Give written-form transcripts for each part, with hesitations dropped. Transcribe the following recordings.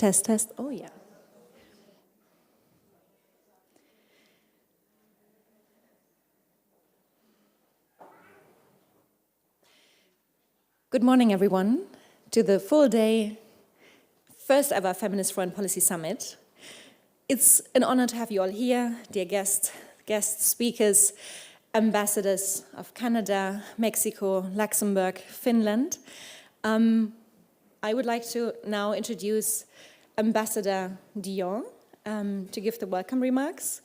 Test, test. Oh, yeah. Good morning, everyone, to the full-day, first ever Feminist Foreign Policy Summit. It's an honor to have you all here, dear guests, speakers, ambassadors of Canada, Mexico, Luxembourg, Finland. I would like to now introduce Ambassador Dion to give the welcome remarks.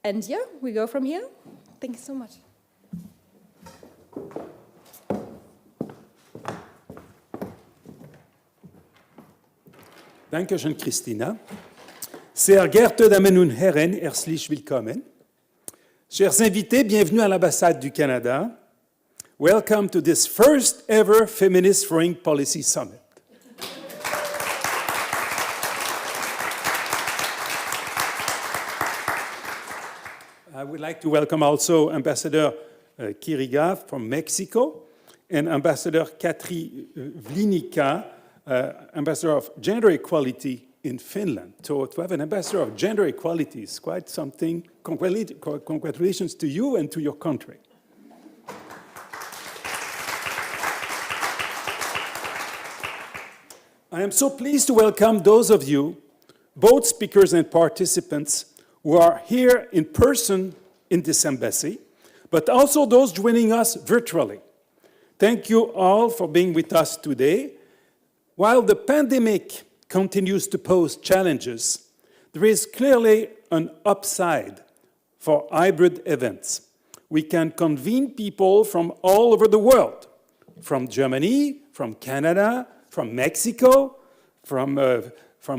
And yeah, we go from here. Thank you so much. Dankeschön, Christina. Sehr geehrte Damen und Herren, herzlich willkommen. Chers invités, bienvenue à l'ambassade du Canada. Welcome to this first ever Feminist Foreign Policy Summit. I would like to welcome also Ambassador Kiriga from Mexico and Ambassador Katri Vlinica, Ambassador of Gender Equality in Finland. So to have an ambassador of gender equality is quite something. Congratulations to you and to your country. I am so pleased to welcome those of you, both speakers and participants, who are here in person in this embassy, but also those joining us virtually. Thank you all for being with us today. While the pandemic continues to pose challenges, there is clearly an upside for hybrid events. We can convene people from all over the world, from Germany, from Canada, from Mexico, from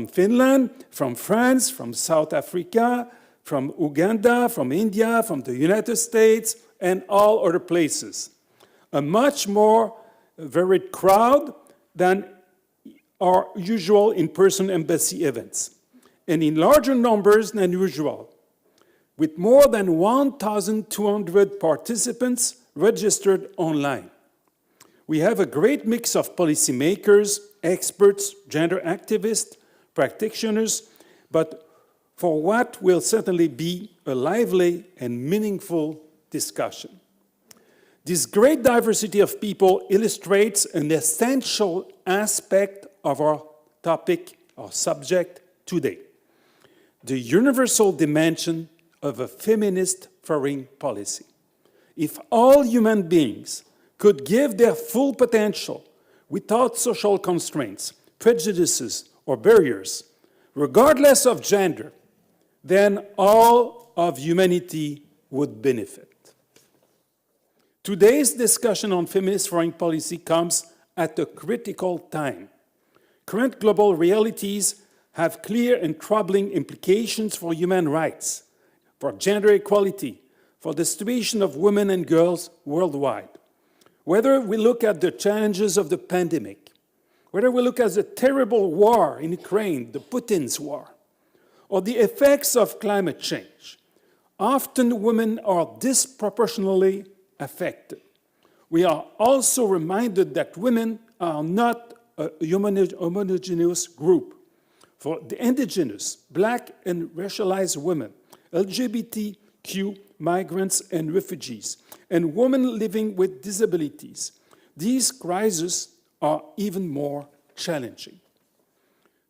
Finland, from France, from South Africa, from Uganda, from India, from the United States, and all other places. A much more varied crowd than our usual in-person embassy events, and in larger numbers than usual, with more than 1,200 participants registered online. We have a great mix of policymakers, experts, gender activists, practitioners, but for what will certainly be a lively and meaningful discussion. This great diversity of people illustrates an essential aspect of our topic, our subject today, the universal dimension of a feminist foreign policy. If all human beings could give their full potential without social constraints, prejudices, or barriers, regardless of gender, then all of humanity would benefit. Today's discussion on feminist foreign policy comes at a critical time. Current global realities have clear and troubling implications for human rights, for gender equality, for the situation of women and girls worldwide. Whether we look at the challenges of the pandemic, whether we look at the terrible war in Ukraine, the Putin's war, or the effects of climate change, often women are disproportionately affected. We are also reminded that women are not a homogeneous group. For the indigenous, Black and racialized women, LGBTQ migrants and refugees, and women living with disabilities, these crises are even more challenging.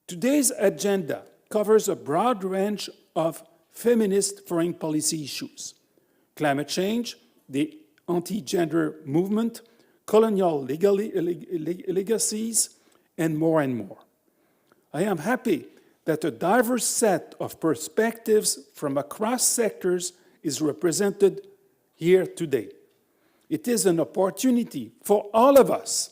Today's agenda covers a broad range of feminist foreign policy issues: climate change, the anti-gender movement, colonial legacies, and more. I am happy that a diverse set of perspectives from across sectors is represented here today. It is an opportunity for all of us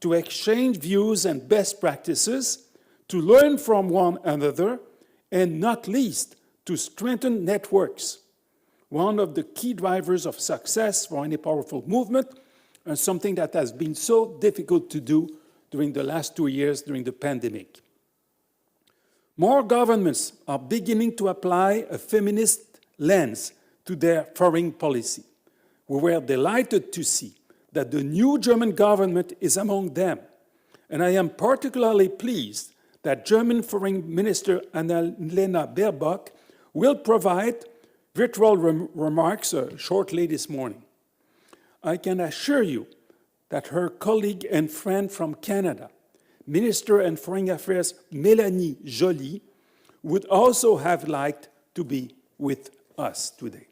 to exchange views and best practices, to learn from one another, and not least, to strengthen networks, one of the key drivers of success for any powerful movement, and something that has been so difficult to do during the last 2 years during the pandemic. More governments are beginning to apply a feminist lens to their foreign policy. We were delighted to see that the new German government is among them, and I am particularly pleased that German Foreign Minister Annalena Baerbock will provide virtual remarks shortly this morning. I can assure you that her colleague and friend from Canada, Minister and Foreign Affairs Mélanie Joly, would also have liked to be with us today.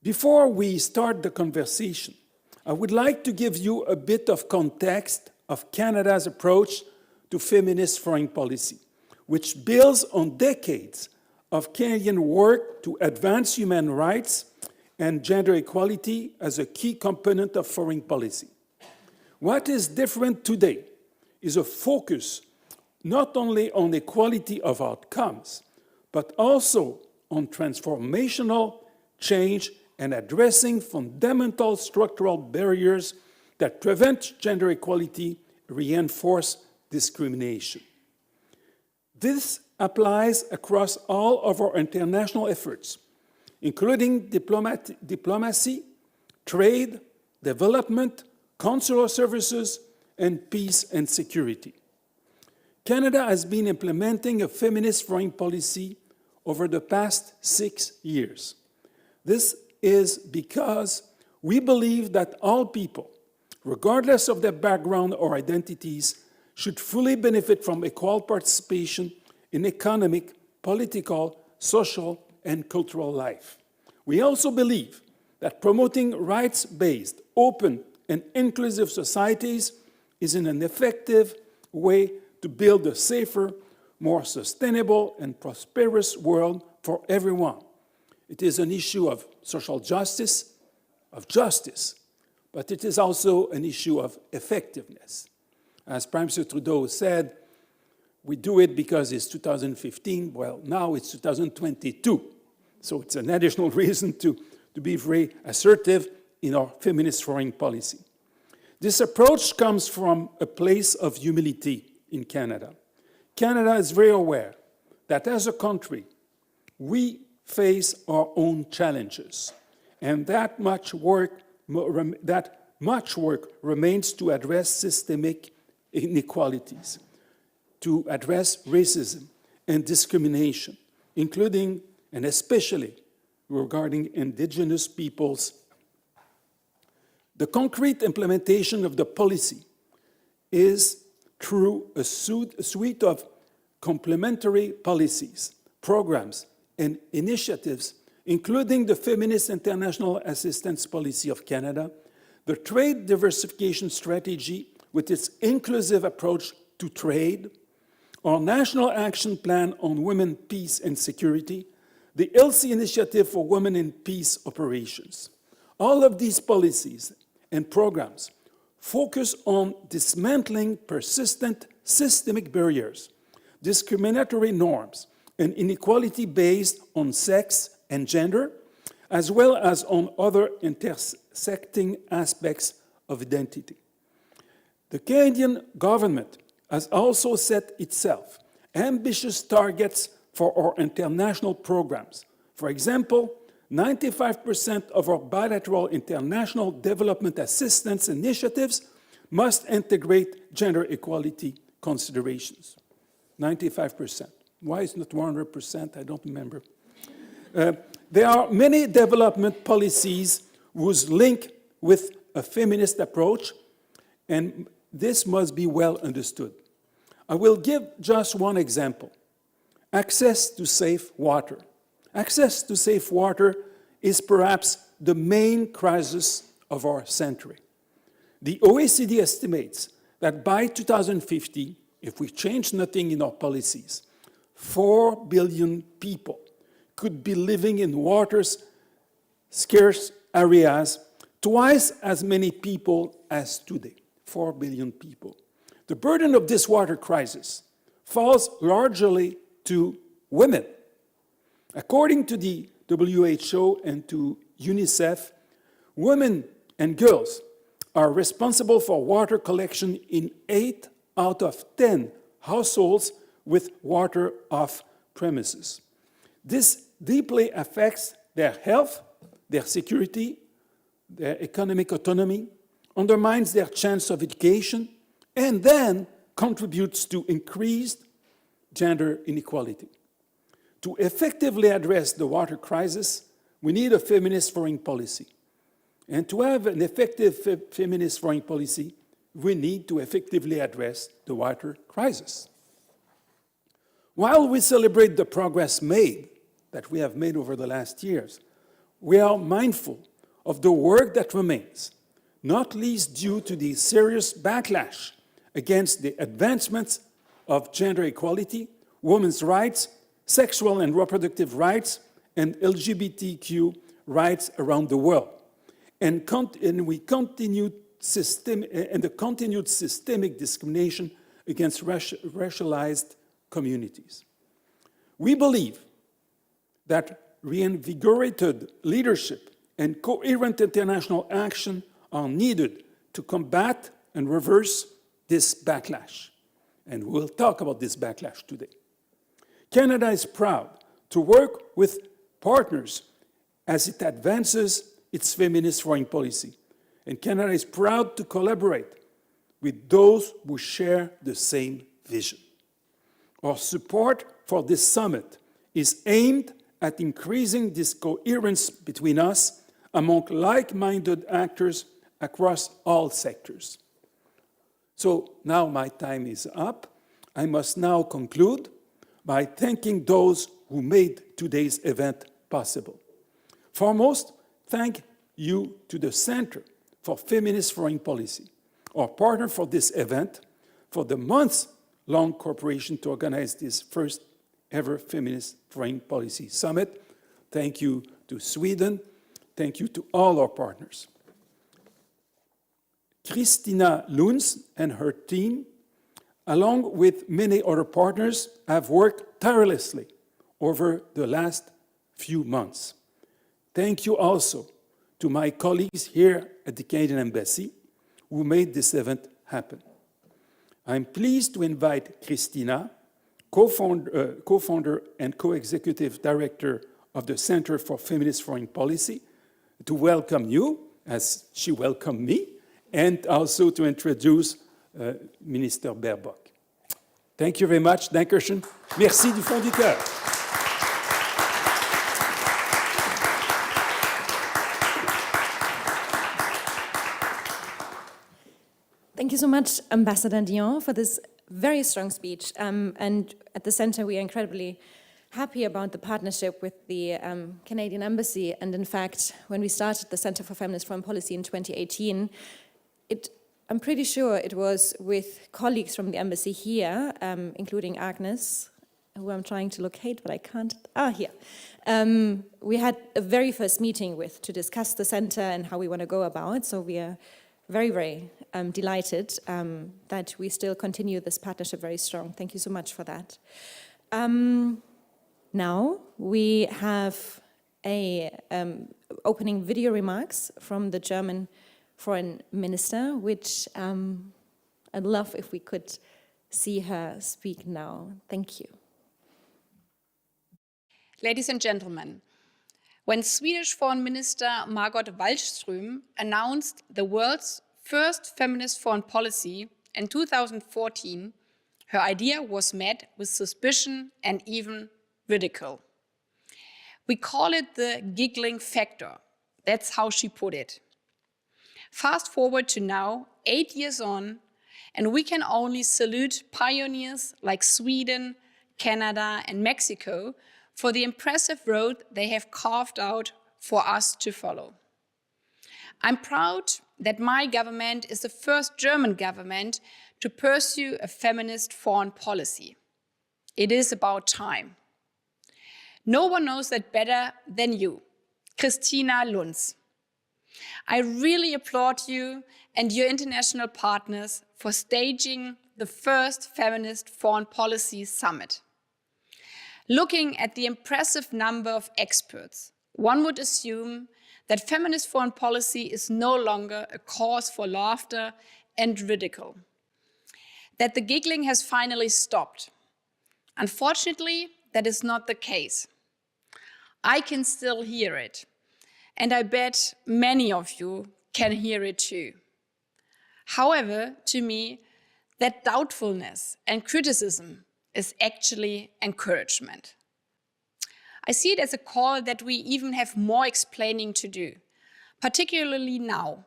Before we start the conversation, I would like to give you a bit of context of Canada's approach to feminist foreign policy, which builds on decades of Canadian work to advance human rights and gender equality as a key component of foreign policy. What is different today is a focus not only on equality of outcomes, but also on transformational change and addressing fundamental structural barriers that prevent gender equality, reinforce discrimination. This applies across all of our international efforts, including diplomacy, trade, development, consular services, and peace and security. Canada has been implementing a feminist foreign policy over the past 6 years. This is because we believe that all people, regardless of their background or identities, should fully benefit from equal participation in economic, political, social, and cultural life. We also believe that promoting rights-based, open, and inclusive societies is an effective way to build a safer, more sustainable, and prosperous world for everyone. It is an issue of social justice, but it is also an issue of effectiveness. As Prime Minister Trudeau said, we do it because it's 2015. Well, now it's 2022. So it's an additional reason to be very assertive in our feminist foreign policy. This approach comes from a place of humility in Canada. Canada is very aware that as a country, we face our own challenges, and that much work remains to address systemic inequalities, to address racism and discrimination, including and especially regarding Indigenous peoples. The concrete implementation of the policy is through a suite of complementary policies, programs, and initiatives, including the Feminist International Assistance Policy of Canada, the Trade Diversification Strategy with its inclusive approach to trade, our National Action Plan on Women, Peace and Security, the ILSI Initiative for Women in Peace Operations. All of these policies and programs focus on dismantling persistent systemic barriers, discriminatory norms, and inequality based on sex and gender, as well as on other intersecting aspects of identity. The Canadian government has also set itself ambitious targets for our international programs. For example, 95% of our bilateral international development assistance initiatives must integrate gender equality considerations. 95%. Why is it not 100%? I don't remember. There are many development policies whose link with a feminist approach, and this must be well understood. I will give just one example. Access to safe water. Access to safe water is perhaps the main crisis of our century. The OECD estimates that by 2050, if we change nothing in our policies, 4 billion people could be living in water-scarce areas, twice as many people as today, 4 billion people. The burden of this water crisis falls largely to women. According to the WHO and to UNICEF, women and girls are responsible for water collection in 8 out of 10 households with water off premises. This deeply affects their health, their security, their economic autonomy, undermines their chance of education, and then contributes to increased gender inequality. To effectively address the water crisis, we need a feminist foreign policy. And to have an effective feminist foreign policy, we need to effectively address the water crisis. While we celebrate the progress that we have made over the last years, we are mindful of the work that remains, not least due to the serious backlash against the advancements of gender equality, women's rights, sexual and reproductive rights, and LGBTQ rights around the world. And the continued systemic discrimination against racialized communities. We believe that reinvigorated leadership and coherent international action are needed to combat and reverse this backlash. And we'll talk about this backlash today. Canada is proud to work with partners as it advances its feminist foreign policy. And Canada is proud to collaborate with those who share the same vision. Our support for this summit is aimed at increasing this coherence between us among like-minded actors across all sectors. So now my time is up. I must now conclude by thanking those who made today's event possible. Foremost, thank you to the Center for Feminist Foreign Policy, our partner for this event, for the months-long cooperation to organize this first ever Feminist Foreign Policy Summit. Thank you to Sweden. Thank you to all our partners. Christina Lunz and her team, along with many other partners, have worked tirelessly over the last few months. Thank you also to my colleagues here at the Canadian Embassy who made this event happen. I'm pleased to invite Christina, co-founder and co-executive director of the Center for Feminist Foreign Policy, to welcome you, as she welcomed me, and also to introduce Minister Baerbock. Thank you very much. Dankeschön. Merci du fond du cœur. Thank you so much, Ambassador Dion, for this very strong speech. And at the Center, we are incredibly happy about the partnership with the Canadian Embassy. And in fact, when we started the Center for Feminist Foreign Policy in 2018, I'm pretty sure it was with colleagues from the embassy here, including Agnes, who I'm trying to locate, but I can't. Here. We had a very first meeting to discuss the center and how we want to go about. So we are very, very delighted that we still continue this partnership very strong. Thank you so much for that. Now we have a opening video remarks from the German Foreign Minister, which I'd love if we could see her speak now. Thank you. Ladies and gentlemen, when Swedish Foreign Minister Margot Wallström announced the world's first feminist foreign policy in 2014, her idea was met with suspicion and even ridicule. We call it the giggling factor. That's how she put it. Fast forward to now, 8 years on, and we can only salute pioneers like Sweden, Canada, and Mexico for the impressive road they have carved out for us to follow. I'm proud that my government is the first German government to pursue a feminist foreign policy. It is about time. No one knows that better than you, Christina Lunz. I really applaud you and your international partners for staging the first Feminist Foreign Policy Summit. Looking at the impressive number of experts, one would assume that feminist foreign policy is no longer a cause for laughter and ridicule, that the giggling has finally stopped. Unfortunately, that is not the case. I can still hear it, and I bet many of you can hear it too. However, to me, that doubtfulness and criticism is actually encouragement. I see it as a call that we even have more explaining to do, particularly now,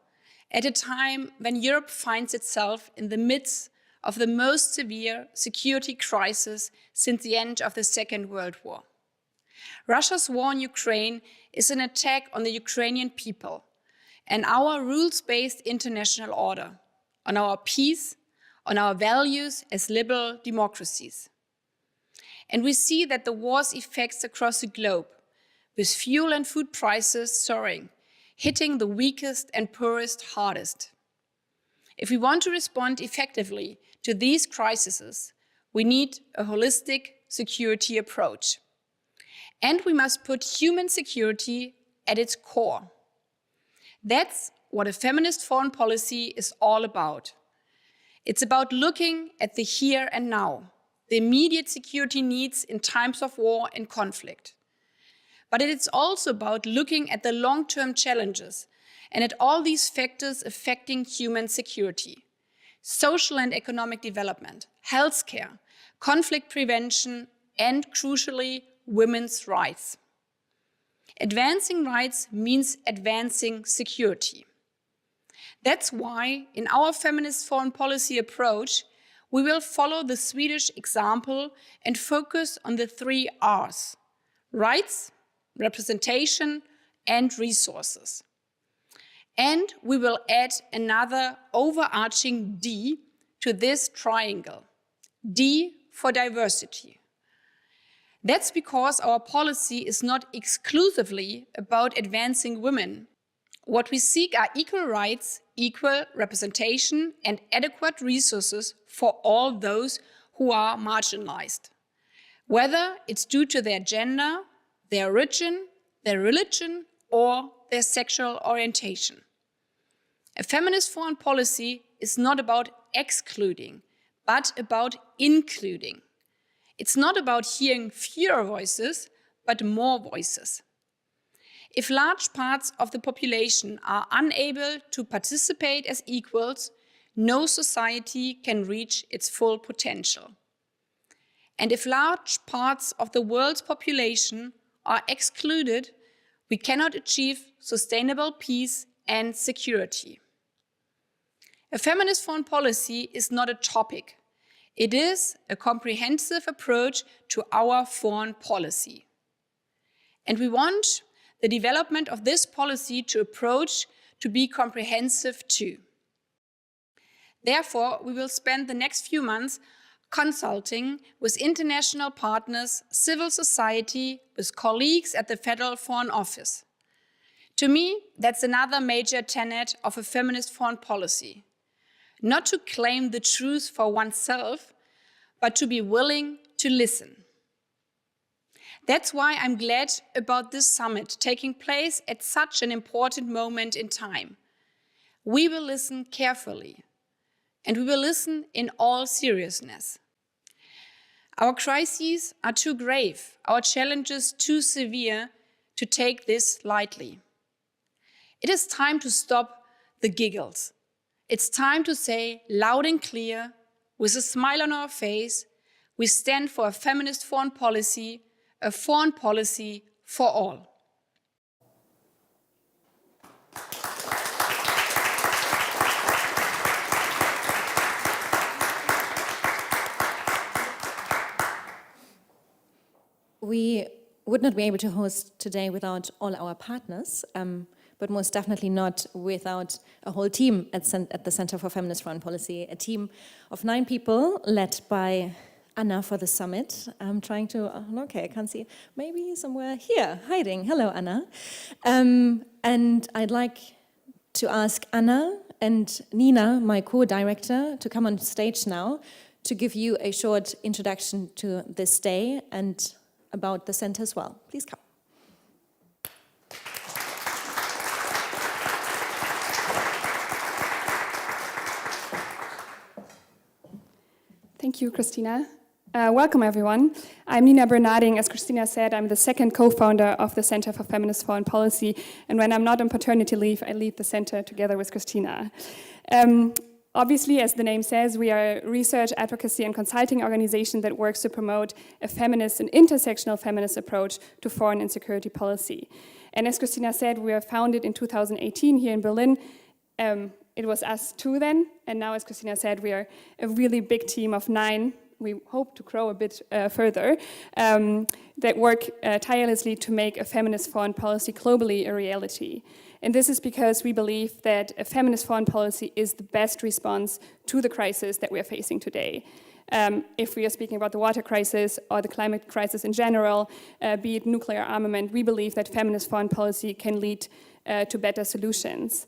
at a time when Europe finds itself in the midst of the most severe security crisis since the end of the Second World War. Russia's war in Ukraine is an attack on the Ukrainian people and our rules-based international order, on our peace, on our values as liberal democracies. And we see that the war's effects across the globe, with fuel and food prices soaring, hitting the weakest and poorest hardest. If we want to respond effectively to these crises, we need a holistic security approach. And we must put human security at its core. That's what a feminist foreign policy is all about. It's about looking at the here and now, the immediate security needs in times of war and conflict. But it's also about looking at the long-term challenges and at all these factors affecting human security: social and economic development, healthcare, conflict prevention, and crucially, women's rights. Advancing rights means advancing security. That's why, in our feminist foreign policy approach, we will follow the Swedish example and focus on the 3 R's: rights, representation, and resources. And we will add another overarching D to this triangle: D for diversity. That's because our policy is not exclusively about advancing women. What we seek are equal rights, equal representation, and adequate resources for all those who are marginalized, whether it's due to their gender, their origin, their religion, or their sexual orientation. A feminist foreign policy is not about excluding, but about including. It's not about hearing fewer voices, but more voices. If large parts of the population are unable to participate as equals, no society can reach its full potential. And if large parts of the world's population are excluded, we cannot achieve sustainable peace and security. A feminist foreign policy is not a topic. It is a comprehensive approach to our foreign policy. And we want the development of this policy to be comprehensive too. Therefore, we will spend the next few months consulting with international partners, civil society, with colleagues at the Federal Foreign Office. To me, that's another major tenet of a feminist foreign policy. Not to claim the truth for oneself, but to be willing to listen. That's why I'm glad about this summit taking place at such an important moment in time. We will listen carefully, and we will listen in all seriousness. Our crises are too grave, our challenges too severe to take this lightly. It is time to stop the giggles. It's time to say loud and clear, with a smile on our face, we stand for a feminist foreign policy, a foreign policy for all. We would not be able to host today without all our partners, but most definitely not without a whole team at the Center for Feminist Foreign Policy, a team of 9 people led by Anna for the summit. I'm trying to, okay, I can't see, maybe somewhere here, hiding. Hello, Anna. And I'd like to ask Anna and Nina, my co-director, to come on stage now to give you a short introduction to this day and about the center as well. Please come. Thank you, Christina. Welcome, everyone. I'm Nina Bernarding. As Christina said, I'm the second co-founder of the Center for Feminist Foreign Policy, and when I'm not on paternity leave, I lead the center together with Christina. Obviously, as the name says, we are a research, advocacy, and consulting organization that works to promote a feminist and intersectional feminist approach to foreign and security policy. And as Christina said, we were founded in 2018 here in Berlin. It was us two then, and now, as Christina said, we are a really big team of 9. We hope to grow a bit further, that work tirelessly to make a feminist foreign policy globally a reality. And this is because we believe that a feminist foreign policy is the best response to the crisis that we are facing today. If we are speaking about the water crisis or the climate crisis in general, be it nuclear armament, we believe that feminist foreign policy can lead to better solutions.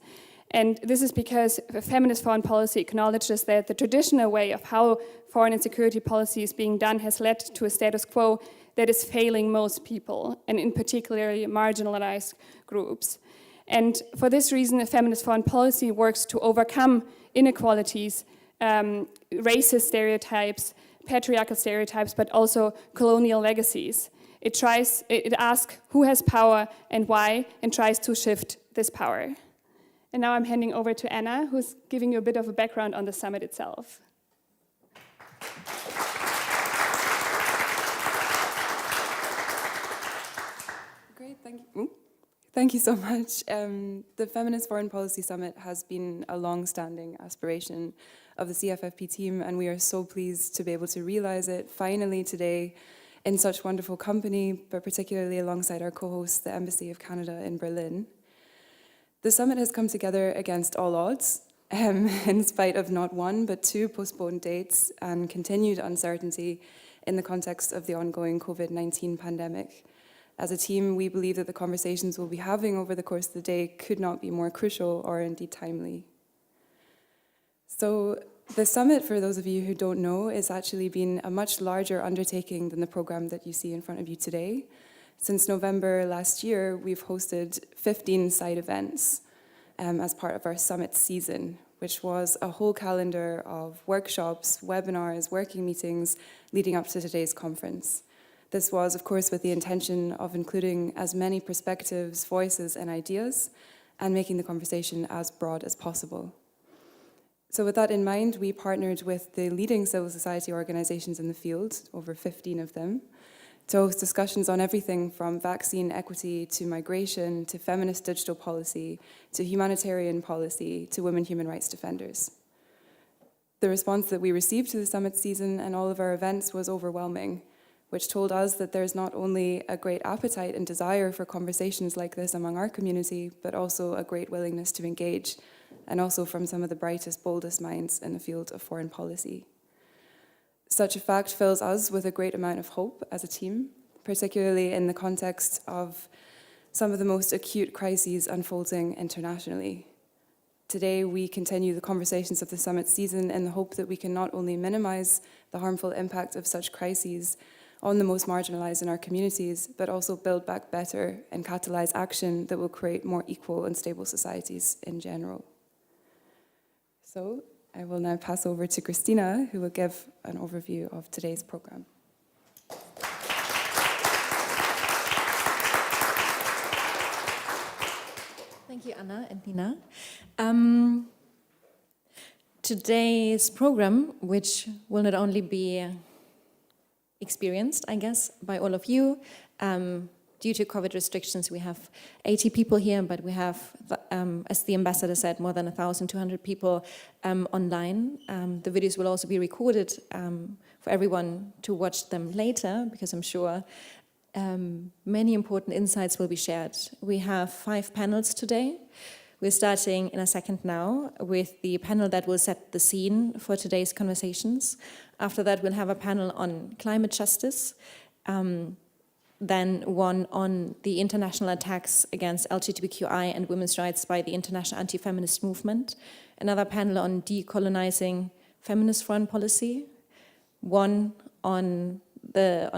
And this is because feminist foreign policy acknowledges that the traditional way of how foreign and security policy is being done has led to a status quo that is failing most people, and in particular marginalized groups. And for this reason, a feminist foreign policy works to overcome inequalities, racist stereotypes, patriarchal stereotypes, but also colonial legacies. It asks who has power and why, and tries to shift this power. And now I'm handing over to Anna, who's giving you a bit of a background on the summit itself. Great, thank you. Thank you so much. The Feminist Foreign Policy Summit has been a long-standing aspiration of the CFFP team, and we are so pleased to be able to realize it finally today in such wonderful company, but particularly alongside our co-host, the Embassy of Canada in Berlin. The summit has come together against all odds, in spite of not 1, but 2 postponed dates and continued uncertainty in the context of the ongoing COVID-19 pandemic. As a team, we believe that the conversations we'll be having over the course of the day could not be more crucial or indeed timely. So the summit, for those of you who don't know, has actually been a much larger undertaking than the program that you see in front of you today. Since November last year, we've hosted 15 side events as part of our summit season, which was a whole calendar of workshops, webinars, working meetings leading up to today's conference. This was, of course, with the intention of including as many perspectives, voices, and ideas, and making the conversation as broad as possible. So with that in mind, we partnered with the leading civil society organizations in the field, over 15 of them, to host discussions on everything from vaccine equity to migration to feminist digital policy to humanitarian policy to women human rights defenders. The response that we received to the summit season and all of our events was overwhelming, which told us that there's not only a great appetite and desire for conversations like this among our community, but also a great willingness to engage, and also from some of the brightest, boldest minds in the field of foreign policy. Such a fact fills us with a great amount of hope as a team, particularly in the context of some of the most acute crises unfolding internationally. Today, we continue the conversations of the summit season in the hope that we can not only minimize the harmful impact of such crises on the most marginalized in our communities, but also build back better and catalyze action that will create more equal and stable societies in general. So I will now pass over to Christina, who will give an overview of today's program. Thank you, Anna and Nina. Today's program, which will not only be experienced, I guess, by all of you, due to COVID restrictions, we have 80 people here, but we have, as the ambassador said, more than 1,200 people online. The videos will also be recorded for everyone to watch them later, because I'm sure many important insights will be shared. We have 5 panels today. We're starting in a second now with the panel that will set the scene for today's conversations. After that, we'll have a panel on climate justice, then one on the international attacks against LGBTQI and women's rights by the international anti-feminist movement, another panel on decolonizing feminist foreign policy, one on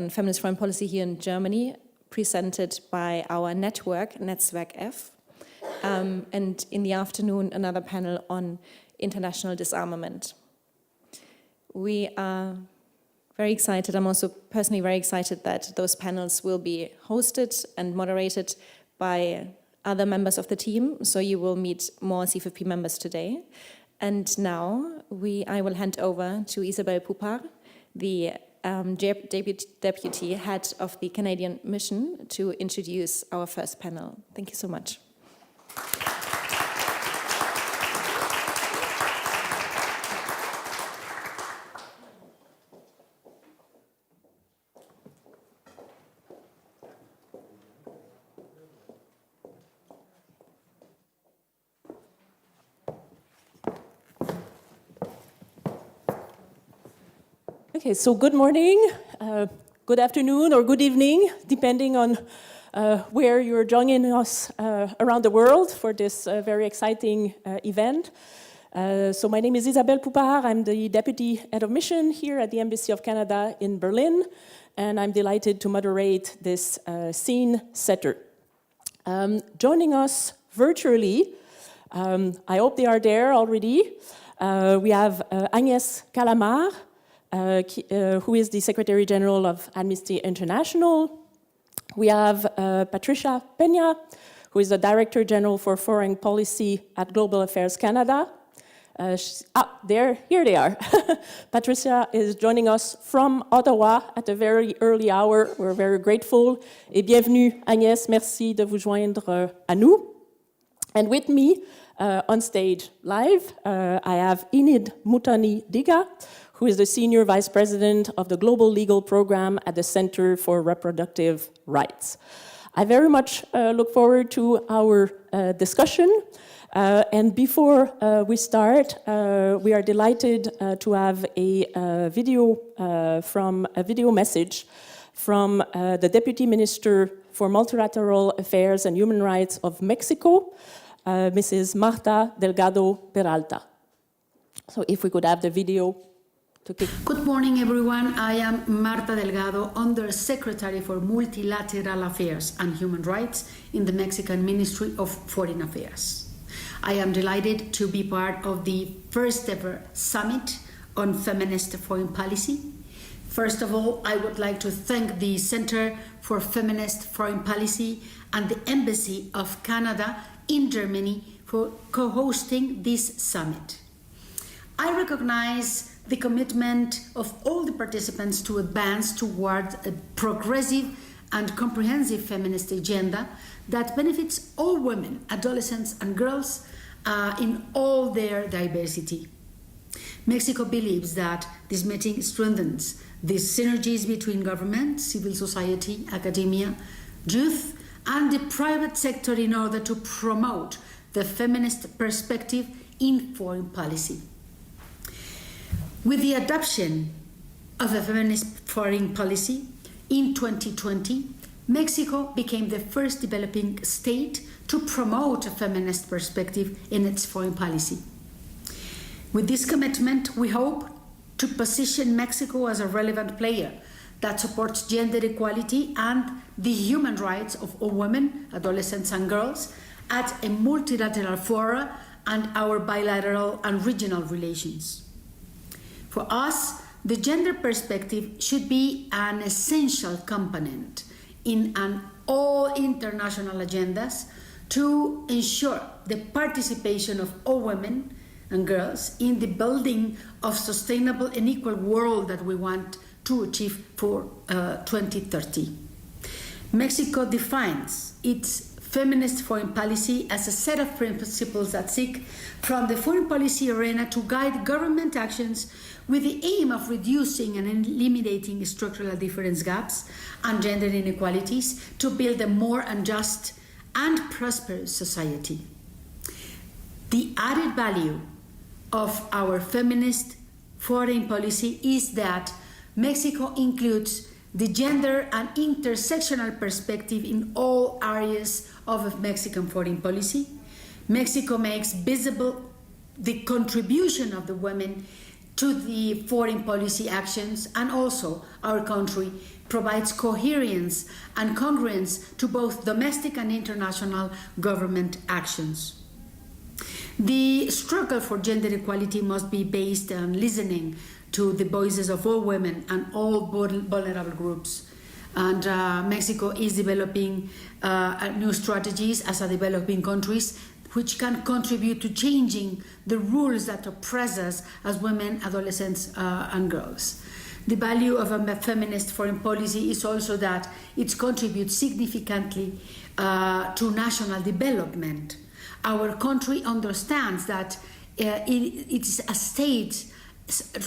feminist foreign policy here in Germany, presented by our network, Netzwerk F, and in the afternoon, another panel on international disarmament. We are very excited. I'm also personally very excited that those panels will be hosted and moderated by other members of the team, so you will meet more CFP members today. And now I will hand over to Isabelle Poupard, the Deputy Head of the Canadian Mission, to introduce our first panel. Thank you so much. Okay, so good morning, good afternoon, or good evening, depending on where you're joining us around the world for this very exciting event. So my name is Isabelle Poupard. I'm the Deputy Head of Mission here at the Embassy of Canada in Berlin, and I'm delighted to moderate this scene setter. Joining us virtually, I hope they are there already, we have Agnès Calamard, who is the Secretary General of Amnesty International. We have Patricia Peña, who is the Director General for Foreign Policy at Global Affairs Canada. Here they are. Patricia is joining us from Ottawa at a very early hour. We're very grateful. Et bienvenue, Agnès. Merci de vous joindre à nous. And with me on stage live, I have Enid Mutani-Diga, who is the Senior Vice President of the Global Legal Program at the Center for Reproductive Rights. I very much look forward to our discussion. And before we start, we are delighted to have a video message from the Deputy Minister for Multilateral Affairs and Human Rights of Mexico, Mrs. Marta Delgado Peralta. So if we could have the video. Good morning, everyone. I am Marta Delgado, Under Secretary for Multilateral Affairs and Human Rights in the Mexican Ministry of Foreign Affairs. I am delighted to be part of the first ever summit on feminist foreign policy. First of all, I would like to thank the Center for Feminist Foreign Policy and the Embassy of Canada in Germany for co-hosting this summit. I recognize the commitment of all the participants to advance toward a progressive and comprehensive feminist agenda that benefits all women, adolescents, and girls in all their diversity. Mexico believes that this meeting strengthens the synergies between government, civil society, academia, youth, and the private sector in order to promote the feminist perspective in foreign policy. With the adoption of a feminist foreign policy in 2020, Mexico became the first developing state to promote a feminist perspective in its foreign policy. With this commitment, we hope to position Mexico as a relevant player that supports gender equality and the human rights of all women, adolescents, and girls at a multilateral fora and our bilateral and regional relations. For us, the gender perspective should be an essential component in all international agendas to ensure the participation of all women and girls in the building of sustainable and equal world that we want to achieve for 2030. Mexico defines its feminist foreign policy as a set of principles that seek from the foreign policy arena to guide government actions with the aim of reducing and eliminating structural difference gaps and gender inequalities to build a more just and prosperous society. The added value of our feminist foreign policy is that Mexico includes the gender and intersectional perspective in all areas of Mexican foreign policy. Mexico makes visible the contribution of the women to the foreign policy actions, and also our country provides coherence and congruence to both domestic and international government actions. The struggle for gender equality must be based on listening to the voices of all women and all vulnerable groups. And Mexico is developing new strategies as a developing country which can contribute to changing the rules that oppress us as women, adolescents, and girls. The value of a feminist foreign policy is also that it contributes significantly to national development. Our country understands that it is a state's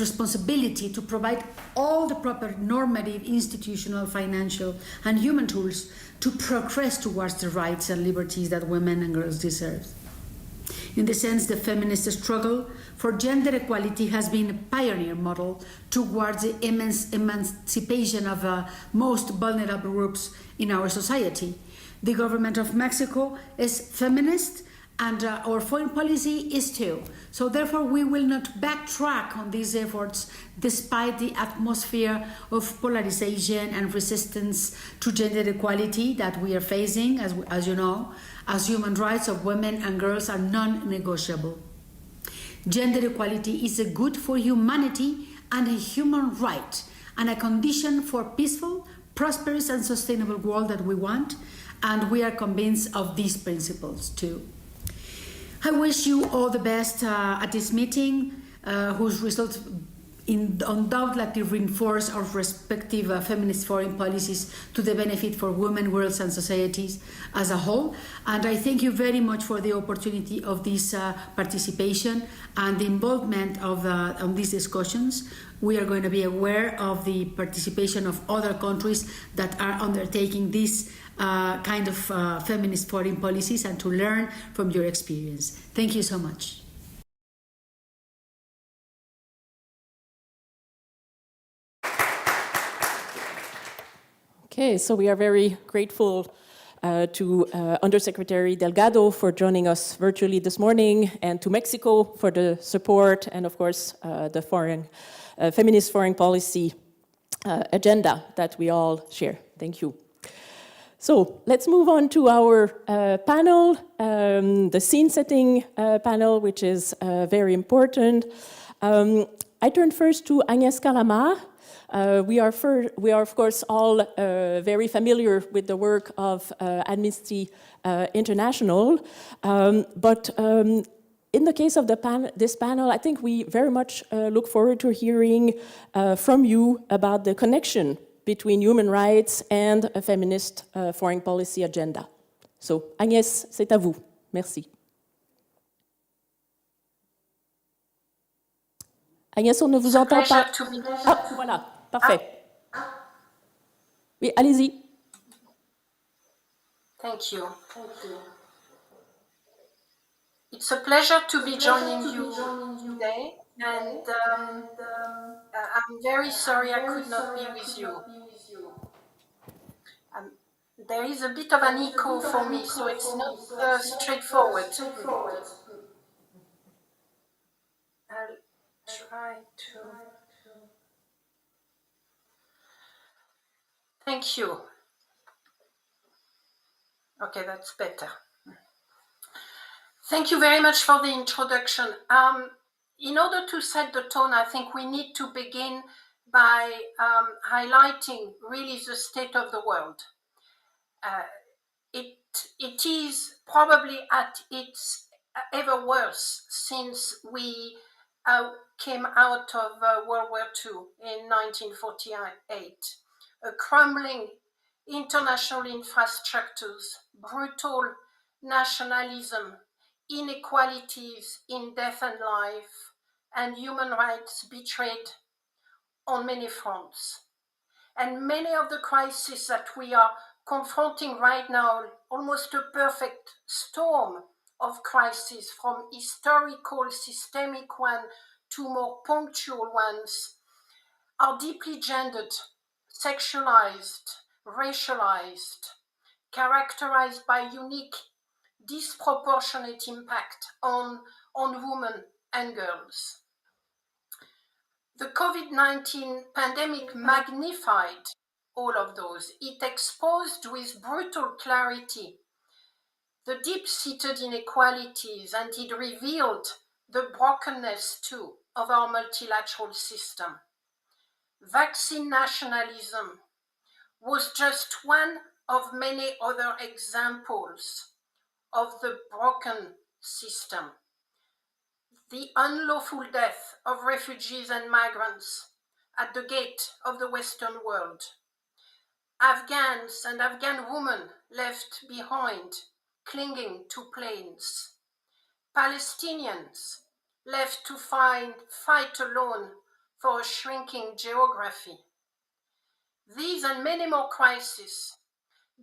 responsibility to provide all the proper normative, institutional, financial, and human tools to progress towards the rights and liberties that women and girls deserve. In the sense, the feminist struggle for gender equality has been a pioneer model towards the emancipation of most vulnerable groups in our society. The government of Mexico is feminist, and our foreign policy is too. So therefore, we will not backtrack on these efforts despite the atmosphere of polarization and resistance to gender equality that we are facing, as you know, as human rights of women and girls are non-negotiable. Gender equality is a good for humanity and a human right, and a condition for peaceful, prosperous, and sustainable world that we want, and we are convinced of these principles too. I wish you all the best at this meeting, whose results undoubtedly reinforce our respective feminist foreign policies to the benefit for women, girls, and societies as a whole. And I thank you very much for the opportunity of this participation and the involvement of on these discussions. We are going to be aware of the participation of other countries that are undertaking this kind of feminist foreign policies, and to learn from your experience. Thank you so much. Okay, so we are very grateful to Undersecretary Delgado for joining us virtually this morning, and to Mexico for the support, and of course the feminist foreign policy agenda that we all share. Thank you. So let's move on to our panel, the scene-setting panel, which is very important. I turn first to Agnès Calama. We are of course all very familiar with the work of Amnesty International, but in the case of this panel, I think we very much look forward to hearing from you about the connection between human rights and a feminist foreign policy agenda. So, Agnès, c'est à vous. Merci. Agnès, on ne vous entend pas. Ah, voilà, parfait. Oui, allez-y. Thank you. It's a pleasure to be joining you today, and I'm very sorry I could not be with you. There is a bit of an echo for me, so it's not straightforward. I'll try to... Thank you. Okay, that's better. Thank you very much for the introduction. In order to set the tone, I think we need to begin by highlighting really the state of the world. It is probably at its ever worse since we came out of World War II in 1948. A crumbling international infrastructures, brutal nationalism, inequalities in death and life, and human rights betrayed on many fronts. And many of the crises that we are confronting right now, almost a perfect storm of crises, from historical, systemic one to more punctual ones, are deeply gendered, sexualized, racialized, characterized by unique, disproportionate impact on women and girls. The COVID-19 pandemic magnified all of those. It exposed with brutal clarity the deep-seated inequalities, and it revealed the brokenness too of our multilateral system. Vaccine nationalism was just one of many other examples of the broken system. The unlawful death of refugees and migrants at the gate of the Western world. Afghans and Afghan women left behind, clinging to planes. Palestinians left to fight alone for a shrinking geography. These and many more crises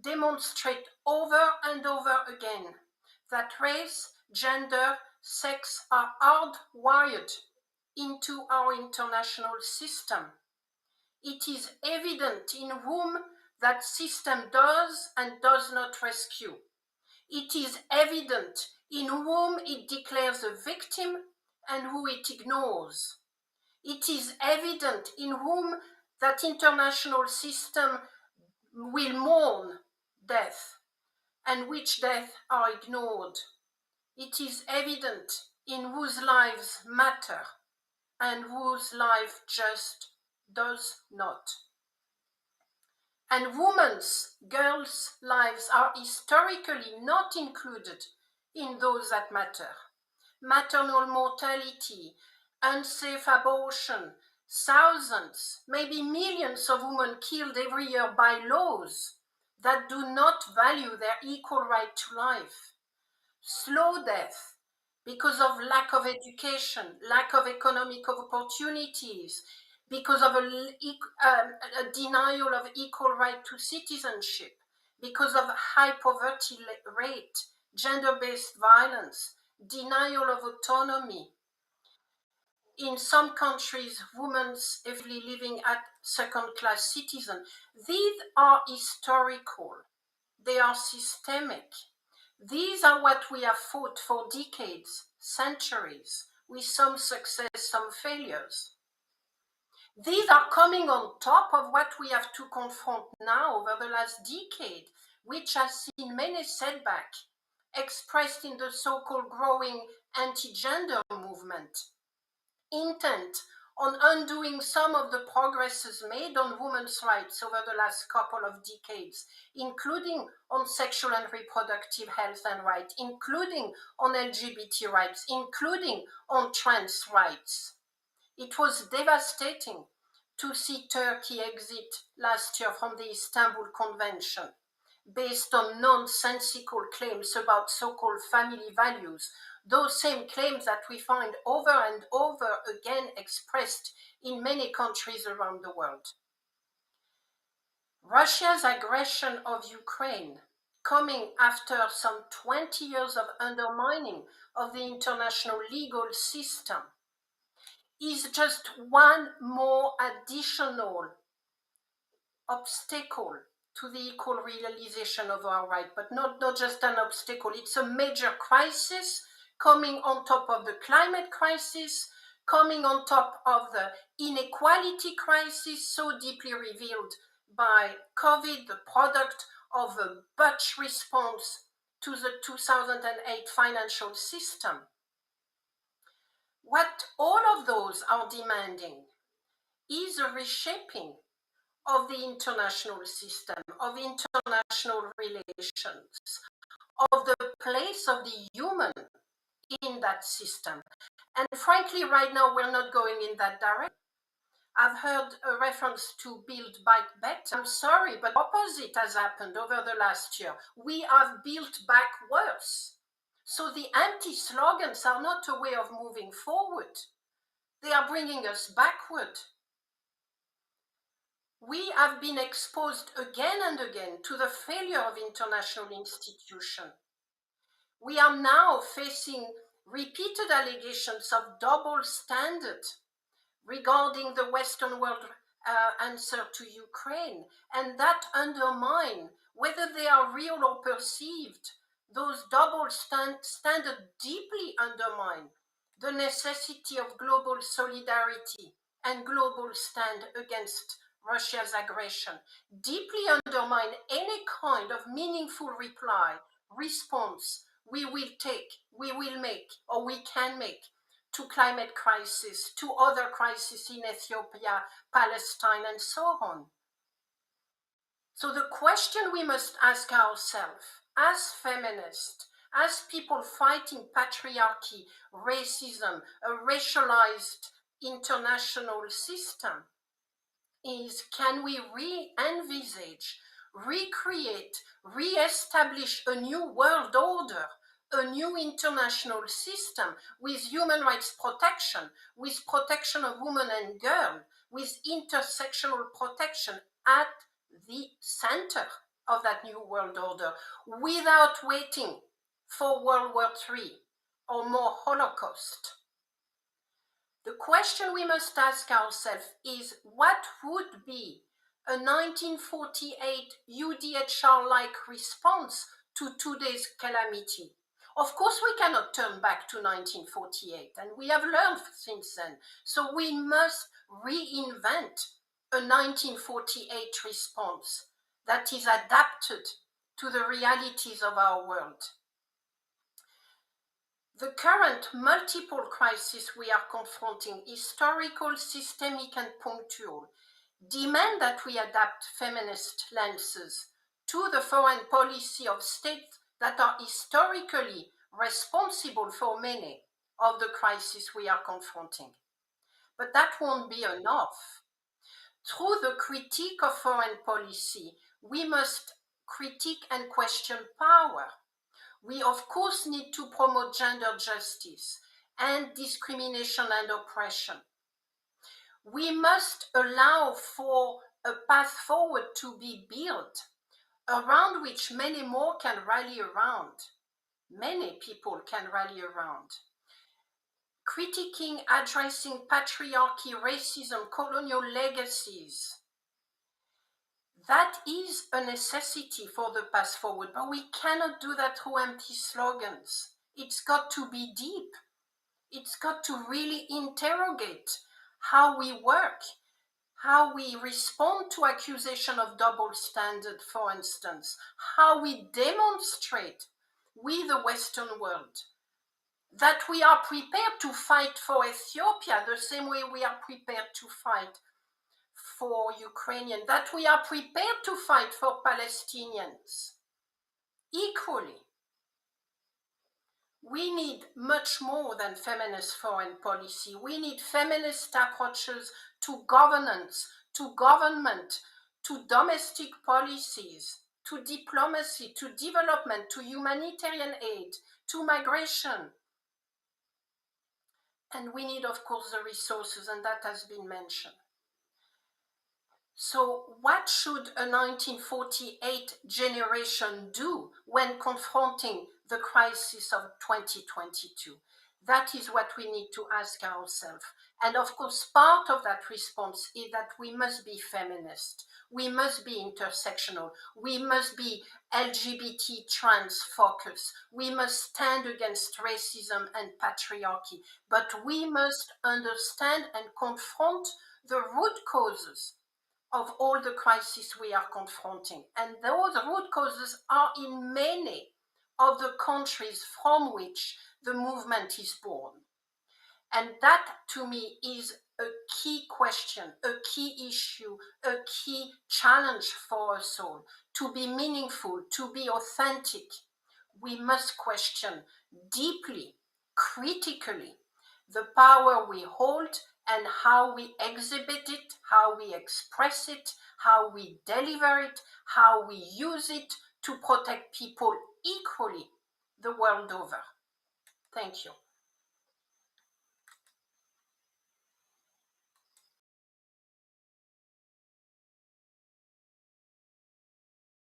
demonstrate over and over again that race, gender, sex are hardwired into our international system. It is evident in whom that system does and does not rescue. It is evident in whom it declares a victim and who it ignores. It is evident in whom that international system will mourn death and which deaths are ignored. It is evident in whose lives matter and whose life just does not. And women's, girls' lives are historically not included in those that matter. Maternal mortality, unsafe abortion, thousands, maybe millions of women killed every year by laws that do not value their equal right to life. Slow death because of lack of education, lack of economic opportunities, because of a denial of equal right to citizenship, because of high poverty rate, gender-based violence, denial of autonomy. In some countries, women effectively living as second-class citizens. These are historical. They are systemic. These are what we have fought for decades, centuries, with some success, some failures. These are coming on top of what we have to confront now over the last decade, which has seen many setbacks expressed in the so-called growing anti-gender movement, intent on undoing some of the progresses made on women's rights over the last couple of decades, including on sexual and reproductive health and rights, including on LGBT rights, including on trans rights. It was devastating to see Turkey exit last year from the Istanbul Convention based on nonsensical claims about so-called family values, those same claims that we find over and over again expressed in many countries around the world. Russia's aggression of Ukraine, coming after some 20 years of undermining of the international legal system, is just one more additional obstacle to the equal realization of our right, but not just an obstacle. It's a major crisis coming on top of the climate crisis, coming on top of the inequality crisis so deeply revealed by COVID, the product of a botched response to the 2008 financial system. What all of those are demanding is a reshaping of the international system, of international relations, of the place of the human in that system. And frankly, right now, we're not going in that direction. I've heard a reference to Build Back Better. I'm sorry, but the opposite has happened over the last year. We have built back worse. So the empty slogans are not a way of moving forward. They are bringing us backward. We have been exposed again and again to the failure of international institutions. We are now facing repeated allegations of double standard regarding the Western world answer to Ukraine, and that undermine, whether they are real or perceived, those double standards deeply undermine the necessity of global solidarity and global stand against Russia's aggression, deeply undermine any kind of meaningful response we will take, we will make, or we can make to climate crisis, to other crises in Ethiopia, Palestine, and so on. So the question we must ask ourselves as feminists, as people fighting patriarchy, racism, a racialized international system, is can we re-envisage, recreate, re-establish a new world order, a new international system with human rights protection, with protection of women and girls, with intersectional protection at the center of that new world order, without waiting for World War III or more Holocaust. The question we must ask ourselves is, what would be a 1948 UDHR-like response to today's calamity? Of course, we cannot turn back to 1948, and we have learned since then. So we must reinvent a 1948 response that is adapted to the realities of our world. The current multiple crises we are confronting, historical, systemic, and punctual, demand that we adapt feminist lenses to the foreign policy of states that are historically responsible for many of the crises we are confronting. But that won't be enough. Through the critique of foreign policy, we must critique and question power. We, of course, need to promote gender justice and discrimination and oppression. We must allow for a path forward to be built, around which many more can rally around. Many people can rally around. Critiquing, addressing patriarchy, racism, colonial legacies. That is a necessity for the path forward, but we cannot do that through empty slogans. It's got to be deep. It's got to really interrogate how we work, how we respond to accusation of double standard, for instance, how we demonstrate with the Western world that we are prepared to fight for Ethiopia the same way we are prepared to fight for Ukrainians, that we are prepared to fight for Palestinians equally. We need much more than feminist foreign policy. We need feminist approaches to governance, to government, to domestic policies, to diplomacy, to development, to humanitarian aid, to migration. And we need, of course, the resources, and that has been mentioned. So what should a 1948 generation do when confronting the crisis of 2022? That is what we need to ask ourselves. And of course, part of that response is that we must be feminist. We must be intersectional. We must be LGBT trans focused. We must stand against racism and patriarchy. But we must understand and confront the root causes of all the crises we are confronting. And those root causes are in many of the countries from which the movement is born. And that, to me, is a key question, a key issue, a key challenge for us all. To be meaningful, to be authentic, we must question deeply, critically, the power we hold and how we exhibit it, how we express it, how we deliver it, how we use it to protect people equally the world over. Thank you.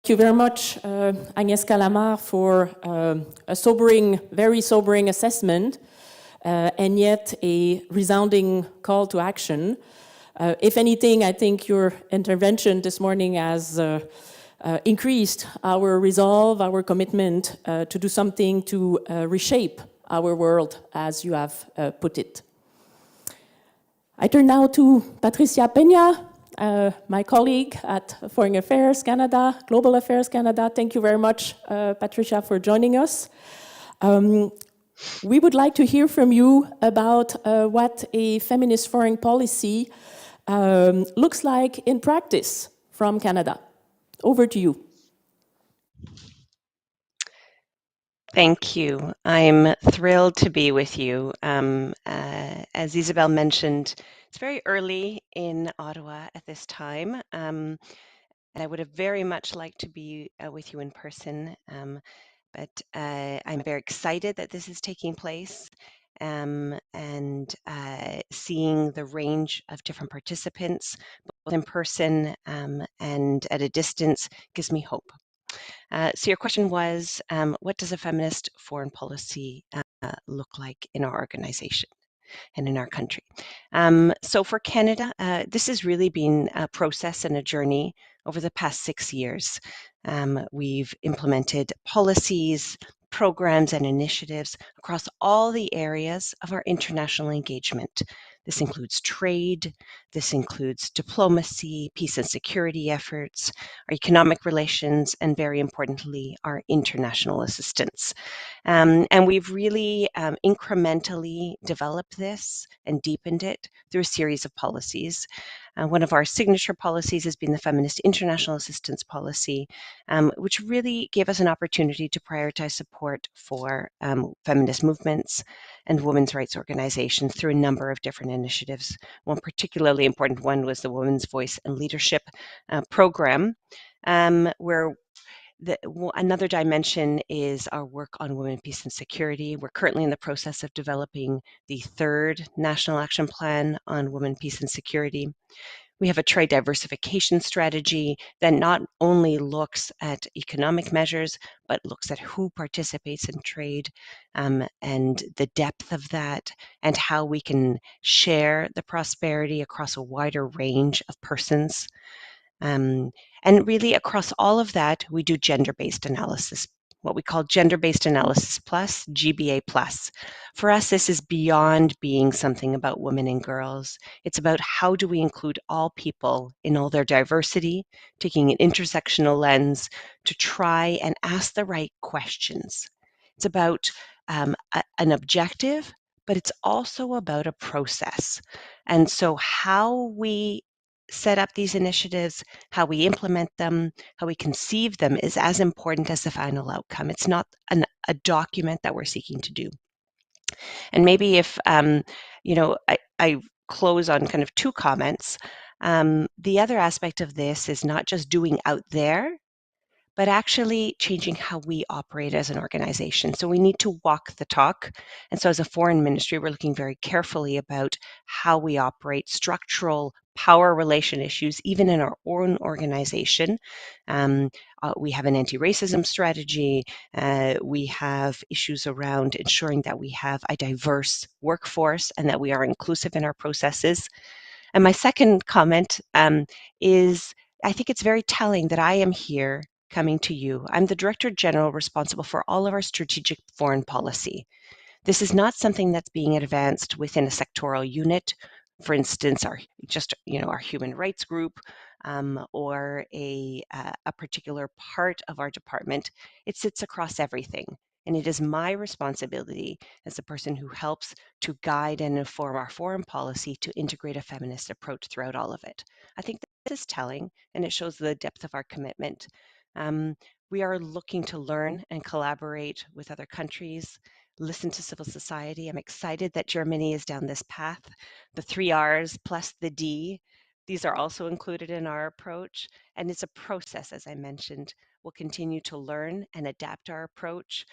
Thank you very much, Agnès Calamar, for a sobering, very sobering assessment, and yet a resounding call to action. If anything, I think your intervention this morning has increased our resolve, our commitment to do something to reshape our world, as you have put it. I turn now to Patricia Peña, my colleague at Foreign Affairs Canada, Global Affairs Canada. Thank you very much, Patricia, for joining us. We would like to hear from you about what a feminist foreign policy looks like in practice from Canada. Over to you. Thank you. I'm thrilled to be with you. As Isabel mentioned, it's very early in Ottawa at this time, and I would have very much liked to be with you in person, but I'm very excited that this is taking place, and seeing the range of different participants, both in person and at a distance, gives me hope. So your question was, what does a feminist foreign policy look like in our organization and in our country? So for Canada, this has really been a process and a journey over the past 6 years. We've implemented policies, programs, and initiatives across all the areas of our international engagement. This includes trade, this includes diplomacy, peace and security efforts, our economic relations, and very importantly, our international assistance. And we've really incrementally developed this and deepened it through a series of policies. One of our signature policies has been the Feminist International Assistance Policy, which really gave us an opportunity to prioritize support for feminist movements and women's rights organizations through a number of different initiatives. One particularly important one was the Women's Voice and Leadership program, where another dimension is our work on women, peace, and security. We're currently in the process of developing the 3rd National Action Plan on Women, Peace, and Security. We have a trade diversification strategy that not only looks at economic measures, but looks at who participates in trade and the depth of that, and how we can share the prosperity across a wider range of persons. And really across all of that, we do gender-based analysis, what we call gender-based analysis plus, GBA plus. For us, this is beyond being something about women and girls. It's about how do we include all people in all their diversity, taking an intersectional lens to try and ask the right questions. It's about an objective, but it's also about a process. And so how we set up these initiatives, how we implement them, how we conceive them is as important as the final outcome. It's not a document that we're seeking to do. And maybe if, I close on kind of 2 comments. The other aspect of this is not just doing out there, but actually changing how we operate as an organization. So we need to walk the talk. And so as a foreign ministry, we're looking very carefully about how we operate, structural power relation issues, even in our own organization. We have an anti-racism strategy. We have issues around ensuring that we have a diverse workforce and that we are inclusive in our processes. And my second comment is, I think it's very telling that I am here coming to you. I'm the Director General responsible for all of our strategic foreign policy. This is not something that's being advanced within a sectoral unit, for instance, our human rights group or a particular part of our department. It sits across everything. And it is my responsibility as the person who helps to guide and inform our foreign policy to integrate a feminist approach throughout all of it. I think this is telling, and it shows the depth of our commitment. We are looking to learn and collaborate with other countries, listen to civil society. I'm excited that Germany is down this path. The 3 R's plus the D, these are also included in our approach. And it's a process, as I mentioned. We'll continue to learn and adapt our approach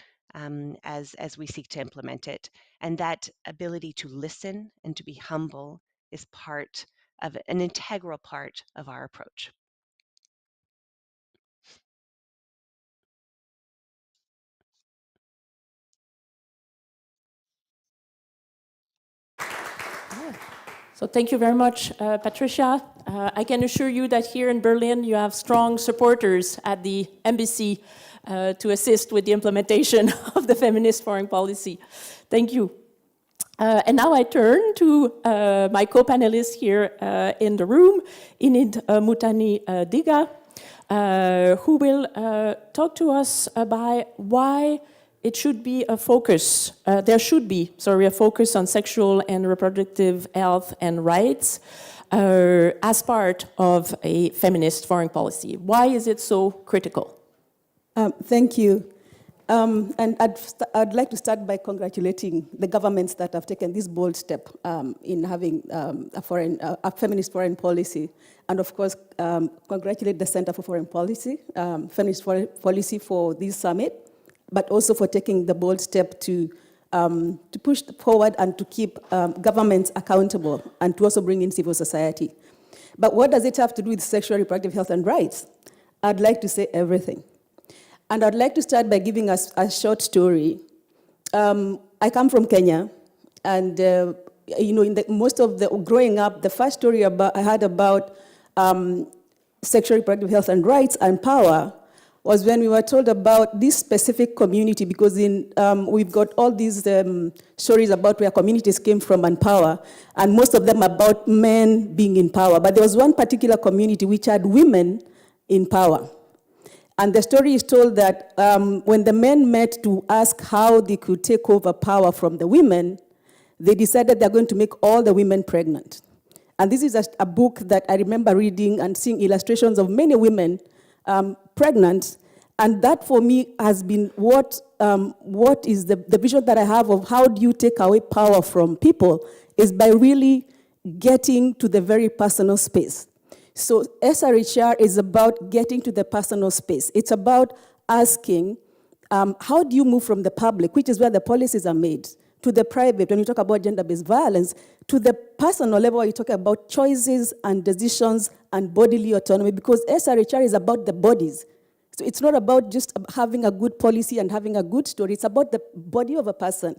as we seek to implement it. And that ability to listen and to be humble is part of an integral part of our approach. So thank you very much, Patricia. I can assure you that here in Berlin, you have strong supporters at the embassy to assist with the implementation of the feminist foreign policy. Thank you. And now I turn to my co-panelists here in the room, Inid Mutani-Diga, who will talk to us about why it should be a focus, there should be, a focus on sexual and reproductive health and rights as part of a feminist foreign policy. Why is it so critical? Thank you. And I'd like to start by congratulating the governments that have taken this bold step in having a feminist foreign policy. And of course, congratulate the Center for Foreign Policy, Feminist Foreign Policy for this summit, but also for taking the bold step to push forward and to keep governments accountable and to also bring in civil society. But what does it have to do with sexual reproductive health and rights? I'd like to say everything. And I'd like to start by giving us a short story. I come from Kenya, and in most of the growing up, the first story I had about sexual reproductive health and rights and power was when we were told about this specific community, because we've got all these stories about where communities came from and power, and most of them about men being in power. But there was one particular community which had women in power. And the story is told that when the men met to ask how they could take over power from the women, they decided they're going to make all the women pregnant. And this is a book that I remember reading and seeing illustrations of many women pregnant. And that for me has been what is the vision that I have of how do you take away power from people is by really getting to the very personal space. So SRHR is about getting to the personal space. It's about asking, how do you move from the public, which is where the policies are made, to the private, when you talk about gender-based violence, to the personal level where you talk about choices and decisions and bodily autonomy, because SRHR is about the bodies. So it's not about just having a good policy and having a good story. It's about the body of a person.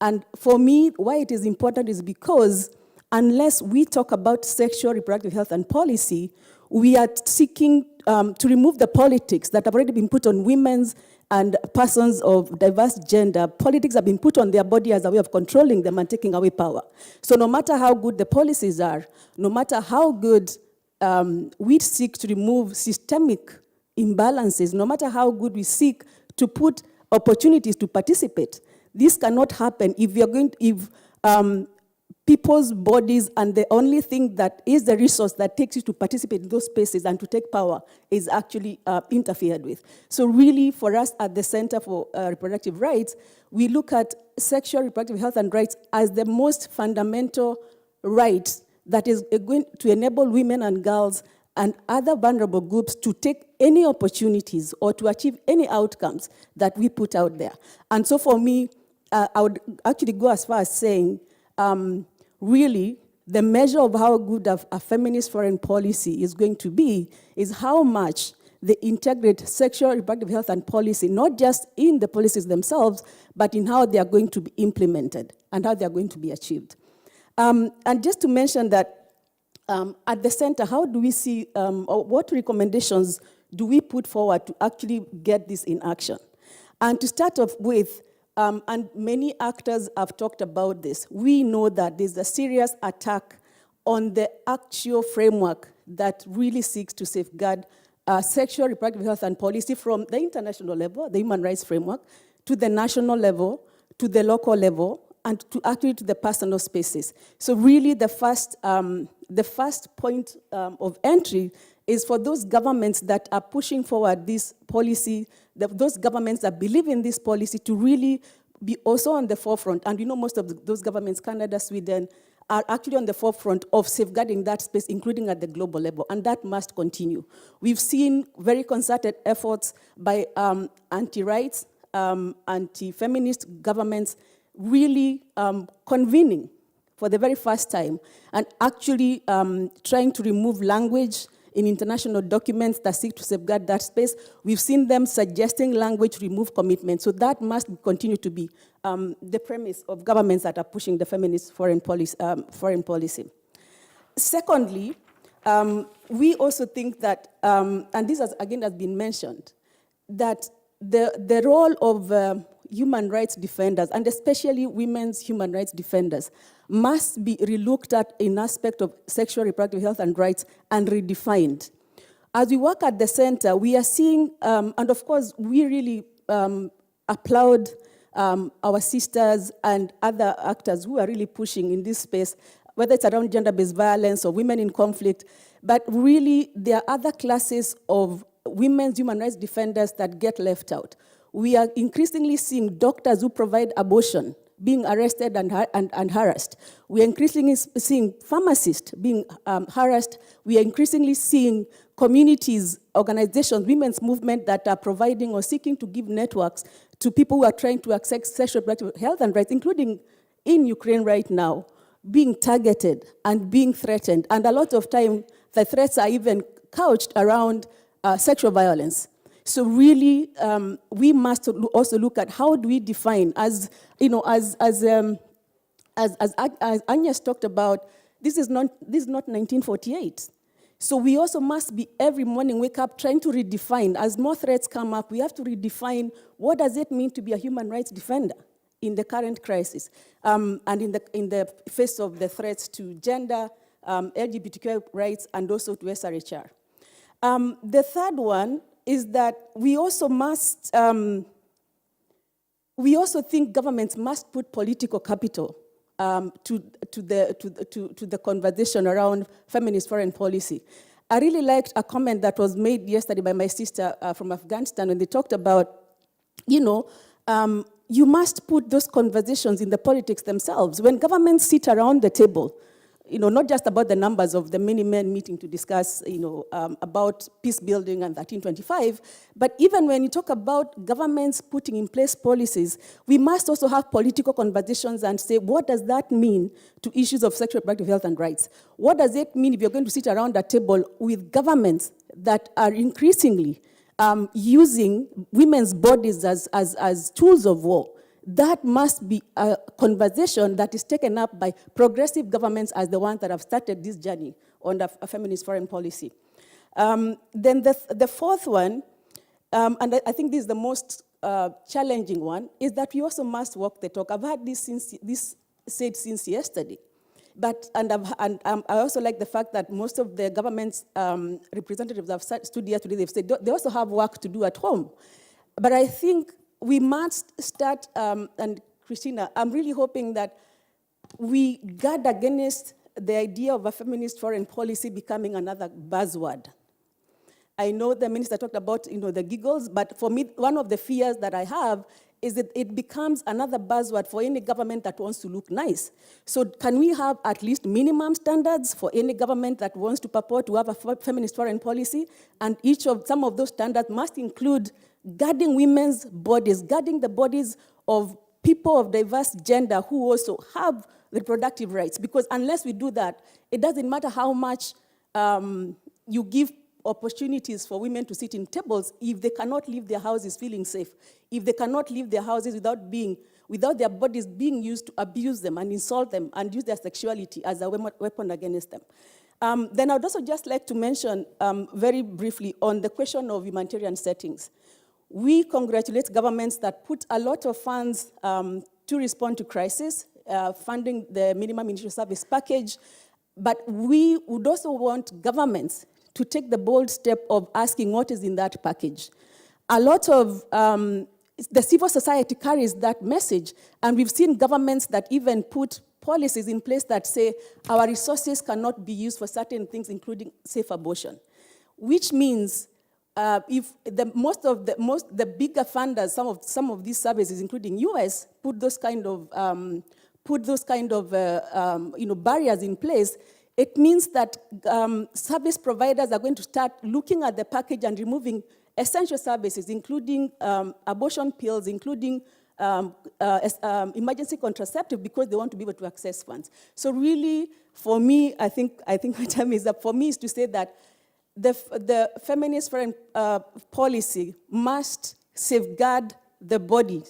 And for me, why it is important is because unless we talk about sexual reproductive health and policy, we are seeking to remove the politics that have already been put on women's and persons of diverse gender. Politics have been put on their body as a way of controlling them and taking away power. So no matter how good the policies are, no matter how good we seek to remove systemic imbalances, no matter how good we seek to put opportunities to participate, this cannot happen if people's bodies and the only thing that is the resource that takes you to participate in those spaces and to take power is actually interfered with. So really, for us at the Center for Reproductive Rights, we look at sexual reproductive health and rights as the most fundamental right that is going to enable women and girls and other vulnerable groups to take any opportunities or to achieve any outcomes that we put out there. And so for me, I would actually go as far as saying, really, the measure of how good a feminist foreign policy is going to be is how much they integrate sexual reproductive health and policy, not just in the policies themselves, but in how they are going to be implemented and how they are going to be achieved. And just to mention that at the center, how do we see, or what recommendations do we put forward to actually get this in action? And to start off with, and many actors have talked about this, we know that there's a serious attack on the actual framework that really seeks to safeguard sexual reproductive health and policy from the international level, the human rights framework, to the national level, to the local level, and to actually to the personal spaces. So really the first point of entry is for those governments that are pushing forward this policy, those governments that believe in this policy to really be also on the forefront. And we know most of those governments, Canada, Sweden, are actually on the forefront of safeguarding that space, including at the global level, and that must continue. We've seen very concerted efforts by anti-rights, anti-feminist governments really convening for the very first time and actually trying to remove language in international documents that seek to safeguard that space. We've seen them suggesting language remove commitment. So that must continue to be the premise of governments that are pushing the feminist foreign policy. Secondly, we also think that, and this has been mentioned, that the role of human rights defenders, and especially women's human rights defenders, must be relooked at in aspect of sexual reproductive health and rights and redefined. As we work at the center, we are seeing, and of course, we really applaud our sisters and other actors who are really pushing in this space, whether it's around gender-based violence or women in conflict, but really there are other classes of women's human rights defenders that get left out. We are increasingly seeing doctors who provide abortion being arrested and harassed. We are increasingly seeing pharmacists being harassed. We are increasingly seeing communities, organizations, women's movement that are providing or seeking to give networks to people who are trying to access sexual reproductive health and rights, including in Ukraine right now, being targeted and being threatened. And a lot of time, the threats are even couched around sexual violence. So really, we must also look at how do we define, as you know, as Agnes talked about, this is not 1948. So we also must be every morning wake up trying to redefine. As more threats come up, we have to redefine what does it mean to be a human rights defender in the current crisis, and in the face of the threats to gender, LGBTQI rights, and also to SRHR. The third one is that we also must, we also think governments must put political capital to the conversation around feminist foreign policy. I really liked a comment that was made yesterday by my sister from Afghanistan when they talked about, you know, you must put those conversations in the politics themselves. When governments sit around the table, you know, not just about the numbers of the many men meeting to discuss, you know, about peace building and 1325, but even when you talk about governments putting in place policies, we must also have political conversations and say, what does that mean to issues of sexual reproductive health and rights? What does it mean if you're going to sit around a table with governments that are increasingly using women's bodies as tools of war? That must be a conversation that is taken up by progressive governments as the ones that have started this journey on a feminist foreign policy. Then the fourth one, and I think this is the most challenging one, is that we also must walk the talk. I've had this said since yesterday. I also like the fact that most of the government's representatives have stood here today. They've said they also have work to do at home. But I think we must start, and Christina, I'm really hoping that we guard against the idea of a feminist foreign policy becoming another buzzword. I know the minister talked about, you know, the giggles, but for me, one of the fears that I have is that it becomes another buzzword for any government that wants to look nice. So can we have at least minimum standards for any government that wants to purport to have a feminist foreign policy? And some of those standards must include guarding women's bodies, guarding the bodies of people of diverse gender who also have reproductive rights. Because unless we do that, it doesn't matter how much you give opportunities for women to sit in tables if they cannot leave their houses feeling safe, if they cannot leave their houses without their bodies being used to abuse them and insult them and use their sexuality as a weapon against them. Then I would also just like to mention very briefly on the question of humanitarian settings. We congratulate governments that put a lot of funds to respond to crisis, funding the minimum initial service package, but we would also want governments to take the bold step of asking what is in that package. A lot of the civil society carries that message, and we've seen governments that even put policies in place that say our resources cannot be used for certain things, including safe abortion, which means if the bigger funders, some of these services, including US, put those kind of barriers in place, it means that service providers are going to start looking at the package and removing essential services, including abortion pills, including emergency contraceptive, because they want to be able to access funds. So really, for me, I think my time is up. For me, is to say that the feminist foreign policy must safeguard the body,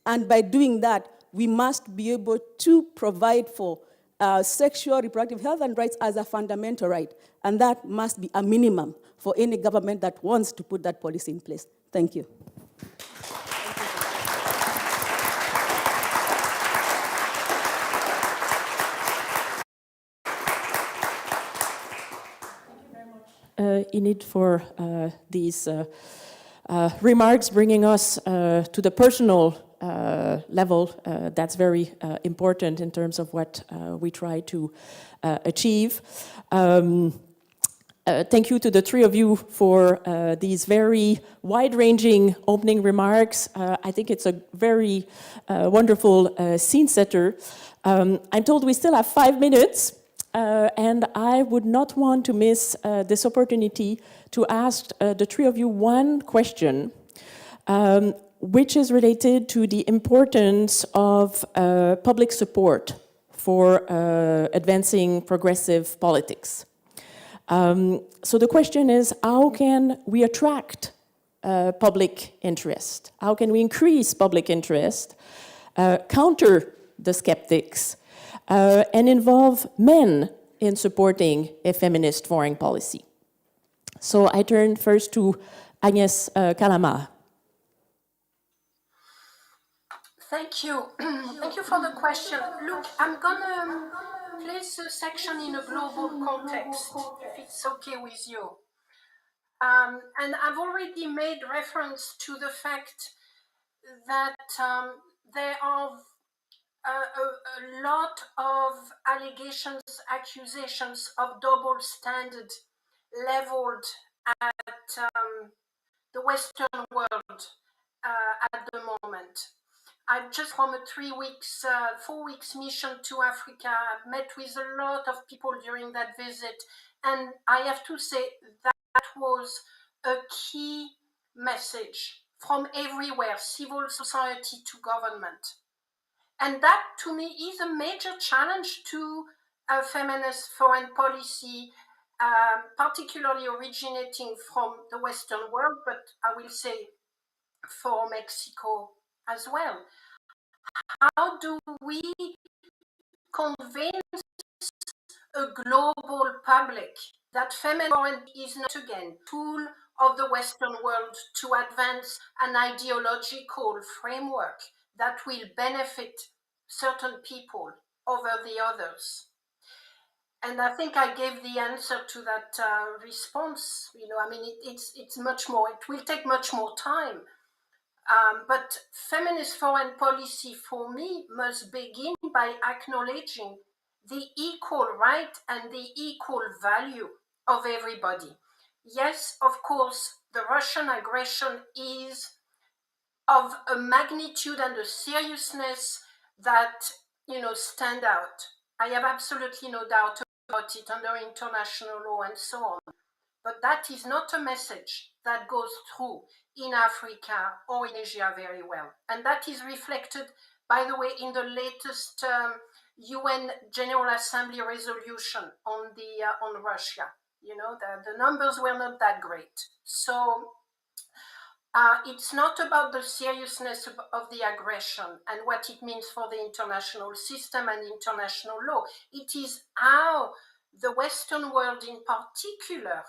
and by doing that, we must be able to provide for sexual reproductive health and rights as a fundamental right, and that must be a minimum for any government that wants to put that policy in place. Thank you. Enid, for these remarks, bringing us to the personal level. That's very important in terms of what we try to achieve. thank you to the three of you for these very wide-ranging opening remarks. I think it's a very wonderful scene setter. I'm told we still have 5 minutes, and I would not want to miss this opportunity to ask the three of you one question, which is related to the importance of public support for advancing progressive politics. So the question is, how can we attract public interest? How can we increase public interest, counter the skeptics, and involve men in supporting a feminist foreign policy? So I turn first to Agnès Calama. Thank you. Thank you for the question. Look, I'm gonna place the section in a global context, if it's okay with you. And I've already made reference to the fact that there are a lot of allegations, accusations of double standard leveled at the Western world at the moment. I've just from a 4 weeks mission to Africa. I've met with a lot of people during that visit, and I have to say that was a key message from everywhere, civil society to government. And that, to me, is a major challenge to feminist foreign policy, particularly originating from the Western world, but I will say for Mexico as well. How do we convince a global public that feminine is not again a tool of the Western world to advance an ideological framework that will benefit certain people over the others? And I think I gave the answer to that response. You know, I mean, it's much more. It will take much more time. But feminist foreign policy for me must begin by acknowledging the equal right and the equal value of everybody. Yes, of course, the Russian aggression is of a magnitude and a seriousness that, you know, stand out. I have absolutely no doubt about it under international law and so on. But that is not a message that goes through in Africa or in Asia very well. And that is reflected, by the way, in the latest UN General Assembly resolution on Russia. You know, the numbers were not that great. So it's not about the seriousness of the aggression and what it means for the international system and international law. It is how the Western world in particular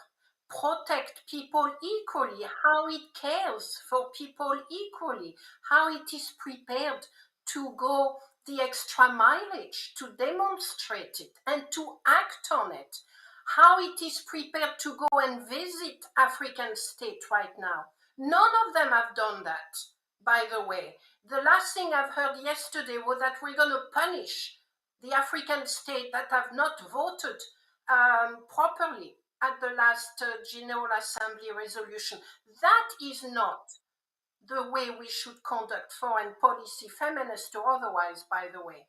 protect people equally, how it cares for people equally, how it is prepared to go the extra mileage to demonstrate it and to act on it, how it is prepared to go and visit African states right now. None of them have done that, by the way. The last thing I've heard yesterday was that we're going to punish the African states that have not voted properly at the last General Assembly resolution. That is not the way we should conduct foreign policy, feminist or otherwise, by the way.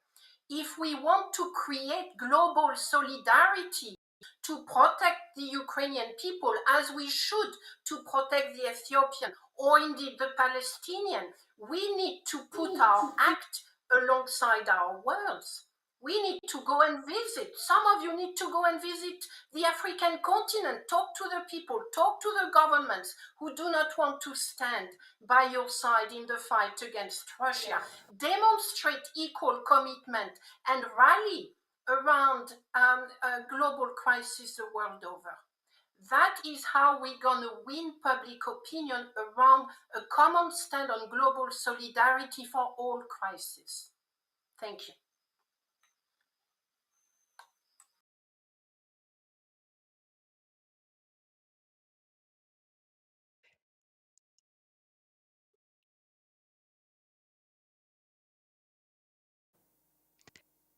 If we want to create global solidarity to protect the Ukrainian people, as we should to protect the Ethiopian or indeed the Palestinian, we need to put our act alongside our words. We need to go and visit. Some of you need to go and visit the African continent, talk to the people, talk to the governments who do not want to stand by your side in the fight against Russia. Demonstrate equal commitment and rally around a global crisis the world over. That is how we're going to win public opinion around a common stand on global solidarity for all crises. Thank you.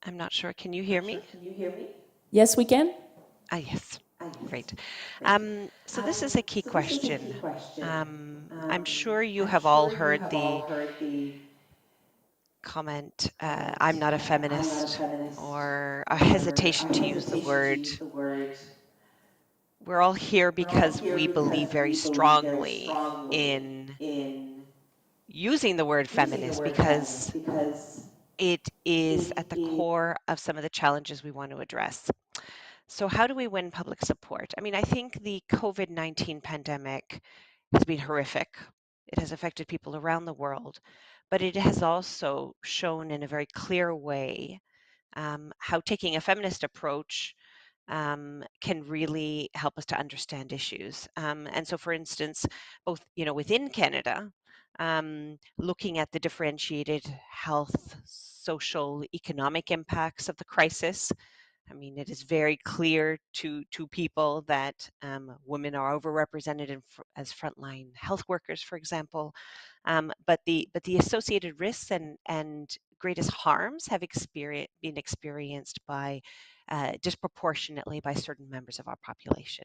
I'm not sure. Can you hear me? Yes, we can. Yes. Great. So this is a key question. I'm sure you have all heard the comment, I'm not a feminist, or a hesitation to use the word. We're all here because we believe very strongly in using the word feminist because it is at the core of some of the challenges we want to address. So how do we win public support? I mean, I think the COVID-19 pandemic has been horrific. It has affected people around the world, but it has also shown in a very clear way how taking a feminist approach can really help us to understand issues. And so, for instance, both within Canada, looking at the differentiated health, social, economic impacts of the crisis. I mean, it is very clear to people that women are overrepresented as frontline health workers, for example, but the associated risks and greatest harms have been experienced by disproportionately by certain members of our population.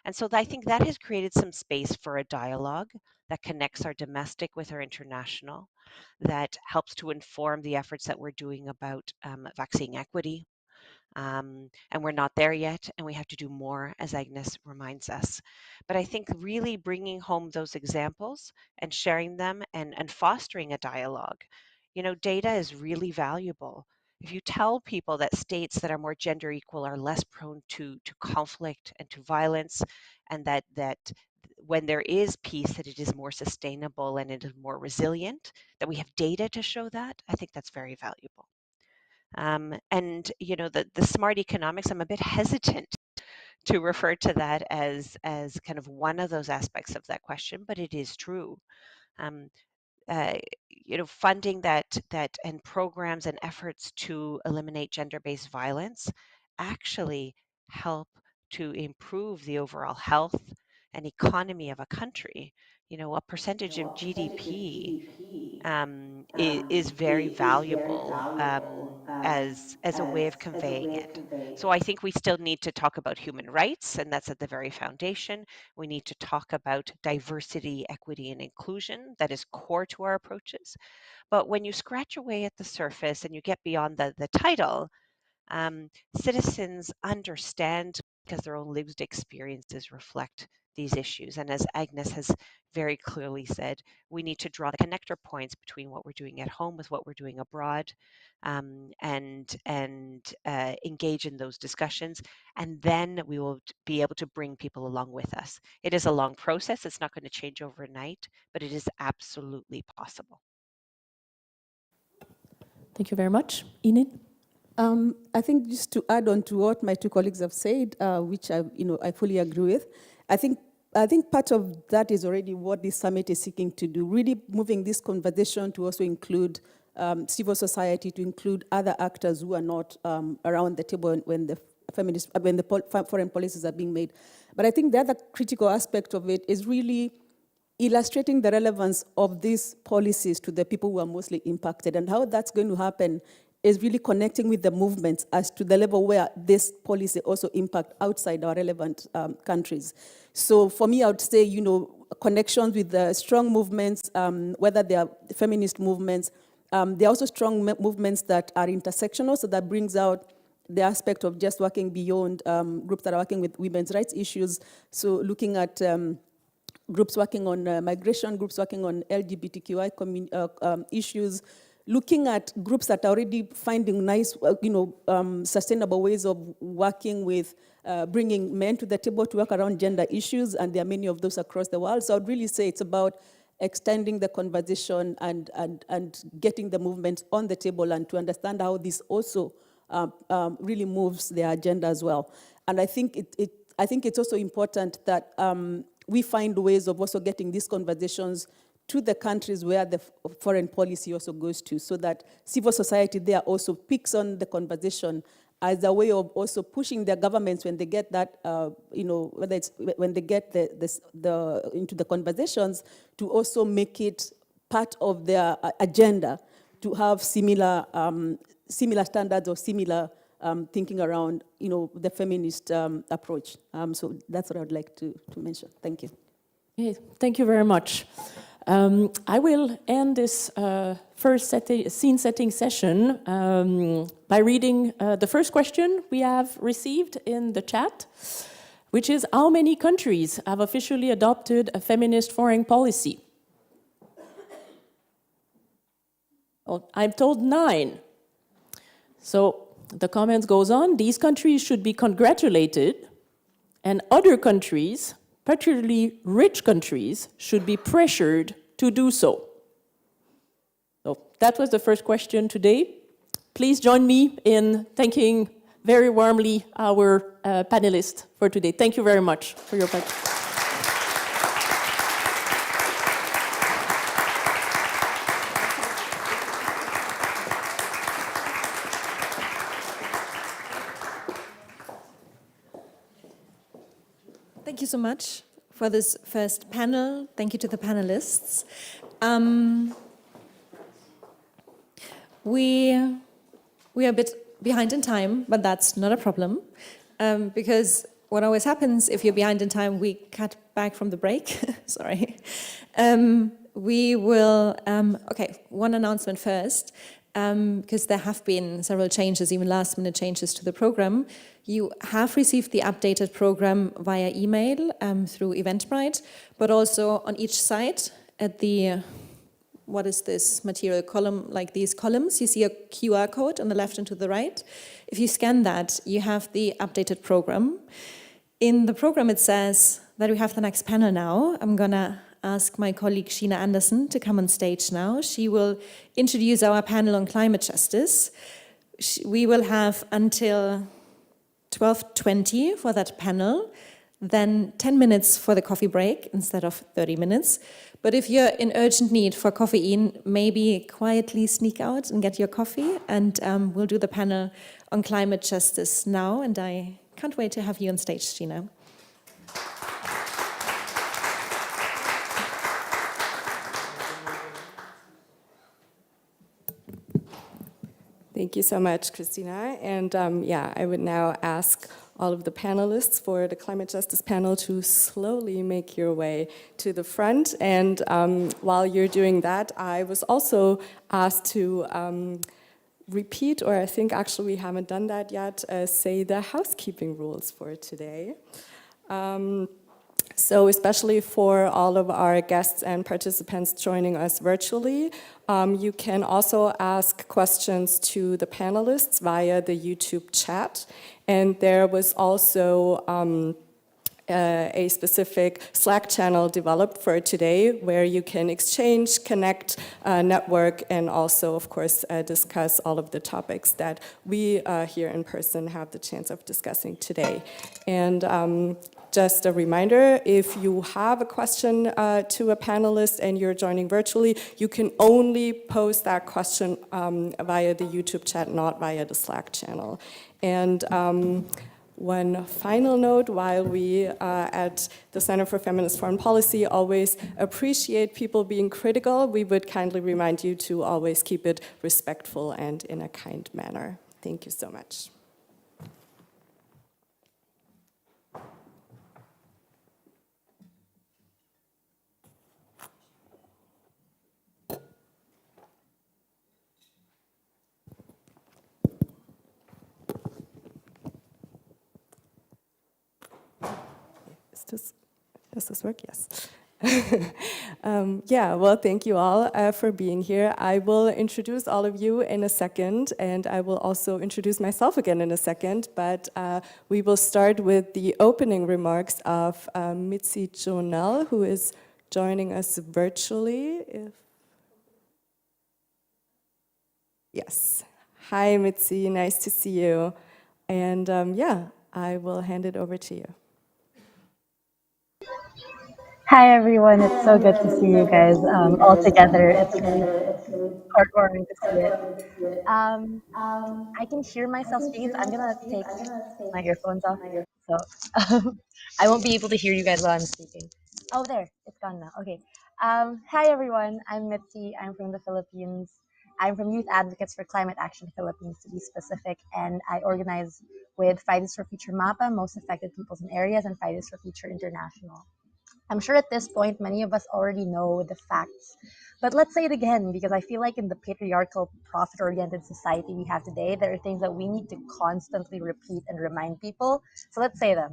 And so I think that has created some space for a dialogue that connects our domestic with our international, that helps to inform the efforts that we're doing about vaccine equity. And we're not there yet, and we have to do more, as Agnes reminds us. But I think really bringing home those examples and sharing them and fostering a dialogue. Data is really valuable. If you tell people that states that are more gender equal are less prone to conflict and to violence, and that when there is peace, that it is more sustainable and it is more resilient, that we have data to show that, I think that's very valuable. And the smart economics, I'm a bit hesitant to refer to that as kind of one of those aspects of that question, but it is true. Funding that and programs and efforts to eliminate gender-based violence actually help to improve the overall health and economy of a country. A percentage of GDP is very valuable as a way of conveying it. So I think we still need to talk about human rights, and that's at the very foundation. We need to talk about diversity, equity, and inclusion. That is core to our approaches. But when you scratch away at the surface and you get beyond the title, citizens understand because their own lived experiences reflect these issues. And as Agnes has very clearly said, we need to draw the connector points between what we're doing at home with what we're doing abroad, and engage in those discussions. And then we will be able to bring people along with us. It is a long process. It's not going to change overnight, but it is absolutely possible. Thank you very much. Enid? I think just to add on to what my two colleagues have said, which I fully agree with, I think part of that is already what this summit is seeking to do, really moving this conversation to also include civil society, to include other actors who are not around the table when the foreign policies are being made. But I think the other critical aspect of it is really illustrating the relevance of these policies to the people who are mostly impacted, and how that's going to happen is really connecting with the movements as to the level where this policy also impact outside our relevant countries. So for me, I would say, connections with the strong movements, whether they are feminist movements, there are also strong movements that are intersectional, so that brings out the aspect of just working beyond groups that are working with women's rights issues. So looking at groups working on migration, groups working on LGBTQI issues, looking at groups that are already finding nice, sustainable ways of working with bringing men to the table to work around gender issues, and there are many of those across the world. So I'd really say it's about extending the conversation and getting the movements on the table, and to understand how this also really moves their agenda as well. And I think it's also important that we find ways of also getting these conversations to the countries where the foreign policy also goes to, so that civil society there also picks on the conversation as a way of also pushing their governments when they get that, whether it's when they get into the conversations, to also make it part of their agenda to have similar standards or similar thinking around, the feminist approach. So that's what I would like to mention. Thank you. Okay, thank you very much. I will end this first scene-setting session by reading the first question we have received in the chat, which is, how many countries have officially adopted a feminist foreign policy? Well, I'm told 9. So the comment goes on, these countries should be congratulated, and other countries, particularly rich countries, should be pressured to do so. So that was the first question today. Please join me in thanking very warmly our panelists for today. Thank you very much for your participation. Thank you so much for this first panel. Thank you to the panelists. We are a bit behind in time, but that's not a problem, because what always happens if you're behind in time, we cut back from the break. Sorry. We will, okay, one announcement first, because there have been several changes, even last-minute changes to the program. You have received the updated program via email through Eventbrite, but also on each site at the, what is this material column, like these columns, you see a QR code on the left and to the right. If you scan that, you have the updated program. In the program, it says that we have the next panel now. I'm gonna ask my colleague Sheena Anderson to come on stage now. She will introduce our panel on climate justice. We will have until 12:20 for that panel, then 10 minutes for the coffee break instead of 30 minutes. But if you're in urgent need for caffeine, maybe quietly sneak out and get your coffee, and we'll do the panel on climate justice now, and I can't wait to have you on stage, Sheena. Thank you so much, Christina. And yeah, I would now ask all of the panelists for the climate justice panel to slowly make your way to the front. And while you're doing that, I was also asked to repeat, or I think actually we haven't done that yet, say the housekeeping rules for today. So especially for all of our guests and participants joining us virtually, you can also ask questions to the panelists via the YouTube chat. And there was also a specific Slack channel developed for today where you can exchange, connect, network, and also, of course, discuss all of the topics that we here in person have the chance of discussing today. And just a reminder, if you have a question to a panelist and you're joining virtually, you can only post that question via the YouTube chat, not via the Slack channel. And one final note, while we at the Center for Feminist Foreign Policy always appreciate people being critical, we would kindly remind you to always keep it respectful and in a kind manner. Thank you so much. Does this work? Yes. Yeah, well, thank you all for being here. I will introduce all of you in a second, and I will also introduce myself again in a second, but we will start with the opening remarks of Mitzi Jonel, who is joining us virtually. Yes. Hi, Mitzi, nice to see you. And yeah, I will hand it over to you. Hi everyone, it's so good to see you guys all together. It's really heartwarming to see it. I can hear myself speak, so I'm gonna take my earphones off, so I won't be able to hear you guys while I'm speaking. Oh, there, it's gone now. Okay. Hi everyone, I'm Mitzi. I'm from the Philippines. I'm from Youth Advocates for Climate Action Philippines, to be specific, and I organize with Fridays for Future MAPA, Most Affected Peoples and Areas, and Fridays for Future International. I'm sure at this point, many of us already know the facts, but let's say it again, because I feel like in the patriarchal, profit-oriented society we have today, there are things that we need to constantly repeat and remind people. So let's say them.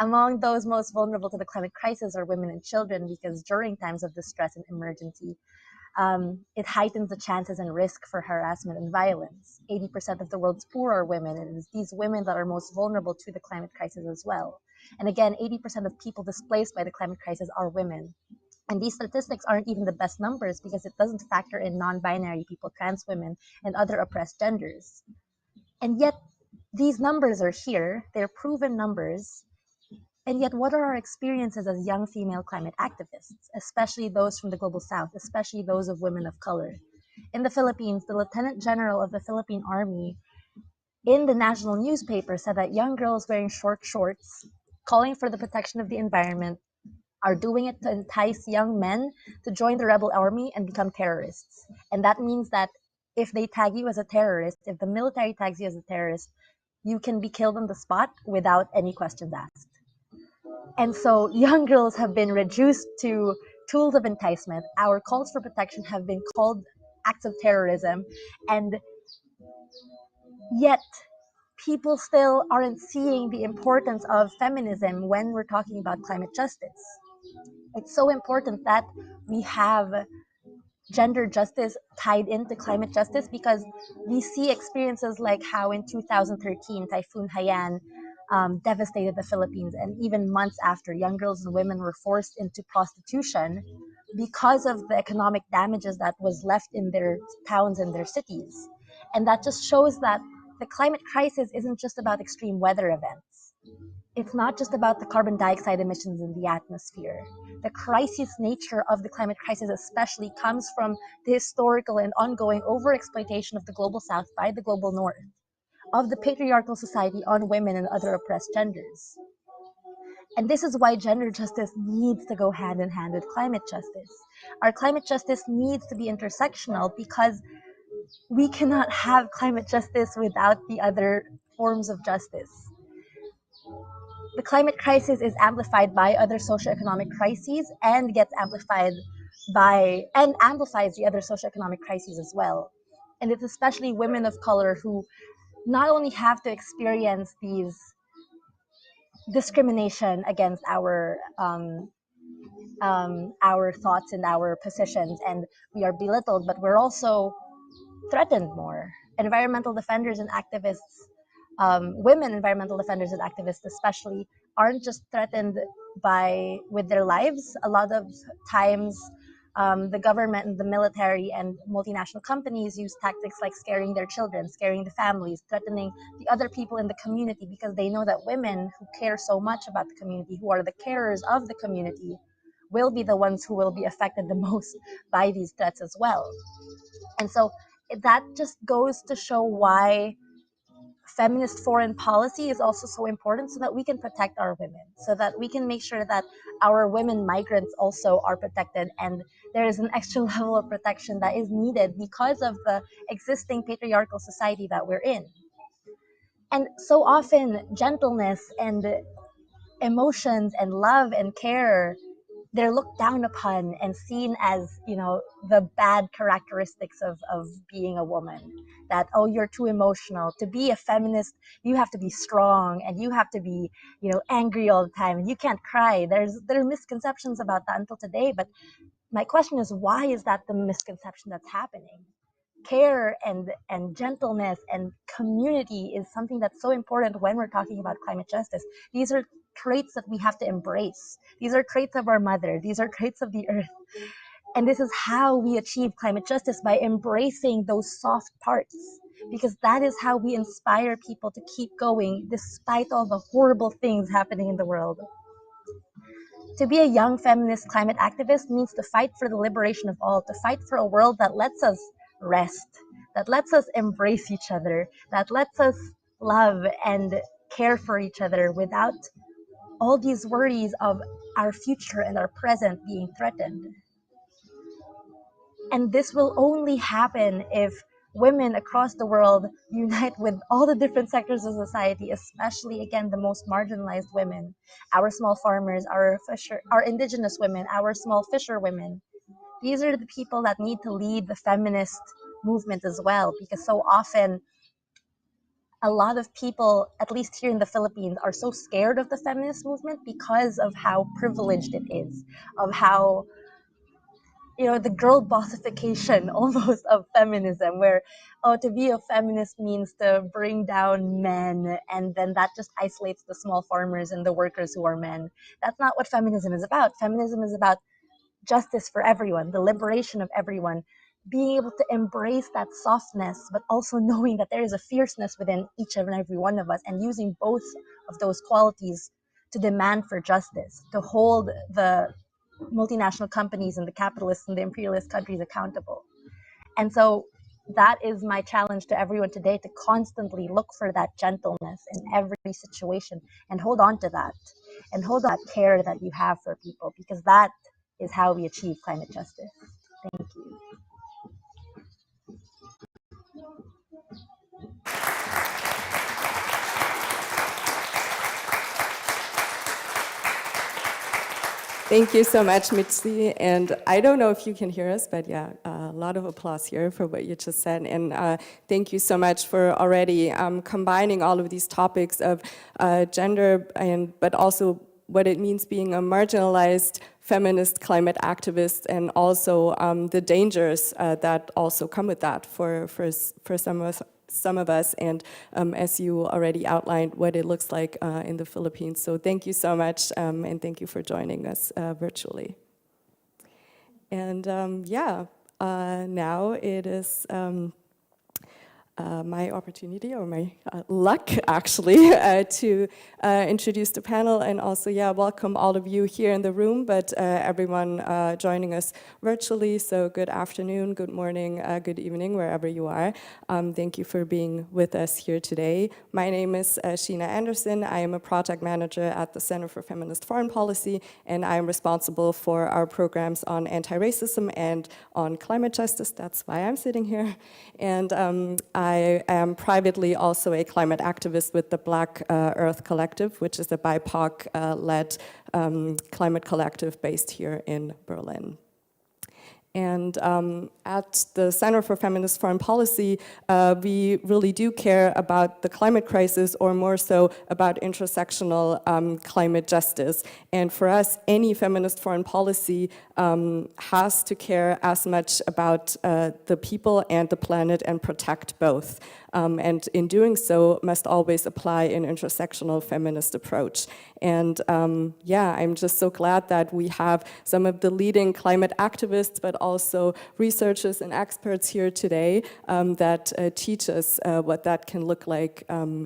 Among those most vulnerable to the climate crisis are women and children, because during times of distress and emergency, it heightens the chances and risk for harassment and violence. 80% of the world's poor are women, and it's these women that are most vulnerable to the climate crisis as well. And again, 80% of people displaced by the climate crisis are women. And these statistics aren't even the best numbers because it doesn't factor in non-binary people, trans women, and other oppressed genders. And yet, these numbers are here, they're proven numbers. And yet, what are our experiences as young female climate activists, especially those from the Global South, especially those of women of color? In the Philippines, the Lieutenant General of the Philippine Army in the national newspaper said that young girls wearing short shorts, calling for the protection of the environment, are doing it to entice young men to join the rebel army and become terrorists. And that means that if they tag you as a terrorist, if the military tags you as a terrorist, you can be killed on the spot without any questions asked. And so young girls have been reduced to tools of enticement. Our calls for protection have been called acts of terrorism. And yet people still aren't seeing the importance of feminism when we're talking about climate justice. It's so important that we have gender justice tied into climate justice, because we see experiences like how in 2013 Typhoon Haiyan devastated the Philippines, and even months after, young girls and women were forced into prostitution because of the economic damages that was left in their towns and their cities. And that just shows that the climate crisis isn't just about extreme weather events. It's not just about the carbon dioxide emissions in the atmosphere. The crisis nature of the climate crisis especially comes from the historical and ongoing overexploitation of the Global South by the Global North, of the patriarchal society on women and other oppressed genders. And this is why gender justice needs to go hand in hand with climate justice. Our climate justice needs to be intersectional, because we cannot have climate justice without the other forms of justice. The climate crisis is amplified by other socioeconomic crises and gets amplified by, and amplifies the other socioeconomic crises as well. And it's especially women of color who not only have to experience these discrimination against our thoughts and our positions, and we are belittled, but we're also threatened more. Environmental defenders and activists, women environmental defenders and activists especially, aren't just threatened with their lives. A lot of times, the government and the military and multinational companies use tactics like scaring their children, scaring the families, threatening the other people in the community, because they know that women who care so much about the community, who are the carers of the community, will be the ones who will be affected the most by these threats as well. And so that just goes to show why feminist foreign policy is also so important, so that we can protect our women, so that we can make sure that our women migrants also are protected, and there is an extra level of protection that is needed because of the existing patriarchal society that we're in. And so often, gentleness and emotions and love and care, they're looked down upon and seen as, the bad characteristics of being a woman. That, oh, you're too emotional. To be a feminist, you have to be strong, and you have to be, angry all the time, and you can't cry. There are misconceptions about that until today. But my question is, why is that the misconception that's happening? Care and gentleness and community is something that's so important when we're talking about climate justice. These are traits that we have to embrace. These are traits of our mother. These are traits of the earth. And this is how we achieve climate justice, by embracing those soft parts, because that is how we inspire people to keep going despite all the horrible things happening in the world. To be a young feminist climate activist means to fight for the liberation of all, to fight for a world that lets us rest, that lets us embrace each other, that lets us love and care for each other without all these worries of our future and our present being threatened. And this will only happen if women across the world unite with all the different sectors of society, especially, again, the most marginalized women, our small farmers, our indigenous women, our small fisher women. These are the people that need to lead the feminist movement as well, because so often a lot of people, at least here in the Philippines, are so scared of the feminist movement because of how privileged it is, of how, the girl bossification almost of feminism, where, to be a feminist means to bring down men, and then that just isolates the small farmers and the workers who are men. That's not what feminism is about. Feminism is about justice for everyone, the liberation of everyone, being able to embrace that softness, but also knowing that there is a fierceness within each and every one of us, and using both of those qualities to demand for justice, to hold the multinational companies and the capitalists and the imperialist countries accountable. And so that is my challenge to everyone today, to constantly look for that gentleness in every situation and hold on to that, and hold on to that care that you have for people, because that is how we achieve climate justice. Thank you. Thank you so much, Mitzi. And I don't know if you can hear us, but yeah, a lot of applause here for what you just said. And thank you so much for already combining all of these topics of gender, but also what it means being a marginalized feminist climate activist, and also the dangers that also come with that for some of us, and as you already outlined, what it looks like in the Philippines. So thank you so much, and thank you for joining us virtually. And now it is my opportunity, or my luck actually, to introduce the panel, and also welcome all of you here in the room, but everyone joining us virtually. So good afternoon, good morning, good evening, wherever you are. Thank you for being with us here today. My name is Sheena Anderson. I am a project manager at the Center for Feminist Foreign Policy, and I am responsible for our programs on anti-racism and on climate justice. That's why I'm sitting here. And I am privately also a climate activist with the Black Earth Collective, which is a BIPOC-led climate collective based here in Berlin. And at the Center for Feminist Foreign Policy, we really do care about the climate crisis, or more so about intersectional climate justice. And for us, any feminist foreign policy has to care as much about the people and the planet and protect both. And in doing so, must always apply an intersectional feminist approach. And I'm just so glad that we have some of the leading climate activists, but also researchers and experts here today that teach us what that can look like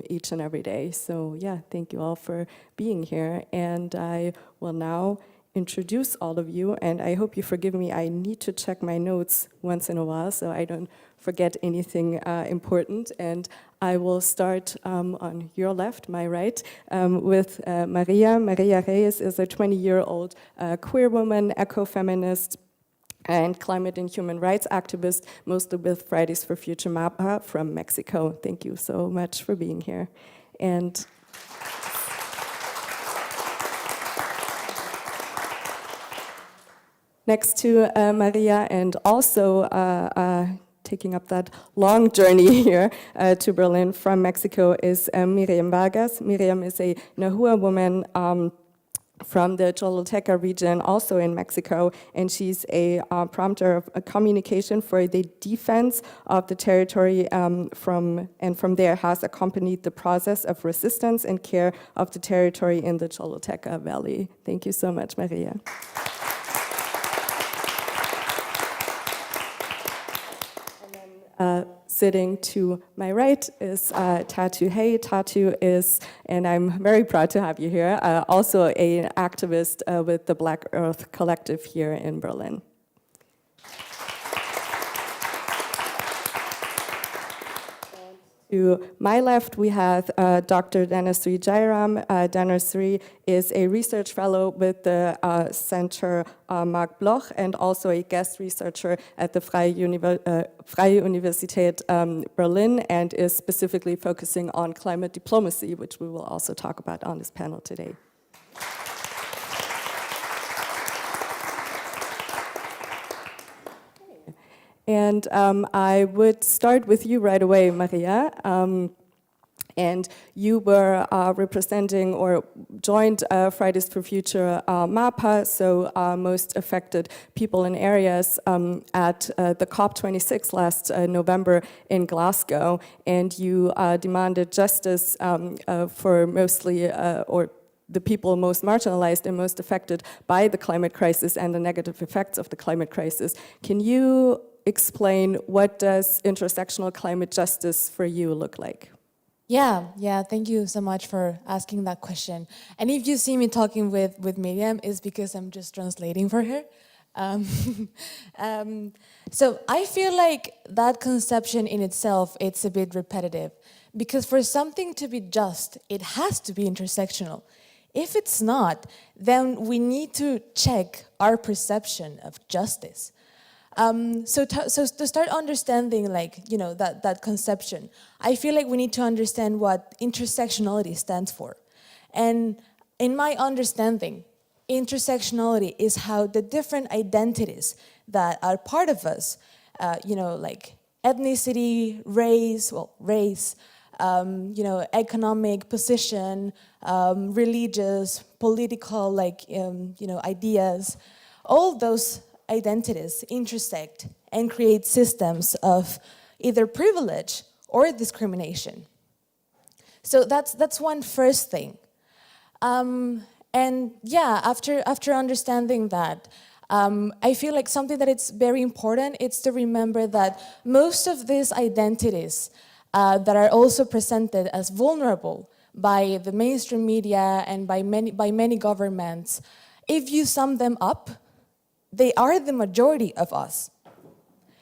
each and every day. So thank you all for being here. And I will now introduce all of you, and I hope you forgive me, I need to check my notes once in a while so I don't forget anything important. And I will start on your left, my right, with Maria. Maria Reyes is a 20-year-old queer woman, ecofeminist, and climate and human rights activist, mostly with Fridays for Future MAPA from Mexico. Thank you so much for being here. And next to Maria, and also taking up that long journey here to Berlin from Mexico, is Miriam Vargas. Miriam is a Nahua woman from the Choluteca region, also in Mexico, and she's a prompter of a communication for the defense of the territory from there has accompanied the process of resistance and care of the territory in the Choluteca Valley. Thank you so much, Maria. Sitting to my right is Tatu Hay. Tatu is, and I'm very proud to have you here, also an activist with the Black Earth Collective here in Berlin. To my left, we have Dr. Dhanasri Jairam. Dhanasri is a research fellow with the Center Marc Bloch and also a guest researcher at the Freie Universität Berlin, and is specifically focusing on climate diplomacy, which we will also talk about on this panel today. And I would start with you right away, Maria. And you were representing or joined Fridays for Future MAPA, so most affected people in areas at the COP26 last November in Glasgow. And you demanded justice for mostly, or the people most marginalized and most affected by the climate crisis and the negative effects of the climate crisis. Can you explain what does intersectional climate justice for you look like? Yeah, thank you so much for asking that question. And if you see me talking with Miriam, it's because I'm just translating for her. So I feel like that conception in itself, it's a bit repetitive, because for something to be just, it has to be intersectional. If it's not, then we need to check our perception of justice. So to start understanding, like, you know, that conception, I feel like we need to understand what intersectionality stands for. And in my understanding, intersectionality is how the different identities that are part of us, you know, like ethnicity, race, you know, economic position, religious, political, like, you know, ideas, all those identities intersect and create systems of either privilege or discrimination. So that's one first thing. And yeah, after understanding that, I feel like something that it's very important is to remember that most of these identities that are also presented as vulnerable by the mainstream media and by many governments, if you sum them up, they are the majority of us.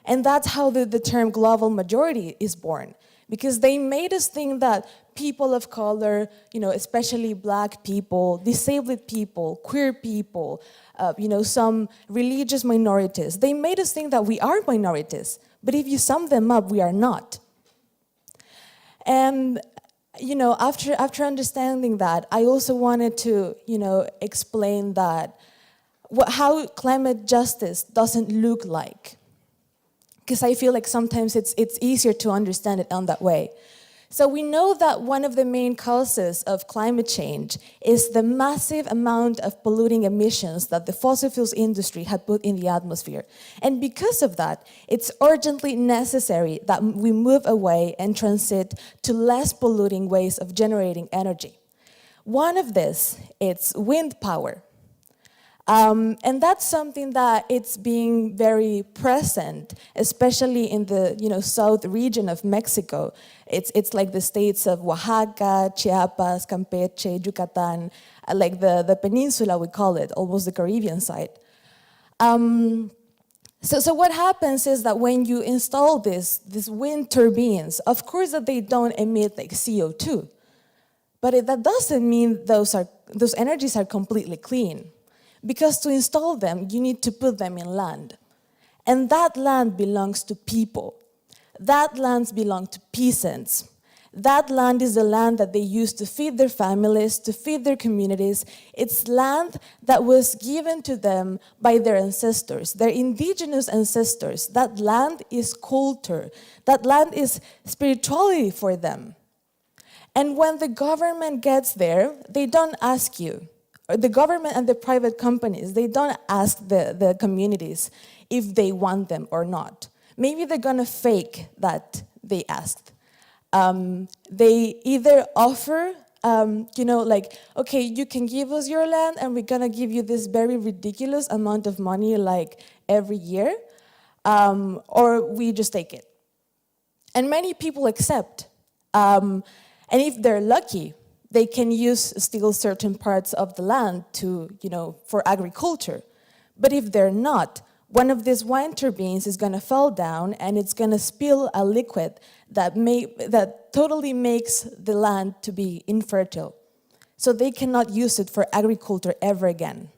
And that's how the term global majority is born, because they made us think that people of color, you know, especially Black people, disabled people, queer people, you know, some religious minorities, they made us think that we are minorities, but if you sum them up, we are not. And you know, after understanding that, I also wanted to, you know, explain that how climate justice doesn't look like, because I feel like sometimes it's easier to understand it on that way. So we know that one of the main causes of climate change is the massive amount of polluting emissions that the fossil fuels industry had put in the atmosphere. And because of that, it's urgently necessary that we move away and transit to less polluting ways of generating energy. One of this is wind power. And that's something that it's being very present, especially in the, you know, south region of Mexico. It's like the states of Oaxaca, Chiapas, Campeche, Yucatan, like the peninsula, we call it, almost the Caribbean side. So what happens is that when you install these wind turbines, of course that they don't emit like CO2, but that doesn't mean those energies are completely clean. Because to install them, you need to put them in land. And that land belongs to people. That land belongs to peasants. That land is the land that they use to feed their families, to feed their communities. It's land that was given to them by their ancestors, their indigenous ancestors. That land is culture. That land is spirituality for them. And when the government gets there, they don't ask you. The government and the private companies, they don't ask the communities if they want them or not. Maybe they're gonna fake that they asked. They either offer, you know, like, okay, you can give us your land and we're gonna give you this very ridiculous amount of money like every year, or we just take it. And many people accept. And if they're lucky, they can use still certain parts of the land to, you know, for agriculture. But if they're not, one of these wind turbines is going to fall down and it's going to spill a liquid that totally makes the land to be infertile. So they cannot use it for agriculture ever again.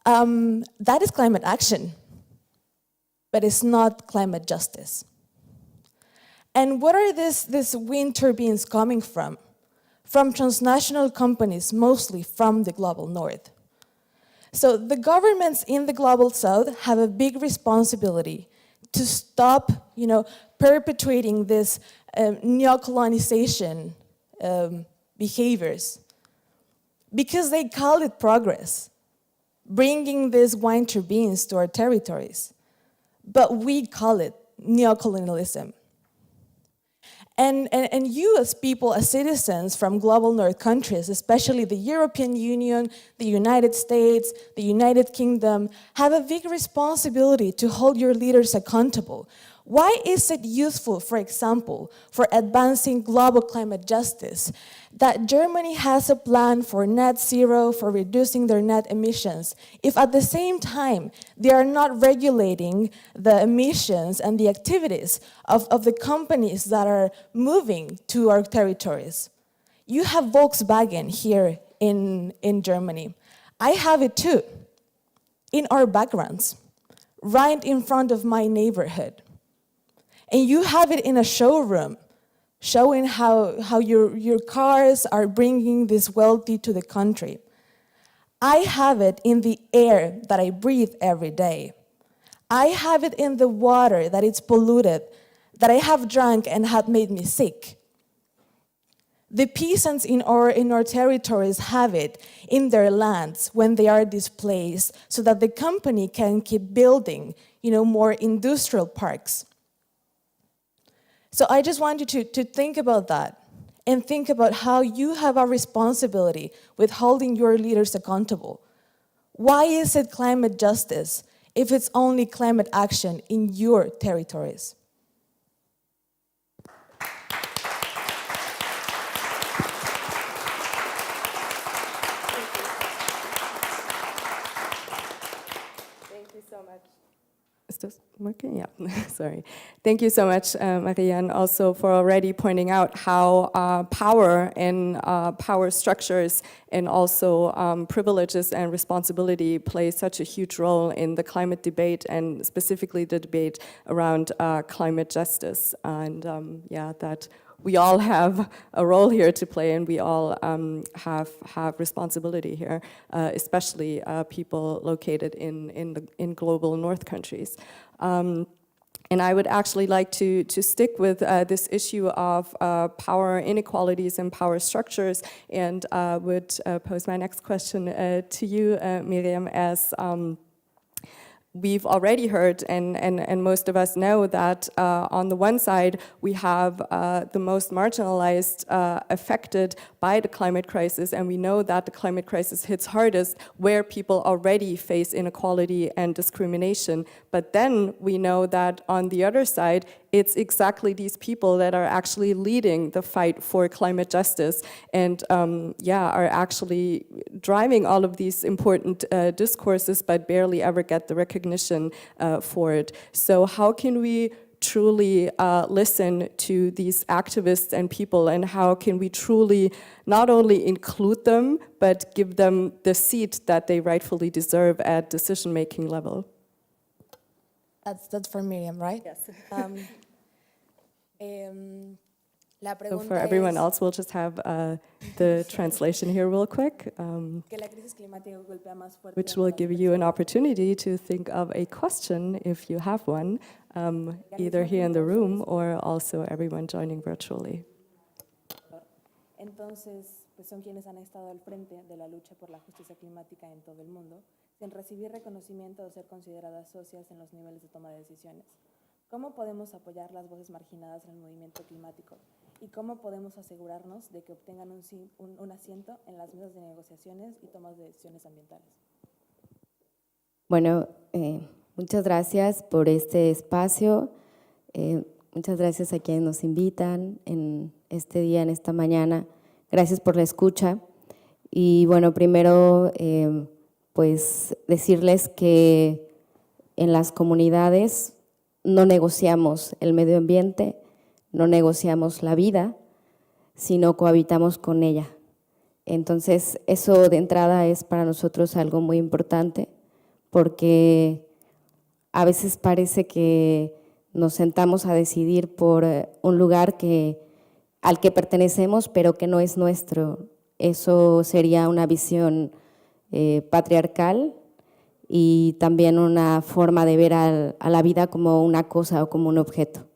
That is climate action, but it's not climate justice. And what are these wind turbines coming from? From transnational companies, mostly from the global north. So the governments in the global south have a big responsibility to stop, perpetuating this neocolonization behaviors, because they call it progress, bringing these wind turbines to our territories. But we call it neocolonialism. And you as people, as citizens from global north countries, especially the European Union, the United States, the United Kingdom, have a big responsibility to hold your leaders accountable. Why is it useful, for example, for advancing global climate justice, that Germany has a plan for net zero, for reducing their net emissions, if at the same time they are not regulating the emissions and the activities of the companies that are moving to our territories? You have Volkswagen here in Germany. I have it too, in our backgrounds, right in front of my neighborhood. And you have it in a showroom, showing how your cars are bringing this wealthy to the country. I have it in the air that I breathe every day. I have it in the water that it's polluted, that I have drunk and had made me sick. The peasants in our territories have it in their lands when they are displaced, so that the company can keep building, more industrial parks. So I just want you to think about that and think about how you have a responsibility with holding your leaders accountable. Why is it climate justice if it's only climate action in your territories? Thank you so much. Is this working? Yeah, sorry. Thank you so much, Maria, and also for already pointing out how power and power structures and also privileges and responsibility play such a huge role in the climate debate, and specifically the debate around climate justice. And that we all have a role here to play, and we all have responsibility here, especially people located in global North countries. And I would actually like to stick with this issue of power inequalities and power structures, and would pose my next question to you, Miriam, as we've already heard, and most of us know that on the one side, we have the most marginalized affected by the climate crisis, and we know that the climate crisis hits hardest where people already face inequality and discrimination. But then we know that on the other side, it's exactly these people that are actually leading the fight for climate justice and are actually driving all of these important discourses, but barely ever get the recognition for it. So how can we truly listen to these activists and people, and how can we truly not only include them, but give them the seat that they rightfully deserve at decision-making level? That's for Miriam, right? Yes. So for everyone else, we'll just have the translation here real quick, which will give you an opportunity to think of a question if you have one, either here in the room or also everyone joining virtually. Entonces, pues son quienes han estado al frente de la lucha por la justicia climática en todo el mundo, sin recibir reconocimiento o ser consideradas socias en los niveles de toma de decisiones. ¿Cómo podemos apoyar las voces marginadas en el movimiento climático? ¿Y cómo podemos asegurarnos de que obtengan un asiento en las mesas de negociaciones y tomas de decisiones ambientales? Bueno, muchas gracias por este espacio. Muchas gracias a quienes nos invitan en este día, en esta mañana. Gracias por la escucha. Y bueno, primero, pues decirles que en las comunidades no negociamos el medio ambiente, no negociamos la vida, sino cohabitamos con ella. Entonces, eso de entrada es para nosotros algo muy importante, porque a veces parece que nos sentamos a decidir por un lugar al que pertenecemos, pero que no es nuestro. Eso sería una visión patriarcal y también una forma de ver a la vida como una cosa o como un objeto.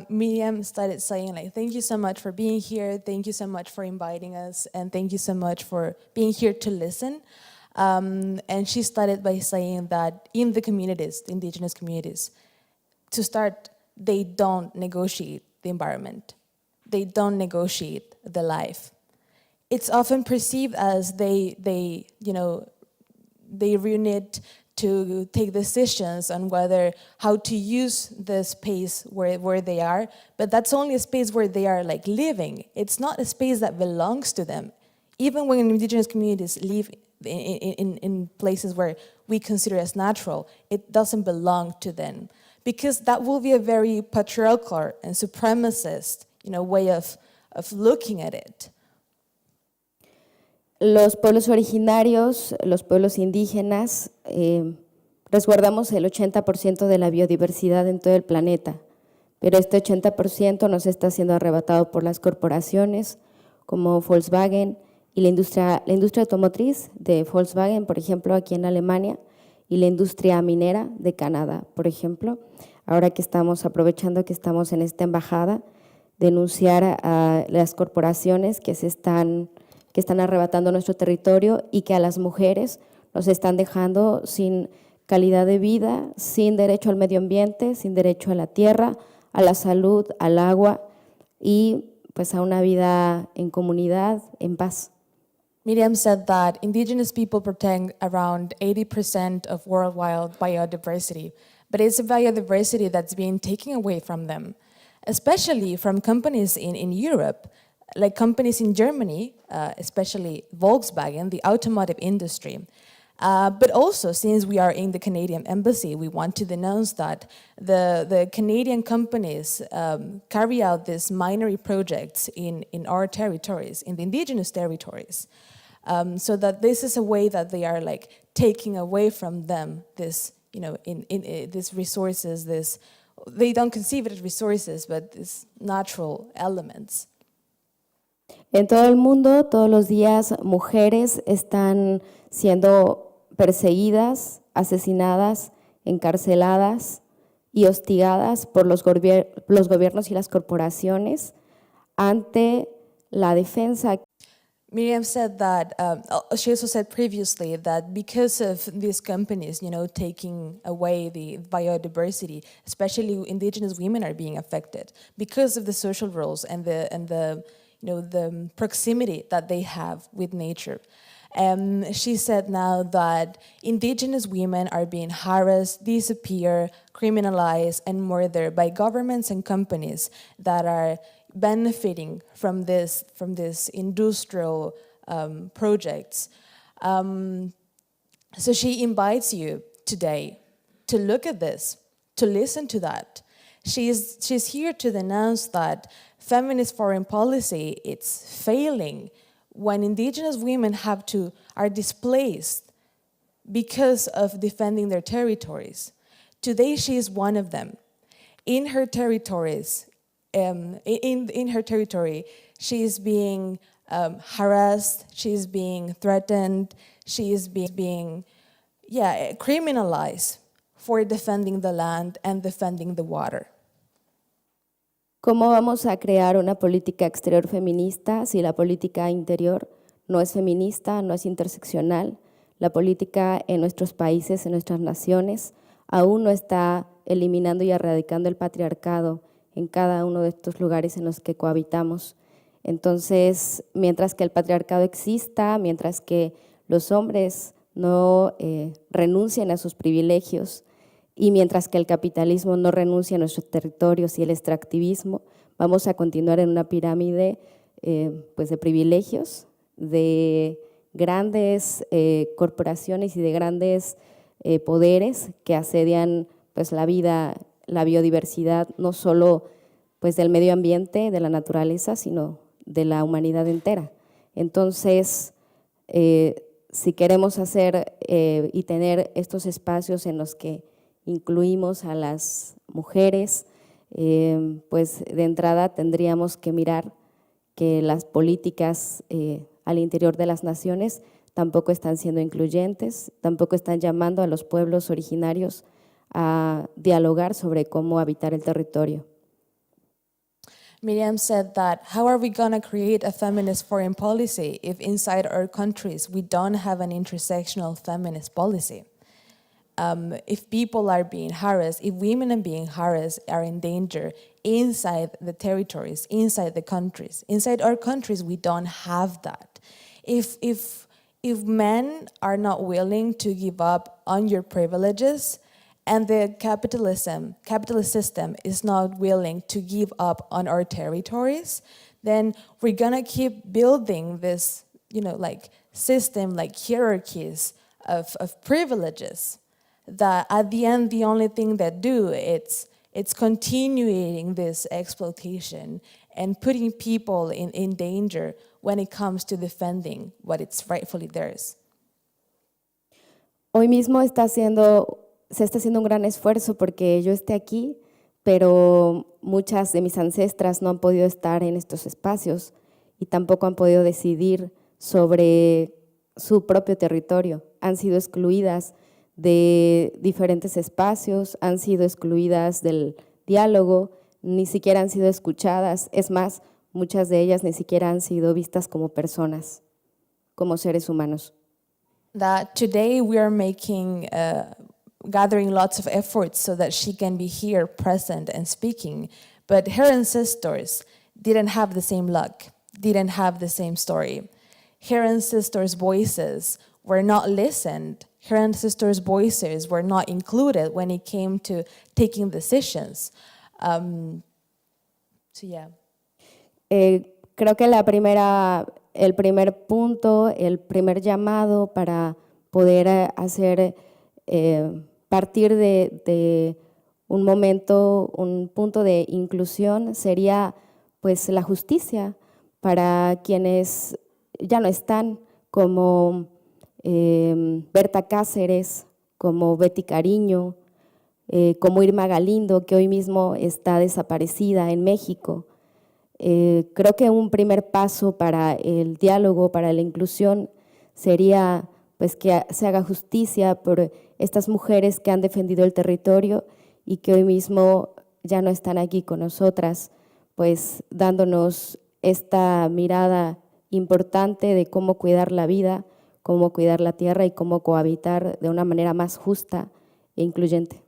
Miriam started saying, like, thank you so much for being here, thank you so much for inviting us, and thank you so much for being here to listen. And she started by saying that in the communities, the indigenous communities, to start, they don't negotiate the environment. They don't negotiate the life. It's often perceived as they really need to take decisions on how to use the space where they are, but that's only a space where they are like living. It's not a space that belongs to them. Even when indigenous communities live in places where we consider as natural, it doesn't belong to them, because that will be a very patriarchal and supremacist, way of looking at it. Los pueblos originarios, los pueblos indígenas, resguardamos el 80% de la biodiversidad en todo el planeta, pero este 80% nos está siendo arrebatado por las corporaciones como Volkswagen y la industria automotriz de Volkswagen, por ejemplo, aquí en Alemania, y la industria minera de Canadá, por ejemplo. Ahora que estamos aprovechando que estamos en esta embajada, denunciar a las corporaciones que están arrebatando nuestro territorio y que a las mujeres nos están dejando sin calidad de vida, sin derecho al medio ambiente, sin derecho a la tierra, a la salud, al agua y pues a una vida en comunidad, en paz. Miriam said that indigenous people protect around 80% of worldwide biodiversity, but it's a biodiversity that's being taken away from them, especially from companies in Europe, like companies in Germany, especially Volkswagen, the automotive industry. But also, since we are in the Canadian Embassy, we want to denounce that the Canadian companies carry out these minery projects in our territories, in the indigenous territories, so that this is a way that they are like taking away from them this, these resources, they don't conceive it as resources, but these natural elements. En todo el mundo, todos los días, mujeres están siendo perseguidas, asesinadas, encarceladas y hostigadas por los gobiernos y las corporaciones ante la defensa. Miriam said that, she also said previously that because of these companies, taking away the biodiversity, especially indigenous women are being affected because of the social roles and the proximity that they have with nature. She said now that indigenous women are being harassed, disappear, criminalized, and murdered by governments and companies that are benefiting from this industrial projects. So she invites you today to look at this, to listen to that. She's here to denounce that feminist foreign policy, it's failing when indigenous women are displaced because of defending their territories. Today she is one of them. In her territories, in her territory, she is being harassed, she is being threatened, she is being criminalized for defending the land and defending the water. ¿Cómo vamos a crear una política exterior feminista si la política interior no es feminista, no es interseccional? La política en nuestros países, en nuestras naciones, aún no está eliminando y erradicando el patriarcado en cada uno de estos lugares en los que cohabitamos. Entonces, mientras que el patriarcado exista, mientras que los hombres no renuncien a sus privilegios, y mientras que el capitalismo no renuncia a nuestros territorios y el extractivismo, vamos a continuar en una pirámide de privilegios, de grandes corporaciones y de grandes poderes que asedian pues, la vida, la biodiversidad, no solo pues, del medio ambiente, de la naturaleza, sino de la humanidad entera. Entonces, si queremos hacer y tener estos espacios en los que incluimos a las mujeres, pues de entrada tendríamos que mirar que las políticas al interior de las naciones tampoco están siendo incluyentes, tampoco están llamando a los pueblos originarios a dialogar sobre cómo habitar el territorio. Miriam said that, how are we going to create a feminist foreign policy if inside our countries we don't have an intersectional feminist policy? If people are being harassed, if women are being harassed, are in danger inside the territories, inside the countries. Inside our countries, we don't have that. If men are not willing to give up on your privileges, and the capitalist system is not willing to give up on our territories, then we're gonna keep building this, like system, like hierarchies of privileges that at the end, the only thing that do, it's continuing this exploitation and putting people in danger when it comes to defending what it's rightfully theirs. Hoy mismo se está haciendo un gran esfuerzo porque yo esté aquí, pero muchas de mis ancestras no han podido estar en estos espacios y tampoco han podido decidir sobre su propio territorio. Han sido excluidas de diferentes espacios, han sido excluidas del diálogo, ni siquiera han sido escuchadas. Es más, muchas de ellas ni siquiera han sido vistas como personas, como seres humanos. That today we are making gathering lots of efforts so that she can be here, present and speaking. But her ancestors didn't have the same luck, didn't have the same story. Her ancestors' voices were not listened. Her ancestors' voices were not included when it came to taking decisions. Creo que el primer punto, el primer llamado para poder hacer partir de un momento, un punto de inclusión sería pues la justicia para quienes ya no están, como Berta Cáceres, como Betty Cariño, como Irma Galindo, que hoy mismo está desaparecida en México. Creo que un primer paso para el diálogo, para la inclusión, sería pues que se haga justicia por estas mujeres que han defendido el territorio y que hoy mismo ya no están aquí con nosotras, pues dándonos esta mirada importante de cómo cuidar la vida, cómo cuidar la tierra y cómo cohabitar de una manera más justa e incluyente.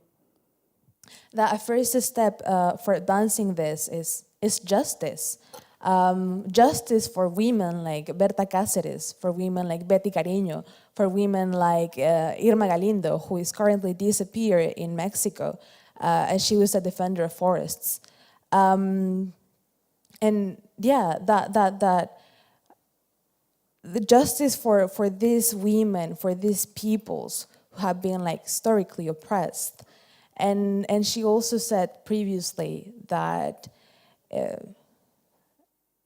The first step for advancing this is justice. Justice for women like Berta Cáceres, for women like Betty Cariño, for women like Irma Galindo, who is currently disappeared in Mexico, and she was a defender of forests. And yeah, that the justice for these women, for these peoples who have been like historically oppressed. And she also said previously that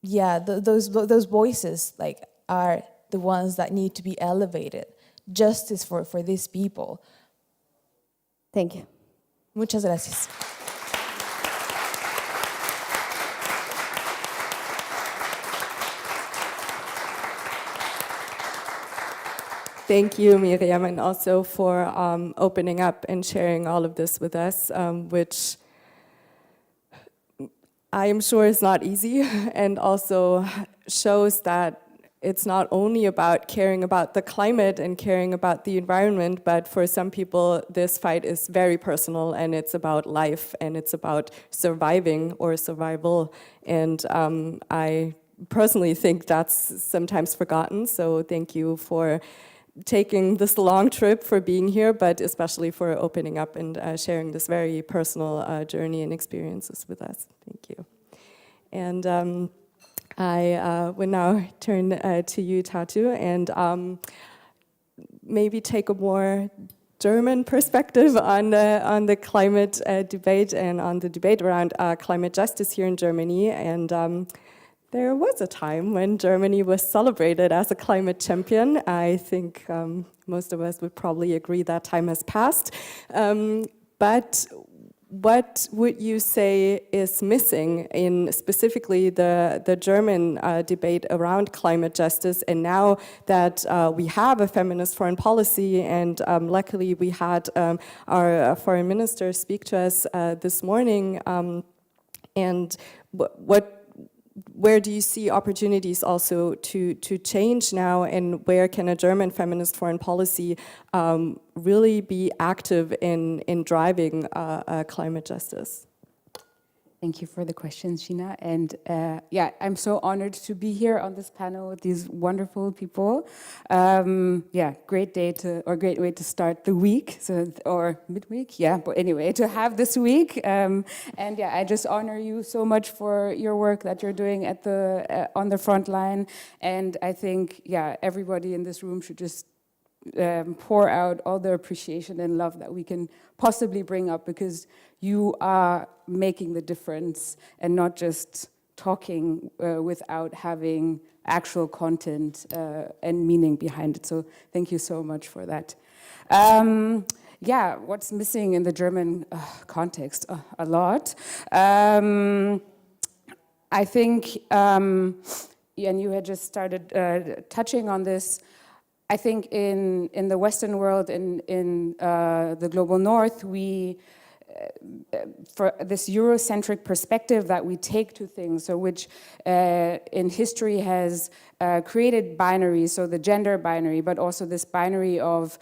those voices like are the ones that need to be elevated. Justice for these people. Thank you. Muchas gracias. Thank you, Miriam, and also for opening up and sharing all of this with us, which I am sure is not easy, and also shows that it's not only about caring about the climate and caring about the environment, but for some people this fight is very personal, and it's about life, and it's about surviving or survival. And I personally think that's sometimes forgotten, so thank you for taking this long trip, for being here, but especially for opening up and sharing this very personal journey and experiences with us. Thank you. And I will now turn to you, Tatu, and maybe take a more German perspective on the climate debate and on the debate around climate justice here in Germany. And there was a time when Germany was celebrated as a climate champion. I think most of us would probably agree that time has passed. But what would you say is missing in specifically the German debate around climate justice? And now that we have a feminist foreign policy, and luckily we had our foreign minister speak to us this morning, and where do you see opportunities also to change now, and where can a German feminist foreign policy really be active in driving climate justice? Thank you for the questions, Sheena. And yeah, I'm so honored to be here on this panel with these wonderful people. Yeah, great way to start the week, or midweek. Yeah, but anyway, to have this week. And yeah, I just honor you so much for your work that you're doing at on the front line. And I think, yeah, everybody in this room should just pour out all the appreciation and love that we can possibly bring up, because you are making the difference and not just talking without having actual content and meaning behind it. So thank you so much for that. Yeah, what's missing in the German context? A lot. I think, and you had just started touching on this, I think in the Western world, in the global North, we, for this Eurocentric perspective that we take to things, so which in history has created binaries, so the gender binary, but also this binary of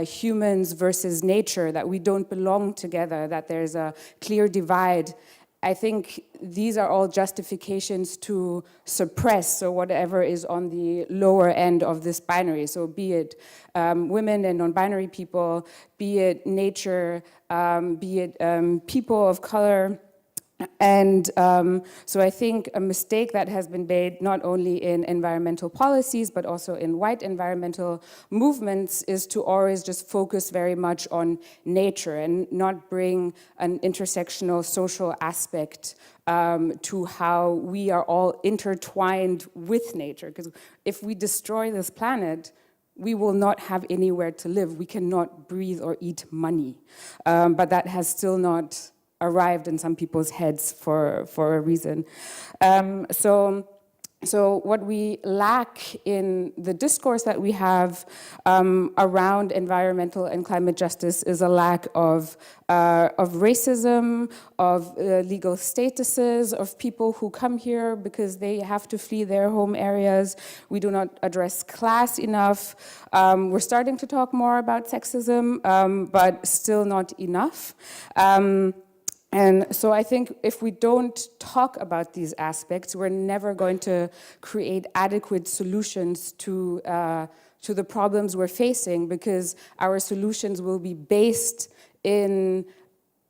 humans versus nature, that we don't belong together, that there's a clear divide. I think these are all justifications to suppress, so whatever is on the lower end of this binary, so be it women and non-binary people, be it nature, be it people of color. And so I think a mistake that has been made not only in environmental policies, but also in white environmental movements, is to always just focus very much on nature and not bring an intersectional social aspect to how we are all intertwined with nature. Because if we destroy this planet, we will not have anywhere to live. We cannot breathe or eat money. But that has still not arrived in some people's heads for a reason. So what we lack in the discourse that we have around environmental and climate justice is a lack of racism, of legal statuses, of people who come here because they have to flee their home areas. We do not address class enough. We're starting to talk more about sexism, but still not enough. And so I think if we don't talk about these aspects, we're never going to create adequate solutions to the problems we're facing, because our solutions will be based in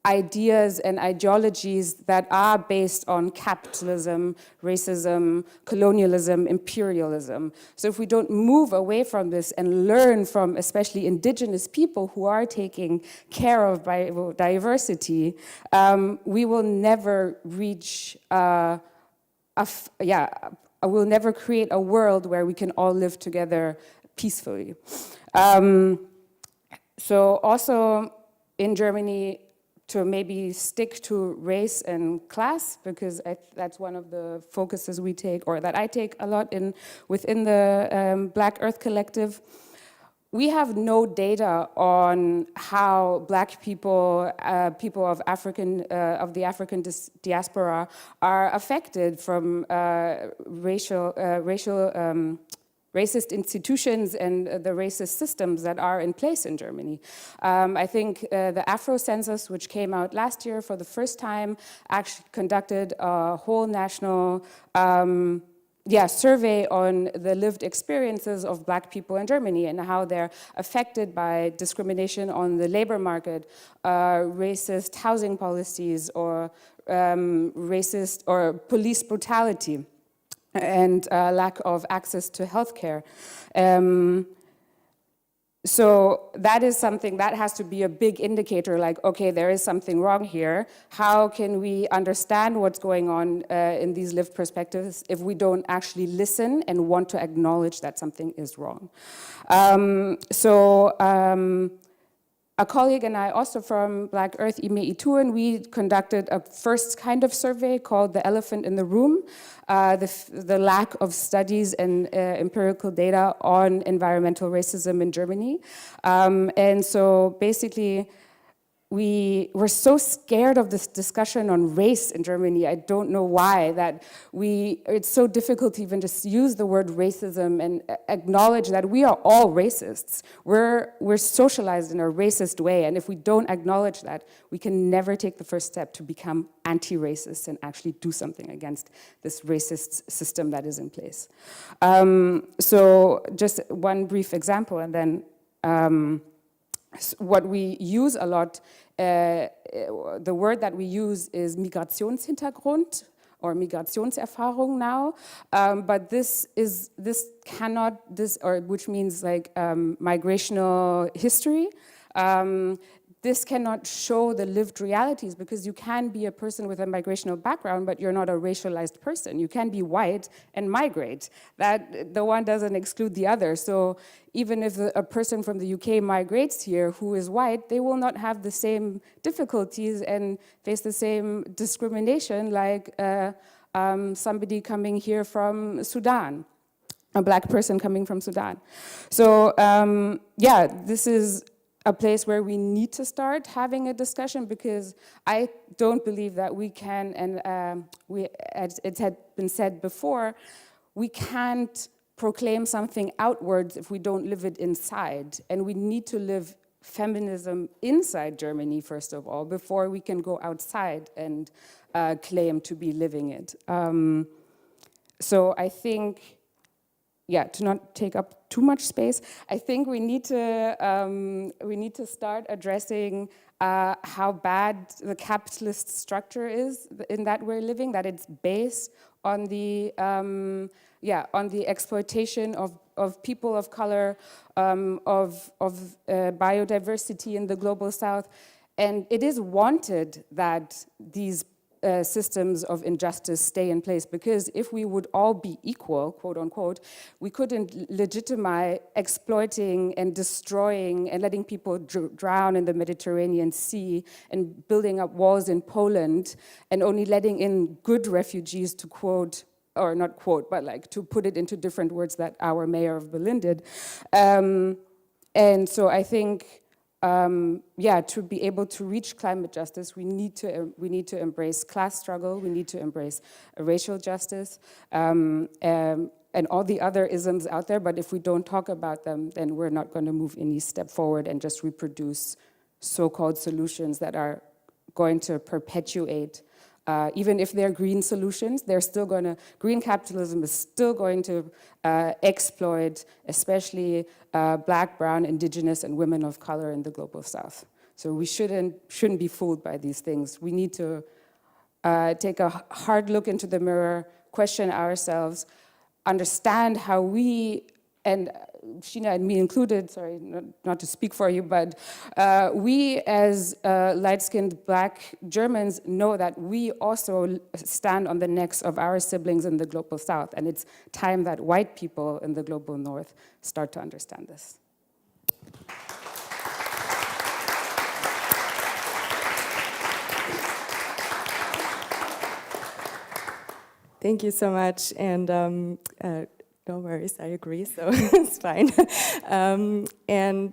ideas and ideologies that are based on capitalism, racism, colonialism, imperialism. So if we don't move away from this and learn from especially indigenous people who are taking care of biodiversity, we will never reach, we'll never create a world where we can all live together peacefully. So also in Germany, to maybe stick to race and class, because that's one of the focuses we take, or that I take a lot within the Black Earth Collective. We have no data on how Black people, people of the African diaspora, are affected from racist institutions and the racist systems that are in place in Germany. I think the Afro census, which came out last year for the first time, actually conducted a whole national survey on the lived experiences of Black people in Germany and how they're affected by discrimination on the labor market, racist housing policies, or racist or police brutality, and lack of access to healthcare. So that is something that has to be a big indicator, like, okay, there is something wrong here. How can we understand what's going on in these lived perspectives if we don't actually listen and want to acknowledge that something is wrong? A colleague and I, also from Black Earth, Ime Ituen, we conducted a first kind of survey called The Elephant in the Room, the lack of studies and empirical data on environmental racism in Germany. And so basically, we were so scared of this discussion on race in Germany. I don't know why, that it's so difficult to even just use the word racism and acknowledge that we are all racists. We're socialized in a racist way, and if we don't acknowledge that, we can never take the first step to become anti-racist and actually do something against this racist system that is in place. So just one brief example, and then what we use a lot, the word that we use is Migrationshintergrund or Migrationserfahrung now, but which means like migrational history. This cannot show the lived realities, because you can be a person with a migrational background, but you're not a racialized person. You can be white and migrate. That the one doesn't exclude the other. So even if a person from the UK migrates here who is white, they will not have the same difficulties and face the same discrimination like somebody coming here from Sudan, a Black person coming from Sudan. So yeah, this is a place where we need to start having a discussion, because I don't believe that we can, and as it had been said before, we can't proclaim something outwards if we don't live it inside. And we need to live feminism inside Germany, first of all, before we can go outside and claim to be living it. So I think, yeah, to not take up too much space, I think we need to start addressing how bad the capitalist structure is in that we're living, that it's based on the exploitation of people of color, of biodiversity in the global South, and it is wanted that these systems of injustice stay in place, because if we would all be equal, quote unquote, we couldn't legitimize exploiting and destroying and letting people drown in the Mediterranean Sea and building up walls in Poland and only letting in good refugees, to quote, or not quote, but like to put it into different words that our mayor of Berlin did. And so I think, to be able to reach climate justice, we need to embrace class struggle, we need to embrace racial justice, and all the other isms out there, but if we don't talk about them, then we're not going to move any step forward and just reproduce so-called solutions that are going to perpetuate, even if they're green solutions, green capitalism is still going to exploit, especially Black, brown, indigenous, and women of color in the global South. So we shouldn't be fooled by these things. We need to take a hard look into the mirror, question ourselves, understand how we, and Sheena and me included, sorry, not to speak for you, but we as light-skinned Black Germans know that we also stand on the necks of our siblings in the global South, and it's time that white people in the global North start to understand this. Thank you so much, and no worries, I agree, so it's fine. And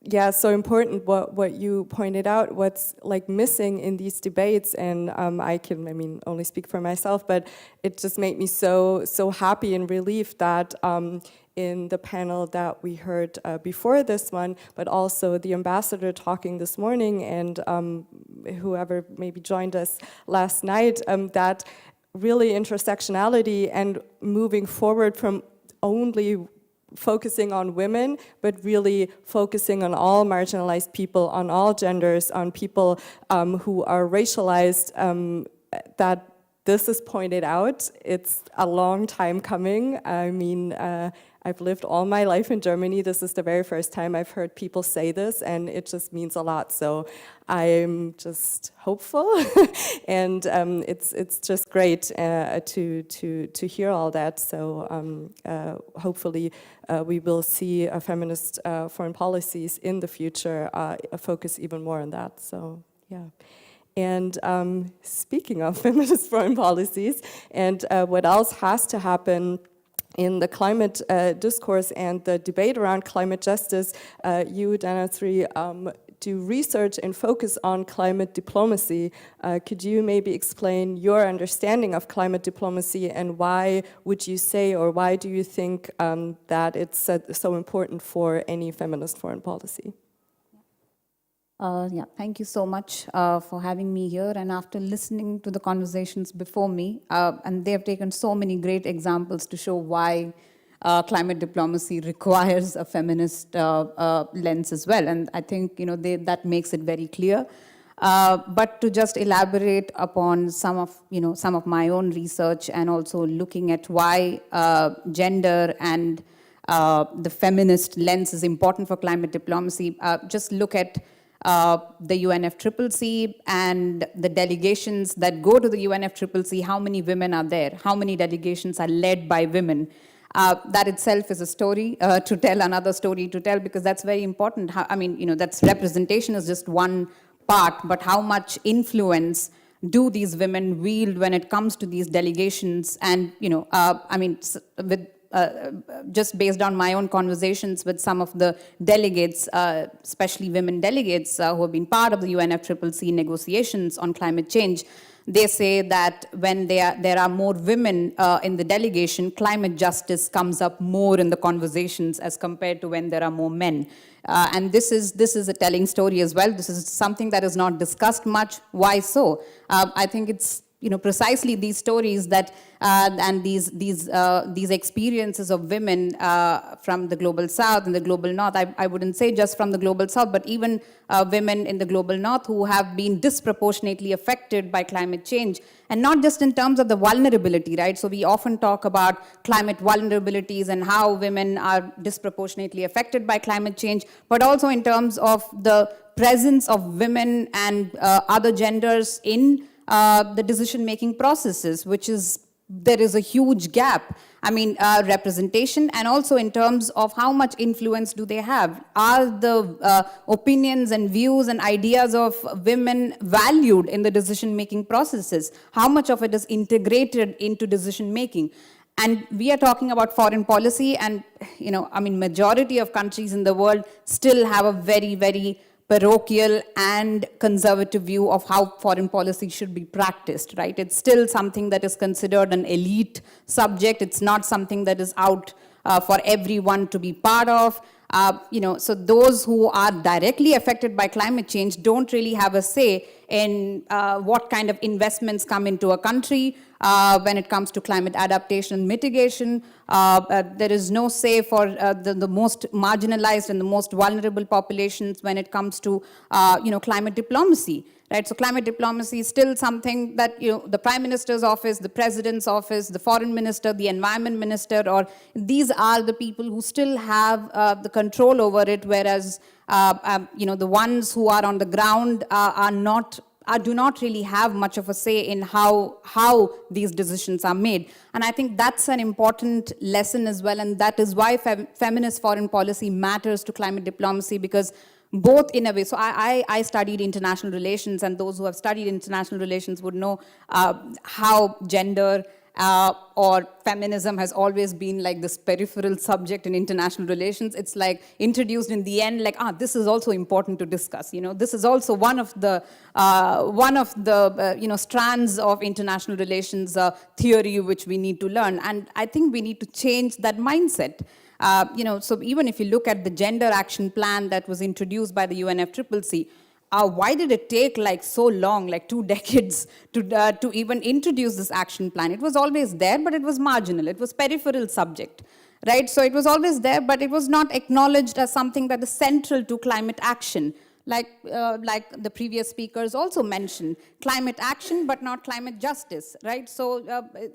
yeah, so important what you pointed out, what's like missing in these debates, and I only speak for myself, but it just made me so happy and relieved that in the panel that we heard before this one, but also the ambassador talking this morning, and whoever maybe joined us last night, that really intersectionality and moving forward from only focusing on women, but really focusing on all marginalized people, on all genders, on people who are racialized, that this is pointed out. It's a long time coming. I mean, I've lived all my life in Germany. This is the very first time I've heard people say this, and it just means a lot. So I'm just hopeful, and it's just great to hear all that. So hopefully we will see feminist foreign policies in the future focus even more on that. So yeah. And speaking of feminist foreign policies and what else has to happen in the climate discourse and the debate around climate justice, you, Dhanasri, do research and focus on climate diplomacy. Could you maybe explain your understanding of climate diplomacy, and why would you say, or why do you think that it's so important for any feminist foreign policy? Yeah, thank you so much for having me here. And after listening to the conversations before me, and they have taken so many great examples to show why climate diplomacy requires a feminist lens as well. And I think that makes it very clear. But to just elaborate upon some of my own research, and also looking at why gender and the feminist lens is important for climate diplomacy, just look at the UNFCCC and the delegations that go to the UNFCCC, how many women are there, how many delegations are led by women. That itself is a story to tell, another story to tell, because that's very important. That's representation is just one part, but how much influence do these women wield when it comes to these delegations? And, just based on my own conversations with some of the delegates, especially women delegates who have been part of the UNFCCC negotiations on climate change, they say that when there are more women in the delegation, climate justice comes up more in the conversations as compared to when there are more men. And this is a telling story as well. This is something that is not discussed much. Why so? I think it's precisely these stories that and these experiences of women from the global south and the global north. I wouldn't say just from the global south, but even women in the global north who have been disproportionately affected by climate change, and not just in terms of the vulnerability, right? So we often talk about climate vulnerabilities and how women are disproportionately affected by climate change, but also in terms of the presence of women and other genders in the decision-making processes, there is a huge gap. Representation, and also in terms of how much influence do they have? Are the opinions and views and ideas of women valued in the decision-making processes? How much of it is integrated into decision-making? And we are talking about foreign policy, and majority of countries in the world still have a very, very parochial and conservative view of how foreign policy should be practiced, right? It's still something that is considered an elite subject. It's not something that is out for everyone to be part of. So those who are directly affected by climate change don't really have a say in what kind of investments come into a country when it comes to climate adaptation and mitigation. There is no say for the most marginalized and the most vulnerable populations when it comes to climate diplomacy. Right, so climate diplomacy is still something that the Prime Minister's office, the President's office, the Foreign Minister, the Environment Minister, or these are the people who still have the control over it, whereas the ones who are on the ground do not really have much of a say in how these decisions are made. And I think that's an important lesson as well, and that is why feminist foreign policy matters to climate diplomacy, because both in a way, so I studied international relations, and those who have studied international relations would know how gender or feminism has always been like this peripheral subject in international relations. It's like introduced in the end, like, this is also important to discuss. This is also one of the strands of international relations theory which we need to learn. And I think we need to change that mindset. So even if you look at the gender action plan that was introduced by the UNFCCC, why did it take so long, 2 decades, to even introduce this action plan? It was always there, but it was marginal. It was peripheral subject, right? So it was always there, but it was not acknowledged as something that is central to climate action. like the previous speakers also mentioned, climate action but not climate justice, right? So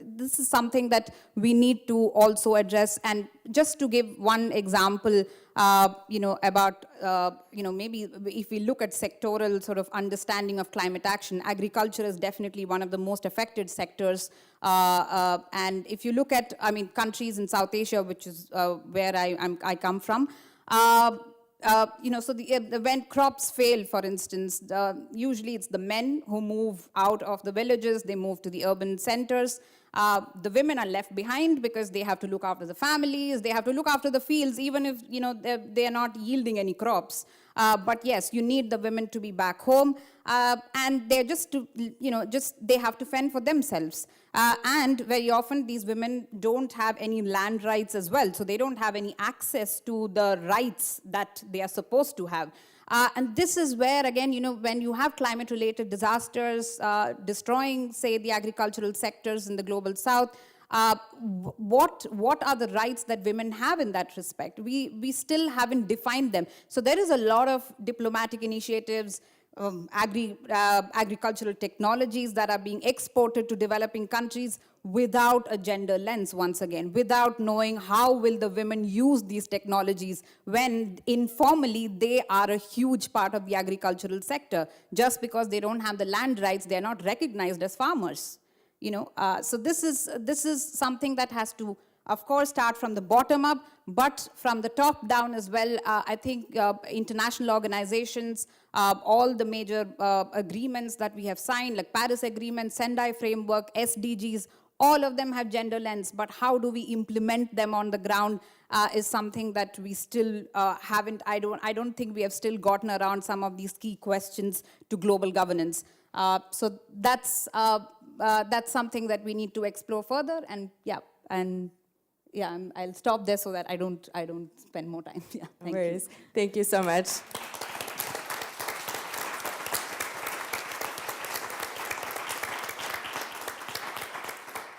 this is something that we need to also address. And just to give one example, about, maybe if we look at sectoral sort of understanding of climate action, agriculture is definitely one of the most affected sectors. And if you look at, countries in South Asia, which is where I come from, so when crops fail, for instance, usually it's the men who move out of the villages, they move to the urban centers. The women are left behind because they have to look after the families, they have to look after the fields, even if they are not yielding any crops. But yes, you need the women to be back home, and they're they have to fend for themselves. And very often these women don't have any land rights as well, so they don't have any access to the rights that they are supposed to have. And this is where, again, when you have climate-related disasters destroying, say, the agricultural sectors in the global south, what are the rights that women have in that respect? We still haven't defined them. So there is a lot of diplomatic initiatives, agricultural technologies that are being exported to developing countries without a gender lens, once again, without knowing how will the women use these technologies when informally they are a huge part of the agricultural sector. Just because they don't have the land rights, they're not recognized as farmers. So this is something that has to, of course, start from the bottom up, but from the top down as well. I think international organizations, all the major agreements that we have signed, like Paris Agreement, Sendai Framework, SDGs, all of them have gender lens, but how do we implement them on the ground is something that we still haven't. I don't think we have still gotten around some of these key questions to global governance. So that's something that we need to explore further. And I'll stop there so that I don't spend more time. Yeah, thank you. Thank you so much.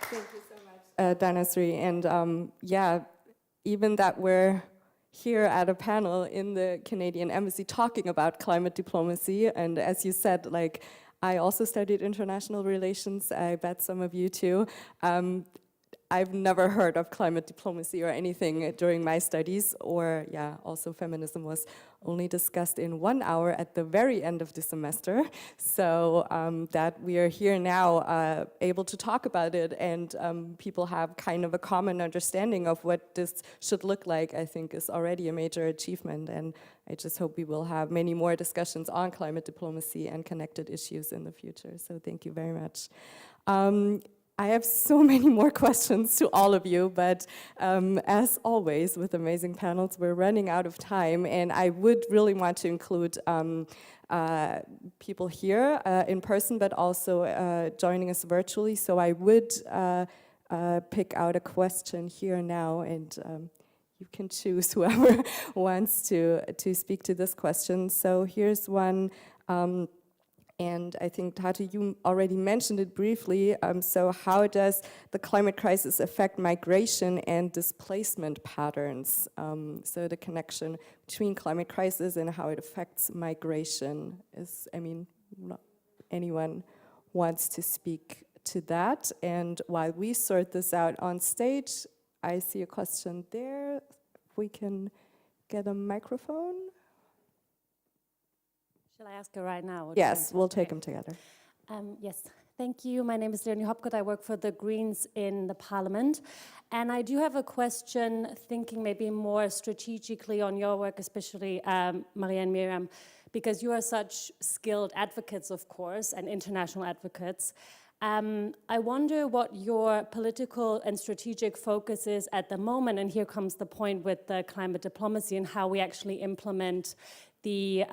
Thank you so much, Dhanasri. And even that we're here at a panel in the Canadian Embassy talking about climate diplomacy, and as you said, I also studied international relations. I bet some of you too. I've never heard of climate diplomacy or anything during my studies, or also feminism was only discussed in 1 hour at the very end of the semester. So that we are here now able to talk about it, and people have kind of a common understanding of what this should look like, I think is already a major achievement. And I just hope we will have many more discussions on climate diplomacy and connected issues in the future. So thank you very much. I have so many more questions to all of you, but as always with amazing panels, we're running out of time, and I would really want to include people here in person, but also joining us virtually. So I would pick out a question here now, and you can choose whoever wants to speak to this question. So here's one. And I think, Tati, you already mentioned it briefly. So how does the climate crisis affect migration and displacement patterns? So the connection between climate crisis and how it affects migration is, anyone wants to speak to that? And while we sort this out on stage, I see a question there. If we can get a microphone. Shall I ask her right now? Yes, we'll take them together. Yes, thank you. My name is Leonie Hopkott. I work for the Greens in the Parliament. And I do have a question, thinking maybe more strategically on your work, especially Maria and Miriam, because you are such skilled advocates, of course, and international advocates. I wonder what your political and strategic focus is at the moment, and here comes the point with the climate diplomacy and how we actually implement the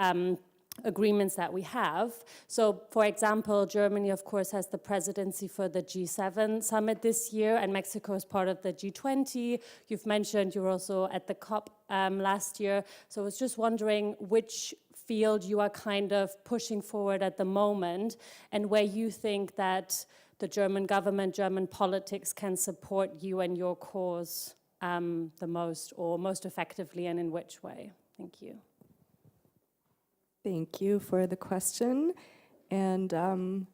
agreements that we have. So, for example, Germany, of course, has the presidency for the G7 summit this year, and Mexico is part of the G20. You've mentioned you were also at the COP last year. So I was just wondering which field you are kind of pushing forward at the moment, and where you think that the German government, German politics can support you and your cause the most, or most effectively, and in which way? Thank you. Thank you for the question. And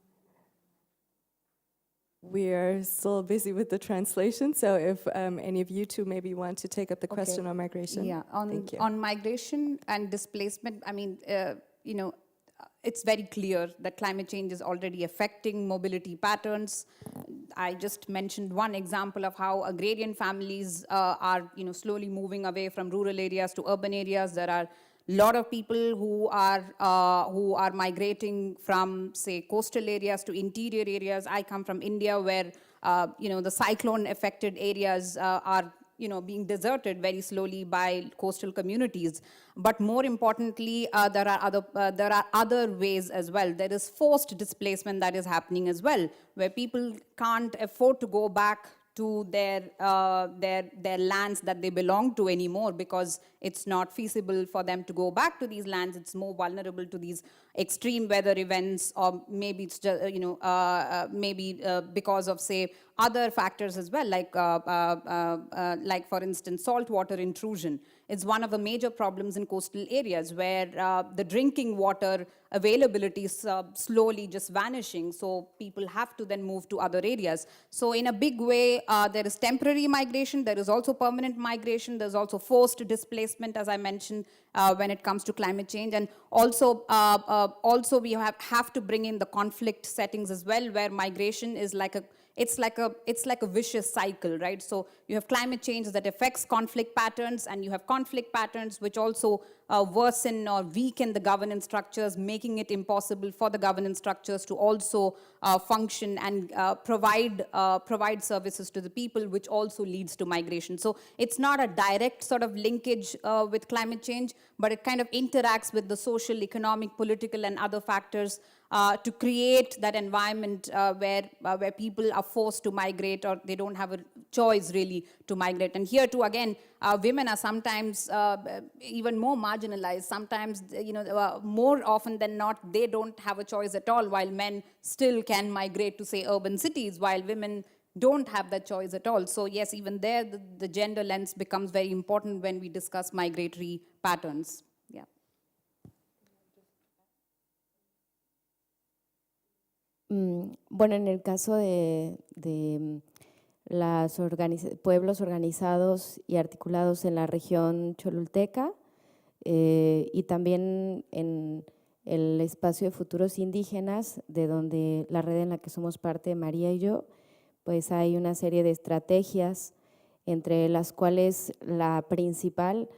we're still busy with the translation, so if any of you two maybe want to take up the question on migration. Yeah, Thank you. on migration and displacement, I mean, you know, it's very clear that climate change is already affecting mobility patterns. I just mentioned one example of how agrarian families are, you know, slowly moving away from rural areas to urban areas. There are a lot of people who are migrating from, say, coastal areas to interior areas. I come from India, where you know, the cyclone-affected areas are, you know, being deserted very slowly by coastal communities. But more importantly, there are other ways as well. There is forced displacement that is happening as well, where people can't afford to go back to their lands that they belong to anymore, because it's not feasible for them to go back to these lands. It's more vulnerable to these extreme weather events, or maybe it's just, you know, maybe because of, say, other factors as well, like for instance, saltwater intrusion. It's one of the major problems in coastal areas, where the drinking water availability is slowly just vanishing. So people have to then move to other areas. So in a big way, there is temporary migration. There is also permanent migration. There's also forced displacement, as I mentioned, when it comes to climate change. And also, we have to bring in the conflict settings as well, where migration is like a it's like a vicious cycle, right? So you have climate change that affects conflict patterns, and you have conflict patterns which also worsen or weaken the governance structures, making it impossible for the governance structures to also function and provide services to the people, which also leads to migration. So it's not a direct sort of linkage with climate change, but it kind of interacts with the social, economic, political, and other factors to create that environment where people are forced to migrate, or they don't have a choice really to migrate. And here too, again, women are sometimes even more marginalized. Sometimes, you know, more often than not, they don't have a choice at all, while men still can migrate to, say, urban cities, while women don't have that choice at all. So yes, even there, the gender lens becomes very important when we discuss migratory patterns. Yeah. Bueno, en el caso de los pueblos organizados y articulados en la región cholulteca y también en el espacio de futuros indígenas, de donde la red en la que somos parte, María y yo, pues hay una serie de estrategias, entre las cuales la principal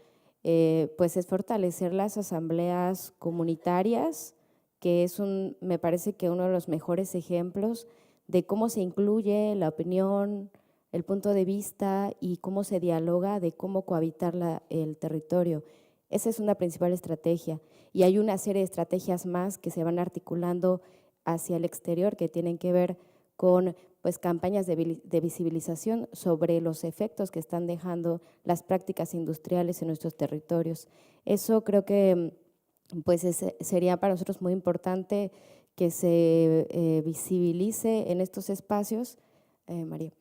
pues es fortalecer las asambleas comunitarias, que es me parece que uno de los mejores ejemplos de cómo se incluye la opinión, el punto de vista y cómo se dialoga de cómo cohabitar el territorio. Esa es una principal estrategia, y hay una serie de estrategias más que se van articulando hacia el exterior, que tienen que ver con pues, campañas de visibilización sobre los efectos que están dejando las prácticas industriales en nuestros territorios. Eso creo que pues sería para nosotros muy importante que se visibilice en estos espacios. María.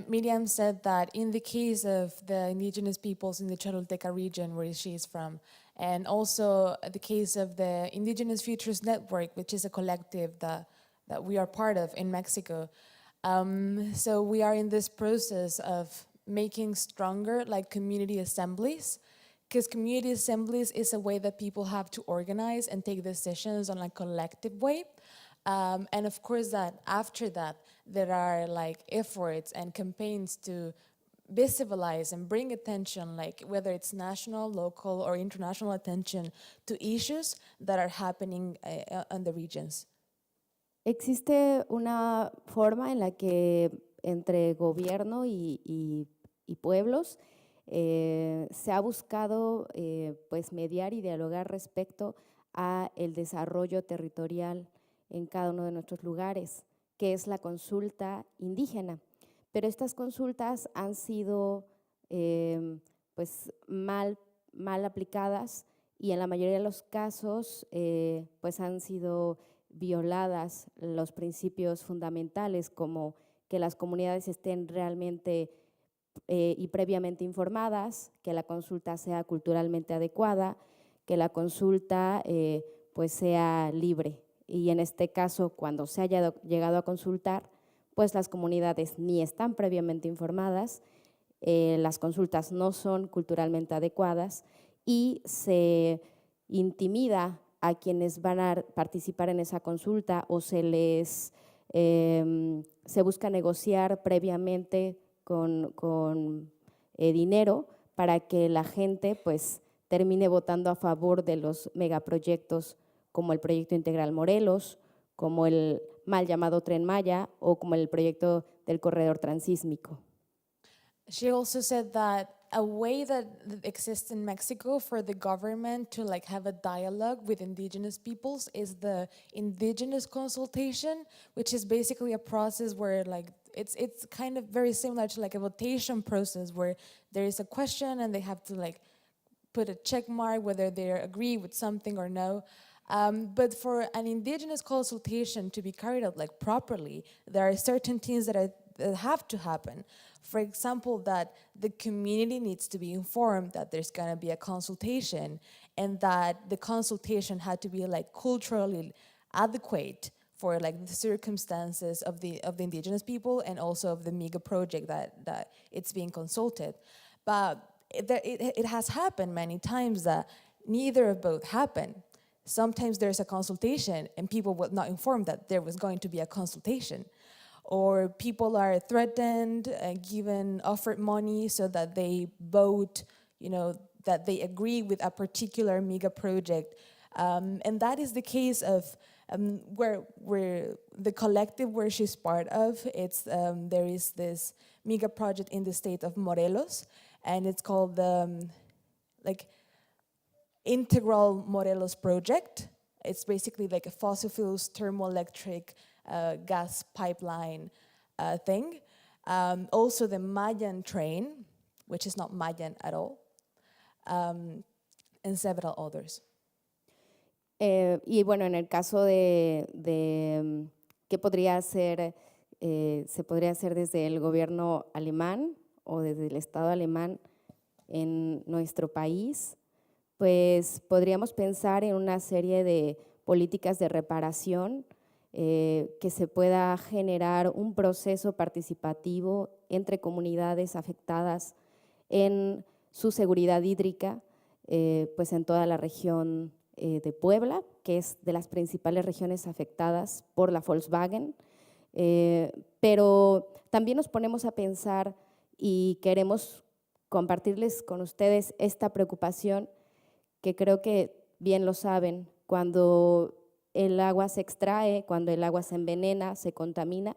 Miriam said that in the case of the indigenous peoples in the Cholulteca region, where she is from, and also the case of the Indigenous Futures Network, which is a collective that we are part of in Mexico. So we are in this process of making stronger like community assemblies, because community assemblies is a way that people have to organize and take decisions on a collective way. And of course that after that, there are like efforts and campaigns to visibilize and bring attention, like whether it's national, local, or international attention to issues that are happening in the regions. Existe una forma en la que entre gobierno y pueblos se ha buscado pues mediar y dialogar respecto a el desarrollo territorial en cada uno de nuestros lugares, que es la consulta indígena. Pero estas consultas han sido pues mal aplicadas, y en la mayoría de los casos pues han sido violadas los principios fundamentales, como que las comunidades estén realmente y previamente informadas, que la consulta sea culturalmente adecuada, que la consulta pues sea libre. Y en este caso, cuando se haya llegado a consultar, pues las comunidades ni están previamente informadas, las consultas no son culturalmente adecuadas y se intimida a quienes van a participar en esa consulta o se busca negociar previamente con dinero para que la gente pues termine votando a favor de los megaproyectos como el proyecto integral Morelos, como el mal llamado Tren Maya o como el proyecto del corredor transísmico. She also said that a way that exists in Mexico for the government to like have a dialogue with indigenous peoples is the Indigenous Consultation, which is basically a process where like it's kind of very similar to like a votation process where there is a question and they have to like put a check mark whether they agree with something or no. But for an indigenous consultation to be carried out like properly, there are certain things that have to happen. For example, that the community needs to be informed that there's going to be a consultation and that the consultation had to be like culturally adequate for like the circumstances of the indigenous people and also of the mega project that it's being consulted. But it has happened many times that neither of both happen. Sometimes there's a consultation and people were not informed that there was going to be a consultation. Or people are threatened and offered money so that they vote, that they agree with a particular mega project. And that is the case of where the collective where she's part of. There is this mega project in the state of Morelos, and it's called the Integral Morelos Project. It's basically like a fossil fuels thermoelectric gas pipeline thing. Also the Mayan train, which is not Mayan at all, and several others. Y bueno, en el caso de qué podría hacer, se podría hacer desde el gobierno alemán o desde el Estado alemán en nuestro país, pues podríamos pensar en una serie de políticas de reparación que se pueda generar un proceso participativo entre comunidades afectadas en su seguridad hídrica, pues en toda la región de Puebla, que es de las principales regiones afectadas por la Volkswagen, pero también nos ponemos a pensar y queremos compartirles con ustedes esta preocupación que creo que bien lo saben, cuando el agua se extrae, cuando el agua se envenena, se contamina,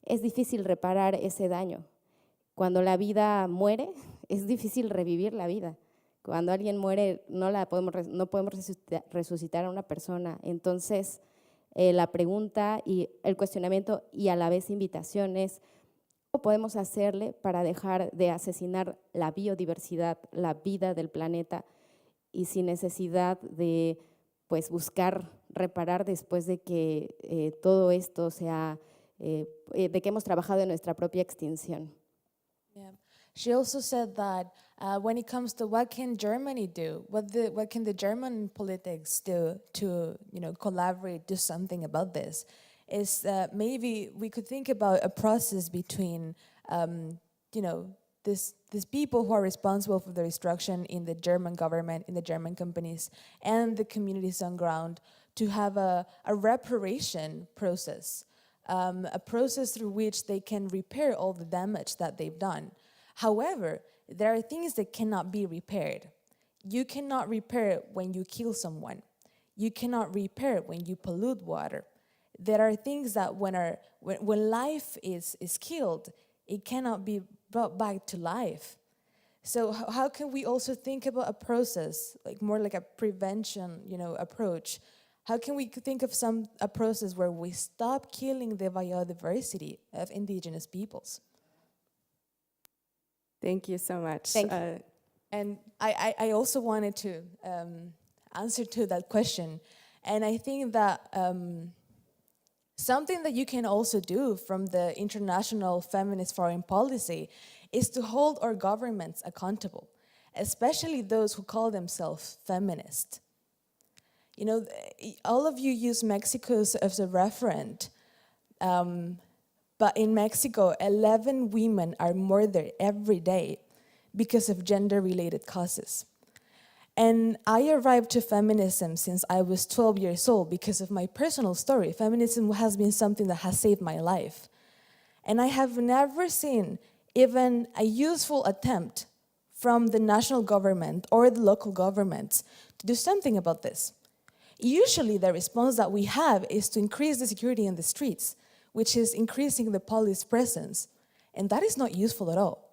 es difícil reparar ese daño. Cuando la vida muere, es difícil revivir la vida. Cuando alguien muere, no podemos resucitar a una persona. Entonces, la pregunta y el cuestionamiento y a la vez invitación es, ¿cómo podemos hacerle para dejar de asesinar la biodiversidad, la vida del planeta y sin necesidad de pues, buscar reparar después de que todo esto sea, de que hemos trabajado en nuestra propia extinción? Yeah. She also said that when it comes to what can Germany do, what can the German politics do to collaborate, do something about this, is maybe we could think about a process between these people who are responsible for the destruction in the German government, in the German companies, and the communities on ground to have a reparation process. A process through which they can repair all the damage that they've done. However, there are things that cannot be repaired. You cannot repair when you kill someone. You cannot repair when you pollute water. There are things that when life is killed, it cannot be brought back to life. So how can we also think about a process, like more like a prevention, approach? How can we think of a process where we stop killing the biodiversity of indigenous peoples? Thank you so much. Thank you. And I also wanted to answer to that question. And I think that Something that you can also do from the international feminist foreign policy is to hold our governments accountable, especially those who call themselves feminist. You know, all of you use Mexico as a referent, but in Mexico, 11 women are murdered every day because of gender-related causes. And I arrived to feminism since I was 12 years old because of my personal story. Feminism has been something that has saved my life. And I have never seen even a useful attempt from the national government or the local governments to do something about this. Usually the response that we have is to increase the security in the streets, which is increasing the police presence. And that is not useful at all.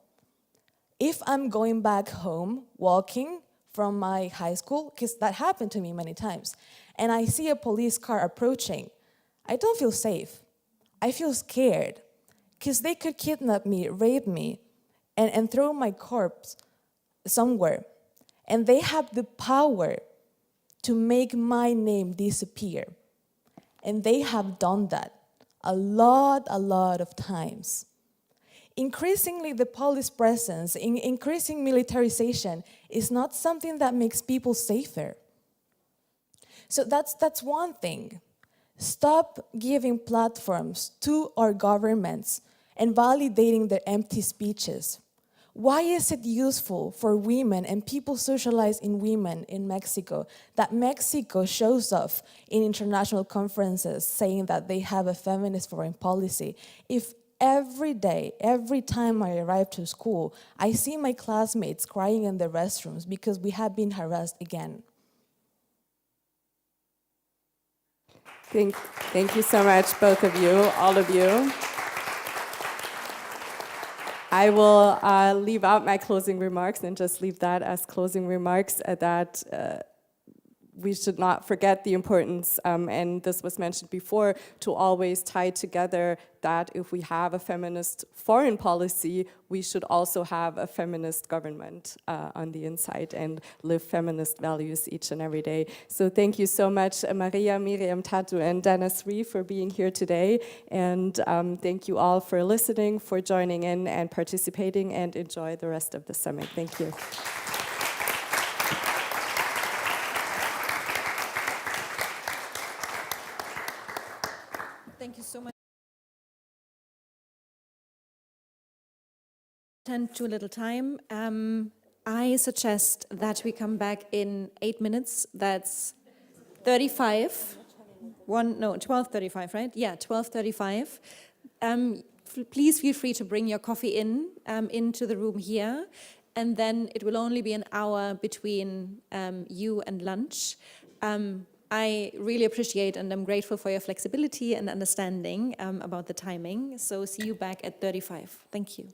If I'm going back home, walking from my high school, because that happened to me many times, and I see a police car approaching, I don't feel safe. I feel scared, because they could kidnap me, rape me, and throw my corpse somewhere. And they have the power to make my name disappear. And they have done that a lot of times. Increasingly, the police presence, increasing militarization is not something that makes people safer. So that's one thing. Stop giving platforms to our governments and validating their empty speeches. Why is it useful for women and people socialized in women in Mexico that Mexico shows off in international conferences saying that they have a feminist foreign policy if every day, every time I arrive to school, I see my classmates crying in the restrooms because we have been harassed again? Thank you so much, both of you, all of you. I will leave out my closing remarks and just leave that as closing remarks that we should not forget the importance, and this was mentioned before, to always tie together that if we have a feminist foreign policy, we should also have a feminist government on the inside and live feminist values each and every day. So thank you so much, Maria, Miriam, Tatu, and Dennis Ree for being here today. And thank you all for listening, for joining in and participating, and enjoy the rest of the summit. Thank you. Thank you so much. Too little time. I suggest that we come back in 8 minutes. That's 35. 12:35, right? Yeah, 12:35. Please feel free to bring your coffee into the room here, and then it will only be an hour between you and lunch. I really appreciate and I'm grateful for your flexibility and understanding about the timing. So see you back at 35. Thank you.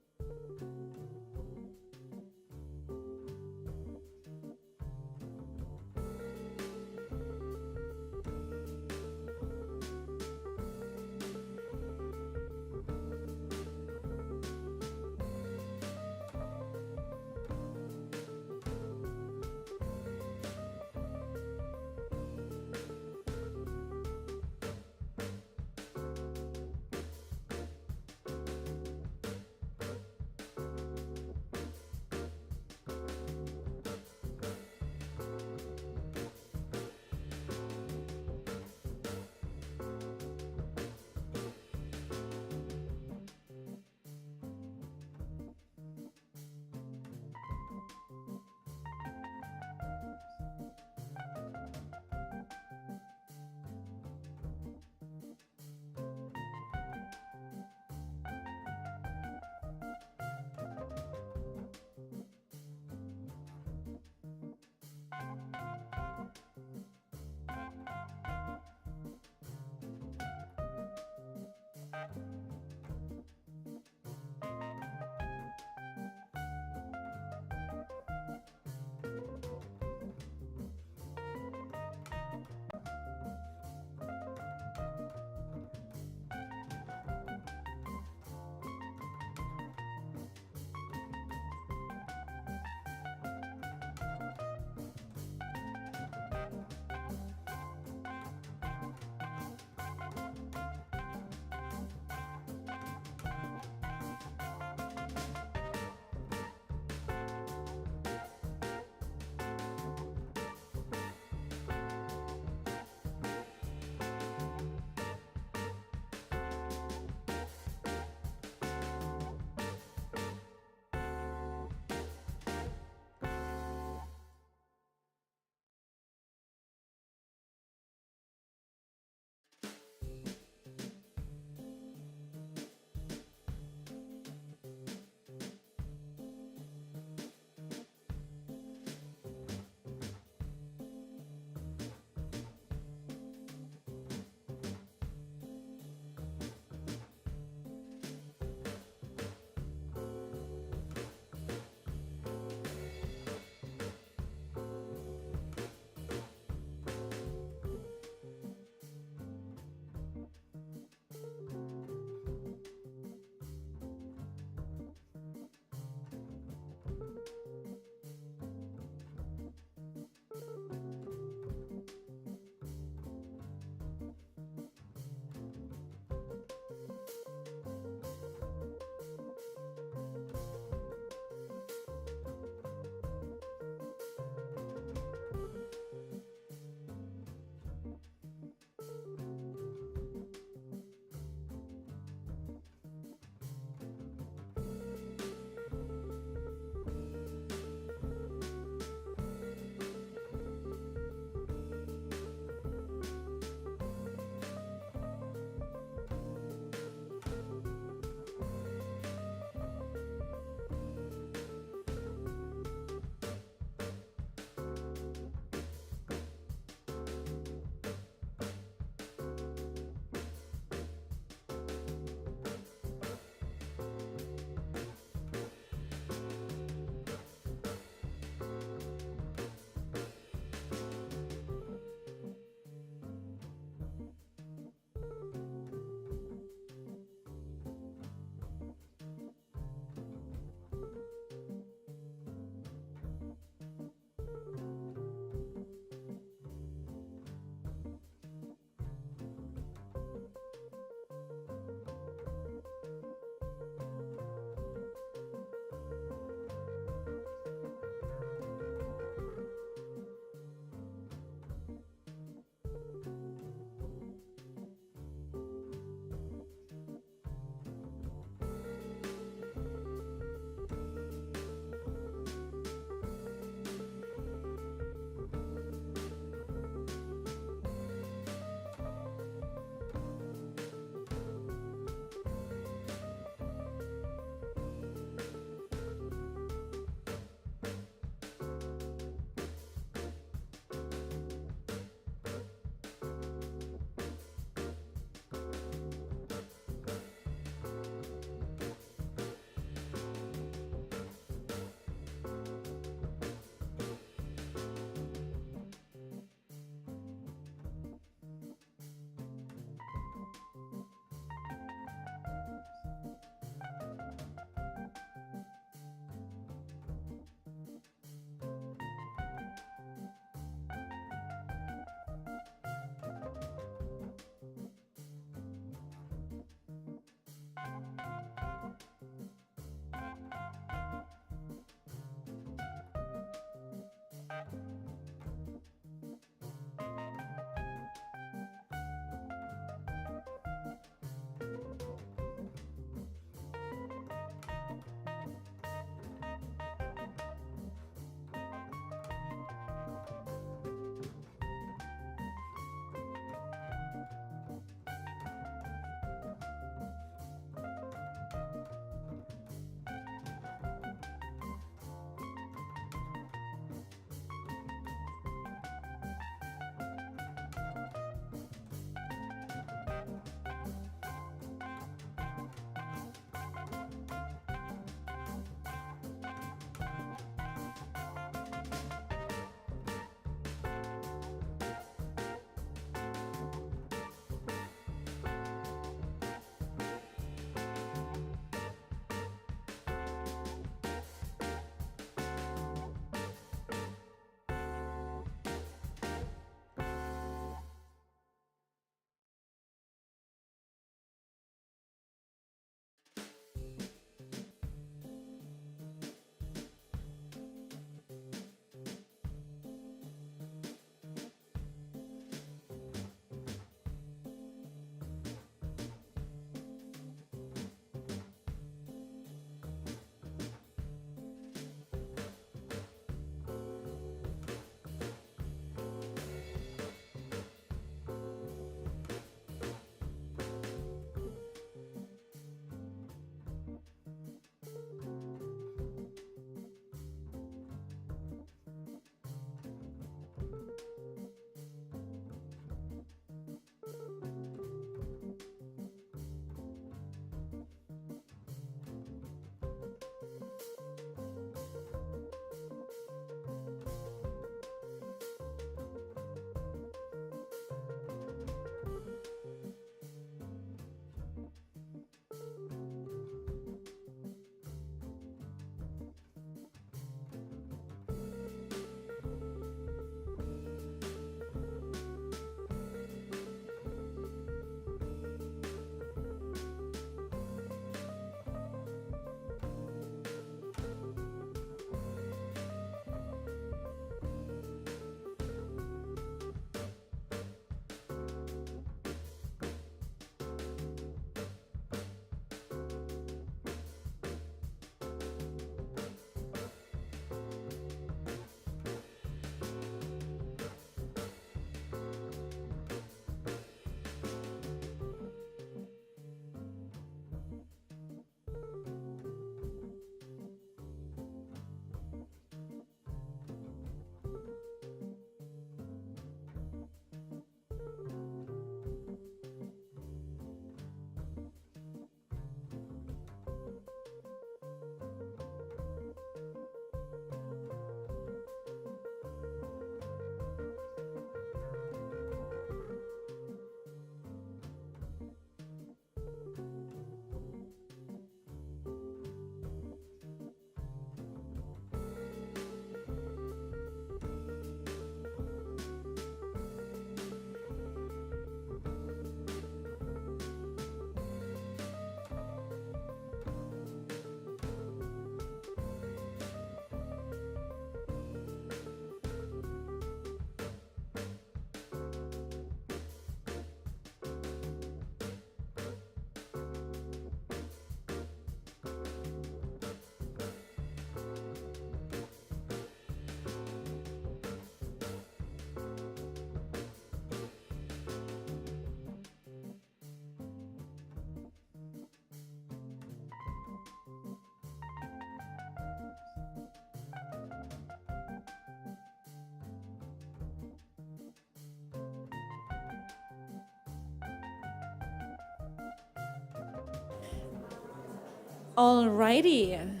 Alrighty.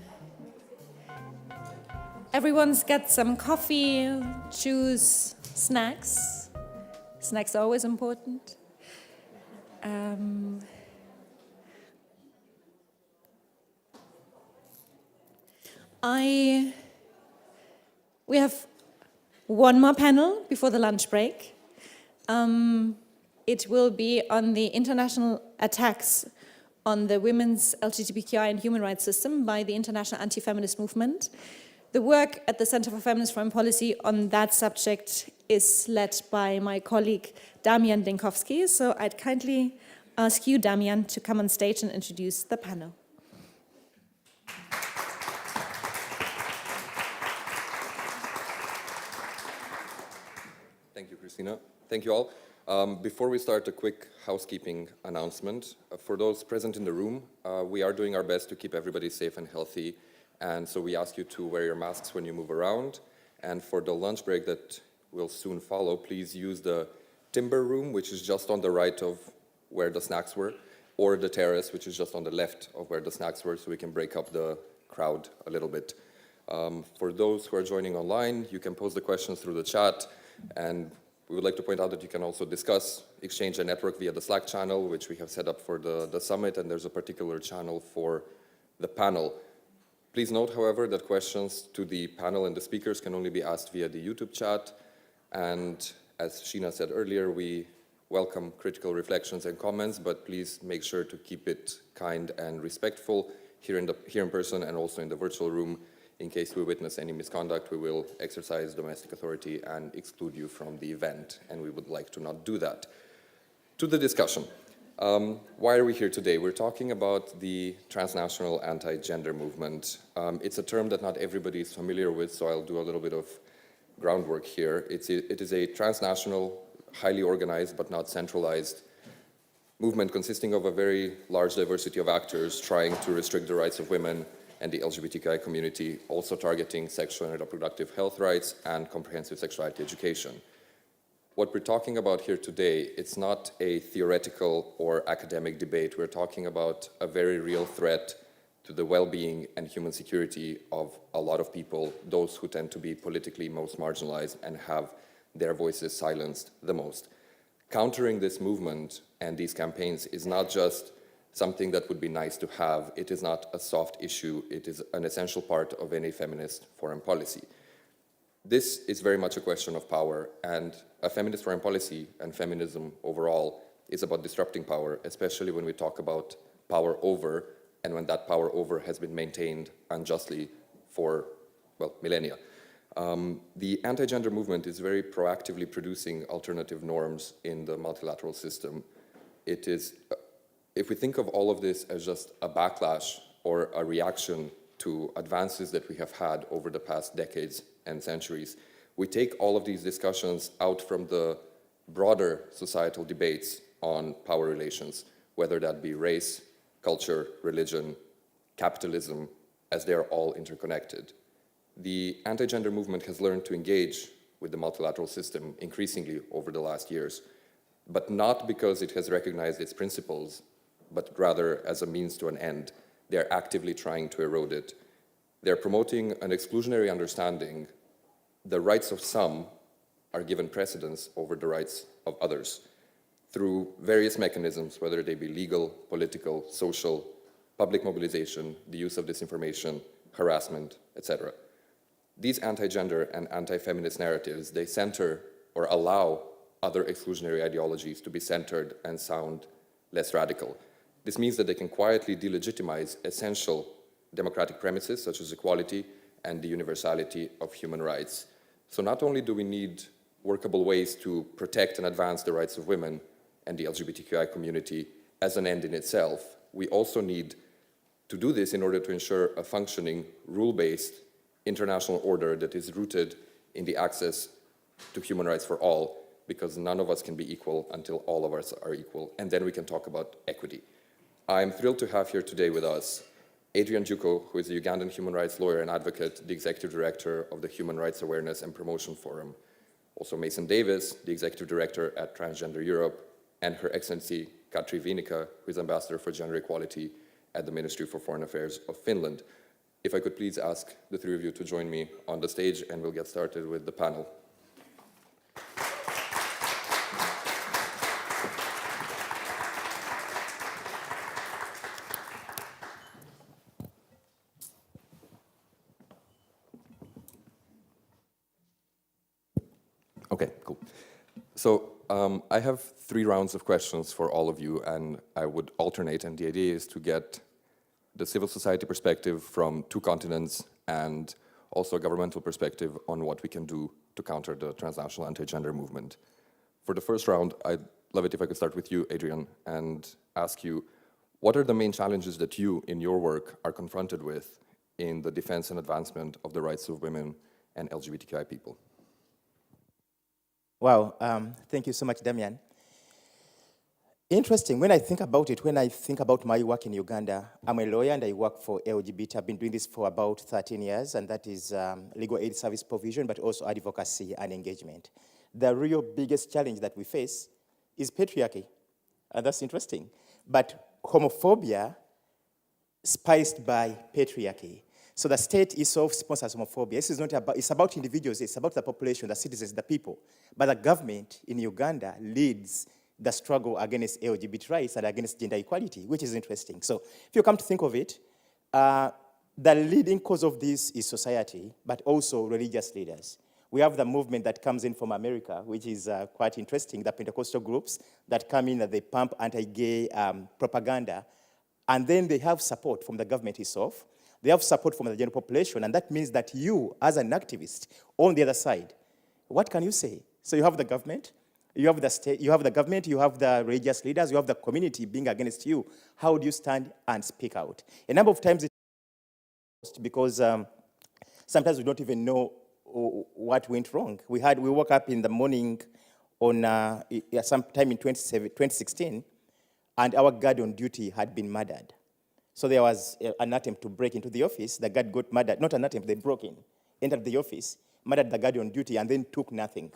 Everyone's got some coffee, juice, snacks. Snacks are always important. We have one more panel before the lunch break. It will be on the international attacks on the women's LGBTQI and human rights system by the international anti-feminist movement. The work at the Center for Feminist Foreign Policy on that subject is led by my colleague Damian Dinkowski, so I'd kindly ask you, Damian, to come on stage and introduce the panel. Thank you, Christina. Thank you all. Before we start, a quick housekeeping announcement. For those present in the room, we are doing our best to keep everybody safe and healthy, and so we ask you to wear your masks when you move around. And for the lunch break that will soon follow, please use the timber room, which is just on the right of where the snacks were, or the terrace, which is just on the left of where the snacks were, so we can break up the crowd a little bit. For those who are joining online, you can pose the questions through the chat, and we would like to point out that you can also discuss, exchange, and network via the Slack channel, which we have set up for the summit, and there's a particular channel for the panel. Please note, however, that questions to the panel and the speakers can only be asked via the YouTube chat, and as Sheena said earlier, we welcome critical reflections and comments, but please make sure to keep it kind and respectful here in person and also in the virtual room. In case we witness any misconduct, we will exercise domestic authority and exclude you from the event, and we would like to not do that. To the discussion. Why are we here today? We're talking about the transnational anti-gender movement. It's a term that not everybody is familiar with, so I'll do a little bit of groundwork here. It is a transnational, highly organized but not centralized movement consisting of a very large diversity of actors trying to restrict the rights of women and the LGBTQI community, also targeting sexual and reproductive health rights and comprehensive sexuality education. What we're talking about here today, it's not a theoretical or academic debate. We're talking about a very real threat to the well-being and human security of a lot of people, those who tend to be politically most marginalized and have their voices silenced the most. Countering this movement and these campaigns is not just something that would be nice to have. It is not a soft issue. It is an essential part of any feminist foreign policy. This is very much a question of power, and a feminist foreign policy and feminism overall is about disrupting power, especially when we talk about power over, and when that power over has been maintained unjustly for, well, millennia. The anti-gender movement is very proactively producing alternative norms in the multilateral system. It is if we think of all of this as just a backlash or a reaction to advances that we have had over the past decades and centuries, we take all of these discussions out from the broader societal debates on power relations, whether that be race, culture, religion, capitalism, as they are all interconnected. The anti-gender movement has learned to engage with the multilateral system increasingly over the last years, but not because it has recognized its principles, but rather as a means to an end. They're actively trying to erode it. They're promoting an exclusionary understanding. The rights of some are given precedence over the rights of others through various mechanisms, whether they be legal, political, social, public mobilization, the use of disinformation, harassment, etc. These anti-gender and anti-feminist narratives, they center or allow other exclusionary ideologies to be centered and sound less radical. This means that they can quietly delegitimize essential democratic premises such as equality and the universality of human rights. So not only do we need workable ways to protect and advance the rights of women and the LGBTQI community as an end in itself, we also need to do this in order to ensure a functioning, rule-based international order that is rooted in the access to human rights for all, because none of us can be equal until all of us are equal, and then we can talk about equity. I'm thrilled to have here today with us Adrian Juko, who is a Ugandan human rights lawyer and advocate, the executive director of the Human Rights Awareness and Promotion Forum. Also Mason Davis, the executive director at Transgender Europe, and Her Excellency Katri Vinica, who is ambassador for gender equality at the Ministry for Foreign Affairs of Finland. If I could please ask the three of you to join me on the stage, and we'll get started with the panel. Okay, cool. So I have 3 rounds of questions for all of you, and I would alternate, and the idea is to get the civil society perspective from 2 continents and also a governmental perspective on what we can do to counter the transnational anti-gender movement. For the first round, I'd love it if I could start with you, Adrian, and ask you, what are the main challenges that you, in your work, are confronted with in the defense and advancement of the rights of women and LGBTQI people? Wow, thank you so much, Damian. Interesting, when I think about my work in Uganda, I'm a lawyer and I work for LGBT. I've been doing this for about 13 years, and that is legal aid service provision, but also advocacy and engagement. The real biggest challenge that we face is patriarchy, and that's interesting. But homophobia spiced by patriarchy. So the state itself sponsors homophobia. This is not about, it's about individuals, it's about the population, the citizens, the people. But the government in Uganda leads the struggle against LGBT rights and against gender equality, which is interesting. So if you come to think of it, the leading cause of this is society, but also religious leaders. We have the movement that comes in from America, which is quite interesting, the Pentecostal groups that come in and they pump anti-gay propaganda, and then they have support from the government itself. They have support from the general population, and that means that you, as an activist, on the other side, what can you say? So you have the government, you have the state, you have the government, you have the religious leaders, you have the community being against you. How do you stand and speak out? A number of times it's because sometimes we don't even know what went wrong. We woke up in the morning on sometime in 2016, and our guard on duty had been murdered. So there was an attempt to break into the office. The guard got murdered. Not an attempt, they broke in, entered the office, murdered the guard on duty, and then took nothing.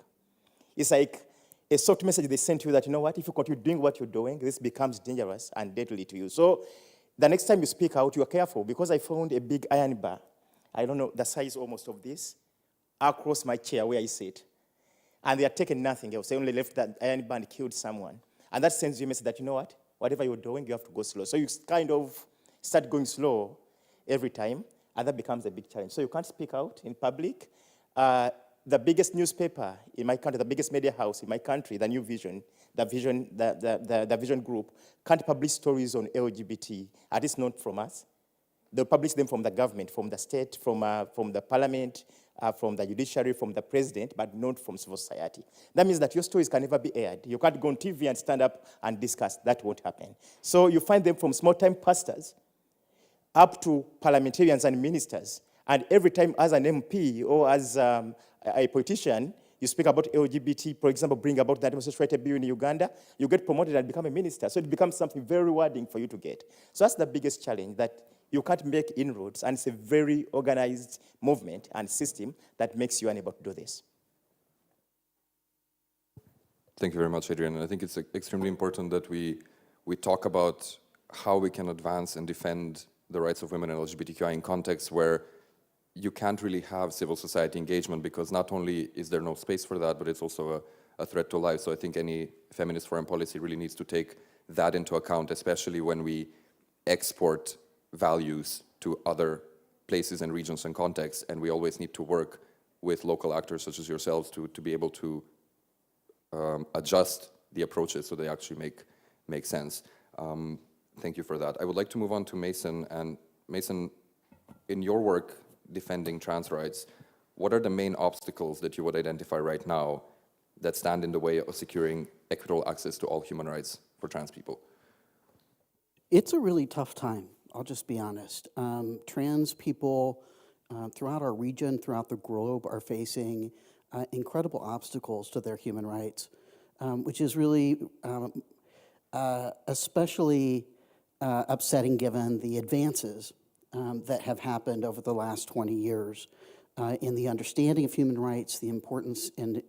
It's like a soft message they sent you that, you know what, if you continue doing what you're doing, this becomes dangerous and deadly to you. So the next time you speak out, you're careful, because I found a big iron bar, I don't know, the size almost of this, across my chair where I sit. And they had taken nothing else. They only left that iron bar and killed someone. And that sends you a message that, you know what, whatever you're doing, you have to go slow. So you kind of start going slow every time, and that becomes a big challenge. So you can't speak out in public. The biggest newspaper in my country, the biggest media house in my country, the New Vision, the Vision Group, can't publish stories on LGBT, at least not from us. They'll publish them from the government, from the state, from the parliament, from the judiciary, from the president, but not from civil society. That means that your stories can never be aired. You can't go on TV and stand up and discuss. That won't happen. So you find them from small-time pastors up to parliamentarians and ministers. And every time as an MP or as a politician, you speak about LGBT, for example, bring about the demonstrated bill in Uganda, you get promoted and become a minister. So it becomes something very rewarding for you to get. So that's the biggest challenge, that you can't make inroads, and it's a very organized movement and system that makes you unable to do this. Thank you very much, Adrian. And I think it's extremely important that we talk about how we can advance and defend the rights of women and LGBTQI in contexts where you can't really have civil society engagement, because not only is there no space for that, but it's also a threat to life. So I think any feminist foreign policy really needs to take that into account, especially when we export values to other places and regions and contexts, and we always need to work with local actors such as yourselves to be able to adjust the approaches so they actually make sense. Thank you for that. I would like to move on to Mason. And Mason, in your work defending trans rights, what are the main obstacles that you would identify right now that stand in the way of securing equitable access to all human rights for trans people? It's a really tough time, I'll just be honest. Trans people throughout our region, throughout the globe, are facing incredible obstacles to their human rights, which is really especially upsetting given the advances that have happened over the last 20 years in the understanding of human rights, the importance in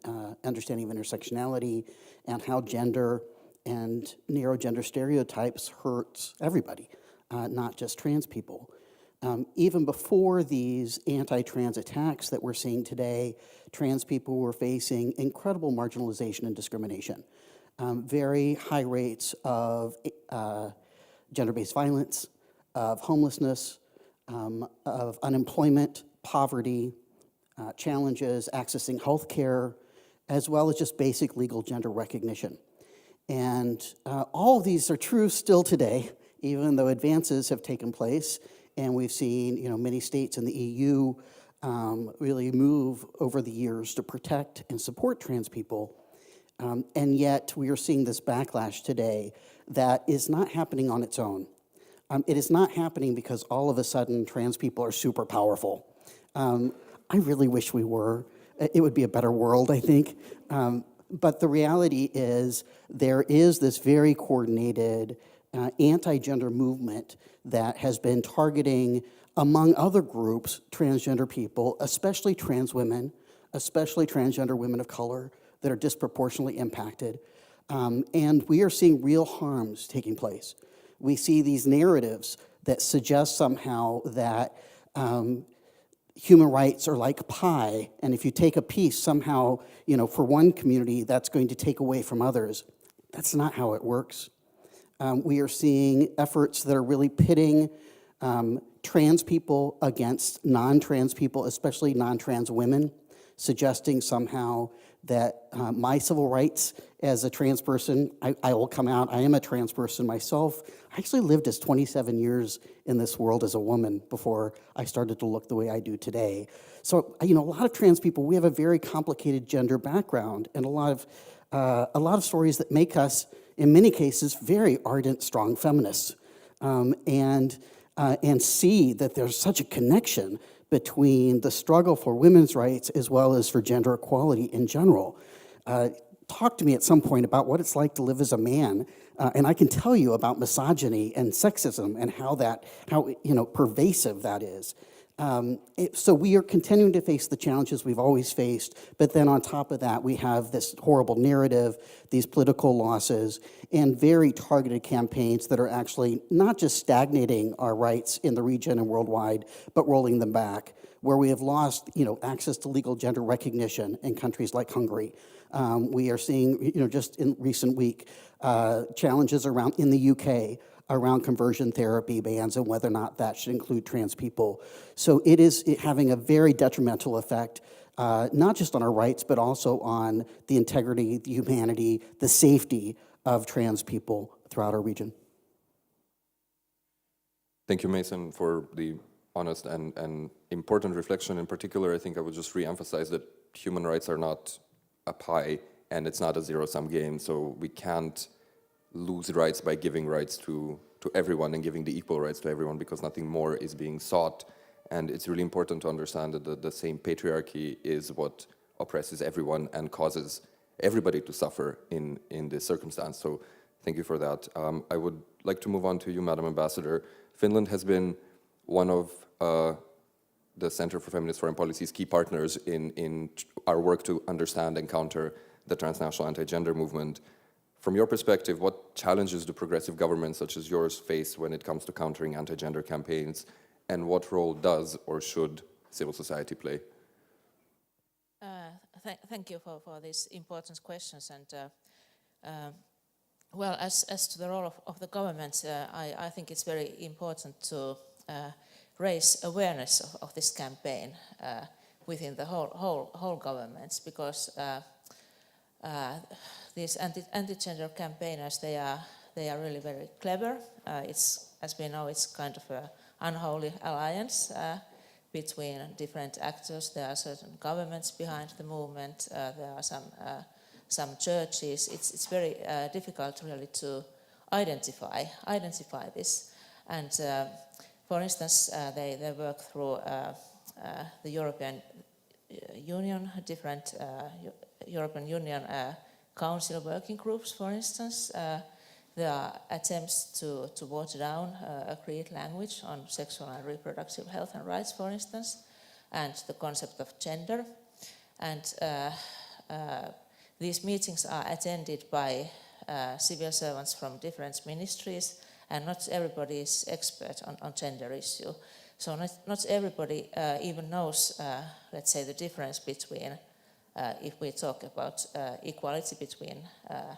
understanding of intersectionality, and how gender and narrow gender stereotypes hurts everybody. not just trans people. Even before these anti-trans attacks that we're seeing today, trans people were facing incredible marginalization and discrimination. Very high rates of gender-based violence, of homelessness, of unemployment, poverty, challenges accessing health care, as well as just basic legal gender recognition. And all of these are true still today, even though advances have taken place. And we've seen, many states in the EU really move over the years to protect and support trans people. And yet we are seeing this backlash today that is not happening on its own. It is not happening because all of a sudden trans people are super powerful. I really wish we were. It would be a better world, I think. But the reality is there is this very coordinated anti-gender movement that has been targeting, among other groups, transgender people, especially trans women, especially transgender women of color that are disproportionately impacted. And we are seeing real harms taking place. We see these narratives that suggest somehow that human rights are like pie, and if you take a piece somehow, for one community, that's going to take away from others. That's not how it works. We are seeing efforts that are really pitting trans people against non-trans people, especially non-trans women, suggesting somehow that my civil rights as a trans person, I will come out, I am a trans person myself. I actually lived as 27 years in this world as a woman before I started to look the way I do today. So, a lot of trans people, we have a very complicated gender background and a lot of stories that make us, in many cases, very ardent, strong feminists, and see that there's such a connection between the struggle for women's rights as well as for gender equality in general. Talk to me at some point about what it's like to live as a man, and I can tell you about misogyny and sexism and how pervasive that is. So we are continuing to face the challenges we've always faced, but then on top of that, we have this horrible narrative, these political losses, and very targeted campaigns that are actually not just stagnating our rights in the region and worldwide, but rolling them back, where we have lost, access to legal gender recognition in countries like Hungary. We are seeing, just in recent week, challenges in the UK around conversion therapy bans and whether or not that should include trans people. So it is having a very detrimental effect, not just on our rights, but also on the integrity, the humanity, the safety of trans people throughout our region. Thank you, Mason, for the honest and important reflection. In particular, I think I would just re-emphasize that human rights are not a pie, and it's not a zero-sum game, so we can't lose rights by giving rights to everyone and giving the equal rights to everyone, because nothing more is being sought. And it's really important to understand that the same patriarchy is what oppresses everyone and causes everybody to suffer in this circumstance. So thank you for that. I would like to move on to you, Madam Ambassador. Finland has been one of the Center for Feminist Foreign Policy's key partners in our work to understand and counter the transnational anti-gender movement. From your perspective, what challenges do progressive governments such as yours face when it comes to countering anti-gender campaigns, and what role does or should civil society play? Thank you for these important questions. And well, as to the role of the governments, I think it's very important to raise awareness of this campaign within the whole governments, because these anti-gender campaigners, they are really very clever. As we know, it's kind of an unholy alliance between different actors. There are certain governments behind the movement. There are some churches. It's very difficult really to identify this. And for instance, they work through the European Union, different European Union Council working groups, for instance. There are attempts to water down agreed language on sexual and reproductive health and rights, for instance, and the concept of gender. And these meetings are attended by civil servants from different ministries and not everybody is expert on gender issue. So not everybody even knows, let's say, the difference between if we talk about equality between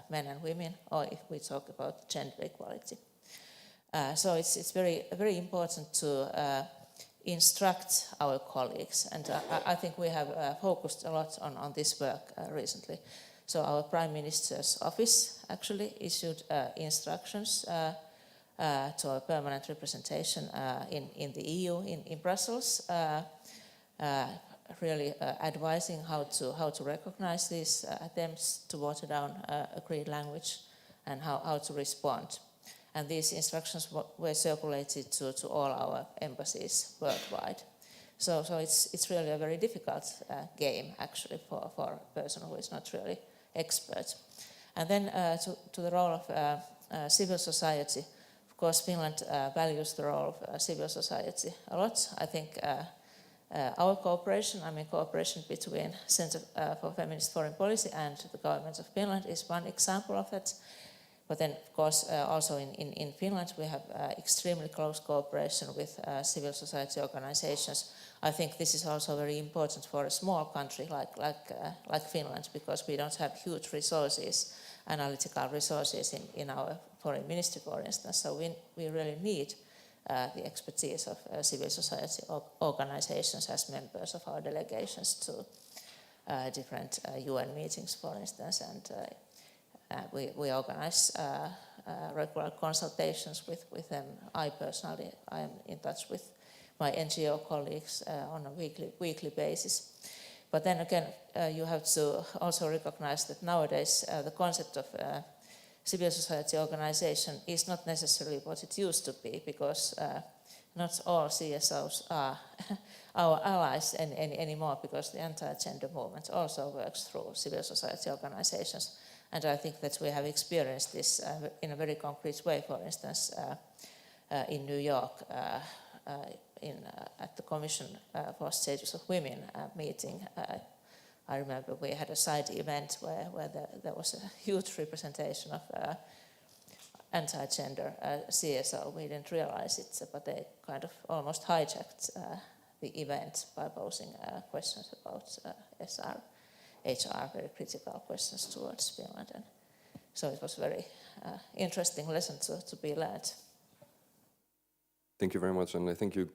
men and women, or if we talk about gender equality. So it's very important to instruct our colleagues, and I think we have focused a lot on this work recently. So our Prime Minister's office actually issued instructions to our permanent representation in the EU in Brussels, really advising how to recognize these attempts to water down agreed language and how to respond. And these instructions were circulated to all our embassies worldwide. So it's really a very difficult game actually for a person who is not really expert. And then to the role of civil society. Of course, Finland values the role of civil society a lot. I think our cooperation between Center for Feminist Foreign Policy and the government of Finland is one example of that. But then, of course, also in Finland, we have extremely close cooperation with civil society organizations. I think this is also very important for a small country like Finland, because we don't have huge resources, analytical resources in our foreign ministry, for instance. So we really need the expertise of civil society organizations as members of our delegations to different UN meetings, for instance, and we organize regular consultations with them. I personally, I am in touch with my NGO colleagues on a weekly basis. But then again, you have to also recognize that nowadays the concept of civil society organization is not necessarily what it used to be, because not all CSOs are our allies anymore, because the anti-gender movement also works through civil society organizations. And I think that we have experienced this in a very concrete way. For instance, in New York, at the Commission for Status of Women meeting, I remember we had a side event where there was a huge representation of anti-gender CSO. We didn't realize it, but they kind of almost hijacked the event by posing questions about HR, very critical questions towards Finland. And so it was a very interesting lesson to be learned. Thank you very much. And I think you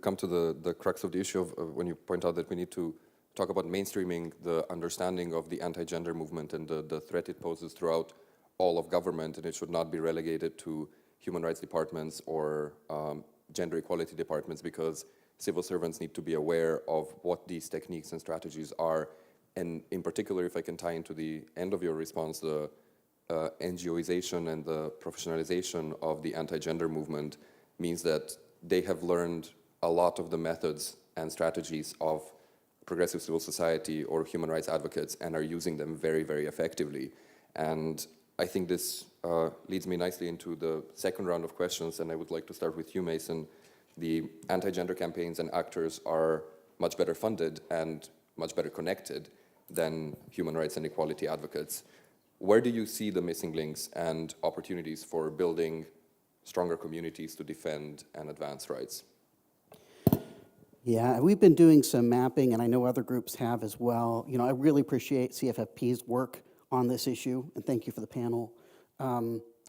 come to the crux of the issue of when you point out that we need to talk about mainstreaming the understanding of the anti-gender movement and the threat it poses throughout all of government, and it should not be relegated to human rights departments or gender equality departments, because civil servants need to be aware of what these techniques and strategies are. And in particular, if I can tie into the end of your response, the NGOization and the professionalization of the anti-gender movement means that they have learned a lot of the methods and strategies of progressive civil society or human rights advocates and are using them very, very effectively. And I think this leads me nicely into the second round of questions, and I would like to start with you, Mason. The anti-gender campaigns and actors are much better funded and much better connected than human rights and equality advocates. Where do you see the missing links and opportunities for building stronger communities to defend and advance rights? Yeah, we've been doing some mapping, and I know other groups have as well. You know, I really appreciate CFFP's work on this issue, and thank you for the panel.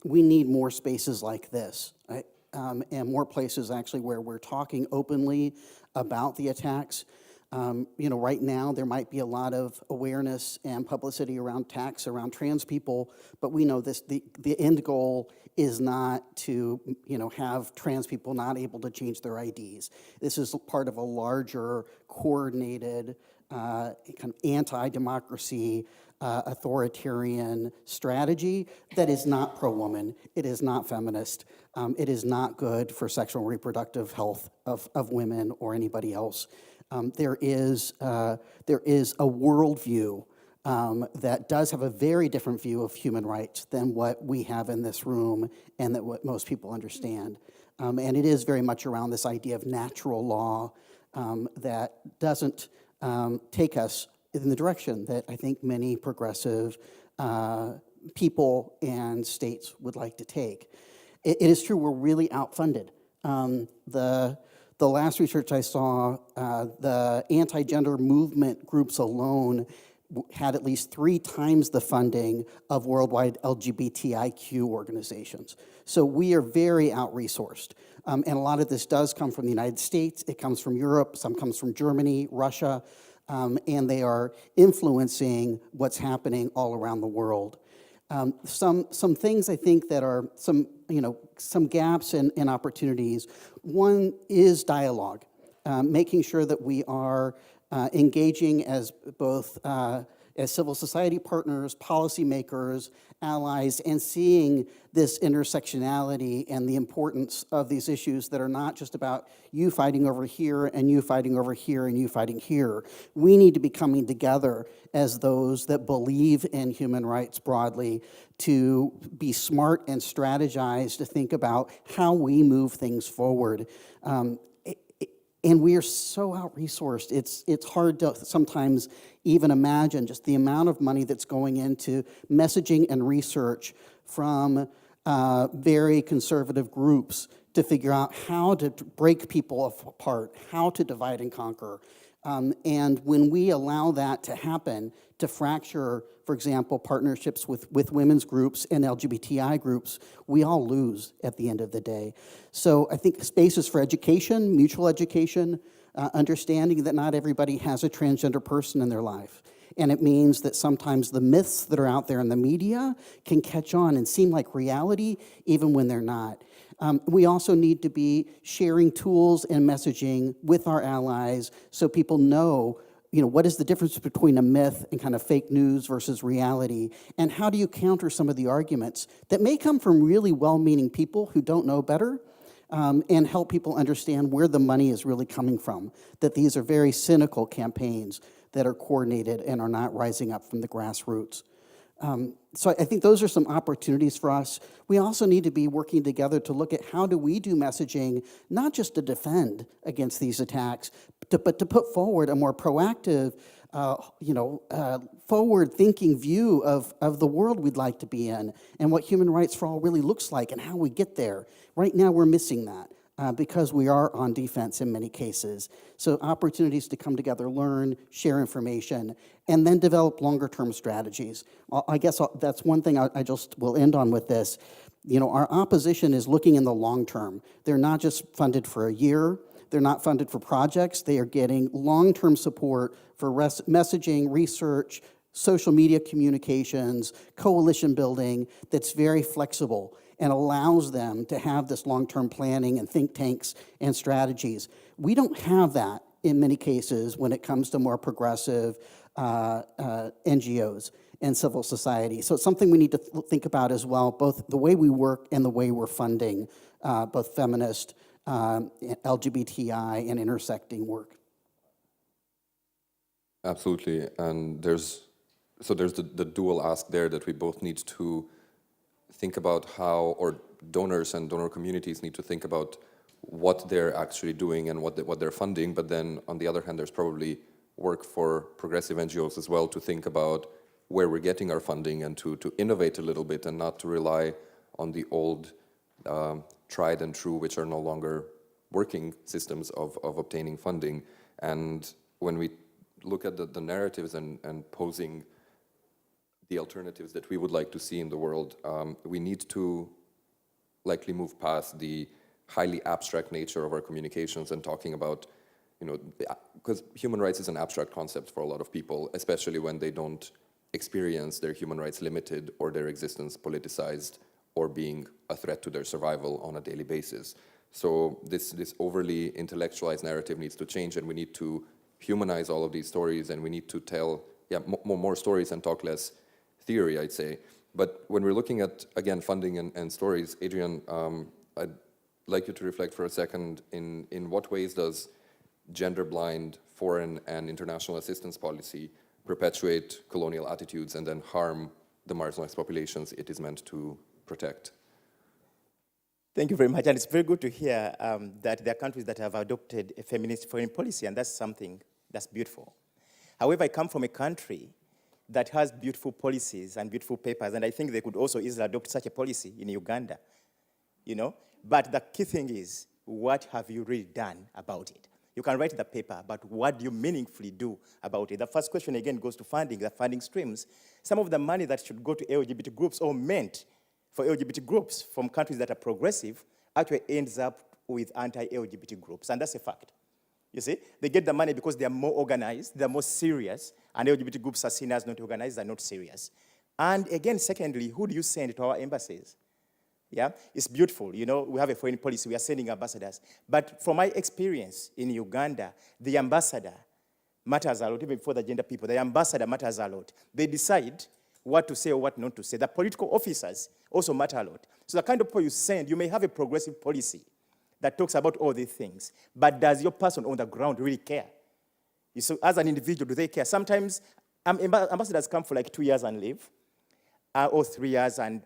We need more spaces like this, right? And more places actually where we're talking openly about the attacks. You know, right now there might be a lot of awareness and publicity around attacks around trans people, but we know this, the end goal is not to, you know, have trans people not able to change their IDs. This is part of a larger, coordinated, kind of anti-democracy, authoritarian strategy that is not pro-woman, it is not feminist, it is not good for sexual and reproductive health of women or anybody else. There is a worldview that does have a very different view of human rights than what we have in this room and that what most people understand. And it is very much around this idea of natural law that doesn't take us in the direction that I think many progressive people and states would like to take. it is true we're really outfunded. The last research I saw, the anti-gender movement groups alone had at least 3 times the funding of worldwide LGBTIQ organizations. So we are very out-resourced. And a lot of this does come from the United States, it comes from Europe, some comes from Germany, Russia, and they are influencing what's happening all around the world. Some things I think that are some gaps and opportunities. One is dialogue, making sure that we are engaging as both as civil society partners, policymakers, allies, and seeing this intersectionality and the importance of these issues that are not just about you fighting over here and you fighting over here and you fighting here. We need to be coming together as those that believe in human rights broadly to be smart and strategize to think about how we move things forward. And we are so out-resourced. It's hard to sometimes even imagine just the amount of money that's going into messaging and research from very conservative groups to figure out how to break people apart, how to divide and conquer. And when we allow that to happen, to fracture, for example, partnerships with women's groups and LGBTI groups, we all lose at the end of the day. So I think spaces for education, mutual education, understanding that not everybody has a transgender person in their life. And it means that sometimes the myths that are out there in the media can catch on and seem like reality even when they're not. We also need to be sharing tools and messaging with our allies so people know, what is the difference between a myth and kind of fake news versus reality, and how do you counter some of the arguments that may come from really well-meaning people who don't know better, and help people understand where the money is really coming from, that these are very cynical campaigns that are coordinated and are not rising up from the grassroots. So I think those are some opportunities for us. We also need to be working together to look at how do we do messaging, not just to defend against these attacks, but to put forward a more proactive, forward-thinking view of the world we'd like to be in and what human rights for all really looks like and how we get there. Right now we're missing that. Because we are on defense in many cases. So opportunities to come together, learn, share information, and then develop longer-term strategies. I guess that's one thing I just will end on with this. Our opposition is looking in the long term. They're not just funded for a year. They're not funded for projects. They are getting long-term support for messaging, research, social media communications, coalition building that's very flexible and allows them to have this long-term planning and think tanks and strategies. We don't have that in many cases when it comes to more progressive NGOs and civil society. So it's something we need to think about as well, both the way we work and the way we're funding both feminist, LGBTI, and intersecting work. Absolutely, and there's the dual ask there that we both need to think about how, or donors and donor communities need to think about what they're actually doing and what they're funding, but then on the other hand, there's probably work for progressive NGOs as well to think about where we're getting our funding and to innovate a little bit and not to rely on the old tried and true, which are no longer working systems of obtaining funding. And when we look at the narratives and posing the alternatives that we would like to see in the world, we need to likely move past the highly abstract nature of our communications and talking about, because human rights is an abstract concept for a lot of people, especially when they don't experience their human rights limited or their existence politicized or being a threat to their survival on a daily basis. So this overly intellectualized narrative needs to change, and we need to humanize all of these stories, and we need to tell more stories and talk less theory, I'd say. But when we're looking at, again, funding and stories, Adrian, I'd like you to reflect for a second in what ways does gender-blind foreign and international assistance policy perpetuate colonial attitudes and then harm the marginalized populations it is meant to protect? Thank you very much. And it's very good to hear that there are countries that have adopted a feminist foreign policy, and that's something that's beautiful. However, I come from a country that has beautiful policies and beautiful papers, and I think they could also easily adopt such a policy in Uganda. But the key thing is, what have you really done about it? You can write the paper, but what do you meaningfully do about it? The first question, again, goes to funding, the funding streams. Some of the money that should go to LGBT groups or meant for LGBT groups from countries that are progressive actually ends up with anti-LGBT groups, and that's a fact. You see, they get the money because they are more organized, they're more serious, and LGBT groups are seen as not organized, they're not serious. And again, secondly, who do you send to our embassies? Yeah, it's beautiful. We have a foreign policy, we are sending ambassadors. But from my experience in Uganda, the ambassador matters a lot, even before the gender people, the ambassador matters a lot. They decide what to say or what not to say. The political officers also matter a lot. So the kind of people you send, you may have a progressive policy that talks about all these things, but does your person on the ground really care? So as an individual, do they care? Sometimes ambassadors come for like 2 years and leave, or 3 years, and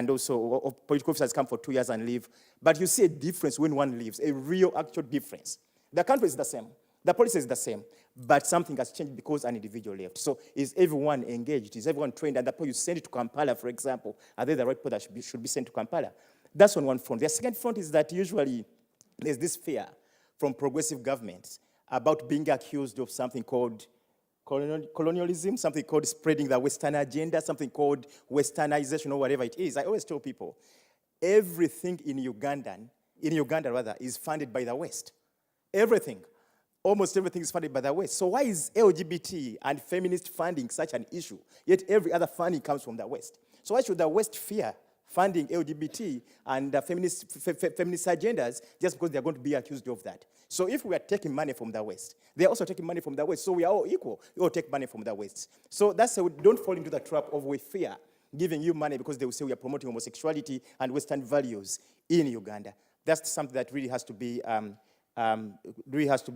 also political officers come for 2 years and leave. But you see a difference when one leaves, a real actual difference. The country is the same, the policy is the same, but something has changed because an individual left. So is everyone engaged? Is everyone trained? And the people you send it to Kampala, for example, are they the right people that should be sent to Kampala? That's on one front. The second front is that usually there's this fear from progressive governments about being accused of something called colonialism, something called spreading the Western agenda, something called westernization or whatever it is. I always tell people, everything in Uganda is funded by the West. Everything, almost everything is funded by the West. So why is LGBT and feminist funding such an issue? Yet every other funding comes from the West. So why should the West fear funding LGBT and feminist agendas just because they're going to be accused of that? So if we are taking money from the West, they're also taking money from the West. So we are all equal. We all take money from the West. So that's how we don't fall into the trap of we fear giving you money because they will say we are promoting homosexuality and Western values in Uganda. That's something that really has to be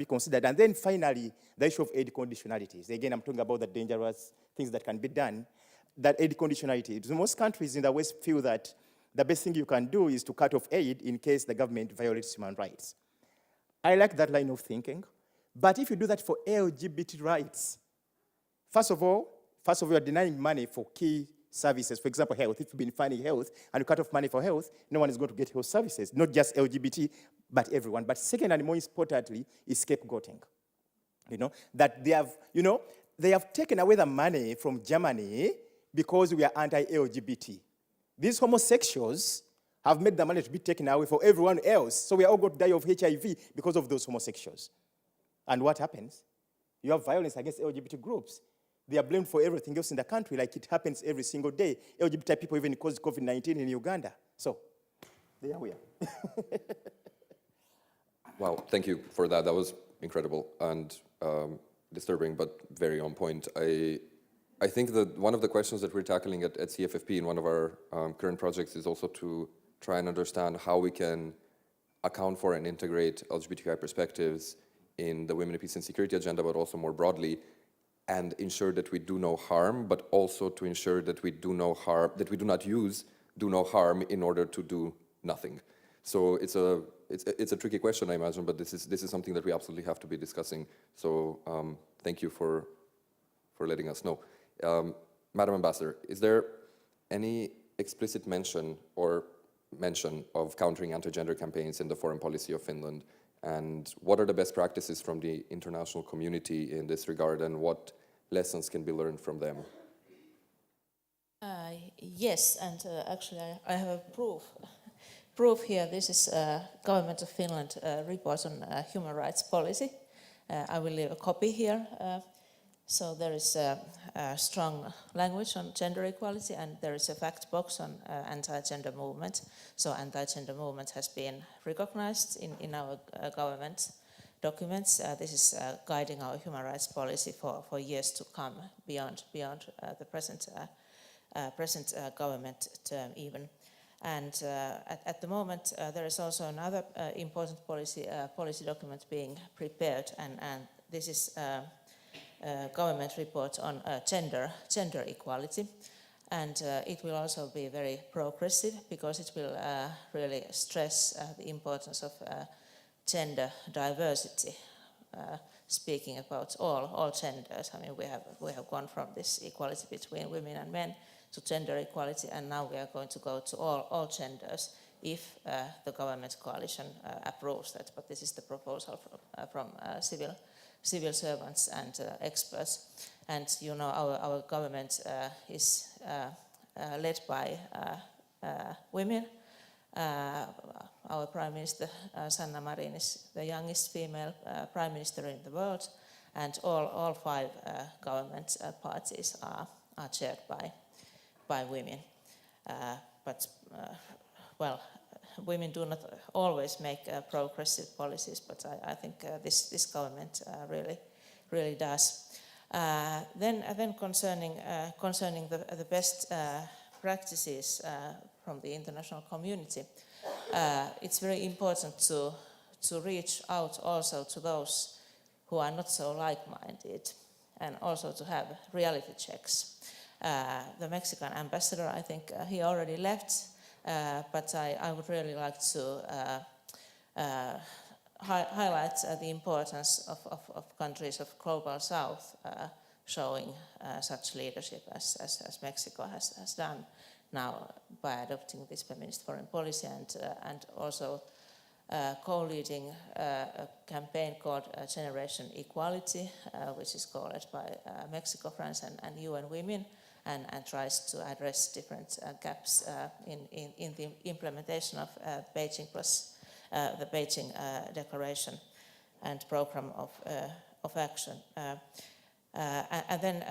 considered. And then finally, the issue of aid conditionalities. Again, I'm talking about the dangerous things that can be done. That aid conditionality. Most countries in the West feel that the best thing you can do is to cut off aid in case the government violates human rights. I like that line of thinking. But if you do that for LGBT rights, first of all, you're denying money for key services. For example, health. If you've been funding health and you cut off money for health, no one is going to get health services, not just LGBT, but everyone. But second and more importantly is scapegoating. That they have taken away the money from Germany because we are anti-LGBT. These homosexuals have made the money to be taken away for everyone else. So we are all going to die of HIV because of those homosexuals. And what happens? You have violence against LGBT groups. They are blamed for everything else in the country, like it happens every single day. LGBT people even caused COVID-19 in Uganda. So there we are. Wow, thank you for that. That was incredible and disturbing, but very on point. I think that one of the questions that we're tackling at CFFP in one of our current projects is also to try and understand how we can account for and integrate LGBTQI perspectives in the Women, Peace and Security agenda, but also more broadly, and ensure that we do no harm, but also to ensure that we do no harm, that we do not use do no harm in order to do nothing. So it's a tricky question, I imagine, but this is something that we absolutely have to be discussing. So thank you for letting us know. Madam Ambassador, is there any explicit mention of countering anti-gender campaigns in the foreign policy of Finland? And what are the best practices from the international community in this regard, and what lessons can be learned from them? Yes, and actually I have a proof here. This is Government of Finland report on human rights policy. I will leave a copy here. So there is a strong language on gender equality, and there is a fact box on anti-gender movement. So anti-gender movement has been recognized in our government documents. This is guiding our human rights policy for years to come, beyond the present government term even. And at the moment, there is also another important policy document being prepared, and this is government report on gender equality, and it will also be very progressive because it will really stress the importance of gender diversity, speaking about all genders. I mean, we have gone from this equality between women and men to gender equality, and now we are going to go to all genders if the government coalition approves that. But this is the proposal from civil servants and experts. And you know, our government is led by women. Our Prime Minister, Sanna Marin, is the youngest female Prime Minister in the world, and all 5 government parties are chaired by women. But women do not always make progressive policies, but I think this government really does. Then concerning the best practices from the international community, it's very important to reach out also to those who are not so like-minded, and also to have reality checks. The Mexican ambassador, I think he already left, but I would really like to highlight the importance of countries of Global South showing such leadership as Mexico has done now by adopting this feminist foreign policy, and also co-leading a campaign called Generation Equality, which is co-led by Mexico, France, and UN Women, and tries to address different gaps in the implementation of Beijing plus the Beijing Declaration and Program of Action. And then,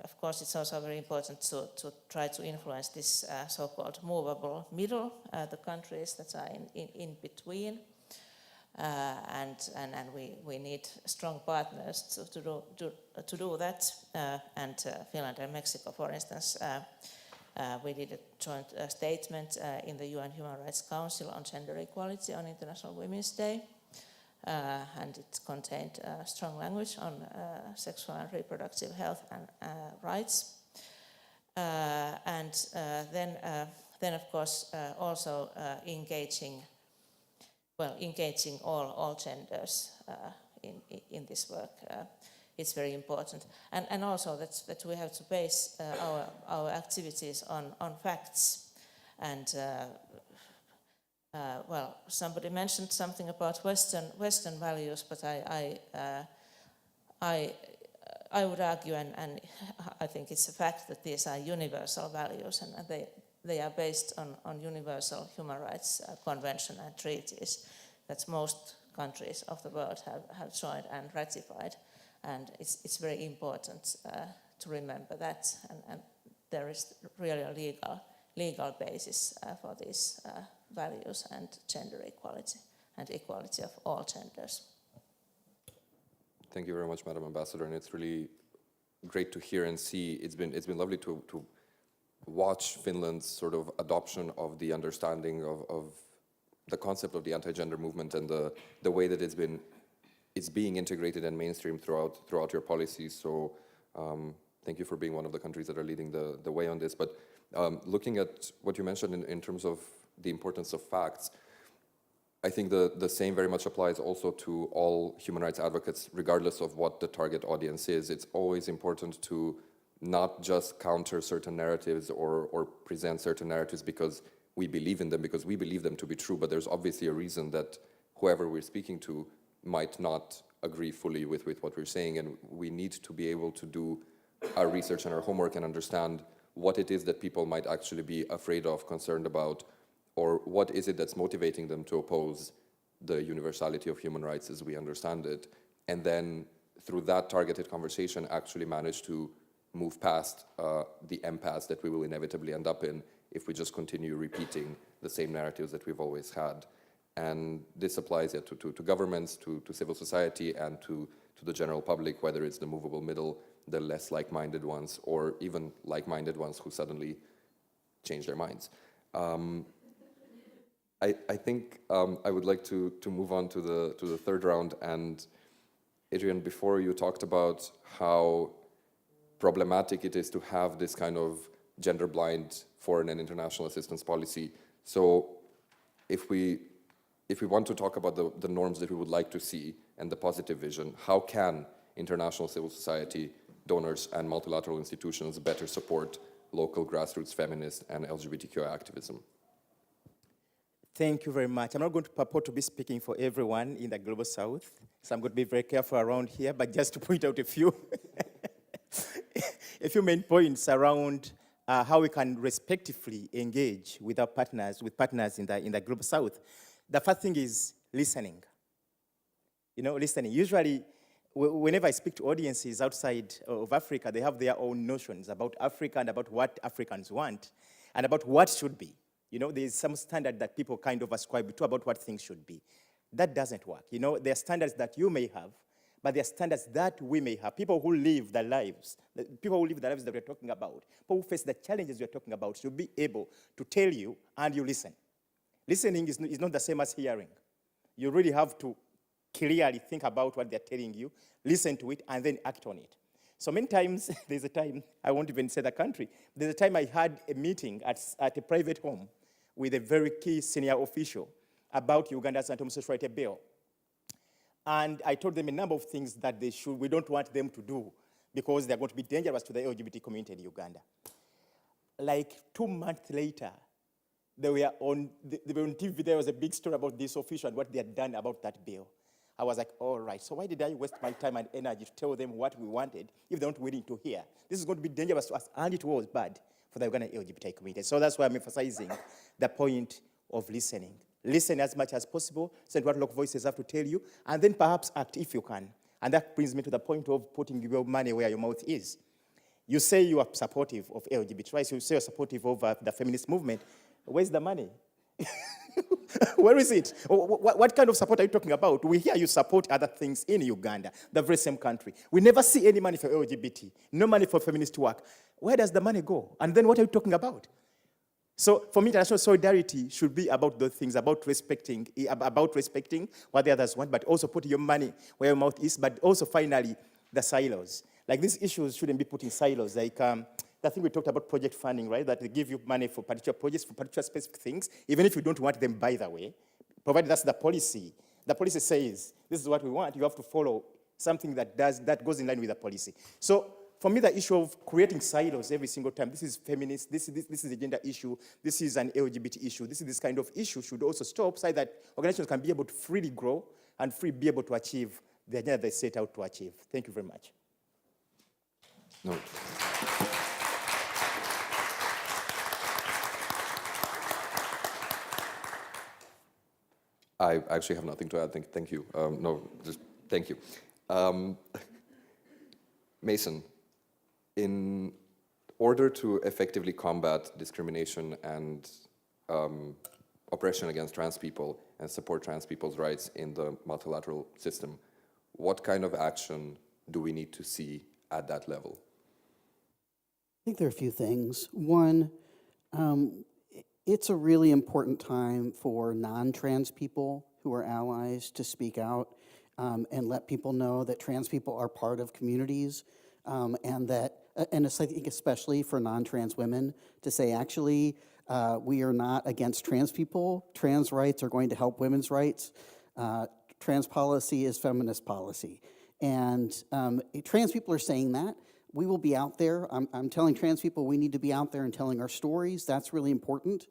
of course, it's also very important to try to influence this so-called movable middle, the countries that are in between. And we need strong partners to do that. And Finland and Mexico, for instance, we did a joint statement in the UN Human Rights Council on gender equality on International Women's Day. And it contained strong language on sexual and reproductive health and rights. And then of course also engaging all genders in this work. It's very important, and also that we have to base our activities on facts. And well, somebody mentioned something about Western values, but I would argue, and I think it's a fact, that these are universal values, and they are based on universal human rights convention and treaties that most countries of the world have joined and ratified, and it's very important to remember that, and there is really a legal basis for these values and gender equality and equality of all genders. Thank you very much, Madam Ambassador, and it's really great to hear and see. It's been lovely to watch Finland's sort of adoption of the understanding of the concept of the anti-gender movement and the way that it's being integrated and mainstreamed throughout your policies. So thank you for being one of the countries that are leading the way on this. But looking at what you mentioned in terms of the importance of facts, I think the same very much applies also to all human rights advocates, regardless of what the target audience is. It's always important to not just counter certain narratives or present certain narratives because we believe in them, because we believe them to be true, but there's obviously a reason that whoever we're speaking to might not agree fully with what we're saying, and we need to be able to do our research and our homework and understand what it is that people might actually be afraid of, concerned about, or what is it that's motivating them to oppose the universality of human rights as we understand it, and then through that targeted conversation actually manage to move past the impasse that we will inevitably end up in if we just continue repeating the same narratives that we've always had. And this applies to governments, to civil society, and to the general public, whether it's the movable middle, the less like-minded ones, or even like-minded ones who suddenly change their minds. I think I would like to move on to the third round. And Adrian, before you talked about how problematic it is to have this kind of gender-blind foreign and international assistance policy. So if we want to talk about the norms that we would like to see and the positive vision, how can international civil society, donors, and multilateral institutions better support local grassroots feminist and LGBTQI activism? Thank you very much. I'm not going to purport to be speaking for everyone in the Global South, so I'm going to be very careful around here, but just to point out a few main points around how we can respectively engage with our partners, in the Global South. The first thing is listening. Listening. Usually, whenever I speak to audiences outside of Africa, they have their own notions about Africa and about what Africans want and about what should be. There's some standard that people kind of ascribe to about what things should be. That doesn't work. There are standards that you may have, but there are standards that we may have. People who live the lives that we're talking about, people who face the challenges we're talking about, should be able to tell you and you listen. Listening is not the same as hearing. You really have to clearly think about what they're telling you, listen to it, and then act on it. So many times, there's a time, I won't even say the country, there's a time I had a meeting at a private home with a very key senior official about Uganda's anti-homosexuality bill. And I told them a number of things that we don't want them to do because they're going to be dangerous to the LGBT community in Uganda. Like 2 months later, they were on TV, there was a big story about this official and what they had done about that bill. I was like, all right, so why did I waste my time and energy to tell them what we wanted if they're not willing to hear? This is going to be dangerous to us, and it was bad for the Ugandan LGBT community. So that's why I'm emphasizing the point of listening. Listen as much as possible, send what local voices have to tell you, and then perhaps act if you can. And that brings me to the point of putting your money where your mouth is. You say you are supportive of LGBT rights, you say you're supportive of the feminist movement. Where's the money? Where is it? What kind of support are you talking about? We hear you support other things in Uganda, the very same country. We never see any money for LGBT, no money for feminist work. Where does the money go? And then what are you talking about? So for me, international solidarity should be about those things, about respecting what the others want, but also putting your money where your mouth is, but also finally, the silos. Like these issues shouldn't be put in silos. Like I think we talked about project funding, right? That they give you money for particular projects, for particular specific things, even if you don't want them, by the way, provided that's the policy. The policy says, this is what we want, you have to follow something that goes in line with the policy. So for me, the issue of creating silos every single time, this is feminist, this is a gender issue, this is an LGBT issue, this kind of issue should also stop so that organizations can be able to freely grow and be able to achieve the agenda they set out to achieve. Thank you very much. No. I actually have nothing to add. Thank you. Thank you. Mason, in order to effectively combat discrimination and oppression against trans people and support trans people's rights in the multilateral system, what kind of action do we need to see at that level? I think there are a few things. One, it's a really important time for non-trans people who are allies to speak out and let people know that trans people are part of communities and I think especially for non-trans women to say, actually, we are not against trans people. Trans rights are going to help women's rights. Trans policy is feminist policy. And trans people are saying that. We will be out there. I'm telling trans people we need to be out there and telling our stories. That's really important.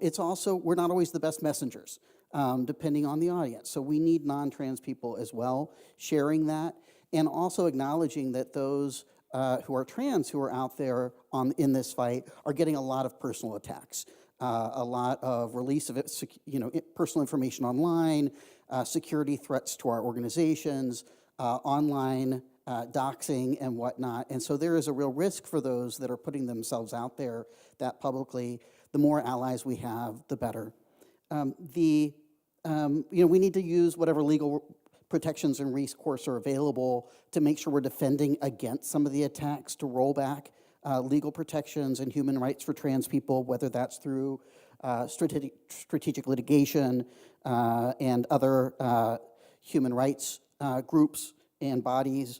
It's also, we're not always the best messengers, depending on the audience. So we need non-trans people as well sharing that, and also acknowledging that those who are trans who are out there in this fight are getting a lot of personal attacks, a lot of release of personal information online, security threats to our organizations, online doxing and whatnot. And so there is a real risk for those that are putting themselves out there that publicly. The more allies we have, the better. We need to use whatever legal protections and recourse are available to make sure we're defending against some of the attacks, to roll back legal protections and human rights for trans people, whether that's through strategic litigation and other human rights groups and bodies.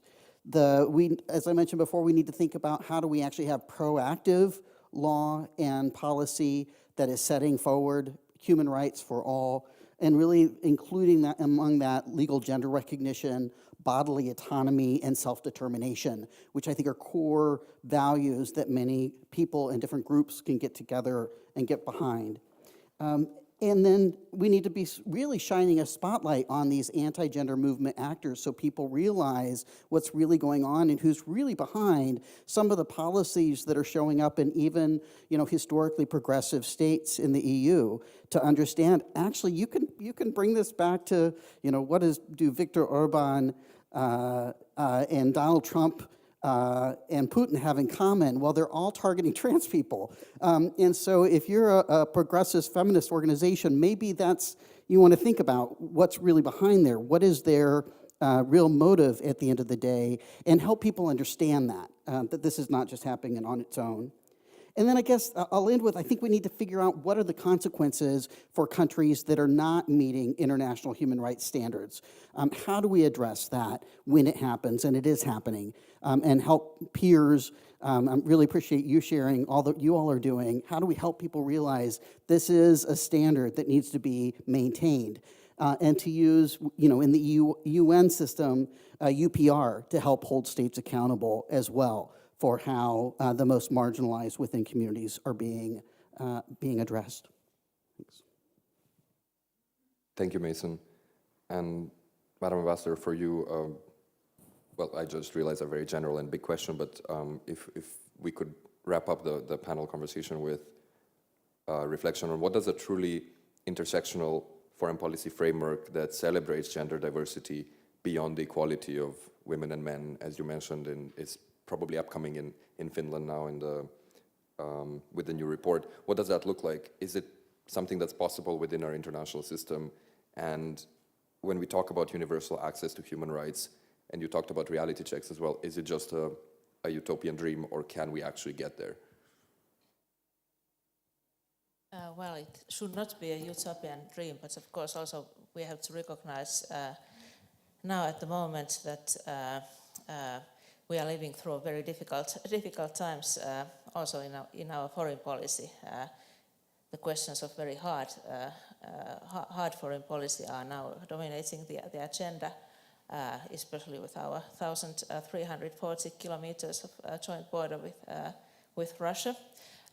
As I mentioned before, we need to think about how do we actually have proactive law and policy that is setting forward human rights for all, and really including that among that legal gender recognition, bodily autonomy, and self-determination, which I think are core values that many people and different groups can get together and get behind. And then we need to be really shining a spotlight on these anti-gender movement actors so people realize what's really going on and who's really behind some of the policies that are showing up in even, historically progressive states in the EU, to understand, actually, you can bring this back to, do Viktor Orban and Donald Trump and Putin have in common? Well, they're all targeting trans people. And so if you're a progressive feminist organization, maybe you want to think about what's really behind there. What is their real motive at the end of the day? And help people understand that this is not just happening on its own. And then I guess I'll end with, I think we need to figure out what are the consequences for countries that are not meeting international human rights standards. How do we address that when it happens, and it is happening, and help peers? I really appreciate you sharing all that you all are doing. How do we help people realize this is a standard that needs to be maintained? And to use, in the UN system, UPR to help hold states accountable as well for how the most marginalized within communities are being addressed. Thanks. Thank you, Mason. And Madam Ambassador, for you, well, I just realized a very general and big question, but if we could wrap up the panel conversation with reflection on what does a truly intersectional foreign policy framework that celebrates gender diversity beyond the equality of women and men, as you mentioned, and is probably upcoming in Finland now with the new report. What does that look like? Is it something that's possible within our international system? And when we talk about universal access to human rights, and you talked about reality checks as well, is it just a utopian dream, or can we actually get there? Well, it should not be a utopian dream, but of course also we have to recognize now at the moment that we are living through very difficult times also in our foreign policy. The questions of very hard foreign policy are now dominating the agenda, especially with our 1,340 kilometers of joint border with Russia.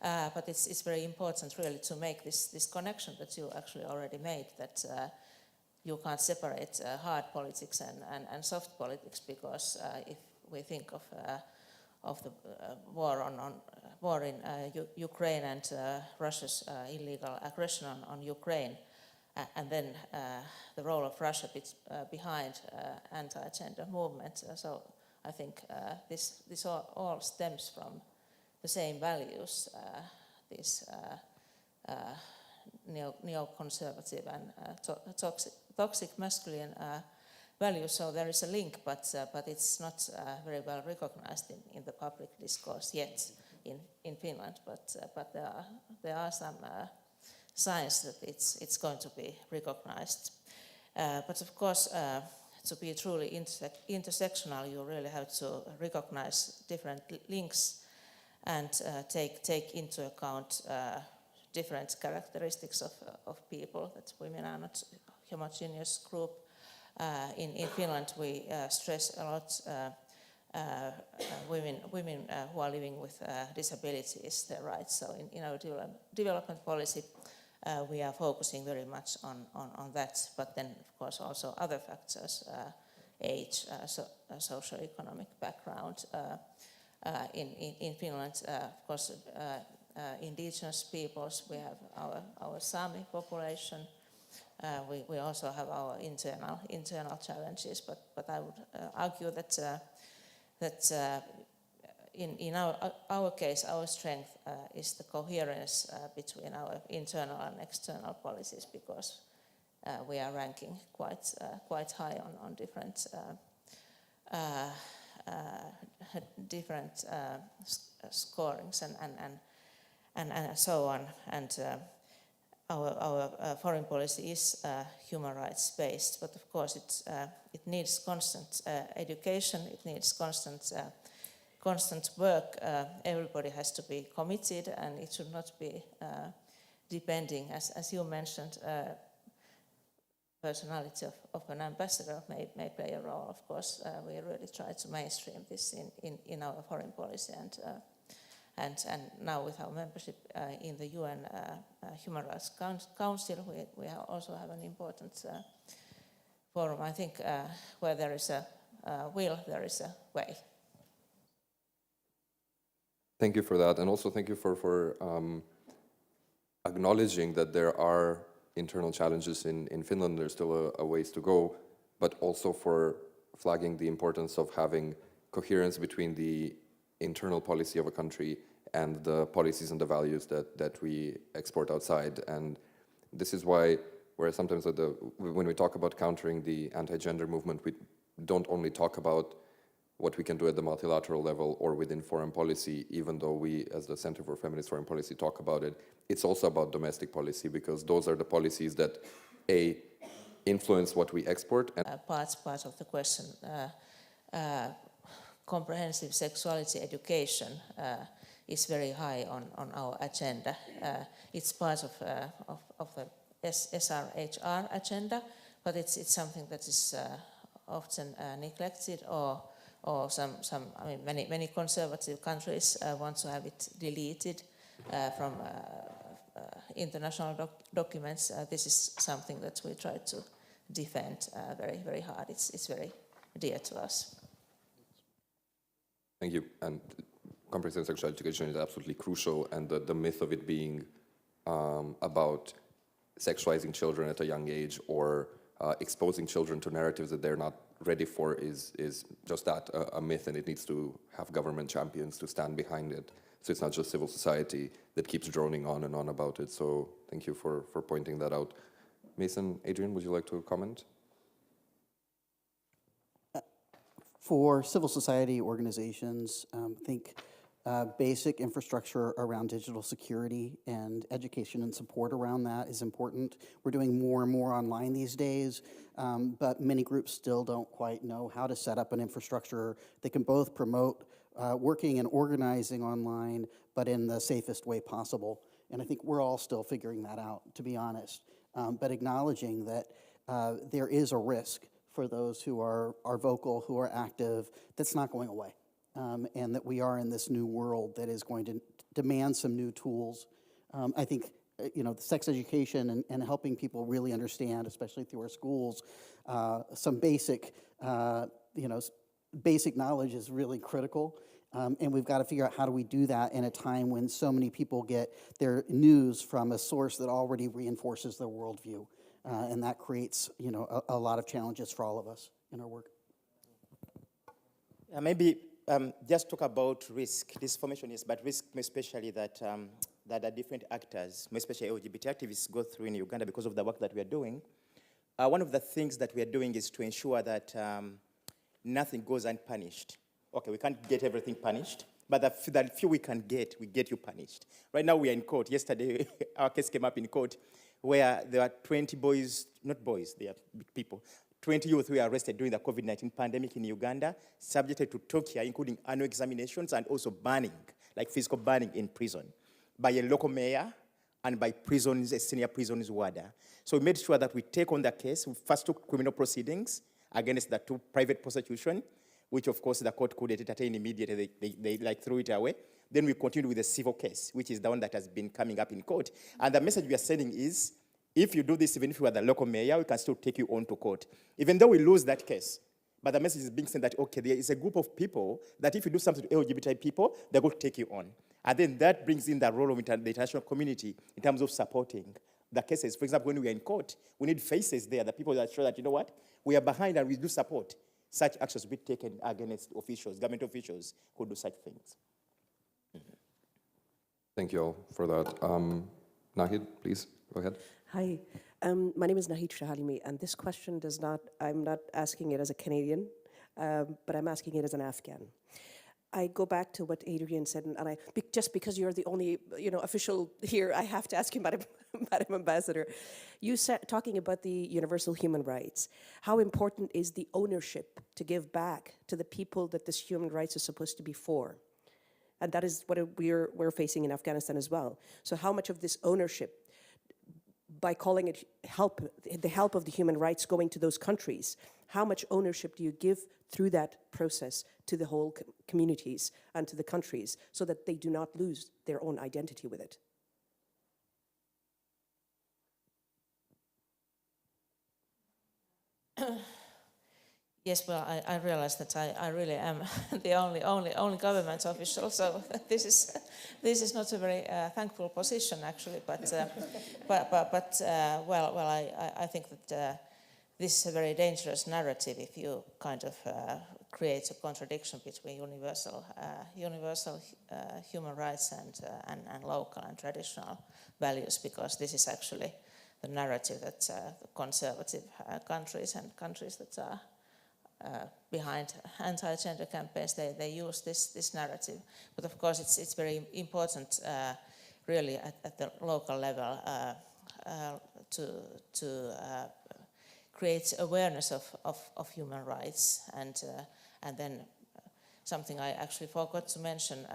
But it's very important really to make this connection that you actually already made, that you can't separate hard politics and soft politics, because if we think of the war in Ukraine and Russia's illegal aggression on Ukraine, and then the role of Russia behind anti-gender movement. So I think this all stems from the same values, these neoconservative and toxic masculine values. So there is a link, but it's not very well recognized in the public discourse yet in Finland. But there are some signs that it's going to be recognized. But of course, to be truly intersectional, you really have to recognize different links and take into account different characteristics of people, that women are not a homogeneous group. In Finland, we stress a lot women who are living with disabilities, their rights. So in our development policy, we are focusing very much on that. But then, of course, also other factors, age, socioeconomic background. In Finland, of course, indigenous peoples, we have our Sami population. We also have our internal challenges, but I would argue that in our case, our strength is the coherence between our internal and external policies, because we are ranking quite high on different scorings and so on. And our foreign policy is human rights based, but of course it needs constant education. It needs constant work. Everybody has to be committed, and it should not be depending, as you mentioned. Personality of an ambassador may play a role. Of course, we really try to mainstream this in our foreign policy And now with our membership in the UN Human Rights Council, we also have an important forum. I think where there is a will, there is a way. Thank you for that, and also thank you for acknowledging that there are internal challenges in Finland. There's still a ways to go, but also for flagging the importance of having coherence between the internal policy of a country and the policies and the values that we export outside. And this is why, where sometimes when we talk about countering the anti-gender movement, we don't only talk about what we can do at the multilateral level or within foreign policy, even though we, as the Center for Feminist Foreign Policy, talk about it. It's also about domestic policy, because those are the policies that, A, influence what we export. And part of the question, comprehensive sexuality education is very high on our agenda. It's part of the SRHR agenda, but it's something that is often neglected, or many conservative countries want to have it deleted from international documents. This is something that we try to defend very, very hard. It's very dear to us. Thank you. And comprehensive sexual education is absolutely crucial, and the myth of it being about sexualizing children at a young age or exposing children to narratives that they're not ready for is just that, a myth, and it needs to have government champions to stand behind it. So it's not just civil society that keeps droning on and on about it. So thank you for pointing that out. Mason, Adrian, would you like to comment? For civil society organizations, I think basic infrastructure around digital security and education and support around that is important. We're doing more and more online these days, but many groups still don't quite know how to set up an infrastructure that can both promote working and organizing online, but in the safest way possible. And I think we're all still figuring that out, to be honest, but acknowledging that there is a risk for those who are vocal, who are active, that's not going away. And that we are in this new world that is going to demand some new tools. I think, the sex education and helping people really understand, especially through our schools, some basic, basic knowledge is really critical. And we've got to figure out how do we do that in a time when so many people get their news from a source that already reinforces their worldview. And that creates, a lot of challenges for all of us in our work. Maybe just talk about risk. This formation is, but risk especially that the different actors, especially LGBT activists, go through in Uganda because of the work that we are doing. One of the things that we are doing is to ensure that nothing goes unpunished. Okay, we can't get everything punished, but the few we get you punished. Right now we are in court. Yesterday, our case came up in court where there are 20 boys, not boys, they are big people, 20 youth who were arrested during the COVID-19 pandemic in Uganda, subjected to torture, including annual examinations and also banning, like physical banning in prison, by a local mayor and by prisons, a senior prisons warder. So we made sure that we take on the case. We first took criminal proceedings against the two private prosecution, which of course the court could entertain immediately. They threw it away. Then we continued with the civil case, which is the one that has been coming up in court. And the message we are sending is, if you do this, even if you are the local mayor, we can still take you on to court. Even though we lose that case, but the message is being sent that, okay, there is a group of people that if you do something to LGBT people, they're going to take you on. And then that brings in the role of the international community in terms of supporting the cases. For example, when we are in court, we need faces there, the people that show that, we are behind and we do support such actions be taken against officials, government officials who do such things. Thank you all for that. Nahid, please, go ahead. Hi, my name is Nahid Shahalimi, and this question I'm not asking it as a Canadian, but I'm asking it as an Afghan. I go back to what Adrian said, and just because you're the only official here, I have to ask you, Madam Ambassador. You said, talking about the universal human rights, how important is the ownership to give back to the people that this human rights is supposed to be for? And that is what we're facing in Afghanistan as well. So how much of this ownership, by calling it the help of the human rights going to those countries, how much ownership do you give through that process to the whole communities and to the countries so that they do not lose their own identity with it? Yes, well, I realize that I really am the only government official, so this is not a very thankful position actually. But I think that this is a very dangerous narrative if you kind of create a contradiction between universal human rights and local and traditional values, because this is actually the narrative that the conservative countries and countries that are behind anti-gender campaigns, they use this narrative. But of course it's very important really at the local level to create awareness of human rights, and then something I actually forgot to mention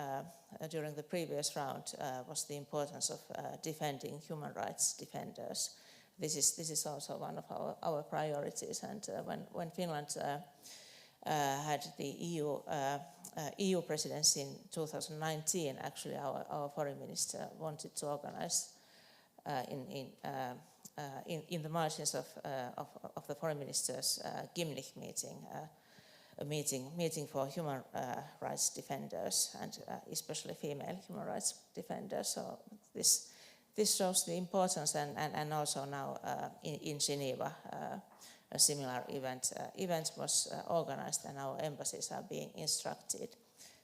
during the previous round was the importance of defending human rights defenders. This is also one of our priorities, and when Finland had the EU presidency in 2019, actually our foreign minister wanted to organize in the margins of the foreign ministers' Gimnich meeting, a meeting for human rights defenders, and especially female human rights defenders. So this shows the importance, and also now in Geneva a similar event was organized, and our embassies are being instructed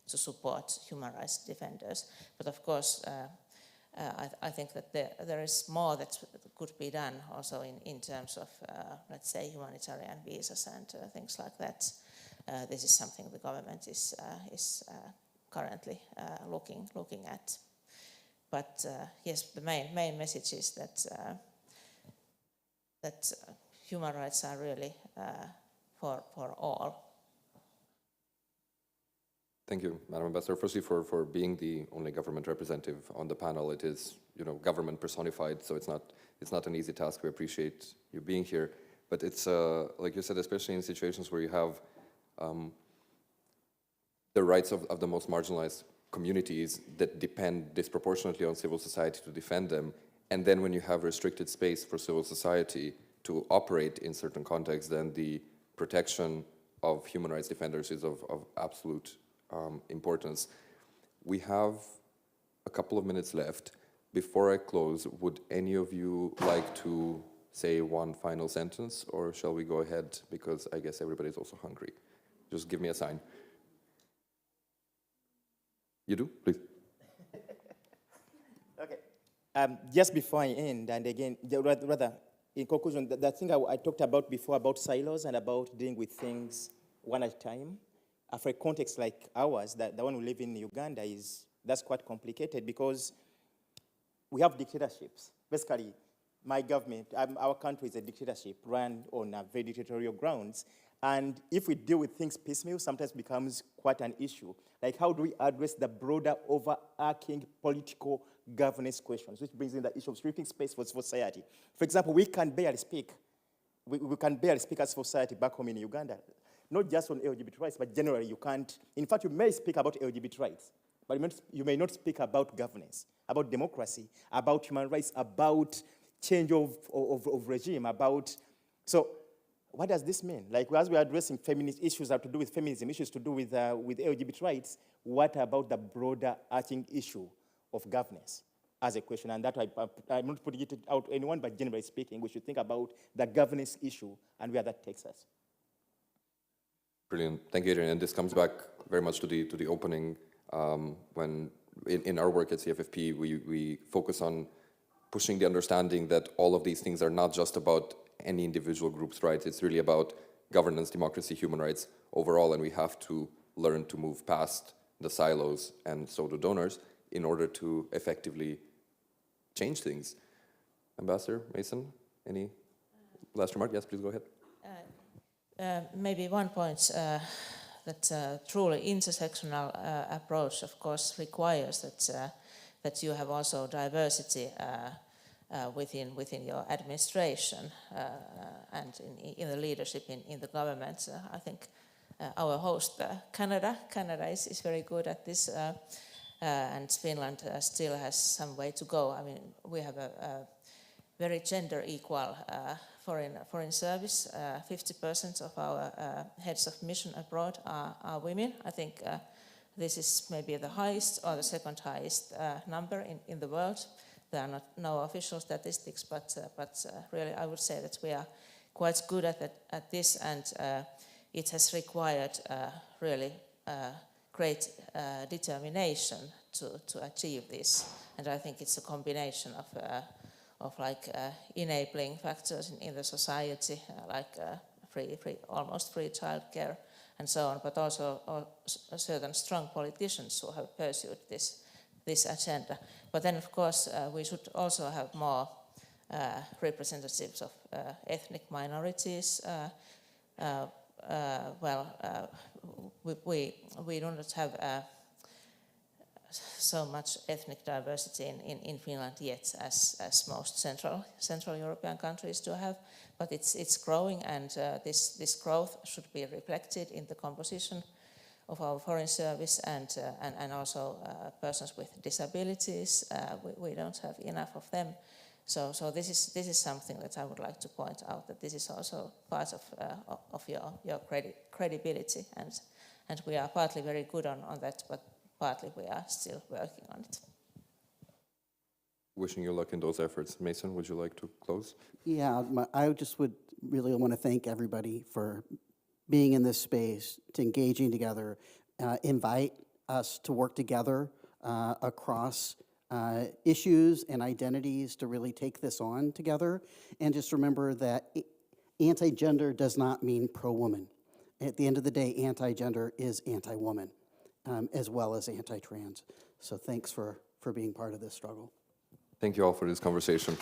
to support human rights defenders. But of course I think that there is more that could be done also in terms of let's say humanitarian visas and things like that. This is something the government is currently looking at. But yes, the main message is that human rights are really for all. Thank you, Madam Ambassador. Firstly, for being the only government representative on the panel. It is, government personified, so it's not an easy task. We appreciate you being here, but it's like you said, especially in situations where you have the rights of the most marginalized communities that depend disproportionately on civil society to defend them, and then when you have restricted space for civil society to operate in certain contexts, then the protection of human rights defenders is of absolute importance. We have a couple of minutes left. Before I close, would any of you like to say one final sentence, or shall we go ahead, because I guess everybody's also hungry? Just give me a sign. You do? Please. Okay. Just before I end, and again, rather, in conclusion, the thing I talked about before about silos and about dealing with things one at a time, for a context like ours, the one we live in Uganda, that's quite complicated because we have dictatorships. Basically, my government, our country is a dictatorship run on very dictatorial grounds. And if we deal with things piecemeal, sometimes becomes quite an issue. Like, how do we address the broader overarching political governance questions, which brings in the issue of restricting space for society. For example, we can barely speak. We can barely speak as society back home in Uganda. Not just on LGBT rights, but generally you can't. In fact, you may speak about LGBT rights, but you may not speak about governance, about democracy, about human rights, about change of regime, about... So what does this mean? Like, as we're addressing feminist issues that have to do with feminism, issues to do with LGBT rights, what about the broader arching issue of governance as a question? And that I'm not putting it out to anyone, but generally speaking, we should think about the governance issue and where that takes us. Brilliant. Thank you, Adrian. And this comes back very much to the opening. When in our work at CFFP, we focus on pushing the understanding that all of these things are not just about any individual group's rights. It's really about governance, democracy, human rights overall, and we have to learn to move past the silos, and so do donors, in order to effectively change things. Ambassador Mason, any last remark? Yes, please go ahead. Maybe one point that truly intersectional approach, of course, requires that you have also diversity within your administration and in the leadership in the government. I think our host, Canada is very good at this, and Finland still has some way to go. I mean, we have a very gender equal foreign service. 50% of our heads of mission abroad are women. I think this is maybe the highest or the second highest number in the world. There are no official statistics, but really I would say that we are quite good at this, and it has required really great determination to achieve this. And I think it's a combination of enabling factors in the society, almost free childcare and so on, but also certain strong politicians who have pursued this agenda. But then, of course, we should also have more representatives of ethnic minorities. We do not have so much ethnic diversity in Finland yet as most Central European countries do have, but it's growing, and this growth should be reflected in the composition of our foreign service, and also persons with disabilities. We don't have enough of them. So this is something that I would like to point out, that this is also part of your credibility, and we are partly very good on that, but partly we are still working on it. Wishing you luck in those efforts. Mason, would you like to close? Yeah, I just would really want to thank everybody for being in this space, to engaging together, invite us to work together across issues and identities to really take this on together. And just remember that anti-gender does not mean pro-woman. At the end of the day, anti-gender is anti-woman, as well as anti-trans. So thanks for being part of this struggle. Thank you all for this conversation.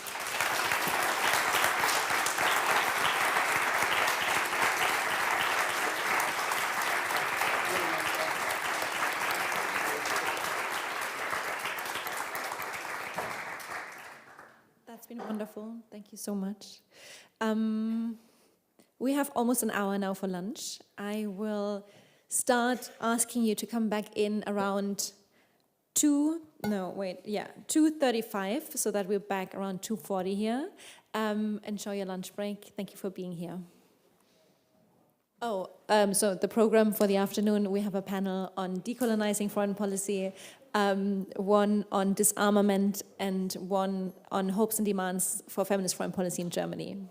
That's been wonderful. Thank you so much. We have almost an hour now for lunch. I will start asking you to come back in around 2:35, so that we're back around 2:40 here. Enjoy your lunch break. Thank you for being here. So the program for the afternoon, we have a panel on decolonizing foreign policy, one on disarmament, and one on hopes and demands for feminist foreign policy in Germany.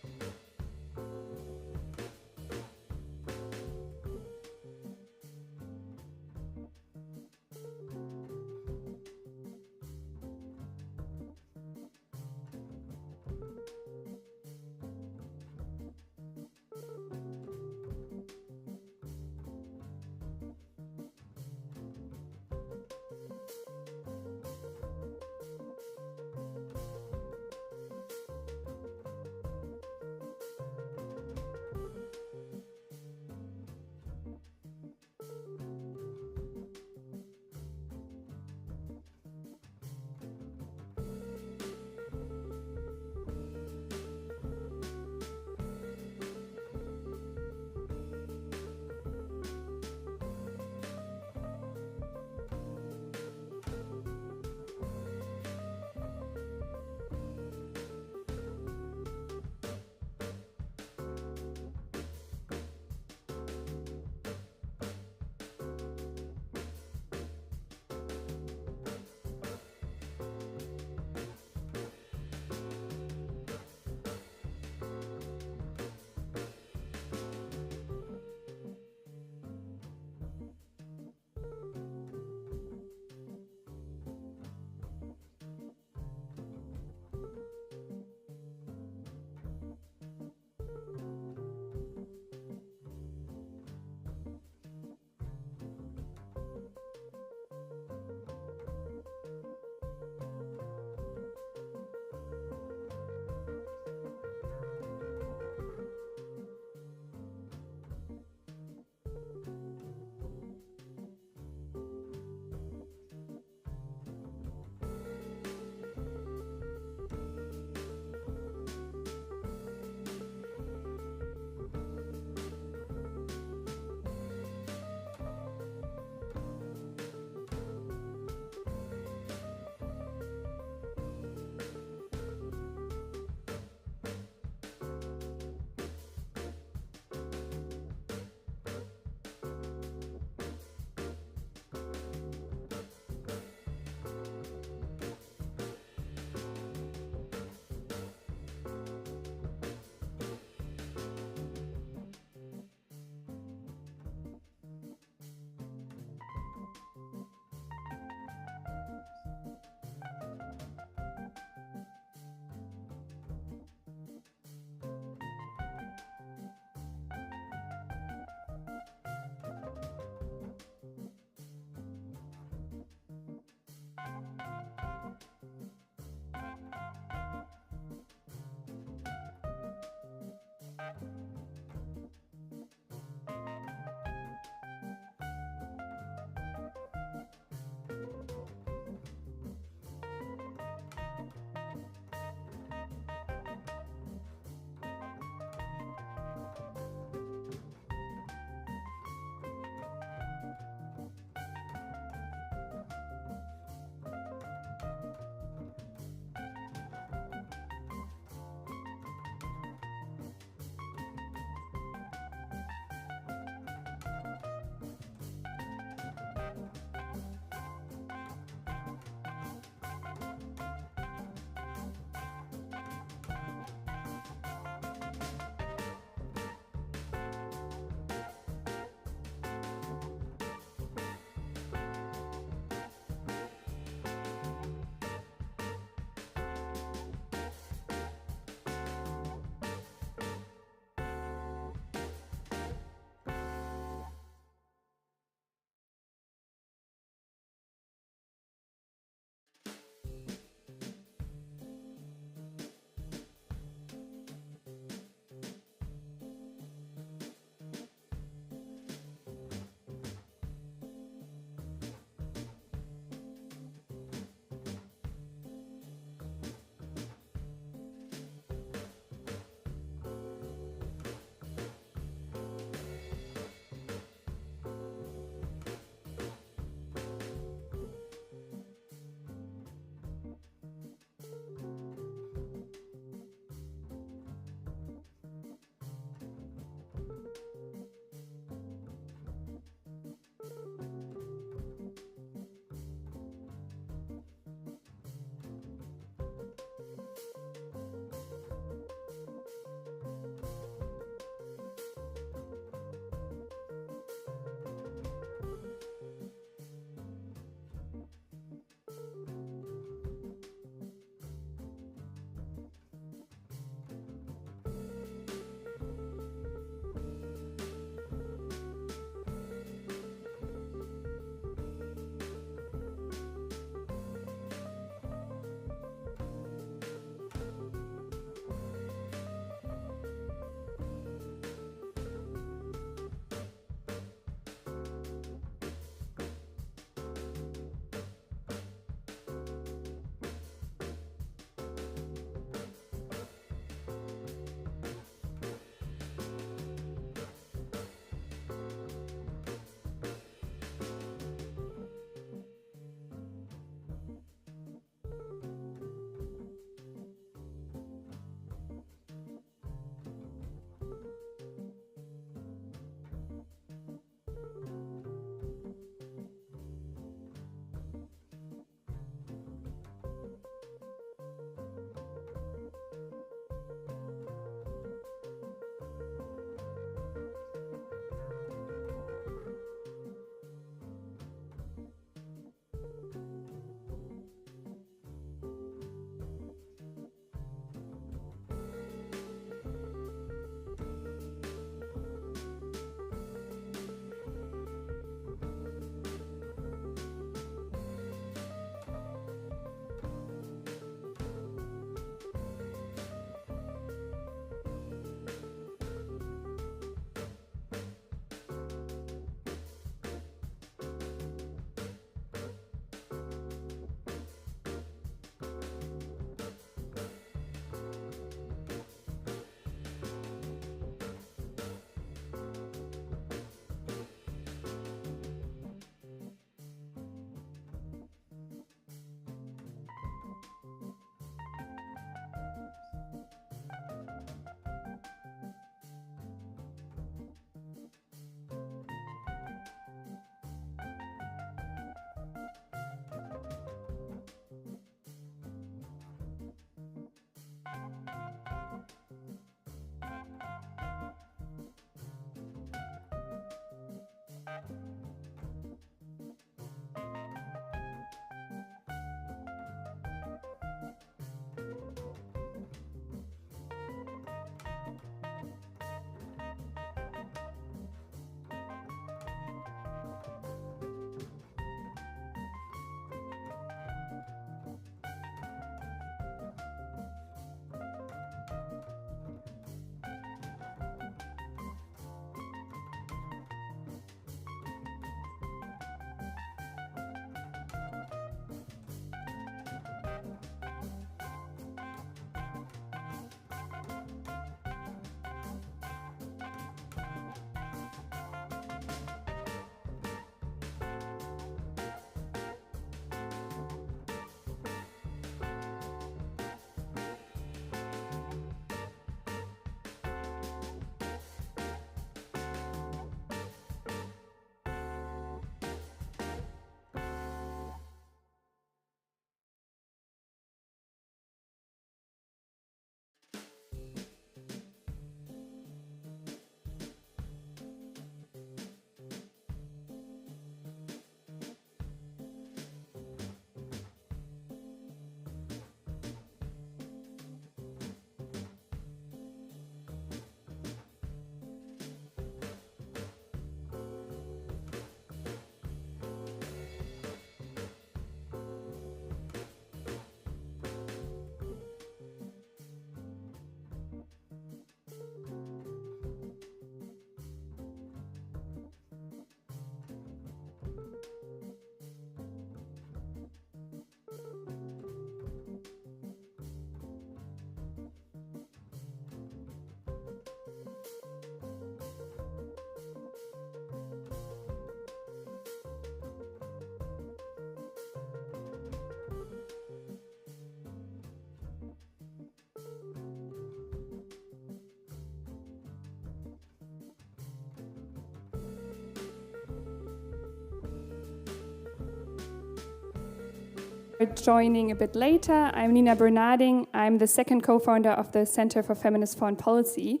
joining a bit later. I'm Nina Bernarding. I'm the second co-founder of the Center for Feminist Foreign Policy.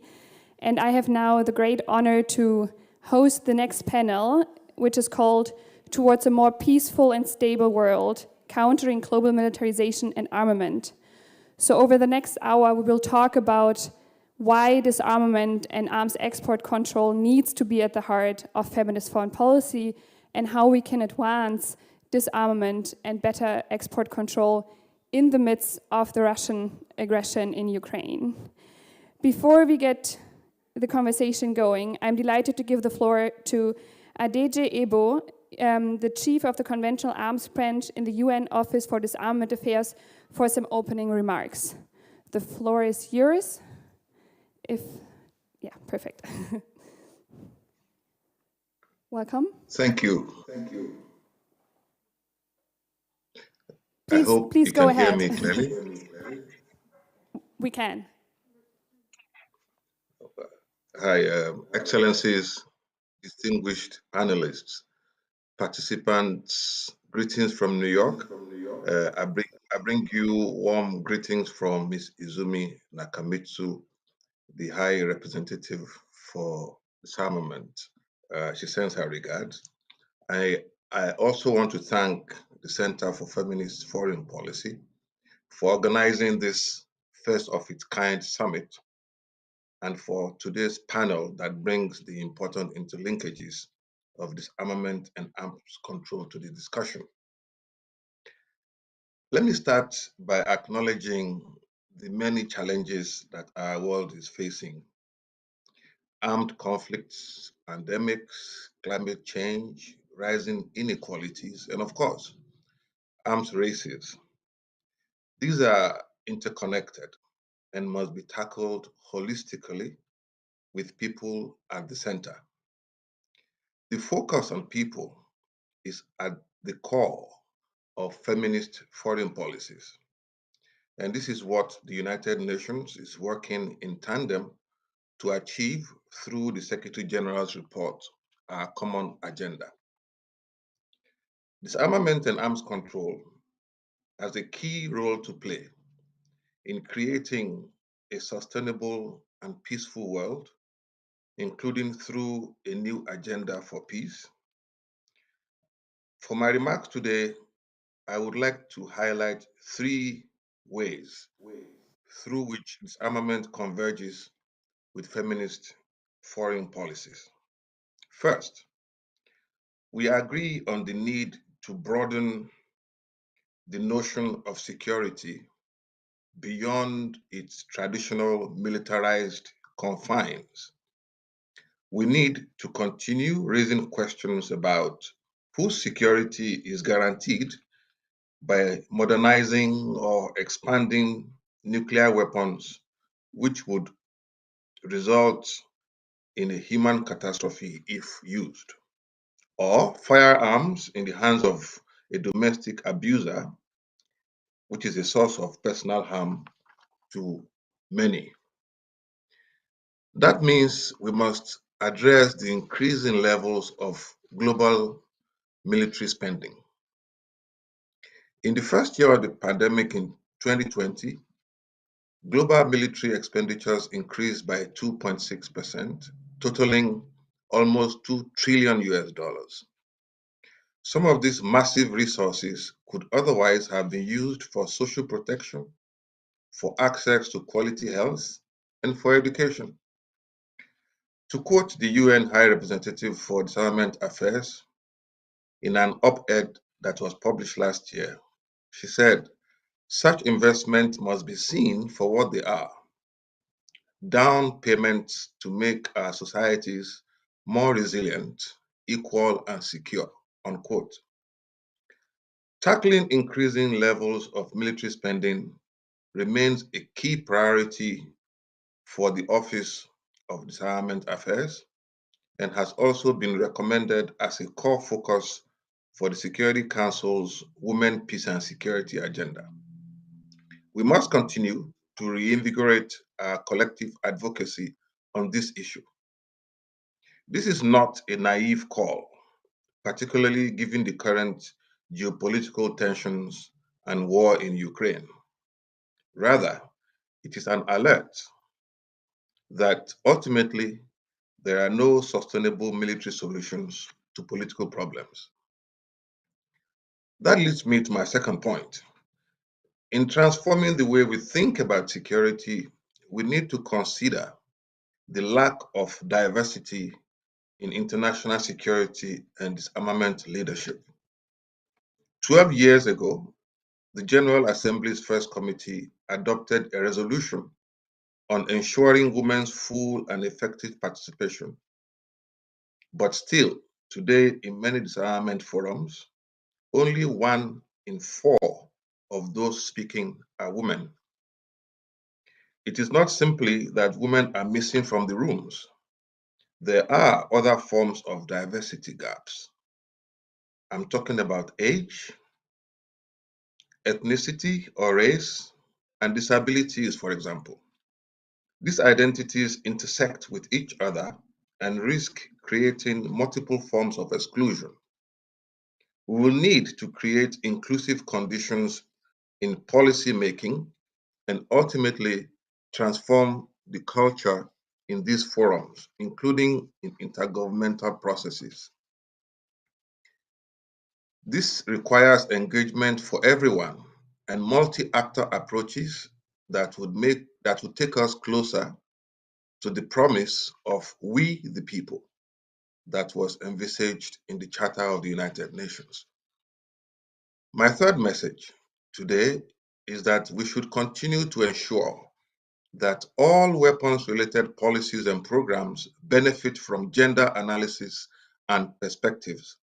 And I have now the great honor to host the next panel, which is called Towards a More Peaceful and Stable World, Countering Global Militarization and Armament. So over the next hour, we will talk about why disarmament and arms export control needs to be at the heart of feminist foreign policy and how we can advance disarmament and better export control in the midst of the Russian aggression in Ukraine. Before we get the conversation going, I'm delighted to give the floor to Adeje Ebo, the chief of the Conventional Arms Branch in the UN Office for Disarmament Affairs, for some opening remarks. The floor is yours. Perfect. Welcome. Thank you. Please, I hope please you go can ahead. hear me clearly. We can. Hi, Excellencies, distinguished panelists, participants, greetings from New York. I bring you warm greetings from Ms. Izumi Nakamitsu, the High Representative for Disarmament. She sends her regards. I also want to thank the Center for Feminist Foreign Policy for organizing this first of its kind summit and for today's panel that brings the important interlinkages of disarmament and arms control to the discussion. Let me start by acknowledging the many challenges that our world is facing. Armed conflicts, pandemics, climate change, rising inequalities, and of course, arms races. These are interconnected and must be tackled holistically with people at the center. The focus on people is at the core of feminist foreign policies. And this is what the United Nations is working in tandem to achieve through the Secretary General's report, Our Common Agenda. Disarmament and arms control has a key role to play in creating a sustainable and peaceful world, including through a new agenda for peace. For my remarks today, I would like to highlight three ways through which disarmament converges with feminist foreign policies. First, we agree on the need to broaden the notion of security beyond its traditional militarized confines. We need to continue raising questions about whose security is guaranteed by modernizing or expanding nuclear weapons, which would result in a human catastrophe if used, or firearms in the hands of a domestic abuser, which is a source of personal harm to many. That means we must address the increasing levels of global military spending. In the first year of the pandemic in 2020, global military expenditures increased by 2.6%, totaling almost $2 trillion. Some of these massive resources could otherwise have been used for social protection, for access to quality health, and for education. To quote the UN High Representative for Disarmament Affairs in an op-ed that was published last year, she said, "Such investment must be seen for what they are, down payments to make our societies more resilient, equal, and secure," unquote. Tackling increasing levels of military spending remains a key priority for the Office of Disarmament Affairs and has also been recommended as a core focus for the Security Council's Women, Peace and Security agenda. We must continue to reinvigorate our collective advocacy on this issue. This is not a naive call, particularly given the current geopolitical tensions and war in Ukraine. Rather, it is an alert that ultimately there are no sustainable military solutions to political problems. That leads me to my second point. In transforming the way we think about security, we need to consider the lack of diversity in international security and disarmament leadership. 12 years ago, the General Assembly's First Committee adopted a resolution on ensuring women's full and effective participation. But still, today, in many disarmament forums, only 1 in 4 of those speaking are women. It is not simply that women are missing from the rooms. There are other forms of diversity gaps. I'm talking about age, ethnicity or race, and disabilities, for example. These identities intersect with each other and risk creating multiple forms of exclusion. We will need to create inclusive conditions in policy making and ultimately transform the culture in these forums, including in intergovernmental processes. This requires engagement for everyone and multi-actor approaches that would take us closer to the promise of we the people that was envisaged in the Charter of the United Nations. My third message today is that we should continue to ensure that all weapons-related policies and programs benefit from gender analysis and perspectives.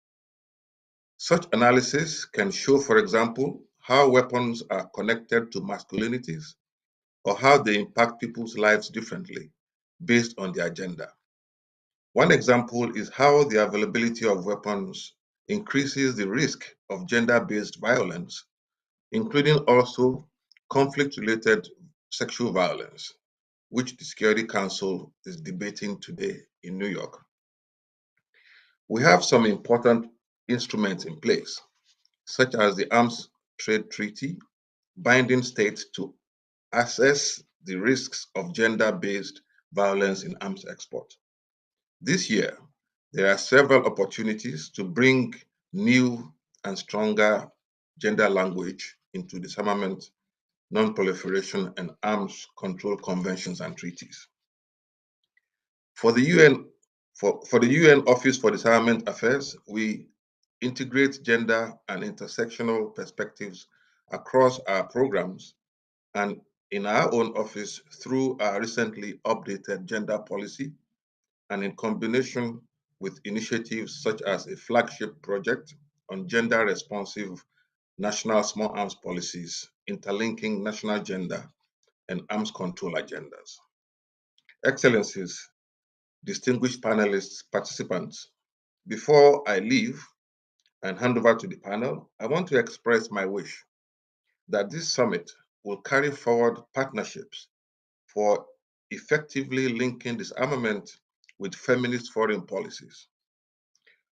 Such analysis can show, for example, how weapons are connected to masculinities or how they impact people's lives differently based on their gender. One example is how the availability of weapons increases the risk of gender-based violence, including also conflict-related sexual violence, which the Security Council is debating today in New York. We have some important instruments in place, such as the Arms Trade Treaty, binding states to assess the risks of gender-based violence in arms export. This year, there are several opportunities to bring new and stronger gender language into disarmament, non-proliferation, and arms control conventions and treaties. For the UN Office for Disarmament Affairs, we integrate gender and intersectional perspectives across our programs and in our own office through our recently updated gender policy and in combination with initiatives such as a flagship project on gender-responsive national small arms policies, interlinking national gender and arms control agendas. Excellencies, distinguished panelists, participants, before I leave and hand over to the panel, I want to express my wish that this summit will carry forward partnerships for effectively linking disarmament with feminist foreign policies.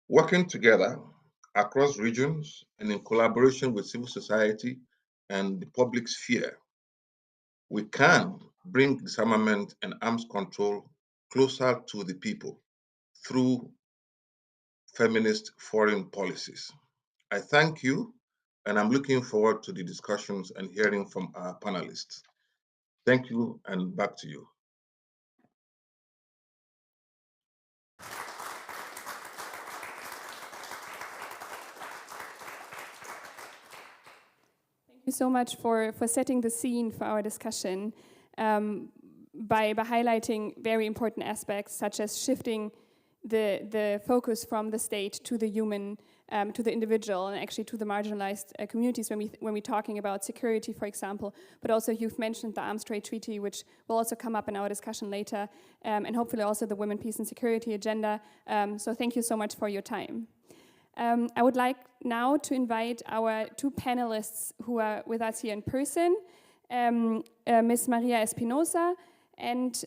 Working together across regions and in collaboration with civil society and the public sphere, we can bring disarmament and arms control closer to the people through feminist foreign policies. I thank you, and I'm looking forward to the discussions and hearing from our panelists. Thank you, and back to you. Thank you so much for setting the scene for our discussion by highlighting very important aspects such as shifting the focus from the state to the human, to the individual, and actually to the marginalized communities when we're talking about security, for example. But also you've mentioned the Arms Trade Treaty, which will also come up in our discussion later, and hopefully also the Women, Peace and Security agenda. So thank you so much for your time. I would like now to invite our 2 panelists who are with us here in person, Ms. Maria Espinosa and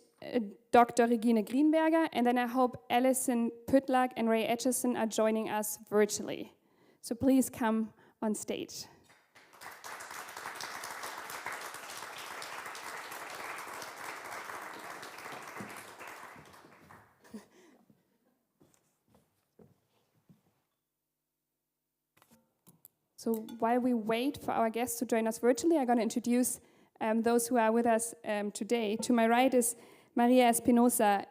Dr. Regine Greenberger, and then I hope Alison Pütlag and Ray Etchison are joining us virtually. So please come on stage. So while we wait for our guests to join us virtually, I'm going to introduce those who are with us today. To my right is Maria Espinosa.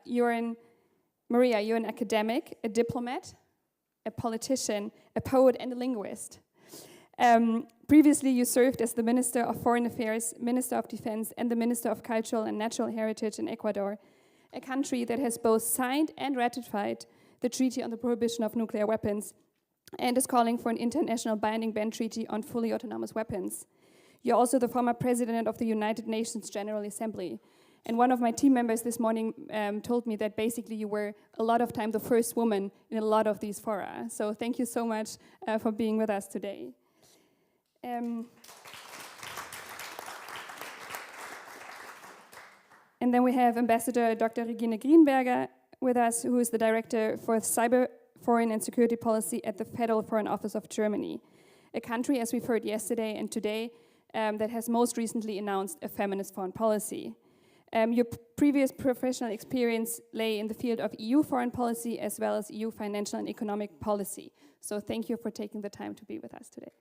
Maria, you're an academic, a diplomat, a politician, a poet, and a linguist. Previously, you served as the Minister of Foreign Affairs, Minister of Defense, and the Minister of Cultural and Natural Heritage in Ecuador, a country that has both signed and ratified the Treaty on the Prohibition of Nuclear Weapons and is calling for an international binding ban treaty on fully autonomous weapons. You're also the former president of the United Nations General Assembly. And one of my team members this morning told me that basically you were a lot of time the first woman in a lot of these fora. So thank you so much for being with us today. And then we have Ambassador Dr. Regine Greenberger with us, who is the Director for Cyber, Foreign and Security Policy at the Federal Foreign Office of Germany, a country, as we've heard yesterday and today, that has most recently announced a feminist foreign policy. Your previous professional experience lay in the field of EU foreign policy as well as EU financial and economic policy. So thank you for taking the time to be with us today.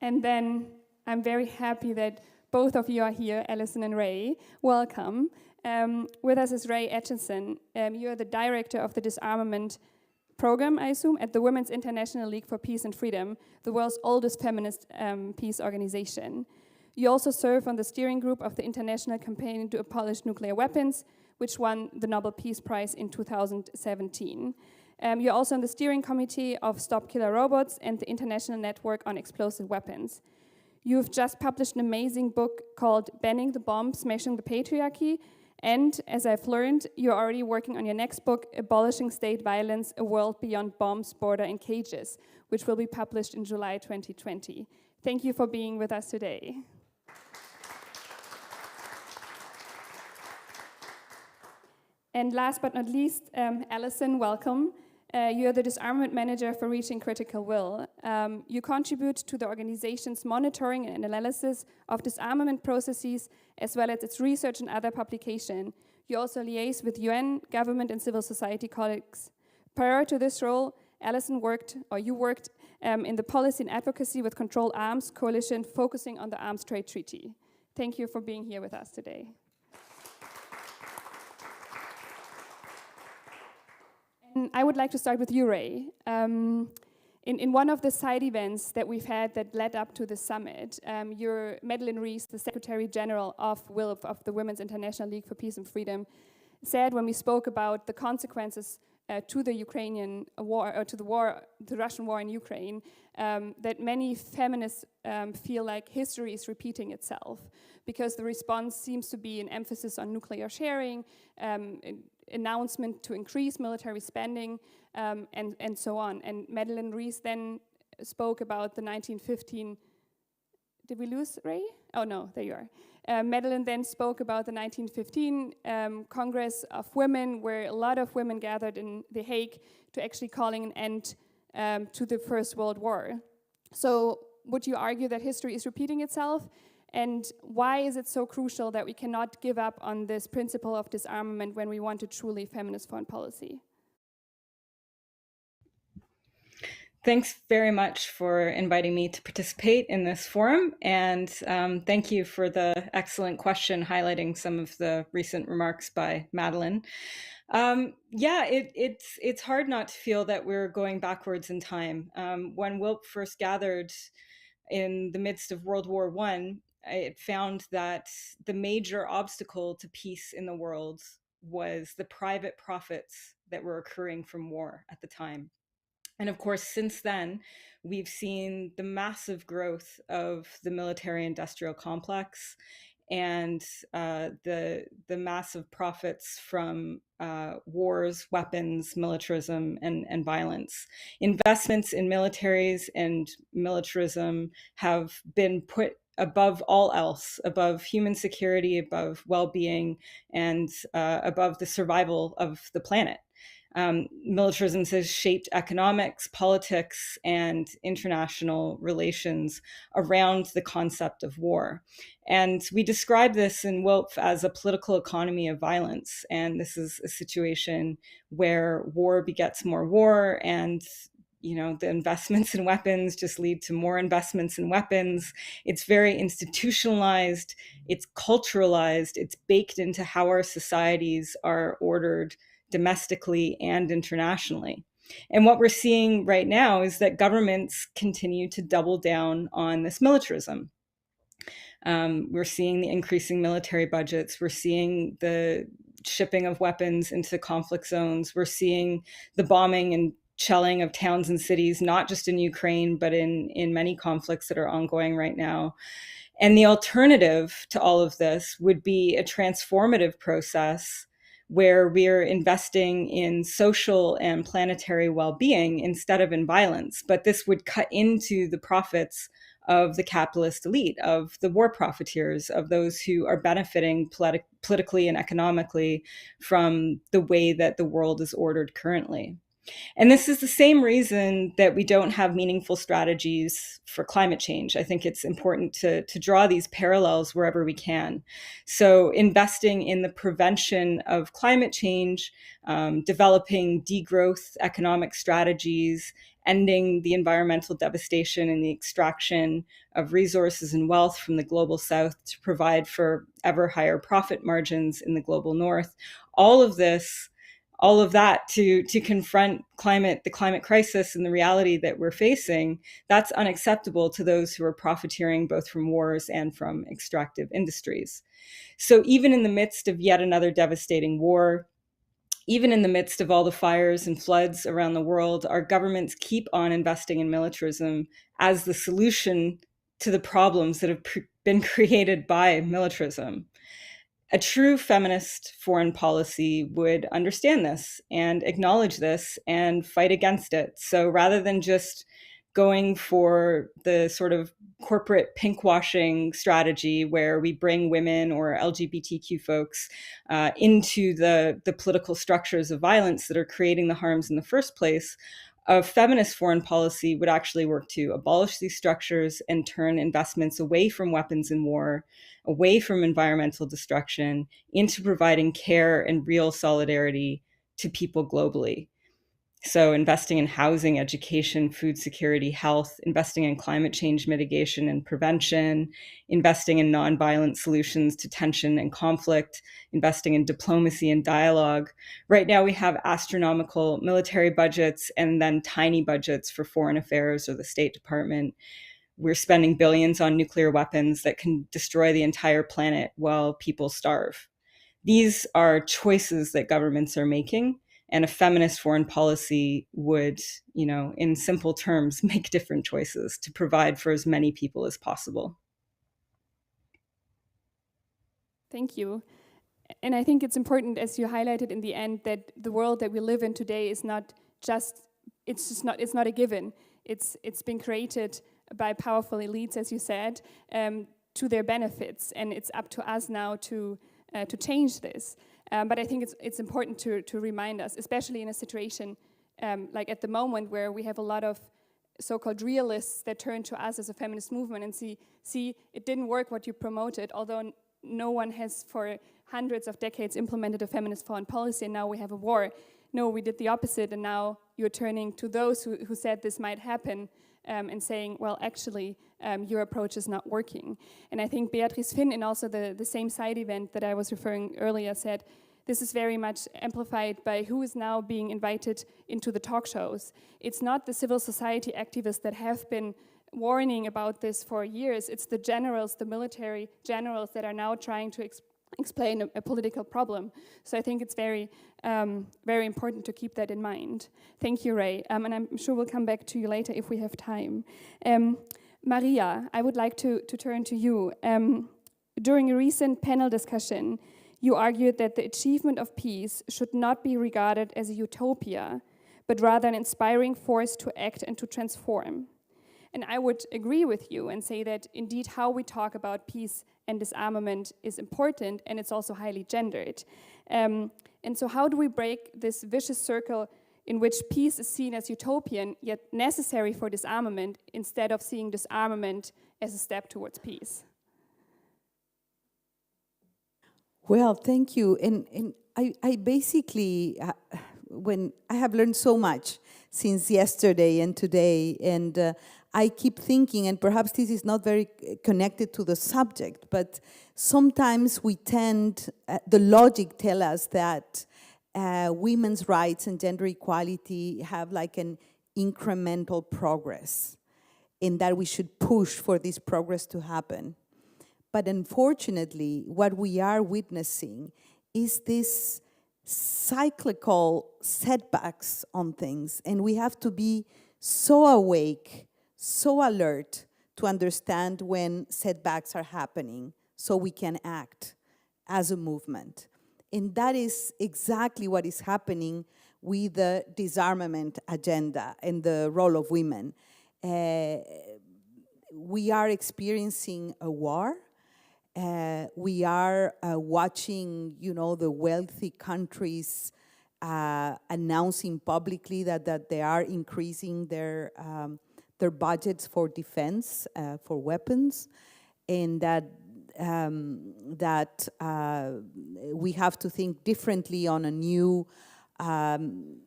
And then I'm very happy that both of you are here, Alison and Ray. Welcome. With us is Ray Atchison. You're the director of the disarmament program, I assume, at the Women's International League for Peace and Freedom, the world's oldest feminist peace organization. You also serve on the steering group of the International Campaign to Abolish Nuclear Weapons, which won the Nobel Peace Prize in 2017. You're also on the steering committee of Stop Killer Robots and the International Network on Explosive Weapons. You've just published an amazing book called Banning the Bomb, Smashing the Patriarchy, and, as I've learned, you're already working on your next book, Abolishing State Violence, A World Beyond Bombs, Border, and Cages, which will be published in July 2020. Thank you for being with us today. And last but not least, Alison, welcome. You're the disarmament manager for Reaching Critical Will. You contribute to the organization's monitoring and analysis of disarmament processes, as well as its research and other publication. You also liaise with UN, government, and civil society colleagues. Prior to this role, Alison worked in the policy and advocacy with Control Arms Coalition, focusing on the Arms Trade Treaty. Thank you for being here with us today. I would like to start with you, Ray. In one of the side events that we've had that led up to the summit, your Madeleine Rees, the Secretary General of WILP, of the Women's International League for Peace and Freedom, said when we spoke about the consequences to the Ukrainian war, or to the Russian war in Ukraine, that many feminists feel like history is repeating itself, because the response seems to be an emphasis on nuclear sharing, announcement to increase military spending, and so on. And Madeleine Rees then spoke about the 1915. Did we lose Ray? Oh no, there you are. Madeleine then spoke about the 1915 Congress of Women, where a lot of women gathered in The Hague to actually calling an end to the First World War. So would you argue that history is repeating itself? And why is it so crucial that we cannot give up on this principle of disarmament when we want a truly feminist foreign policy? Thanks very much for inviting me to participate in this forum, and thank you for the excellent question highlighting some of the recent remarks by Madeleine. Yeah, it's hard not to feel that we're going backwards in time. When WILP first gathered in the midst of World War I, it found that the major obstacle to peace in the world was the private profits that were occurring from war at the time. And of course, since then, we've seen the massive growth of the military-industrial complex and the massive profits from wars, weapons, militarism, and violence. Investments in militaries and militarism have been put above all else, above human security, above well-being, and above the survival of the planet. Militarism has shaped economics, politics, and international relations around the concept of war. And we describe this in WOPF as a political economy of violence. And this is a situation where war begets more war, and the investments in weapons just lead to more investments in weapons. It's very institutionalized, it's culturalized, it's baked into how our societies are ordered domestically and internationally. And what we're seeing right now is that governments continue to double down on this militarism. We're seeing the increasing military budgets. We're seeing the shipping of weapons into conflict zones. We're seeing the bombing and shelling of towns and cities, not just in Ukraine, but in many conflicts that are ongoing right now. And the alternative to all of this would be a transformative process where we're investing in social and planetary well-being instead of in violence. But this would cut into the profits of the capitalist elite, of the war profiteers, of those who are benefiting politically and economically from the way that the world is ordered currently. And this is the same reason that we don't have meaningful strategies for climate change. I think it's important to draw these parallels wherever we can. So investing in the prevention of climate change, developing degrowth economic strategies, ending the environmental devastation and the extraction of resources and wealth from the global south to provide for ever higher profit margins in the global north. All of that to confront the climate crisis and the reality that we're facing, that's unacceptable to those who are profiteering both from wars and from extractive industries. So even in the midst of yet another devastating war, even in the midst of all the fires and floods around the world, our governments keep on investing in militarism as the solution to the problems that have been created by militarism. A true feminist foreign policy would understand this and acknowledge this and fight against it. So rather than just going for the sort of corporate pinkwashing strategy where we bring women or LGBTQ folks into the political structures of violence that are creating the harms in the first place, a feminist foreign policy would actually work to abolish these structures and turn investments away from weapons and war, away from environmental destruction, into providing care and real solidarity to people globally. So investing in housing, education, food security, health, investing in climate change mitigation and prevention, investing in nonviolent solutions to tension and conflict, investing in diplomacy and dialogue. Right now we have astronomical military budgets and then tiny budgets for foreign affairs or the State Department. We're spending billions on nuclear weapons that can destroy the entire planet while people starve. These are choices that governments are making. And a feminist foreign policy would, in simple terms, make different choices to provide for as many people as possible. Thank you. And I think it's important, as you highlighted in the end, that the world that we live in today is not it's not a given. It's been created by powerful elites, as you said, to their benefits, and it's up to us now to change this. But I think it's important to remind us, especially in a situation like at the moment where we have a lot of so-called realists that turn to us as a feminist movement and see it didn't work what you promoted, although no one has for hundreds of decades implemented a feminist foreign policy, and now we have a war. No, we did the opposite, and now you're turning to those who said this might happen and saying, well, actually, your approach is not working. And I think Beatrice Finn, in also the same side event that I was referring earlier, said this is very much amplified by who is now being invited into the talk shows. It's not the civil society activists that have been warning about this for years. It's the generals, the military generals that are now trying to explain a political problem. So I think it's very important to keep that in mind. Thank you, Ray. And I'm sure we'll come back to you later if we have time. Maria, I would like to turn to you. During a recent panel discussion, you argued that the achievement of peace should not be regarded as a utopia, but rather an inspiring force to act and to transform. And I would agree with you and say that indeed how we talk about peace and disarmament is important, and it's also highly gendered. And so how do we break this vicious circle in which peace is seen as utopian, yet necessary for disarmament, instead of seeing disarmament as a step towards peace? Well, thank you. And I basically, when I have learned so much since yesterday and today, and I keep thinking, and perhaps this is not very connected to the subject, but sometimes we tend, the logic tells us that women's rights and gender equality have like an incremental progress, and that we should push for this progress to happen. But unfortunately, what we are witnessing is this cyclical setbacks on things, and we have to be so awake, so alert to understand when setbacks are happening so we can act as a movement. And that is exactly what is happening with the disarmament agenda and the role of women. We are experiencing a war. We are watching, the wealthy countries announcing publicly that they are increasing their budgets for defense, for weapons, and that we have to think differently on a new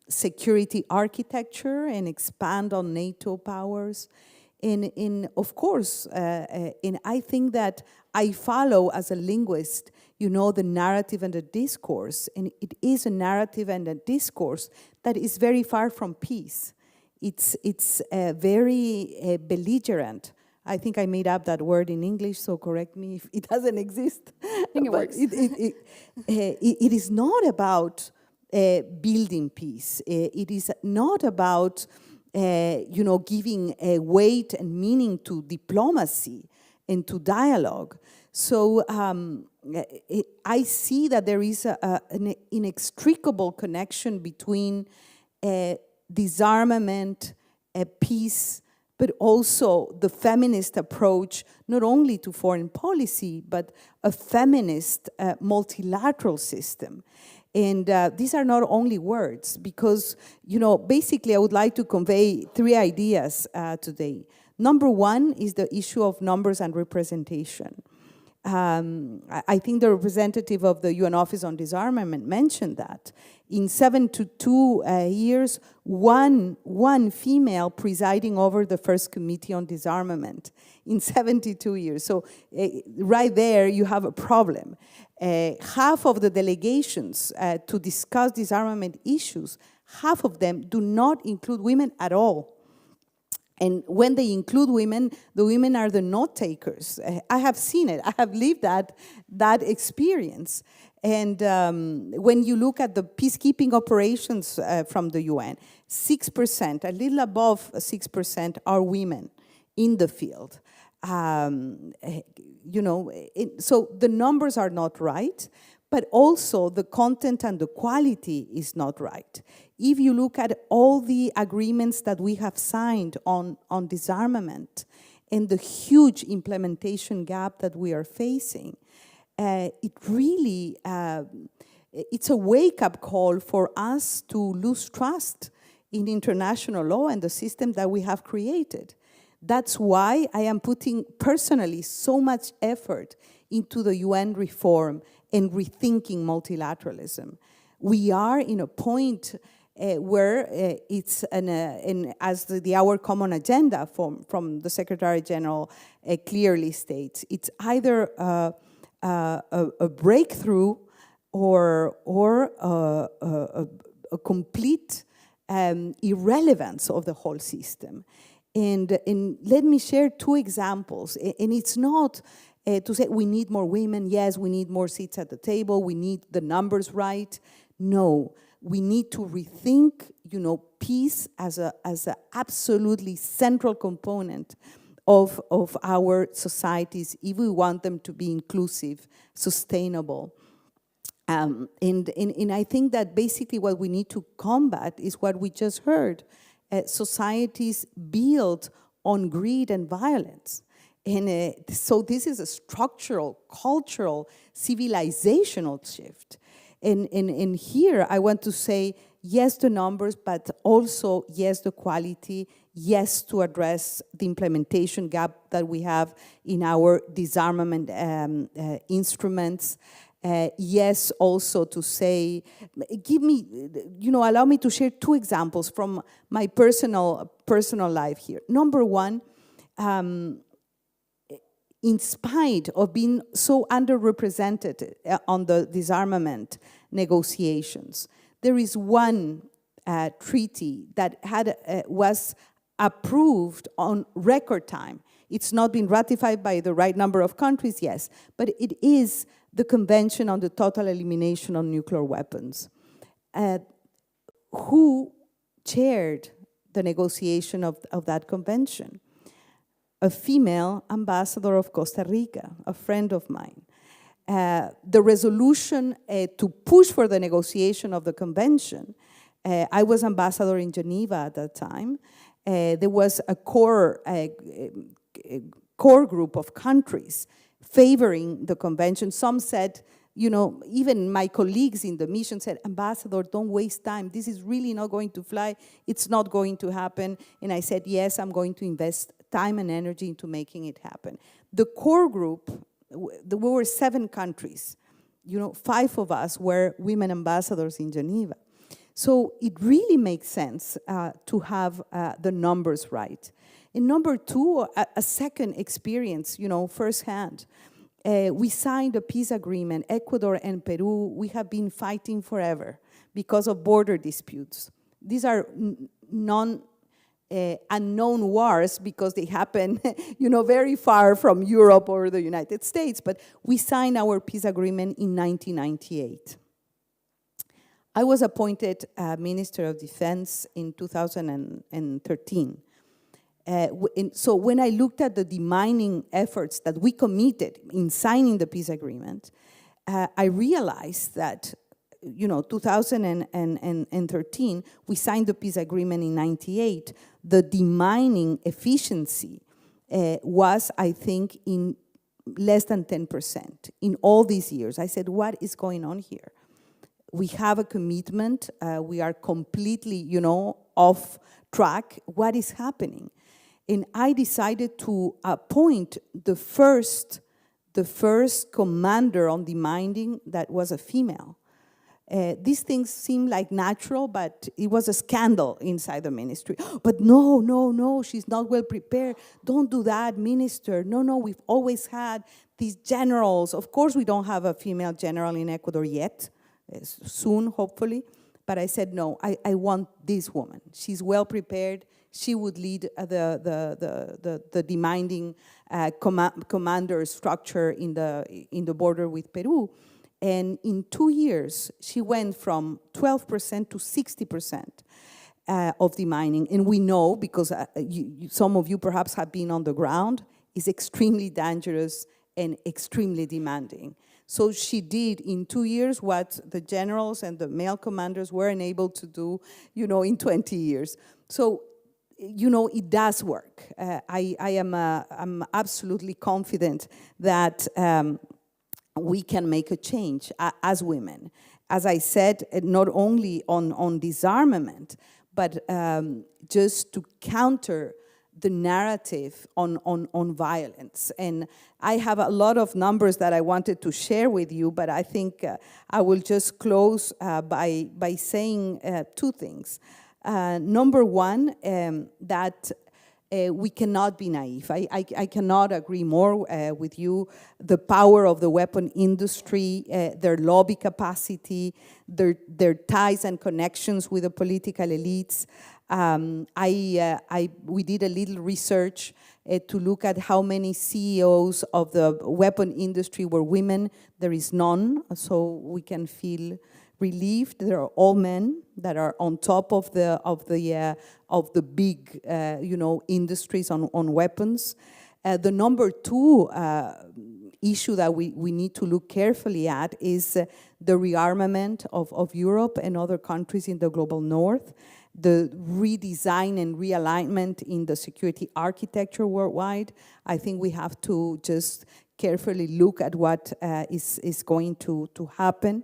security architecture and expand on NATO powers. And of course, and I think that I follow as a linguist, the narrative and the discourse, and it is a narrative and a discourse that is very far from peace. It's very belligerent. I think I made up that word in English, so correct me if it doesn't exist. I think it works. It is not about building peace. It is not about giving a weight and meaning to diplomacy and to dialogue. So I see that there is an inextricable connection between disarmament, peace, but also the feminist approach, not only to foreign policy, but a feminist multilateral system. And these are not only words, because, basically I would like to convey 3 ideas today. Number 1 is the issue of numbers and representation. I think the representative of the UN Office on Disarmament mentioned that. In 72 years, one female presiding over the first committee on disarmament in 72 years. So right there, you have a problem. Half of the delegations to discuss disarmament issues, half of them do not include women at all. And when they include women, the women are the note takers. I have seen it. I have lived that experience. And when you look at the peacekeeping operations from the UN, 6%, a little above 6% are women in the field. So the numbers are not right, but also the content and the quality is not right. If you look at all the agreements that we have signed on disarmament and the huge implementation gap that we are facing, it really, it's a wake-up call for us to lose trust in international law and the system that we have created. That's why I am putting personally so much effort into the UN reform and rethinking multilateralism. We are in a point where it's, as the Our Common Agenda from the Secretary General clearly states, it's either a breakthrough or a complete irrelevance of the whole system. And let me share 2 examples. And it's not to say we need more women. Yes, we need more seats at the table. We need the numbers right. No, we need to rethink, peace as a absolutely central component of our societies if we want them to be inclusive, sustainable. And I think that basically what we need to combat is what we just heard. Societies built on greed and violence. And so this is a structural, cultural, civilizational shift. And here I want to say, yes, the numbers, but also, yes, the quality, yes, to address the implementation gap that we have in our disarmament instruments. Yes, also to say, allow me to share 2 examples from my personal life here. Number one, in spite of being so underrepresented on the disarmament negotiations, there is one treaty that was approved on record time. It's not been ratified by the right number of countries, yes, but it is the Convention on the Total Elimination of Nuclear Weapons. Who chaired the negotiation of that convention? A female ambassador of Costa Rica, a friend of mine. The resolution to push for the negotiation of the convention, I was ambassador in Geneva at that time. There was a core group of countries favoring the convention. Some said, even my colleagues in the mission said, Ambassador, don't waste time. This is really not going to fly. It's not going to happen. And I said, yes, I'm going to invest time and energy into making it happen. The core group, there were 7 countries. 5 of us were women ambassadors in Geneva. So it really makes sense to have the numbers right. And number 2, a second experience, firsthand. We signed a peace agreement, Ecuador and Peru. We have been fighting forever because of border disputes. These are unknown wars because they happen, very far from Europe or the United States. But we signed our peace agreement in 1998. I was appointed Minister of Defense in 2013. So when I looked at the demining efforts that we committed in signing the peace agreement, I realized that, 2013, we signed the peace agreement in 98. The demining efficiency was, I think, in less than 10% in all these years. I said, what is going on here? We have a commitment. We are completely, off track. What is happening? And I decided to appoint the first commander on demining that was a female. These things seem like natural, but it was a scandal inside the ministry. But no, she's not well prepared. Don't do that, minister. No, we've always had these generals. Of course, we don't have a female general in Ecuador yet. Soon, hopefully. But I said, no, I want this woman. She's well prepared. She would lead the demining commander structure in the border with Peru. And in 2 years, she went from 12% to 60% of demining. And we know, because some of you perhaps have been on the ground, is extremely dangerous and extremely demanding. So she did in 2 years what the generals and the male commanders weren't able to do, in 20 years. So, it does work. I'm absolutely confident that we can make a change as women. As I said, not only on disarmament, but just to counter the narrative on violence. And I have a lot of numbers that I wanted to share with you, but I think I will just close by saying 2 things. Number one, that we cannot be naive. I cannot agree more with you. The power of the weapon industry, their lobby capacity, their ties and connections with the political elites. We did a little research to look at how many CEOs of the weapon industry were women. There is none, so we can feel relieved. They are all men that are on top of the big industries on weapons. The number 2 issue that we need to look carefully at is the rearmament of Europe and other countries in the global north. the redesign and realignment in the security architecture worldwide. I think we have to just carefully look at what is going to happen.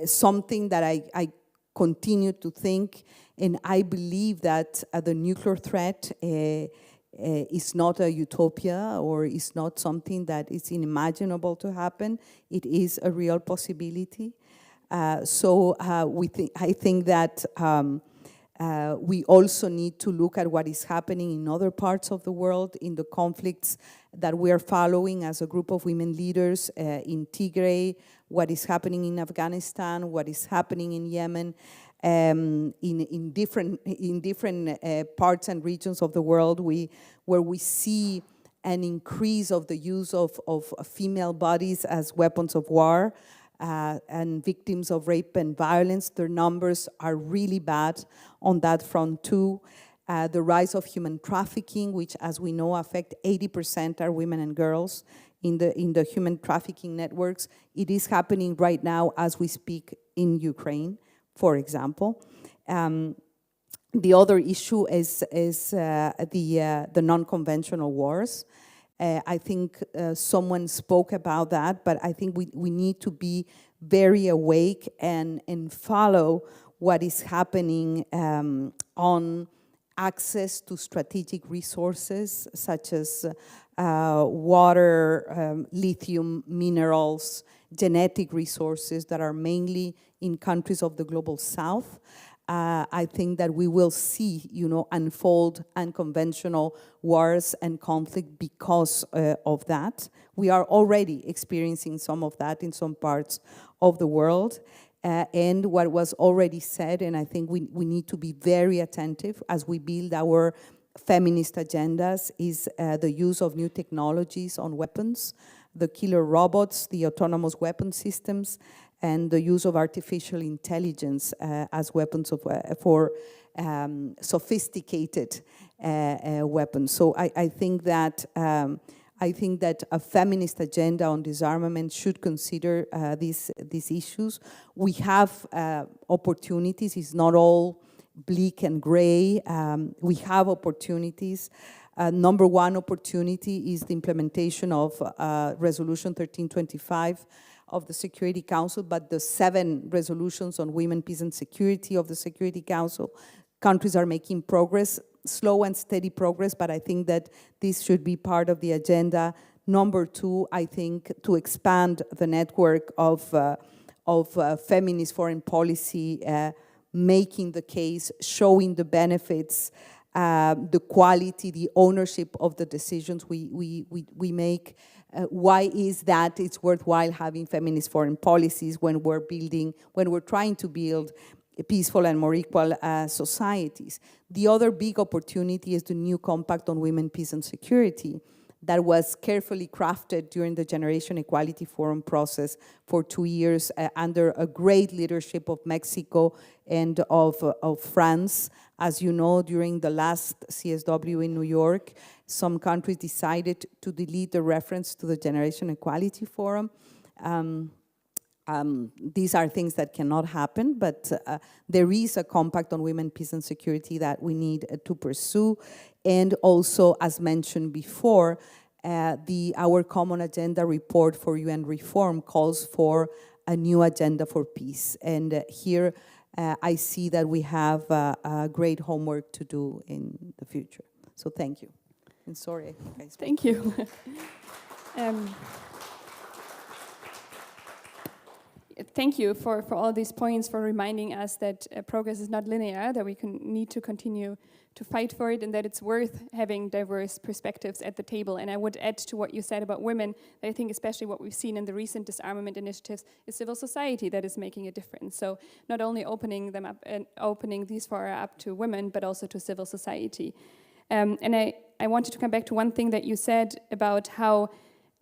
Something that I continue to think, and I believe that the nuclear threat is not a utopia or is not something that is unimaginable to happen. It is a real possibility. I think that we also need to look at what is happening in other parts of the world, in the conflicts that we are following as a group of women leaders in Tigray, what is happening in Afghanistan, what is happening in Yemen, in different parts and regions of the world where we see an increase of the use of female bodies as weapons of war and victims of rape and violence. Their numbers are really bad on that front too. The rise of human trafficking, which, as we know, affect 80% are women and girls in the human trafficking networks. It is happening right now as we speak in Ukraine, for example. The other issue is the non-conventional wars. I think someone spoke about that, but I think we need to be very awake and follow what is happening on access to strategic resources such as water, lithium, minerals, genetic resources that are mainly in countries of the global south. I think that we will see, unfold unconventional wars and conflict because of that. We are already experiencing some of that in some parts of the world. And what was already said, and I think we need to be very attentive as we build our feminist agendas, is the use of new technologies on weapons, the killer robots, the autonomous weapon systems, and the use of artificial intelligence as weapons for sophisticated weapons. So I think that a feminist agenda on disarmament should consider these issues. We have opportunities. It's not all bleak and gray. We have opportunities. Number one opportunity is the implementation of Resolution 1325 of the Security Council, but the 7 resolutions on women, peace, and security of the Security Council. Countries are making progress, slow and steady progress, but I think that this should be part of the agenda. Number 2, I think, to expand the network of feminist foreign policy, making the case, showing the benefits, the quality, the ownership of the decisions we make. Why is that it's worthwhile having feminist foreign policies when we're trying to build peaceful and more equal societies? The other big opportunity is the new compact on women, peace, and security that was carefully crafted during the Generation Equality Forum process for 2 years under a great leadership of Mexico and of France. As you know, during the last CSW in New York, some countries decided to delete the reference to the Generation Equality Forum. These are things that cannot happen, but there is a compact on women, peace, and security that we need to pursue. And also, as mentioned before, our Common Agenda report for UN reform calls for a new agenda for peace. And here I see that we have great homework to do in the future. So thank you. And sorry, I think I spoke. Thank you. Thank you for all these points, for reminding us that progress is not linear, that we need to continue to fight for it, and that it's worth having diverse perspectives at the table. And I would add to what you said about women, that I think especially what we've seen in the recent disarmament initiatives is civil society that is making a difference. So not only opening them up and opening these fora up to women, but also to civil society. And I wanted to come back to one thing that you said about how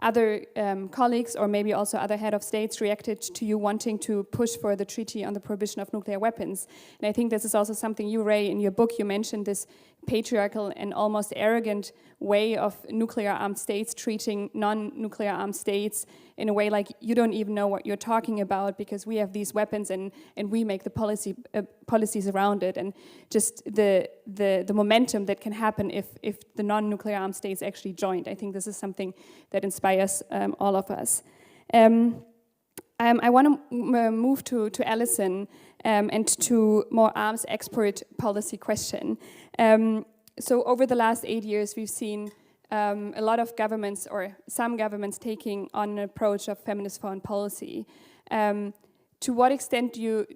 other colleagues, or maybe also other head of states, reacted to you wanting to push for the treaty on the prohibition of nuclear weapons. And I think this is also something you, Ray, in your book, you mentioned this patriarchal and almost arrogant way of nuclear armed states treating non-nuclear armed states in a way like you don't even know what you're talking about because we have these weapons and we make the policies around it, and just the momentum that can happen if the non-nuclear armed states actually joined. I think this is something that inspires all of us. I want to move to Alison and to more arms export policy question. So over the last 8 years, we've seen a lot of governments, or some governments, taking on an approach of feminist foreign policy. To what extent do you,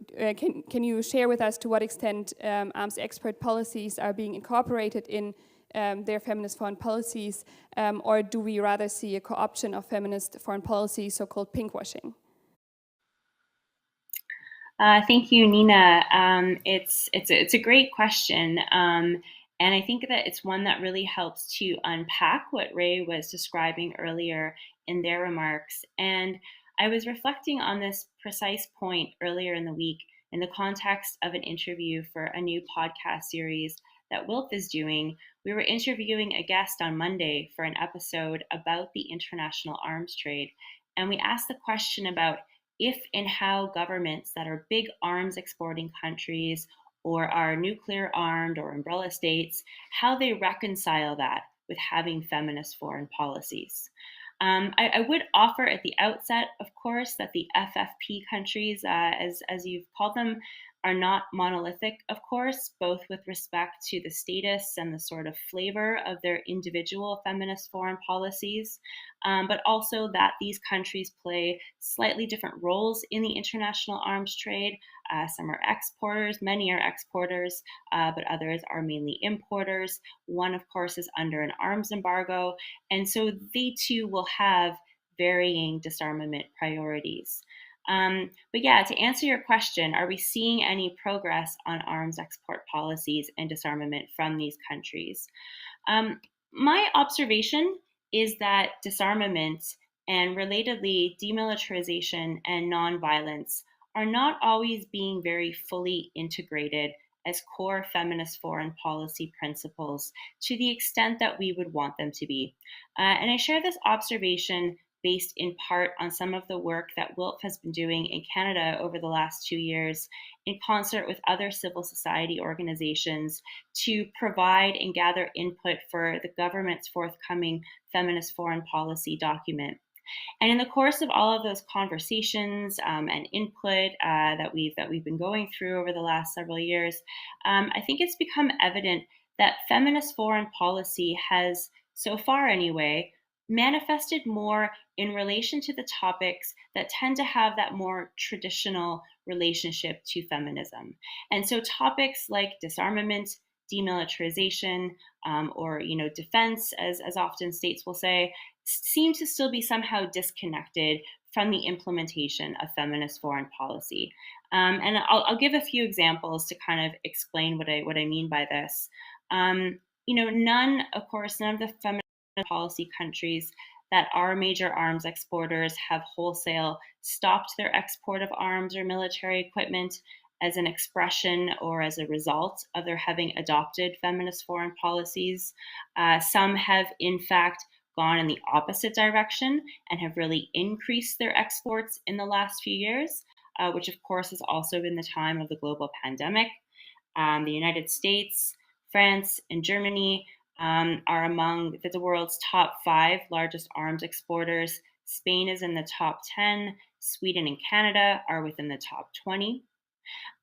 can you share with us to what extent arms export policies are being incorporated in their feminist foreign policies, or do we rather see a co-option of feminist foreign policy, so-called pinkwashing? Thank you, Nina. It's a great question. And I think that it's one that really helps to unpack what Ray was describing earlier in their remarks. And I was reflecting on this precise point earlier in the week in the context of an interview for a new podcast series that WILF is doing. We were interviewing a guest on Monday for an episode about the international arms trade. And we asked the question about if and how governments that are big arms exporting countries or are nuclear armed or umbrella states, how they reconcile that with having feminist foreign policies. I would offer at the outset, of course, that the FFP countries, as you've called them, are not monolithic, of course, both with respect to the status and the sort of flavor of their individual feminist foreign policies, but also that these countries play slightly different roles in the international arms trade. Some are exporters, many are exporters, but others are mainly importers. One, of course, is under an arms embargo, and so they too will have varying disarmament priorities. But yeah, to answer your question, are we seeing any progress on arms export policies and disarmament from these countries? My observation is that disarmament and relatedly demilitarization and nonviolence are not always being very fully integrated as core feminist foreign policy principles to the extent that we would want them to be. And I share this observation based in part on some of the work that WILF has been doing in Canada over the last 2 years in concert with other civil society organizations to provide and gather input for the government's forthcoming feminist foreign policy document. And in the course of all of those conversations and input that we've been going through over the last several years, I think it's become evident that feminist foreign policy has, so far anyway, manifested more in relation to the topics that tend to have that more traditional relationship to feminism. And so topics like disarmament, demilitarization, or defense, as often states will say, seem to still be somehow disconnected from the implementation of feminist foreign policy. And I'll give a few examples to kind of explain what I mean by this. None of the feminist policy countries that are major arms exporters have wholesale stopped their export of arms or military equipment as an expression or as a result of their having adopted feminist foreign policies. Some have, in fact, gone in the opposite direction and have really increased their exports in the last few years, which of course has also been the time of the global pandemic. The United States, France, and Germany are among the world's top 5 largest arms exporters. Spain is in the top 10. Sweden and Canada are within the top 20.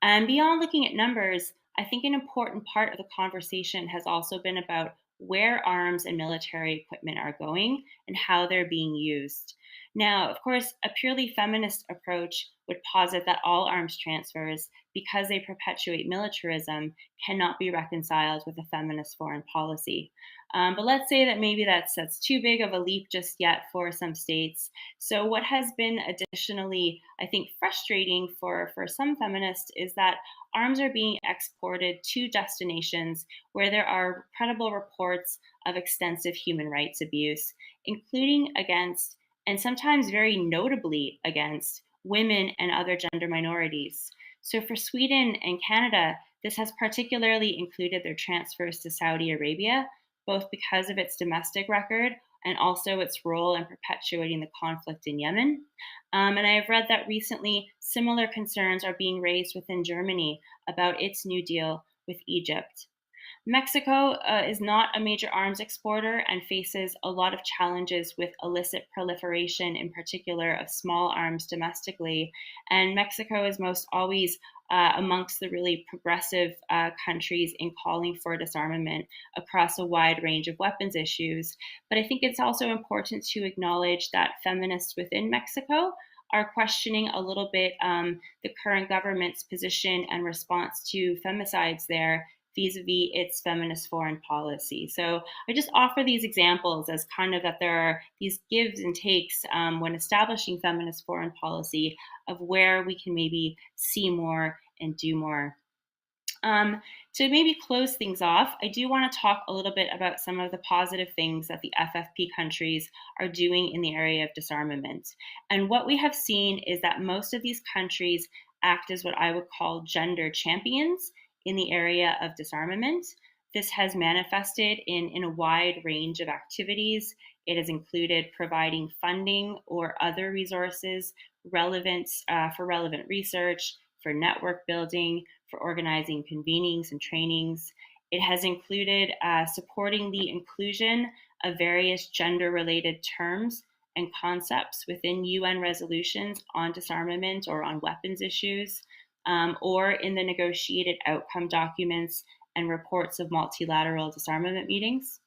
And beyond looking at numbers, I think an important part of the conversation has also been about where arms and military equipment are going and how they're being used. Now, of course, a purely feminist approach would posit that all arms transfers, because they perpetuate militarism, cannot be reconciled with a feminist foreign policy. But let's say that maybe that's too big of a leap just yet for some states. So what has been additionally, I think, frustrating for some feminists is that arms are being exported to destinations where there are credible reports of extensive human rights abuse, including against, and sometimes very notably against, women and other gender minorities. So for Sweden and Canada, This has particularly included their transfers to Saudi Arabia, both because of its domestic record and also its role in perpetuating the conflict in Yemen. And I have read that recently similar concerns are being raised within Germany about its new deal with Egypt. Mexico is not a major arms exporter and faces a lot of challenges with illicit proliferation, in particular of small arms domestically. And Mexico is most always amongst the really progressive countries in calling for disarmament across a wide range of weapons issues. But I think it's also important to acknowledge that feminists within Mexico are questioning a little bit the current government's position and response to femicides there, vis-a-vis its feminist foreign policy. So I just offer these examples as kind of that there are these gives and takes when establishing feminist foreign policy of where we can maybe see more and do more. To maybe close things off, I do want to talk a little bit about some of the positive things that the FFP countries are doing in the area of disarmament. And what we have seen is that most of these countries act as what I would call gender champions in the area of disarmament. This has manifested in a wide range of activities. It has included providing funding or other resources relevant for relevant research, for network building, for organizing convenings and trainings. It has included supporting the inclusion of various gender-related terms and concepts within UN resolutions on disarmament or on weapons issues, or in the negotiated outcome documents and reports of multilateral disarmament meetings.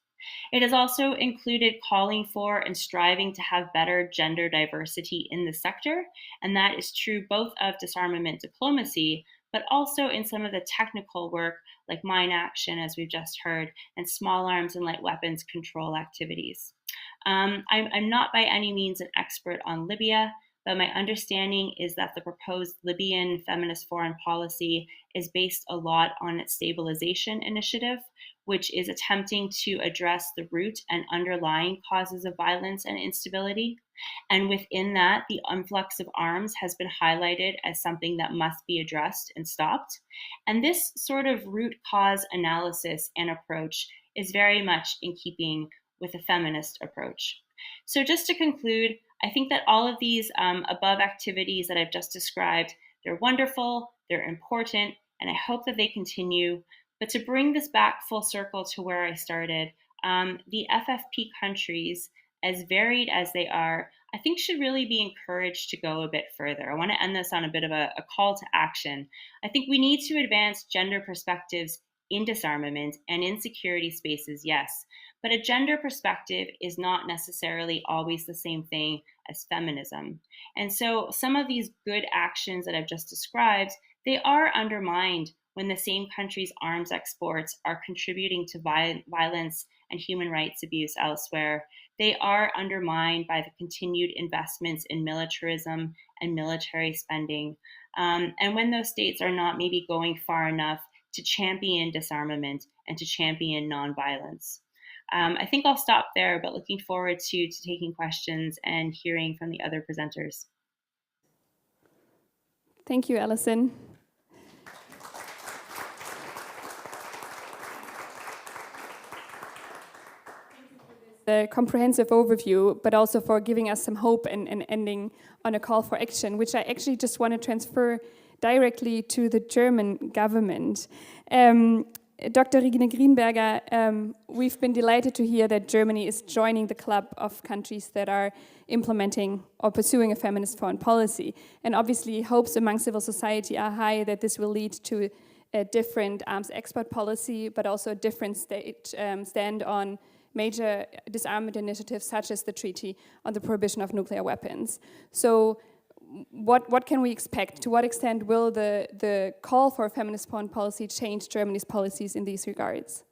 It has also included calling for and striving to have better gender diversity in the sector, and that is true both of disarmament diplomacy, but also in some of the technical work like mine action, as we've just heard, and small arms and light weapons control activities. I'm not by any means an expert on Libya, but my understanding is that the proposed Libyan feminist foreign policy is based a lot on its stabilization initiative, which is attempting to address the root and underlying causes of violence and instability. And within that, the influx of arms has been highlighted as something that must be addressed and stopped. And this sort of root cause analysis and approach is very much in keeping with a feminist approach. So just to conclude, I think that all of these above activities that I've just described, they're wonderful, they're important, and I hope that they continue. But to bring this back full circle to where I started, the FFP countries, as varied as they are, I think should really be encouraged to go a bit further. I want to end this on a bit of a call to action. I think we need to advance gender perspectives in disarmament and in security spaces, yes, but a gender perspective is not necessarily always the same thing as feminism. And so some of these good actions that I've just described, they are undermined when the same country's arms exports are contributing to violence and human rights abuse elsewhere. They are undermined by the continued investments in militarism and military spending. And when those states are not maybe going far enough to champion disarmament and to champion nonviolence. I think I'll stop there, but looking forward to taking questions and hearing from the other presenters. Thank you, Alison. The comprehensive overview, but also for giving us some hope and ending on a call for action, which I actually just want to transfer directly to the German government. Dr. Regine Greenberger, we've been delighted to hear that Germany is joining the club of countries that are implementing or pursuing a feminist foreign policy. And obviously hopes among civil society are high that this will lead to a different arms export policy, but also a different stand on major disarmament initiatives such as the Treaty on the Prohibition of Nuclear Weapons. So what can we expect? To what extent will the call for a feminist foreign policy change Germany's policies in these regards?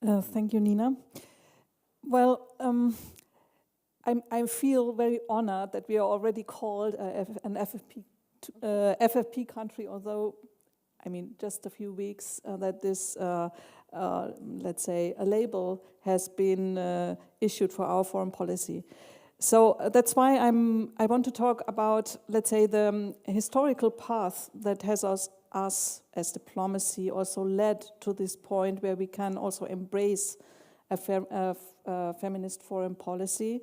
Thank you, Nina. Well, I feel very honored that we are already called an FFP country, although, I mean, just a few weeks that this, let's say, a label has been issued for our foreign policy. So that's why I want to talk about, let's say, the historical path that has us as diplomacy also led to this point where we can also embrace a feminist foreign policy.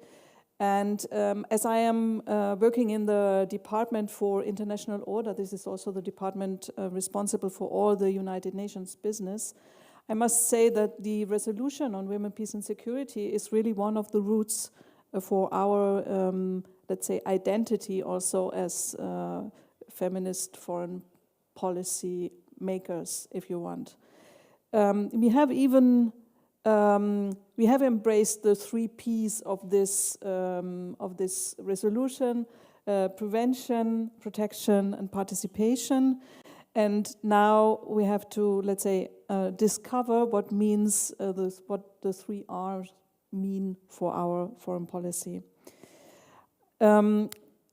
And as I am working in the Department for International Order, this is also the department responsible for all the United Nations business, I must say that the resolution on women, peace and security is really one of the roots for our, let's say, identity also as feminist foreign policy makers, if you want. We have even we have embraced the 3 Ps of this resolution: prevention, protection, and participation. And now we have to, let's say, discover what means what the 3 Rs mean for our foreign policy.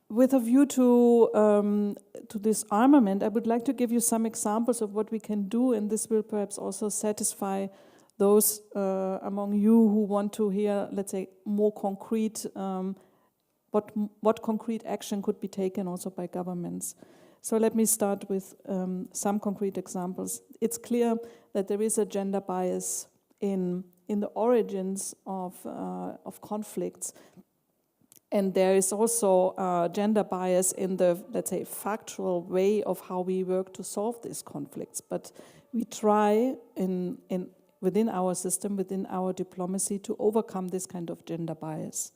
With a view to this armament, I would like to give you some examples of what we can do, and this will perhaps also satisfy those among you who want to hear, let's say, more concrete, what concrete action could be taken also by governments. So let me start with some concrete examples. It's clear that there is a gender bias in the origins of conflicts. And there is also gender bias in the, let's say, factual way of how we work to solve these conflicts. But we try within our system, within our diplomacy, to overcome this kind of gender bias.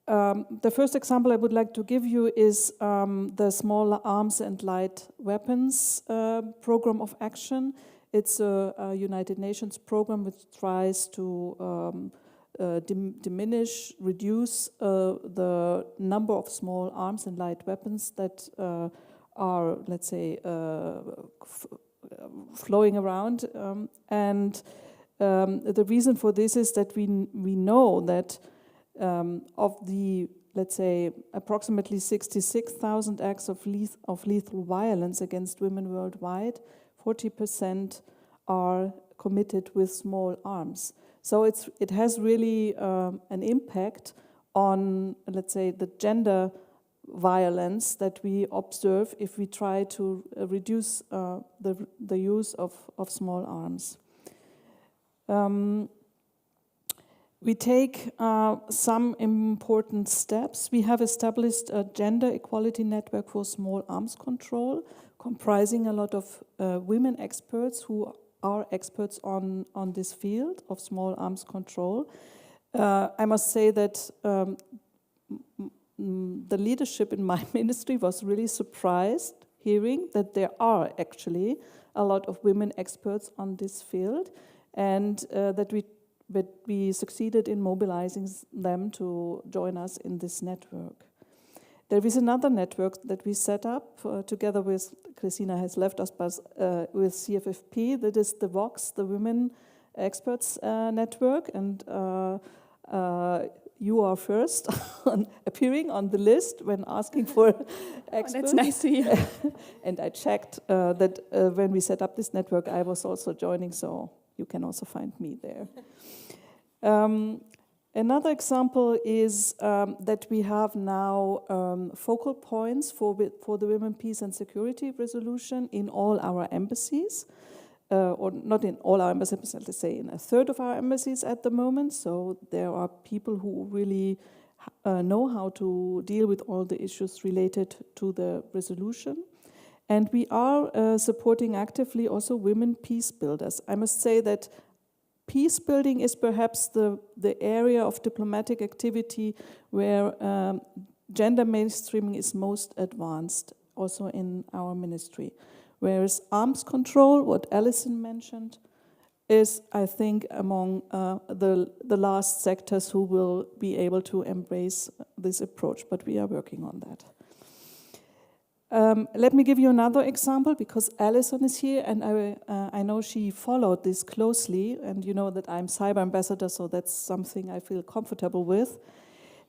The first example I would like to give you is the Small Arms and Light Weapons Program of Action. It's a United Nations program which tries to reduce the number of small arms and light weapons that are, let's say, flowing around. The reason for this is that we know that of the, let's say, approximately 66,000 acts of lethal violence against women worldwide, 40% are committed with small arms. So it has really an impact on, let's say, the gender violence that we observe if we try to reduce the use of small arms. We take some important steps. We have established a gender equality network for small arms control, comprising a lot of women experts who are experts on this field of small arms control. I must say that the leadership in my ministry was really surprised hearing that there are actually a lot of women experts on this field, and that we succeeded in mobilizing them to join us in this network. There is another network that we set up together with, Christina has left us, but with CFFP, that is the VOX, the Women Experts Network, and you are first appearing on the list when asking for experts. That's nice to hear. And I checked that when we set up this network, I was also joining, so you can also find me there. Another example is that we have now focal points for the Women, Peace and Security resolution in all our embassies, or not in all our embassies, let's say in a third of our embassies at the moment. So there are people who really know how to deal with all the issues related to the resolution. And we are supporting actively also women peace builders. I must say that peace building is perhaps the area of diplomatic activity where gender mainstreaming is most advanced, also in our ministry. Whereas arms control, what Alison mentioned, is, I think, among the last sectors who will be able to embrace this approach, but we are working on that. Let me give you another example, because Alison is here, and I know she followed this closely, and you know that I'm cyber ambassador, so that's something I feel comfortable with.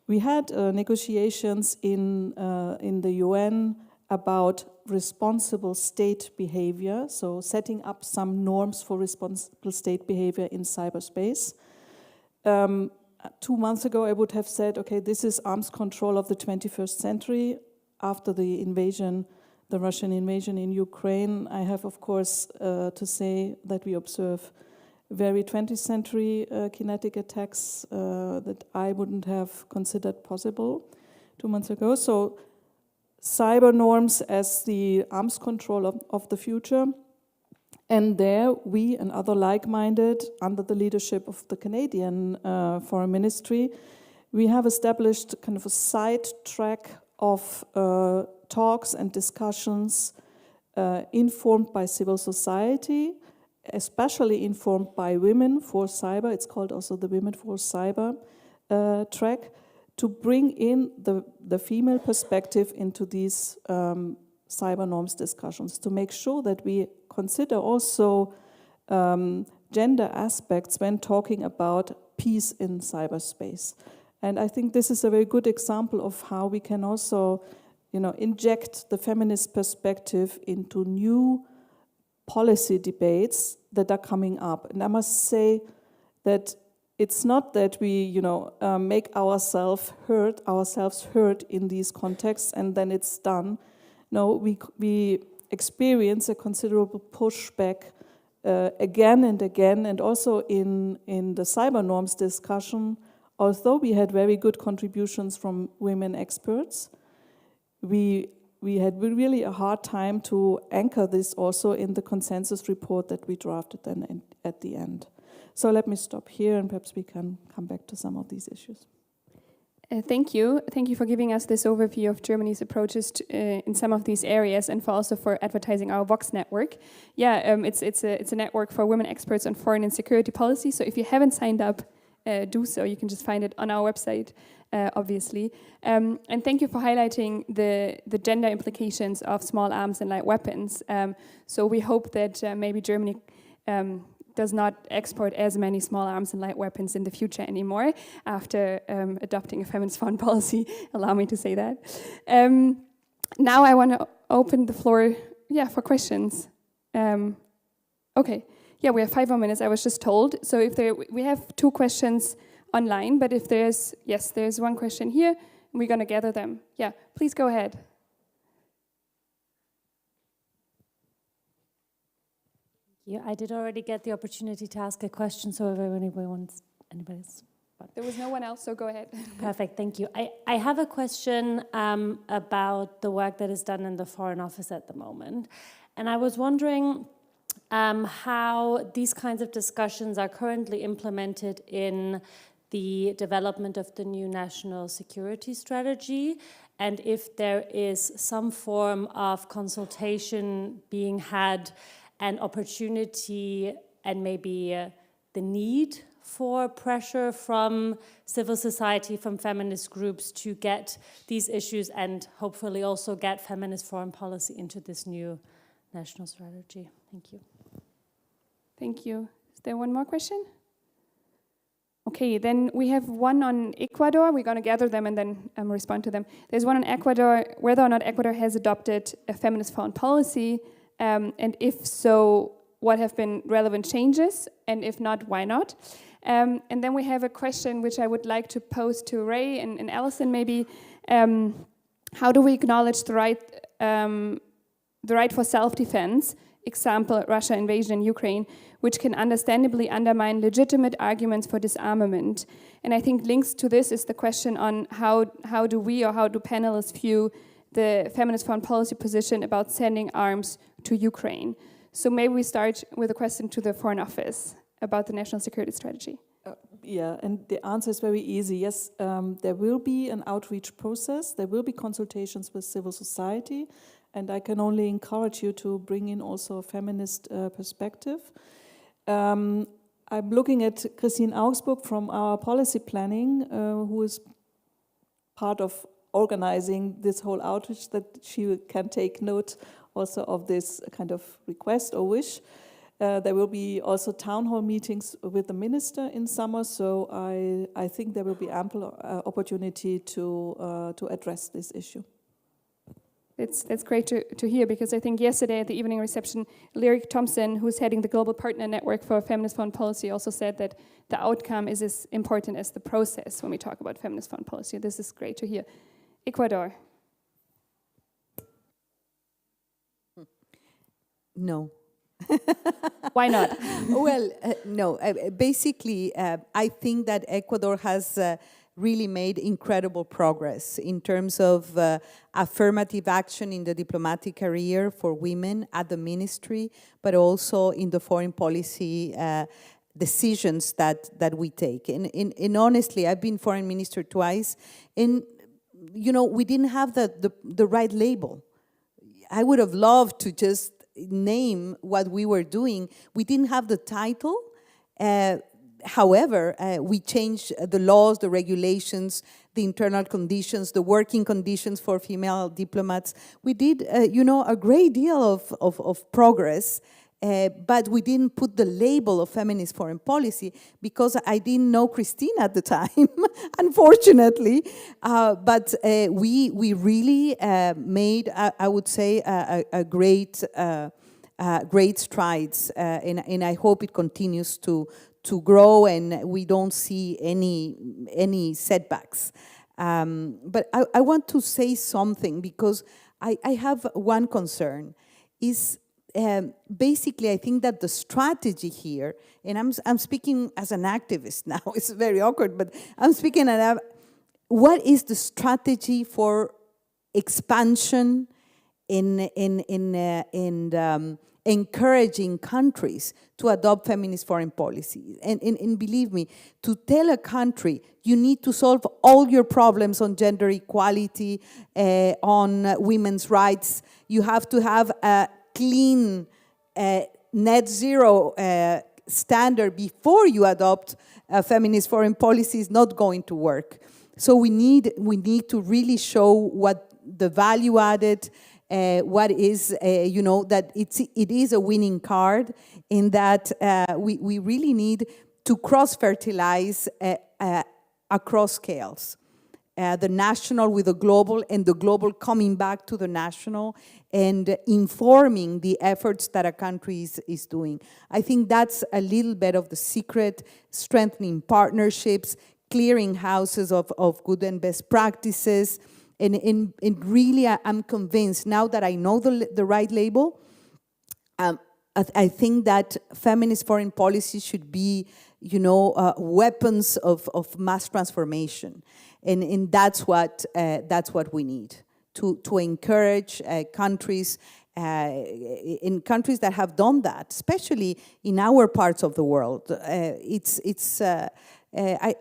We had negotiations in the UN about responsible state behavior, so setting up some norms for responsible state behavior in cyberspace. 2 months ago, I would have said, okay, this is arms control of the 21st century. After the invasion, the Russian invasion in Ukraine, I have, of course, to say that we observe very 20th century kinetic attacks that I wouldn't have considered possible 2 months ago. So cyber norms as the arms control of the future. And there we and other like-minded, under the leadership of the Canadian Foreign Ministry, we have established kind of a side track of talks and discussions informed by civil society, especially informed by Women for Cyber. It's called also the Women for Cyber track, to bring in the female perspective into these cyber norms discussions, to make sure that we consider also gender aspects when talking about peace in cyberspace. And I think this is a very good example of how we can also, inject the feminist perspective into new policy debates that are coming up. And I must say that it's not that we, make ourselves heard in these contexts and then it's done. No, we experience a considerable pushback again and again, and also in the cyber norms discussion. Although we had very good contributions from women experts, we had really a hard time to anchor this also in the consensus report that we drafted then at the end. So let me stop here and perhaps we can come back to some of these issues. Thank you. Thank you for giving us this overview of Germany's approaches in some of these areas, and for advertising our Vox network. Yeah, it's a network for women experts on foreign and security policy. So if you haven't signed up, do so. You can just find it on our website, obviously. And thank you for highlighting the gender implications of small arms and light weapons. So we hope that maybe Germany does not export as many small arms and light weapons in the future anymore after adopting a feminist foreign policy. Allow me to say that. Now I want to open the floor, for questions. Okay. Yeah, we have 5 more minutes, I was just told. So if we have 2 questions online, but if there's one question here, and we're going to gather them. Yeah, please go ahead. Yeah, I did already get the opportunity to ask a question, so if anybody wants, anybody's. There was no one else, so go ahead. Perfect, thank you. I have a question about the work that is done in the Foreign Office at the moment. And I was wondering how these kinds of discussions are currently implemented in the development of the new national security strategy, and if there is some form of consultation being had, an opportunity, and maybe the need for pressure from civil society, from feminist groups to get these issues and hopefully also get feminist foreign policy into this new national strategy. Thank you. Thank you. Is there one more question? Okay, then we have one on Ecuador. We're going to gather them and then respond to them. There's one on Ecuador, whether or not Ecuador has adopted a feminist foreign policy, and if so, what have been relevant changes, and if not, why not? And then we have a question which I would like to pose to Ray and Alison maybe. How do we acknowledge the right for self-defense, example, Russia invasion in Ukraine, which can understandably undermine legitimate arguments for disarmament? And I think links to this is the question on how do we or how do panelists view the feminist foreign policy position about sending arms to Ukraine. So maybe we start with a question to the Foreign Office about the national security strategy. Yeah, and the answer is very easy. Yes, there will be an outreach process. There will be consultations with civil society, and I can only encourage you to bring in also a feminist perspective. I'm looking at Christine Augsburg from our policy planning, who is part of organizing this whole outreach, that she can take note also of this kind of request or wish. There will be also town hall meetings with the minister in summer, so I think there will be ample opportunity to address this issue. That's great to hear, because I think yesterday at the evening reception, Lyric Thompson, who's heading the Global Partner Network for Feminist Foreign Policy, also said that the outcome is as important as the process when we talk about feminist foreign policy. This is great to hear. Ecuador. No. Why not? Well, no. Basically, I think that Ecuador has really made incredible progress in terms of affirmative action in the diplomatic career for women at the ministry, but also in the foreign policy decisions that we take. And honestly, I've been foreign minister twice, and we didn't have the right label. I would have loved to just name what we were doing. We didn't have the title. However, we changed the laws, the regulations, the internal conditions, the working conditions for female diplomats. We did, a great deal of progress, but we didn't put the label of feminist foreign policy because I didn't know Christine at the time, unfortunately. But we really made, I would say, a great strides, and I hope it continues to grow and we don't see any setbacks. But I want to say something because I have one concern is basically I think that the strategy here, and I'm speaking as an activist now, it's very awkward, but I'm speaking what is the strategy for expansion in encouraging countries to adopt feminist foreign policy. And believe me, to tell a country you need to solve all your problems on gender equality, on women's rights, you have to have a clean net zero standard before you adopt a feminist foreign policy is not going to work. So we need to really show what the value added, what is, that it is a winning card in that we really need to cross-fertilize across scales. The national with the global, and the global coming back to the national and informing the efforts that a country is doing. I think that's a little bit of the secret, strengthening partnerships, clearing houses of good and best practices. And really, I'm convinced, now that I know the right label, I think that feminist foreign policy should be, weapons of mass transformation. And that's what we need, to encourage countries, in countries that have done that, especially in our parts of the world. I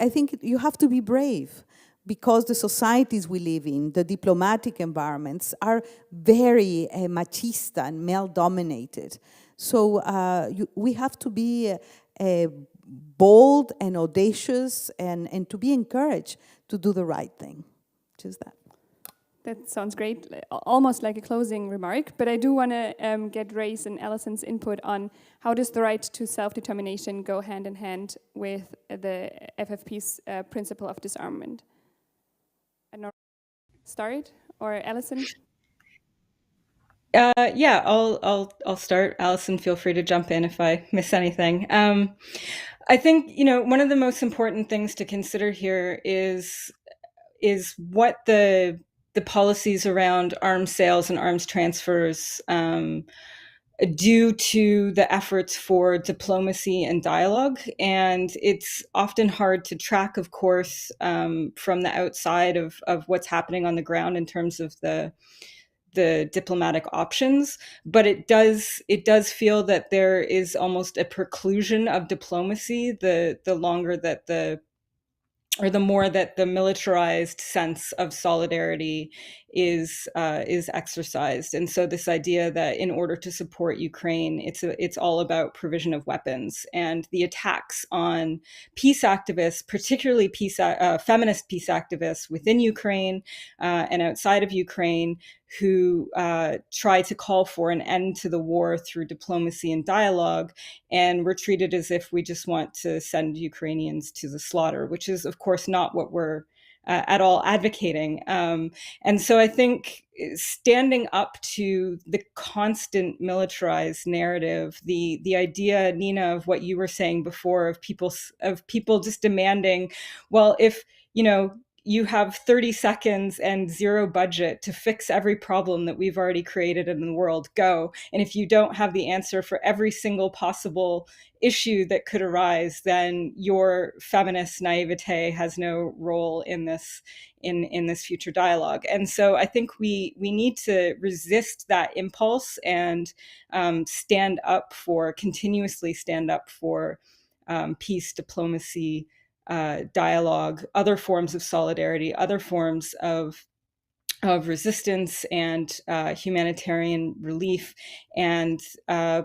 think you have to be brave, because the societies we live in, the diplomatic environments, are very machista and male-dominated. So we have to be bold and audacious and to be encouraged to do the right thing. Just that. That sounds great, almost like a closing remark, but I do want to get Ray's and Alison's input on how does the right to self-determination go hand in hand with the FFP's principle of disarmament? I don't know, start, or Alison? Yeah, I'll start. Alison, feel free to jump in if I miss anything. I think one of the most important things to consider here is what the policies around arms sales and arms transfers due to the efforts for diplomacy and dialogue. And it's often hard to track, of course, from the outside of what's happening on the ground in terms of the diplomatic options, but it does feel that there is almost a preclusion of diplomacy the longer that the more that the militarized sense of solidarity is exercised. And so this idea that in order to support Ukraine, it's all about provision of weapons, and the attacks on peace activists, particularly feminist peace activists within Ukraine and outside of Ukraine, who try to call for an end to the war through diplomacy and dialogue, and we're treated as if we just want to send Ukrainians to the slaughter, which is, of course, not what we're at all advocating. And so I think standing up to the constant militarized narrative, the idea, Nina, of what you were saying before, of people just demanding, well, if you have 30 seconds and zero budget to fix every problem that we've already created in the world, go. And if you don't have the answer for every single possible issue that could arise, then your feminist naivete has no role in this future dialogue. And so I think we need to resist that impulse and continuously stand up for peace, diplomacy, dialogue, other forms of solidarity, other forms of resistance and humanitarian relief, and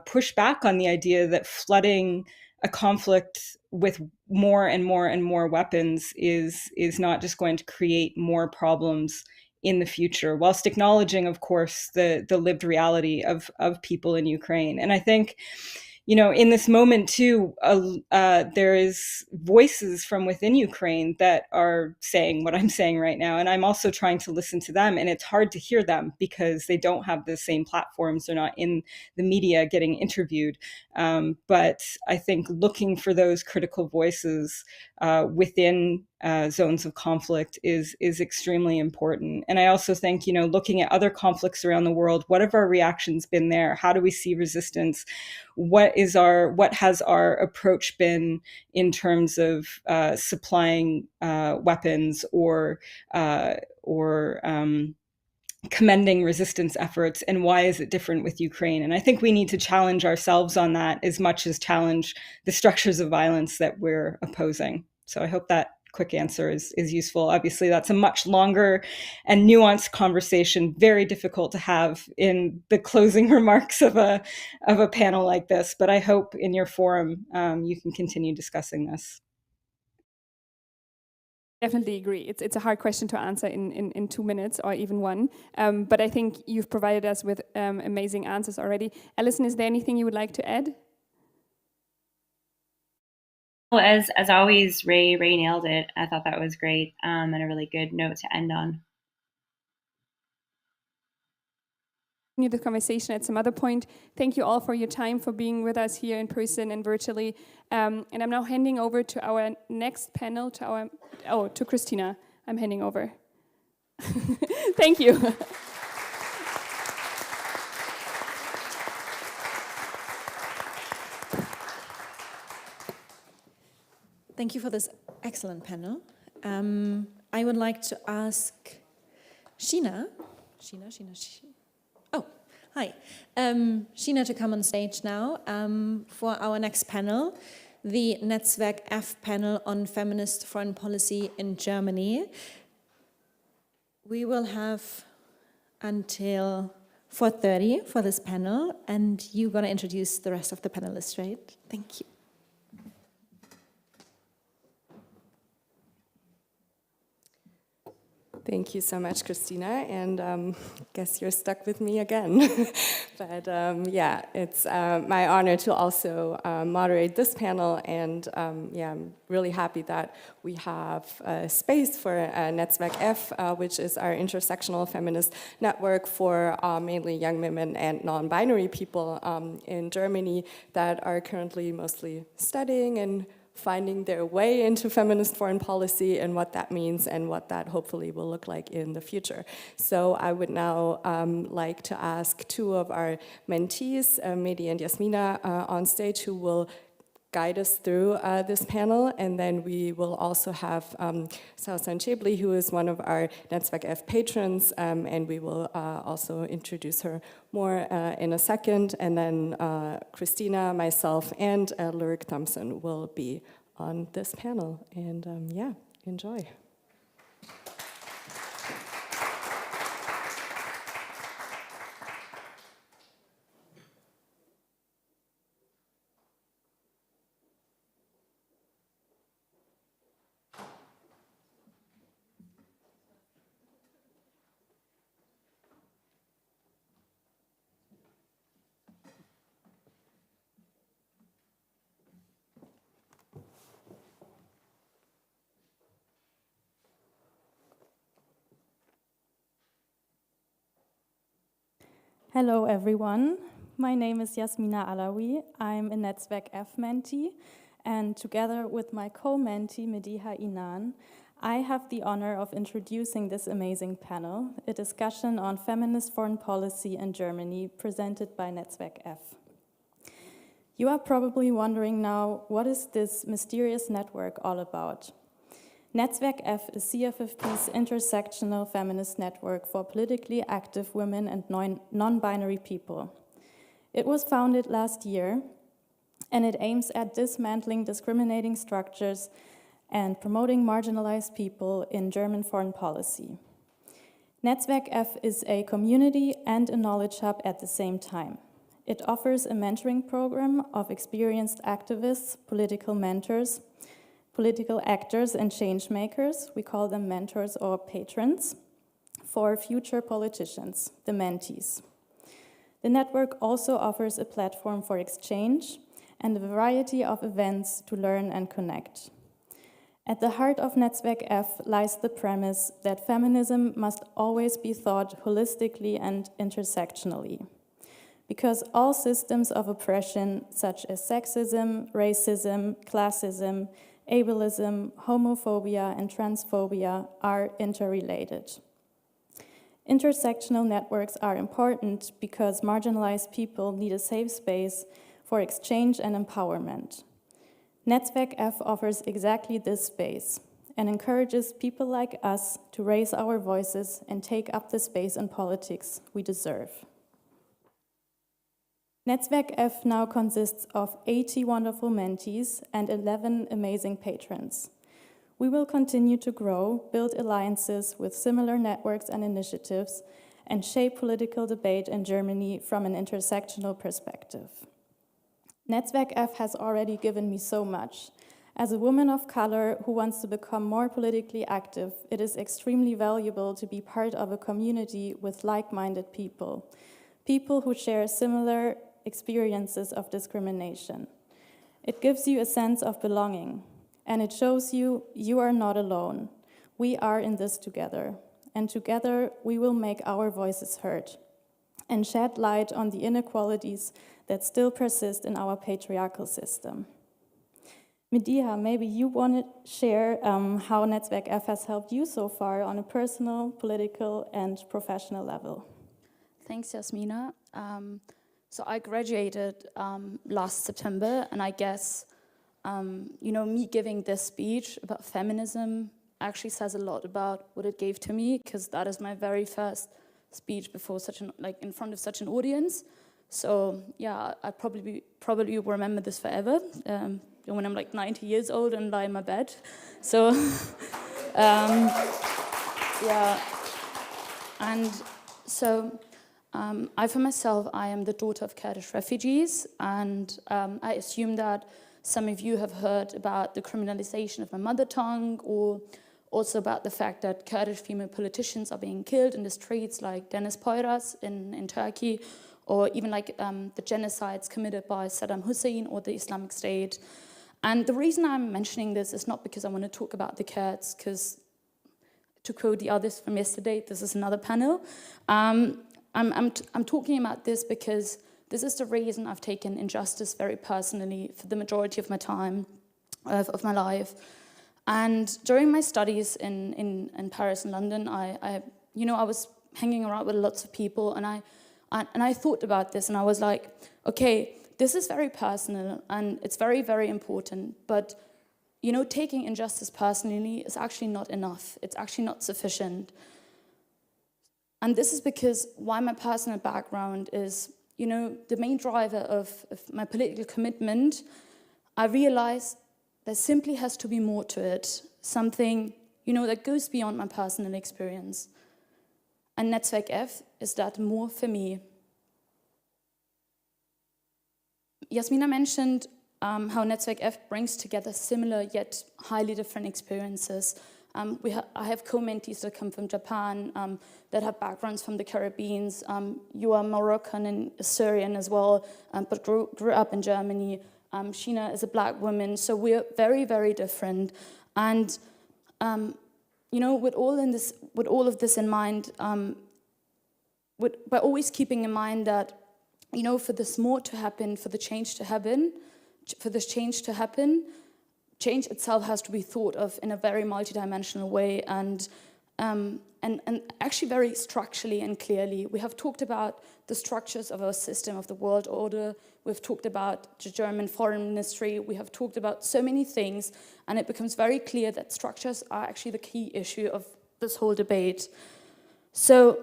push back on the idea that flooding a conflict with more and more and more weapons is not just going to create more problems in the future, whilst acknowledging, of course, the lived reality of people in Ukraine. And I think, in this moment too, there is voices from within Ukraine that are saying what I'm saying right now, and I'm also trying to listen to them, and it's hard to hear them because they don't have the same platforms. They're not in the media getting interviewed. But I think looking for those critical voices within zones of conflict is extremely important. And I also think, looking at other conflicts around the world, what have our reactions been there? How do we see resistance? What has our approach been in terms of supplying weapons or commending resistance efforts, and why is it different with Ukraine? And I think we need to challenge ourselves on that as much as challenge the structures of violence that we're opposing. So I hope that quick answer is useful. Obviously, that's a much longer and nuanced conversation, very difficult to have in the closing remarks of a panel like this, but I hope in your forum you can continue discussing this. Definitely agree. It's a hard question to answer in 2 minutes or even one. But I think you've provided us with amazing answers already. Alison, is there anything you would like to add? Well, as always, Ray nailed it. I thought that was great and a really good note to end on. The conversation at some other point. Thank you all for your time, for being with us here in person and virtually. And I'm now handing over to our next panel, to Christina. I'm handing over. Thank you. Thank you for this excellent panel. I would like to ask Sheena. Oh, hi. Sheena to come on stage now for our next panel, the Netzwerk F panel on Feminist Foreign Policy in Germany. We will have until 4:30 for this panel, and you're going to introduce the rest of the panelists, right? Thank you. Thank you so much, Christina, and guess you're stuck with me again. But yeah, it's my honor to also moderate this panel, and yeah, I'm really happy that we have space for Netzwerk F, which is our intersectional feminist network for mainly young women and non-binary people in Germany that are currently mostly studying and finding their way into feminist foreign policy and what that means and what that hopefully will look like in the future. So I would now like to ask two of our mentees, Mehdi and Yasmina, on stage, who will guide us through this panel, and then we will also have Sausan Chebli, who is one of our Netzwerk F patrons, and we will also introduce her more in a second, and then Christina, myself, and Lurik Thompson will be on this panel, and yeah, enjoy. Hello, everyone. My name is Yasmina Alawi. I'm a Netzwerk F mentee, and together with my co-mentee, Mediha Inan, I have the honor of introducing this amazing panel, a discussion on feminist foreign policy in Germany, presented by Netzwerk F. You are probably wondering now, what is this mysterious network all about? Netzwerk F is CFFP's intersectional feminist network for politically active women and non-binary people. It was founded last year, and it aims at dismantling discriminating structures and promoting marginalized people in German foreign policy. Netzwerk F is a community and a knowledge hub at the same time. It offers a mentoring program of experienced activists, political mentors, political actors and change makers, we call them mentors or patrons, for future politicians, the mentees. The network also offers a platform for exchange and a variety of events to learn and connect. At the heart of Netzwerk F lies the premise that feminism must always be thought holistically and intersectionally, because all systems of oppression, such as sexism, racism, classism, ableism, homophobia, and transphobia, are interrelated. Intersectional networks are important because marginalized people need a safe space for exchange and empowerment. Netzwerk F offers exactly this space and encourages people like us to raise our voices and take up the space in politics we deserve. Netzwerk F now consists of 80 wonderful mentees and 11 amazing patrons. We will continue to grow, build alliances with similar networks and initiatives, and shape political debate in Germany from an intersectional perspective. Netzwerk F has already given me so much. As a woman of color who wants to become more politically active, it is extremely valuable to be part of a community with like-minded people, people who share similar experiences of discrimination. It gives you a sense of belonging, and it shows you you are not alone. We are in this together, and together we will make our voices heard and shed light on the inequalities that still persist in our patriarchal system. Medea, maybe you want to share how Netzwerk F has helped you so far on a personal, political, and professional level. Thanks, Jasmina. So I graduated last September, and I guess, me giving this speech about feminism actually says a lot about what it gave to me, because that is my very first speech before in front of such an audience. So yeah, I probably will remember this forever. When I'm 90 years old and lie in my bed. So yeah, and so I for myself, I am the daughter of Kurdish refugees, and I assume that some of you have heard about the criminalization of my mother tongue, or also about the fact that Kurdish female politicians are being killed in the streets, like Deniz Poyraz in Turkey, or even the genocides committed by Saddam Hussein or the Islamic State. And the reason I'm mentioning this is not because I want to talk about the Kurds, because to quote the others from yesterday, this is another panel. I'm talking about this because this is the reason I've taken injustice very personally for the majority of my time, of my life. And during my studies in Paris and London, I was hanging around with lots of people, and I thought about this, and I was like, okay, this is very personal, and it's very, very important, but, taking injustice personally is actually not enough. It's actually not sufficient. And this is because why my personal background is, the main driver of my political commitment. I realized there simply has to be more to it, something, that goes beyond my personal experience. And Netzwerk F is that more for me. Jasmina mentioned how Netzwerk F brings together similar yet highly different experiences. I have co-mentees that come from Japan, that have backgrounds from the Caribbean. You are Moroccan and Syrian as well, but grew up in Germany. Sheena is a black woman, so we're very, very different. And with all of this in mind, by always keeping in mind that, for this more to happen, for this change to happen, change itself has to be thought of in a very multidimensional way and actually very structurally and clearly. We have talked about the structures of our system, of the world order. We've talked about the German foreign ministry. We have talked about so many things, and it becomes very clear that structures are actually the key issue of this whole debate. So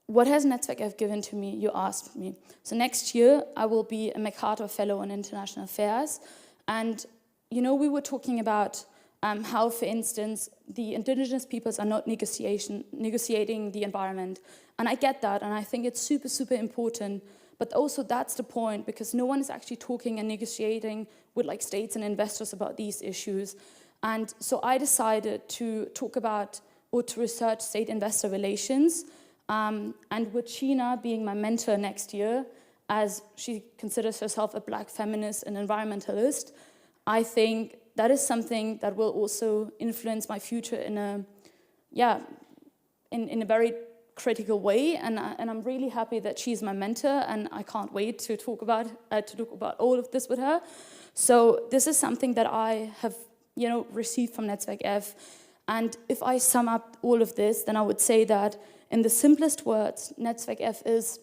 what has Netzwerk F given to me, you asked me. So next year, I will be a MacArthur Fellow on International Affairs. And, you know, we were talking about how, for instance, the indigenous peoples are not negotiating the environment. And I get that, and I think it's super, super important. But also that's the point, because no one is actually talking and negotiating with like states and investors about these issues. And so I decided to talk about or to research state-investor relations. And with Sheena being my mentor next year, as she considers herself a Black feminist and environmentalist, I think that is something that will also influence my future in a very critical way. And I'm really happy that she's my mentor, and I can't wait to talk about all of this with her. So this is something that I have, you know, received from Netzwerk F. And if I sum up all of this, then I would say that in the simplest words, Netzwerk F is,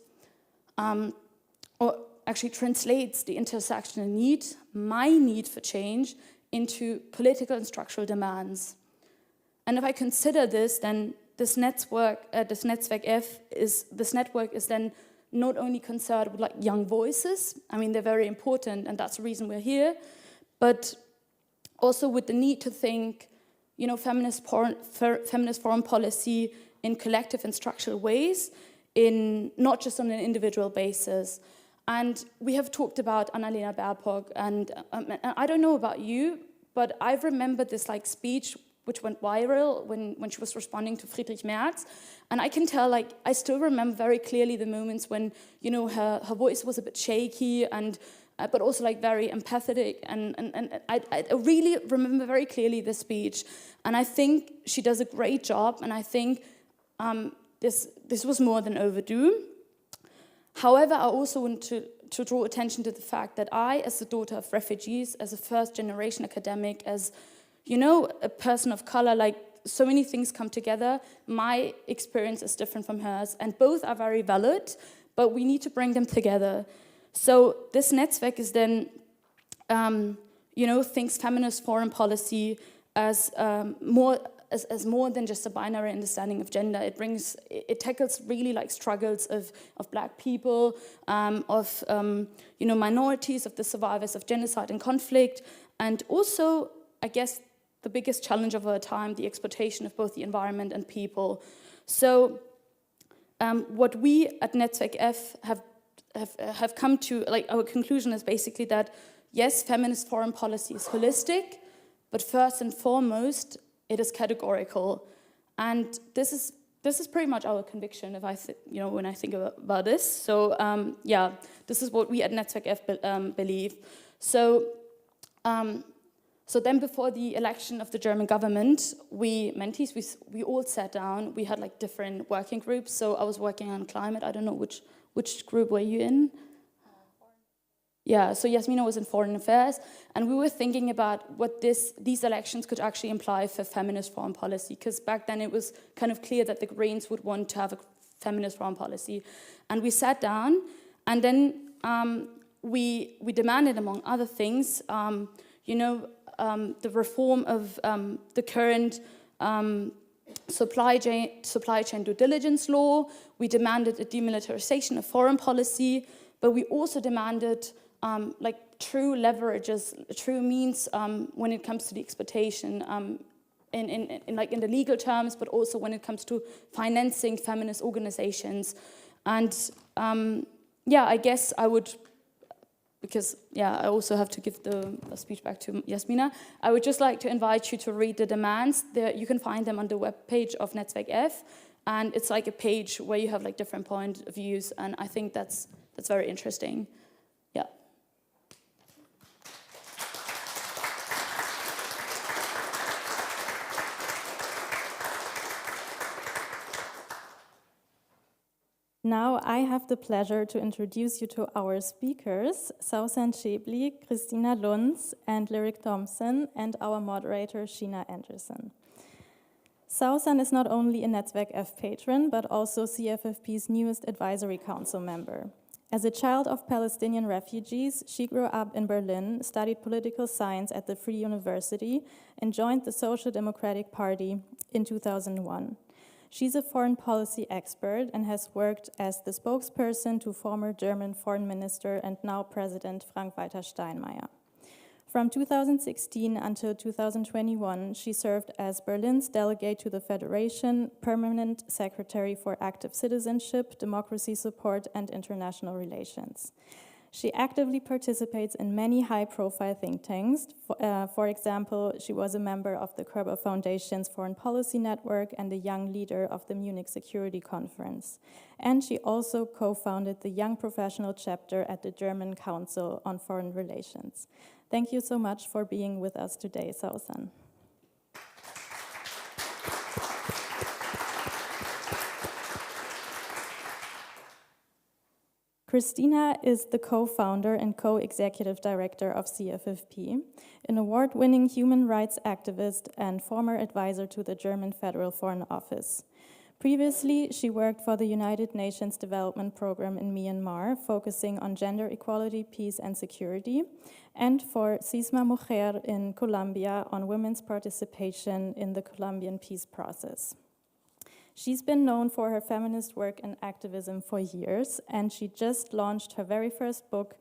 or actually translates the intersectional need, my need for change, into political and structural demands. And if I consider this, then this network is then not only concerned with like young voices, I mean, they're very important, and that's the reason we're here, but also with the need to think, you know, feminist foreign policy in collective and structural ways, in not just on an individual basis. And we have talked about Annalena Baerbock, and I don't know about you, but I've remembered this like speech which went viral when she was responding to Friedrich Merz, and I can tell, like, I still remember very clearly the moments when, you know, her voice was a bit shaky and but also like very empathetic, and I really remember very clearly the speech, and I think she does a great job, and I think this was more than overdue. However, I also want to draw attention to the fact that I, as the daughter of refugees, as a first-generation academic, as, you know, a person of color, like, so many things come together. My experience is different from hers, and both are very valid, but we need to bring them together. So this Netzwerk is then, you know, thinks feminist foreign policy as more than just a binary understanding of gender. It tackles really like struggles of Black people, you know, minorities, of the survivors of genocide and conflict, and also, I guess, the biggest challenge of our time, the exploitation of both the environment and people. So what we at Netzwerk F have come to, like, our conclusion is basically that, yes, feminist foreign policy is holistic, but first and foremost, it is categorical. And this is pretty much our conviction, if you know, when I think about this. So yeah, this is what we at Netzwerk F believe. So so then, before the election of the German government, we all sat down. We had like different working groups. So I was working on climate. I don't know which group were you in? Yeah, so Yasmina was in foreign affairs, and we were thinking about what these elections could actually imply for feminist foreign policy, because back then it was kind of clear that the Greens would want to have a feminist foreign policy. And we sat down, and then we demanded, among other things, you know, the reform of the current supply chain due diligence law. We demanded a demilitarization of foreign policy, but we also demanded like true leverages, true means when it comes to the exploitation, in the legal terms, but also when it comes to financing feminist organizations. And yeah, I guess I would, because yeah, I also have to give the speech back to Yasmina. I would just like to invite you to read the demands. You can find them on the webpage of Netzwerk F, and it's like a page where you have like different point of views, and I think that's very interesting. Yeah. Now I have the pleasure to introduce you to our speakers, Sausan Chebli, Christina Lunz, and Lyric Thompson, and our moderator, Sheena Anderson. Sausan is not only a Netzwerk F patron, but also CFFP's newest advisory council member. As a child of Palestinian refugees, she grew up in Berlin, studied political science at the Free University, and joined the Social Democratic Party in 2001. She's a foreign policy expert and has worked as the spokesperson to former German Foreign Minister and now President Frank-Walter Steinmeier. From 2016 until 2021, she served as Berlin's delegate to the Federation, Permanent Secretary for Active Citizenship, Democracy Support, and International Relations. She actively participates in many high-profile think tanks. For example, she was a member of the Kerber Foundation's Foreign Policy Network and a young leader of the Munich Security Conference. And she also co-founded the Young Professional Chapter at the German Council on Foreign Relations. Thank you so much for being with us today, Sausan. Christina is the co-founder and co-executive director of CFFP, an award-winning human rights activist and former advisor to the German Federal Foreign Office. Previously, she worked for the United Nations Development Program in Myanmar, focusing on gender equality, peace, and security, and for Cisma Mujer in Colombia on women's participation in the Colombian peace process. She's been known for her feminist work and activism for years, and she just launched her very first book,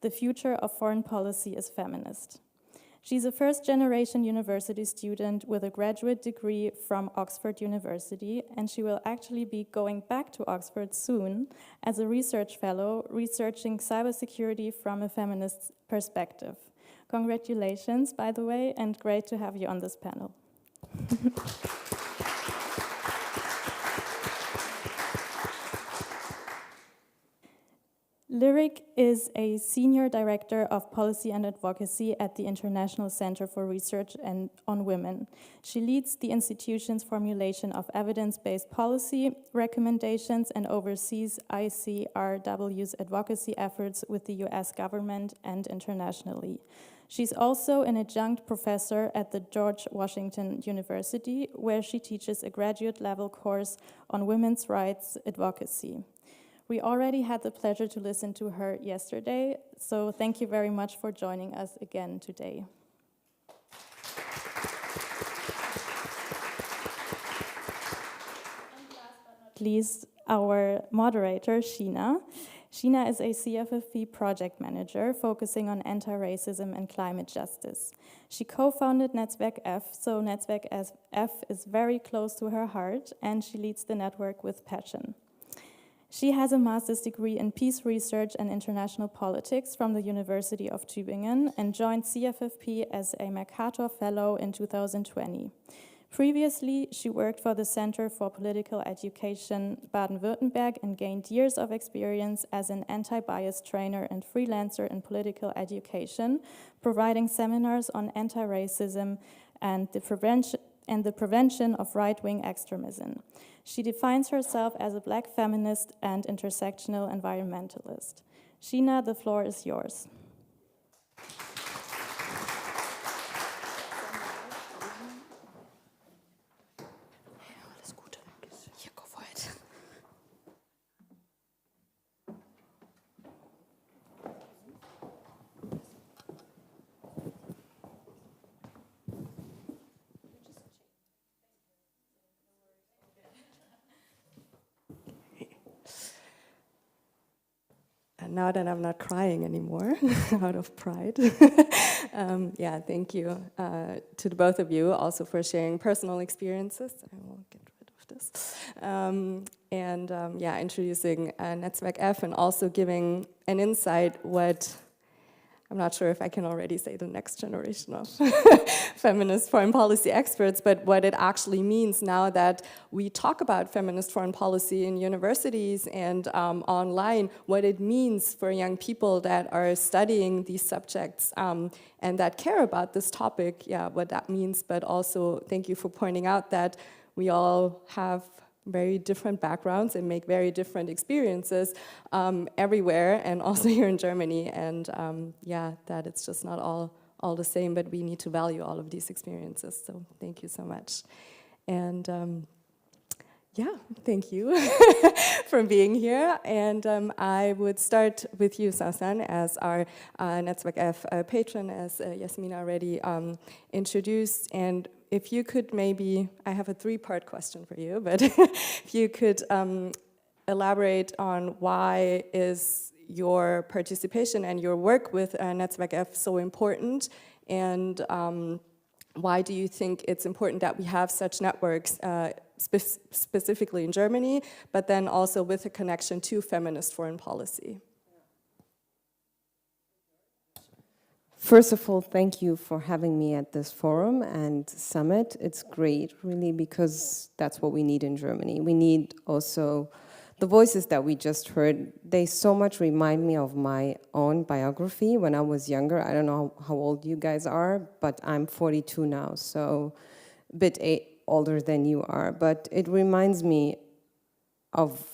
The Future of Foreign Policy is Feminist. She's a first-generation university student with a graduate degree from Oxford University, and she will actually be going back to Oxford soon as a research fellow, researching cybersecurity from a feminist perspective. Congratulations, by the way, and great to have you on this panel. Lyric is a senior director of policy and advocacy at the International Center for Research on Women. She leads the institution's formulation of evidence-based policy recommendations and oversees ICRW's advocacy efforts with the US government and internationally. She's also an adjunct professor at the George Washington University, where she teaches a graduate-level course on women's rights advocacy. We already had the pleasure to listen to her yesterday, so thank you very much for joining us again today. And last but not least, our moderator, Sheena. Sheena is a CFFP project manager focusing on anti-racism and climate justice. She co-founded Netzwerk F, so Netzwerk F is very close to her heart, and she leads the network with passion. She has a master's degree in peace research and international politics from the University of Tübingen and joined CFFP as a Mercator Fellow in 2020. Previously, she worked for the Center for Political Education Baden-Württemberg and gained years of experience as an anti-bias trainer and freelancer in political education, providing seminars on anti-racism and the prevention of right-wing extremism. She defines herself as a Black feminist and intersectional environmentalist. Sheena, the floor is yours. Now that I'm not crying anymore, out of pride. Yeah, thank you to the both of you also for sharing personal experiences. I will get rid of this. Yeah, introducing Netzwerk F and also giving an insight what, I'm not sure if I can already say the next generation of feminist foreign policy experts, but what it actually means now that we talk about feminist foreign policy in universities and online, what it means for young people that are studying these subjects and that care about this topic, yeah, what that means, but also thank you for pointing out that we all have very different backgrounds and make very different experiences everywhere, and also here in Germany. And yeah, that it's just not all the same, but we need to value all of these experiences. So thank you so much. And yeah, thank you for being here. And I would start with you, Sasan, as our Netzwerk F patron, as Yasmina already introduced. And if you could maybe, I have a three-part question for you, but if you could elaborate on why is your participation and your work with Netzwerk F so important, and why do you think it's important that we have such networks, specifically in Germany, but then also with a connection to feminist foreign policy? First of all, thank you for having me at this forum and summit. It's great, really, because that's what we need in Germany. We need also the voices that we just heard. They so much remind me of my own biography when I was younger. I don't know how old you guys are, but I'm 42 now, so a bit older than you are. But it reminds me of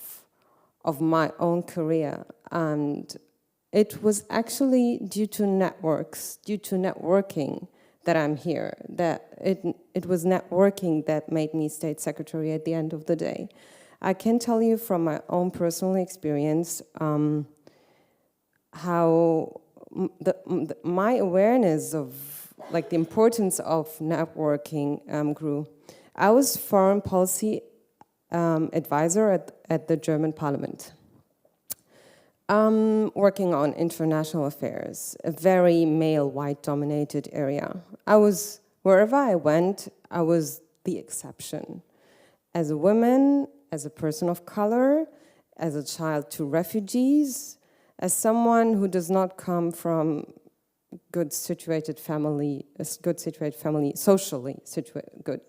my own career, and it was actually due to networks, due to networking that I'm here. That it was networking that made me state secretary at the end of the day. I can tell you from my own personal experience how my awareness of like the importance of networking grew. I was foreign policy advisor at the German Parliament. Working on international affairs, a very male, white-dominated area. Wherever I went, I was the exception. As a woman, as a person of color, as a child to refugees, as someone who does not come from socially good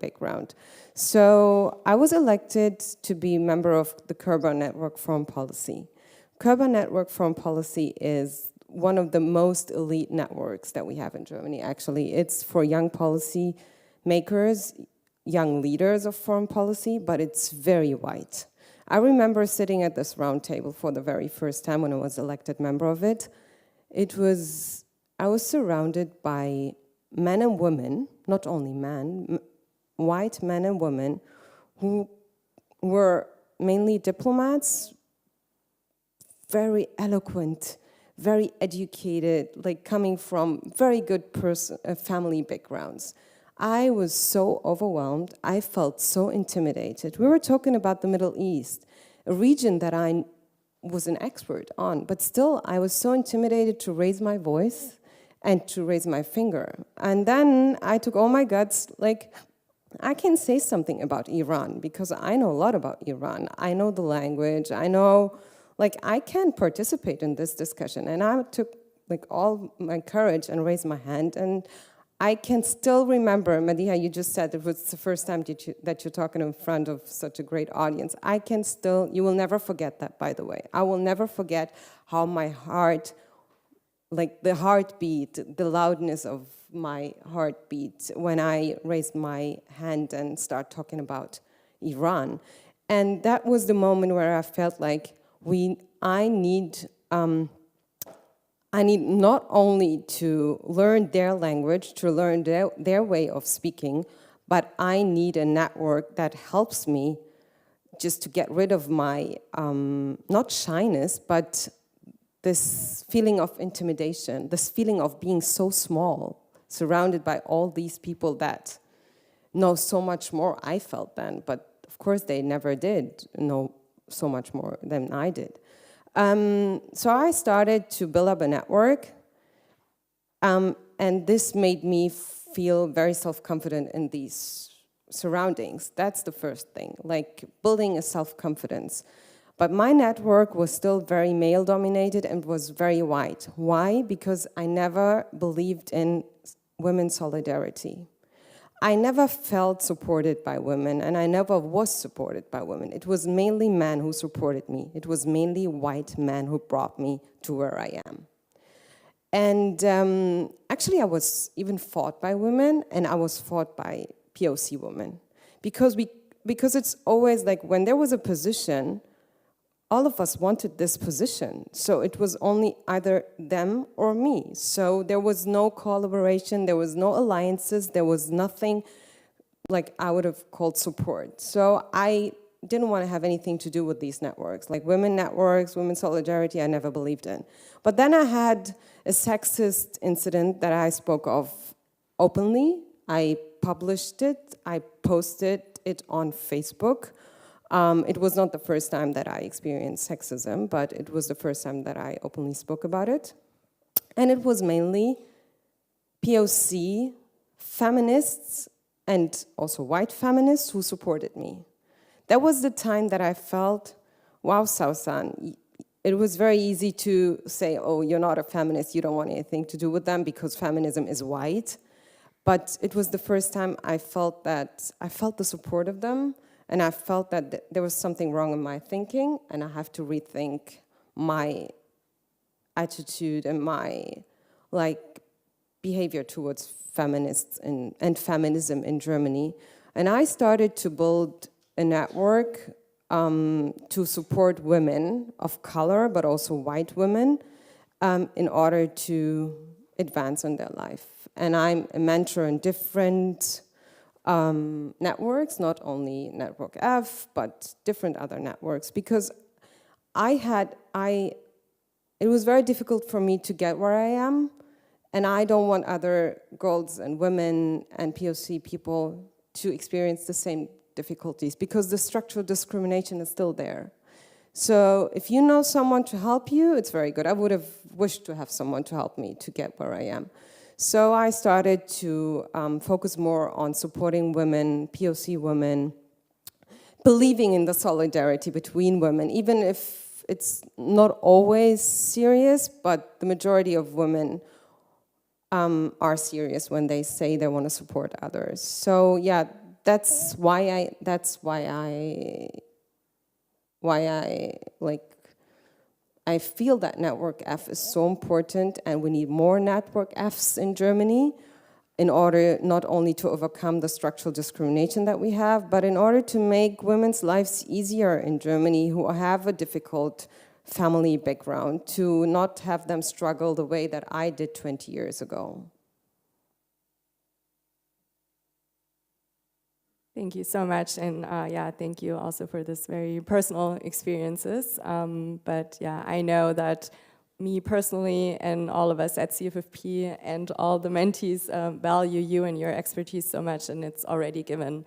background. So I was elected to be member of the Kerber Network Foreign Policy. Kerber Network Foreign Policy is one of the most elite networks that we have in Germany, actually. It's for young policy makers, young leaders of foreign policy, but it's very white. I remember sitting at this round table for the very first time when I was elected member of it. I was surrounded by men and women, not only men, white men and women who were mainly diplomats, very eloquent, very educated, like coming from very good family backgrounds. I was so overwhelmed. I felt so intimidated. We were talking about the Middle East, a region that I was an expert on, but still I was so intimidated to raise my voice and to raise my finger. And then I took all my guts, like, I can say something about Iran because I know a lot about Iran. I know the language, I know, like, I can participate in this discussion. And I took, like, all my courage and raised my hand. And I can still remember, Madiha, you just said it was the first time that you're talking in front of such a great audience. You will never forget that, by the way. I will never forget how my heart, like the heartbeat, the loudness of my heartbeat when I raised my hand and started talking about Iran. And that was the moment where I felt like I need not only to learn their language, to learn their way of speaking, but I need a network that helps me just to get rid of my, not shyness, but this feeling of intimidation, this feeling of being so small, surrounded by all these people that know so much more. I felt then, but of course they never did know so much more than I did. So I started to build up a network, and this made me feel very self-confident in these surroundings. That's the first thing, like building a self-confidence. But my network was still very male-dominated and was very white. Why? Because I never believed in women's solidarity. I never felt supported by women, and I never was supported by women. It was mainly men who supported me. It was mainly white men who brought me to where I am. And actually, I was even fought by women, and I was fought by POC women. Because because it's always like when there was a position, all of us wanted this position. So it was only either them or me. So there was no collaboration, there was no alliances, there was nothing like I would have called support. So I didn't want to have anything to do with these networks. Like women networks, women solidarity, I never believed in. But then I had a sexist incident that I spoke of openly. I published it, I posted it on Facebook. It was not the first time that I experienced sexism, but it was the first time that I openly spoke about it. And it was mainly POC feminists and also white feminists who supported me. That was the time that I felt, wow, Sausan, it was very easy to say, oh, you're not a feminist, you don't want anything to do with them because feminism is white. But it was the first time I felt the support of them, and I felt that there was something wrong in my thinking, and I have to rethink my attitude and my behavior towards feminists and feminism in Germany. And I started to build a network to support women of color, but also white women, in order to advance in their life. And I'm a mentor in different networks, not only Network F, but different other networks, because it was very difficult for me to get where I am, and I don't want other girls and women and POC people to experience the same difficulties, because the structural discrimination is still there. So if you know someone to help you, it's very good. I would have wished to have someone to help me to get where I am. So I started to focus more on supporting women, POC women, believing in the solidarity between women, even if it's not always serious, but the majority of women are serious when they say they want to support others. So yeah, that's why I feel that Network F is so important, and we need more Network Fs in Germany in order not only to overcome the structural discrimination that we have, but in order to make women's lives easier in Germany who have a difficult family background, to not have them struggle the way that I did 20 years ago. Thank you so much, and yeah, thank you also for this very personal experiences. But yeah, I know that me personally and all of us at CFFP and all the mentees value you and your expertise so much, and it's already given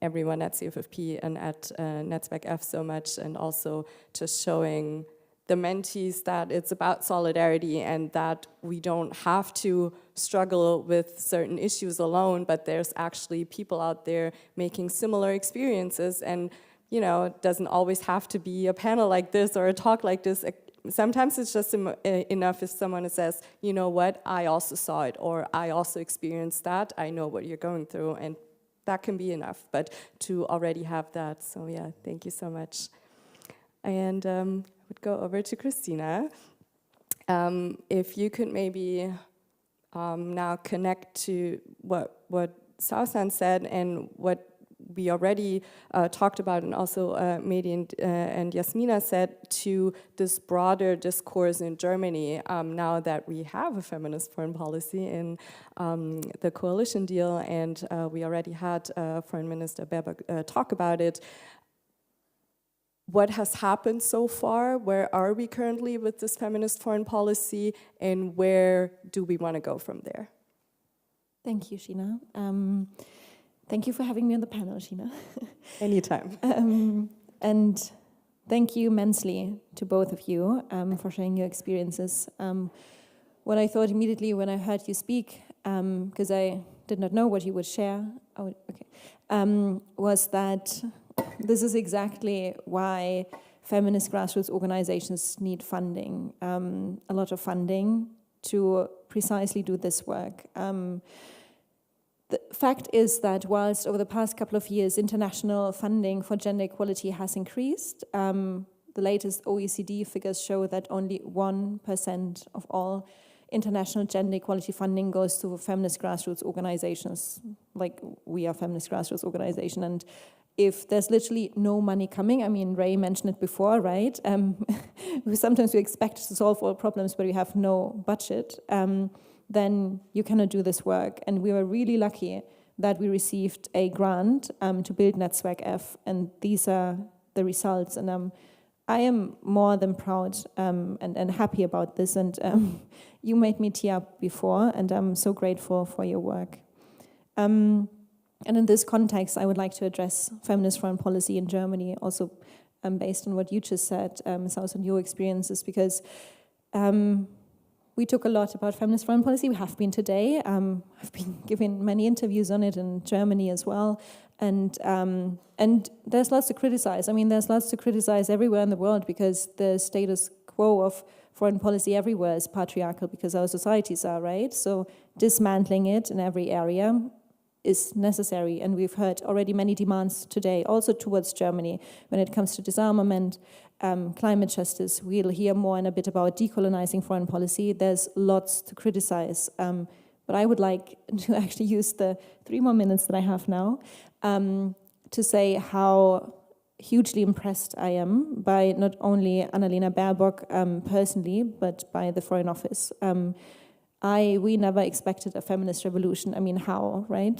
everyone at CFFP and at Netzwerk F so much, and also just showing the mentees that it's about solidarity and that we don't have to struggle with certain issues alone, but there's actually people out there making similar experiences, and you know, it doesn't always have to be a panel like this or a talk like this. Sometimes it's just enough if someone says, you know what, I also saw it, or I also experienced that, I know what you're going through, and that can be enough, but to already have that. So yeah, thank you so much. And I would go over to Christina. If you could maybe now connect to what Sausan said and what we already talked about, and also Mehdi and Yasmina said, to this broader discourse in Germany, now that we have a feminist foreign policy in the coalition deal, and we already had Foreign Minister Baerbock talk about it. What has happened so far? Where are we currently with this feminist foreign policy, and where do we want to go from there? Thank you, Sheena. Thank you for having me on the panel, Sheena. Anytime. And thank you immensely to both of you for sharing your experiences. What I thought immediately when I heard you speak, because I did not know what you would share, was that this is exactly why feminist grassroots organizations need funding, a lot of funding to precisely do this work. The fact is that whilst over the past couple of years international funding for gender equality has increased, the latest OECD figures show that only 1% of all international gender equality funding goes to feminist grassroots organizations, like we are feminist grassroots organization, and if there's literally no money coming, I mean, Ray mentioned it before, right? Sometimes we expect to solve all problems, but we have no budget, then you cannot do this work. And we were really lucky that we received a grant to build Netzwerk F, and these are the results. And I am more than proud and happy about this. And you made me tear up before, and I'm so grateful for your work. And in this context, I would like to address feminist foreign policy in Germany, also based on what you just said, South, on your experiences, because we talk a lot about feminist foreign policy. We have been today. I've been giving many interviews on it in Germany as well. And there's lots to criticize. I mean, there's lots to criticize everywhere in the world because the status quo of foreign policy everywhere is patriarchal because our societies are, right? So dismantling it in every area is necessary, and we've heard already many demands today, also towards Germany, when it comes to disarmament, climate justice. We'll hear more in a bit about decolonizing foreign policy. There's lots to criticize, but I would like to actually use the 3 more minutes that I have now to say how hugely impressed I am by not only Annalena Baerbock personally, but by the Foreign Office. We never expected a feminist revolution. I mean, how, right?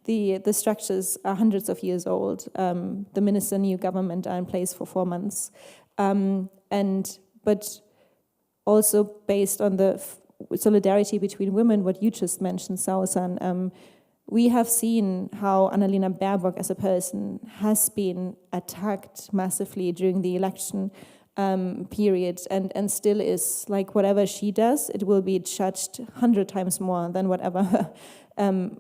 The structures are hundreds of years old. The minister and new government are in place for 4 months. But also based on the solidarity between women, what you just mentioned, Sausan, we have seen how Annalena Baerbock as a person has been attacked massively during the election period and still is, like, whatever she does, it will be judged 100 times more than whatever her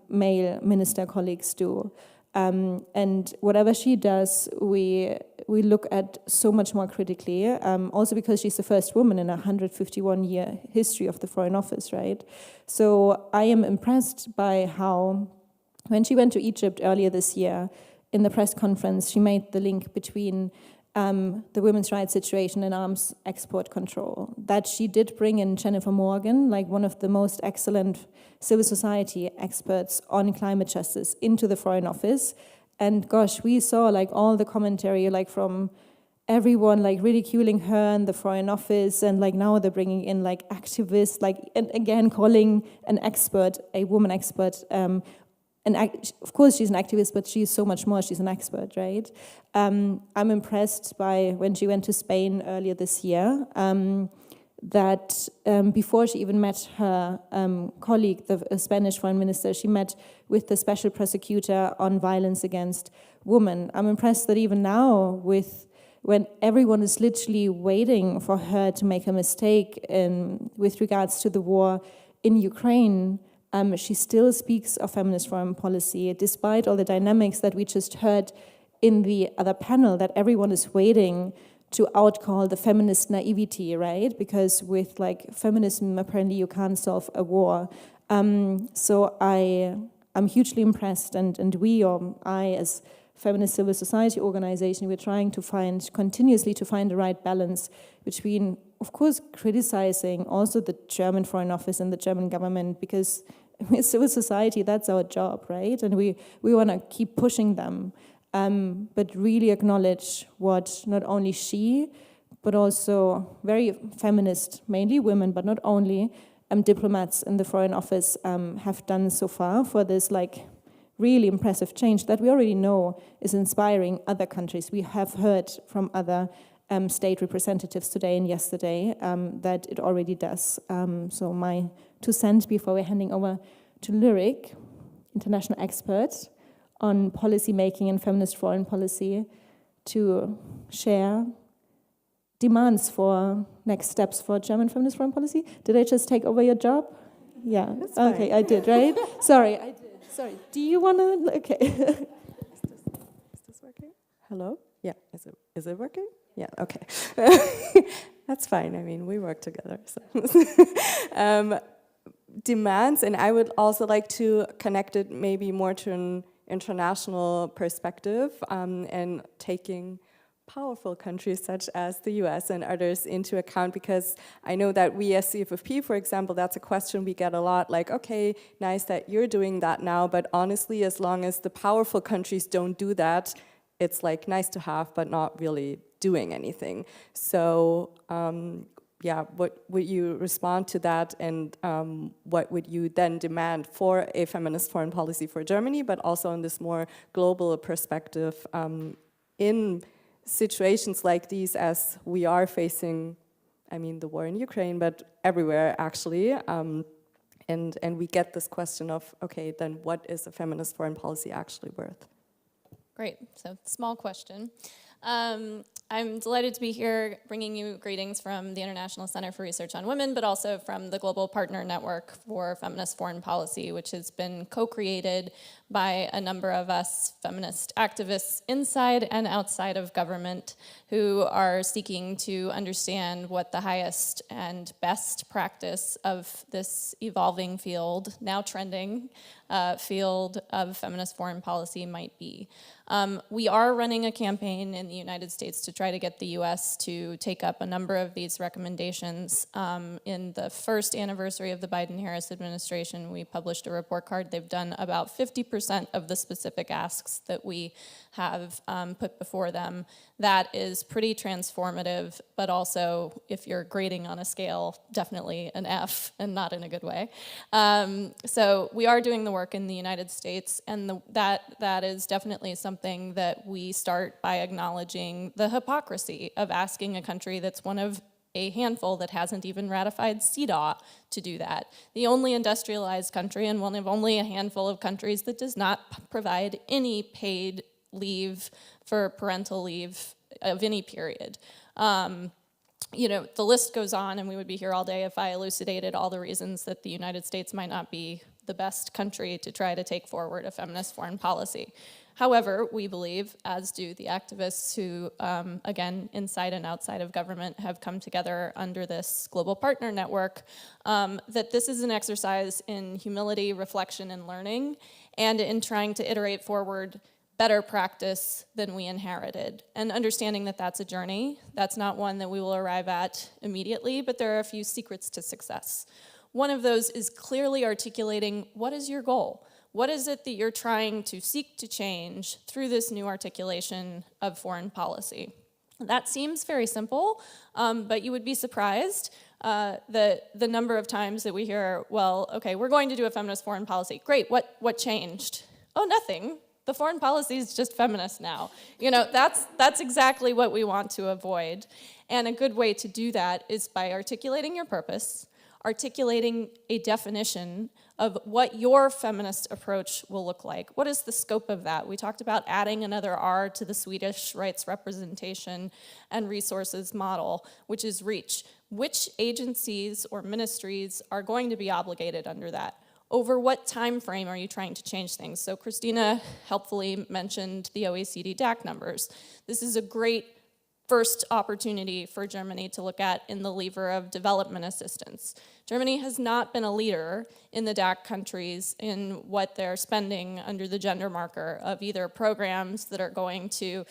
male minister colleagues do. And whatever she does, we look at so much more critically, also because she's the first woman in a 151-year history of the Foreign Office, right? So I am impressed by how, when she went to Egypt earlier this year, in the press conference, she made the link between the women's rights situation and arms export control. That she did bring in Jennifer Morgan, like one of the most excellent civil society experts on climate justice, into the Foreign Office. And gosh, we saw like all the commentary, like from everyone, like ridiculing her and the Foreign Office, and like now they're bringing in like activists, like, and again calling an expert, a woman expert, of course she's an activist, but she's so much more, she's an expert, right? I'm impressed by when she went to Spain earlier this year, that before she even met her colleague, the Spanish foreign minister, she met with the special prosecutor on violence against women. I'm impressed that even now, when everyone is literally waiting for her to make a mistake with regards to the war in Ukraine, she still speaks of feminist foreign policy, despite all the dynamics that we just heard in the other panel, that everyone is waiting to outcall the feminist naivety, right? Because with like feminism, apparently you can't solve a war. So I'm hugely impressed, and we, or I, as feminist civil society organization, we're trying to continuously find the right balance between, of course, criticizing also the German Foreign Office and the German government, because we're civil society, that's our job, right? And we want to keep pushing them, but really acknowledge what not only she, but also very feminist, mainly women, but not only, diplomats in the Foreign Office have done so far for this like really impressive change that we already know is inspiring other countries. We have heard from other state representatives today and yesterday that it already does. So my 2 cents before we're handing over to Lyric, international expert on policy making and feminist foreign policy, to share demands for next steps for German feminist foreign policy. Did I just take over your job? Yeah. That's fine. Okay, I did, right? Sorry, I did. Sorry. Do you want to? Okay. Is this working? Hello? Yeah. Is it working? Yeah. Okay. That's fine. I mean, we work together. So. Demands, and I would also like to connect it maybe more to an international perspective, and taking powerful countries such as the US and others into account, because I know that we as CFFP, for example, that's a question we get a lot, like, okay, nice that you're doing that now, but honestly, as long as the powerful countries don't do that, it's like nice to have, but not really doing anything. So yeah, what would you respond to that, and what would you then demand for a feminist foreign policy for Germany, but also in this more global perspective in situations like these, as we are facing, I mean, the war in Ukraine, but everywhere actually, and we get this question of, okay, then what is a feminist foreign policy actually worth? Great, so small question. I'm delighted to be here bringing you greetings from the International Center for Research on Women, but also from the Global Partner Network for Feminist Foreign Policy, which has been co-created by a number of us feminist activists inside and outside of government who are seeking to understand what the highest and best practice of this evolving field, now trending field of feminist foreign policy might be. We are running a campaign in the United States to try to get the US to take up a number of these recommendations. In the first anniversary of the Biden-Harris administration, we published a report card. They've done about 50% of the specific asks that we have put before them. That is pretty transformative, but also, if you're grading on a scale, definitely an F, and not in a good way. So we are doing the work in the United States, and that is definitely something that we start by acknowledging the hypocrisy of asking a country that's one of a handful that hasn't even ratified CEDAW to do that. The only industrialized country and one of only a handful of countries that does not provide any paid leave for parental leave of any period. You know, the list goes on, and we would be here all day if I elucidated all the reasons that the United States might not be the best country to try to take forward a feminist foreign policy. However, we believe, as do the activists who, again, inside and outside of government have come together under this global partner network, that this is an exercise in humility, reflection, and learning, and in trying to iterate forward better practice than we inherited. And understanding that that's a journey. That's not one that we will arrive at immediately, but there are a few secrets to success. One of those is clearly articulating, what is your goal? What is it that you're trying to seek to change through this new articulation of foreign policy? That seems very simple, but you would be surprised the number of times that we hear, well, okay, we're going to do a feminist foreign policy. Great, what changed? Oh, nothing. The foreign policy is just feminist now. You know, that's exactly what we want to avoid. And a good way to do that is by articulating your purpose, articulating a definition of what your feminist approach will look like. What is the scope of that? We talked about adding another R to the Swedish rights representation and resources model, which is REACH. Which agencies or ministries are going to be obligated under that? Over what time frame are you trying to change things? So Christina helpfully mentioned the OECD DAC numbers. This is a great first opportunity for Germany to look at in the lever of development assistance. Germany has not been a leader in the DAC countries in what they're spending under the gender marker of either programs that are going to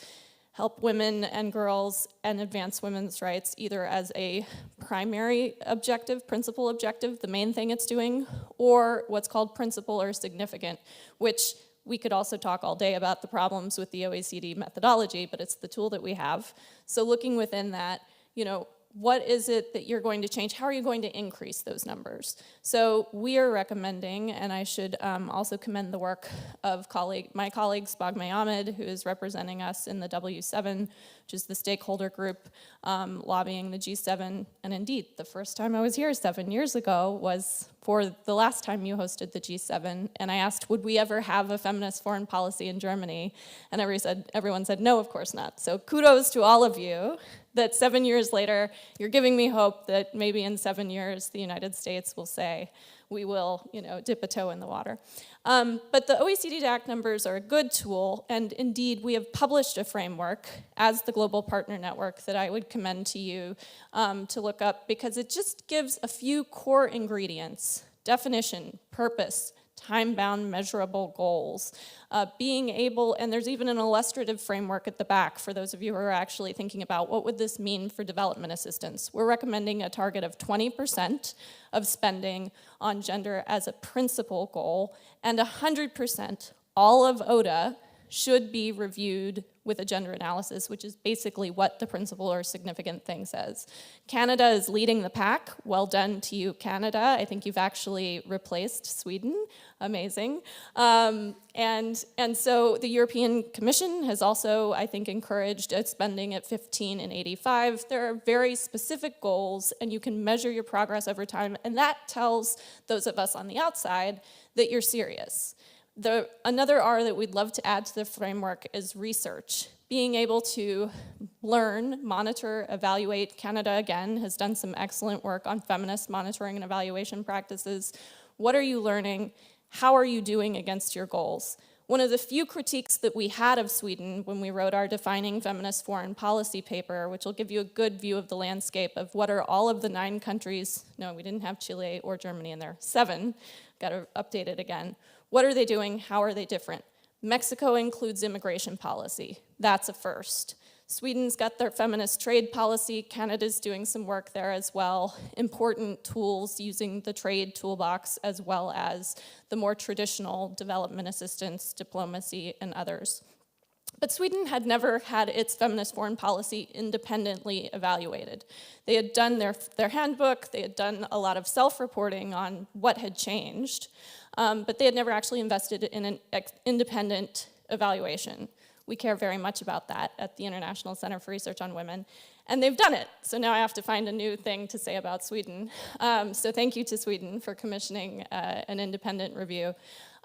help women and girls and advance women's rights either as a primary objective, principal objective, the main thing it's doing, or what's called principal or significant, which we could also talk all day about the problems with the OECD methodology, but it's the tool that we have. So looking within that, you know, what is it that you're going to change? How are you going to increase those numbers? So we are recommending, and I should also commend the work of my colleague Spagme Ahmed, who is representing us in the W7, which is the stakeholder group lobbying the G7. And indeed, the first time I was here 7 years ago was for the last time you hosted the G7, and I asked, would we ever have a feminist foreign policy in Germany? And everyone said, no, of course not. So kudos to all of you that 7 years later, you're giving me hope that maybe in 7 years, the United States will say, we will, you know, dip a toe in the water. But the OECD DAC numbers are a good tool, and indeed, we have published a framework as the Global Partner Network that I would commend to you to look up, because it just gives a few core ingredients: definition, purpose, time-bound measurable goals, being able, and there's even an illustrative framework at the back for those of you who are actually thinking about what would this mean for development assistance. We're recommending a target of 20% of spending on gender as a principal goal, and 100% all of ODA should be reviewed with a gender analysis, which is basically what the principal or significant thing says. Canada is leading the pack. Well done to you, Canada. I think you've actually replaced Sweden. Amazing. And so the European Commission has also, I think, encouraged spending at 15 and 85. There are very specific goals, and you can measure your progress over time, and that tells those of us on the outside that you're serious. Another R that we'd love to add to the framework is research. Being able to learn, monitor, evaluate. Canada, again, has done some excellent work on feminist monitoring and evaluation practices. What are you learning? How are you doing against your goals? One of the few critiques that we had of Sweden when we wrote our Defining Feminist Foreign Policy paper, which will give you a good view of the landscape of what are all of the 9 countries, no, we didn't have Chile or Germany in there, 7, got to update it again. What are they doing? How are they different? Mexico includes immigration policy. That's a first. Sweden's got their feminist trade policy. Canada's doing some work there as well. Important tools using the trade toolbox as well as the more traditional development assistance, diplomacy, and others. But Sweden had never had its feminist foreign policy independently evaluated. They had done their handbook, they had done a lot of self-reporting on what had changed, but they had never actually invested in an independent evaluation. We care very much about that at the International Center for Research on Women, and they've done it. So now I have to find a new thing to say about Sweden. So thank you to Sweden for commissioning an independent review.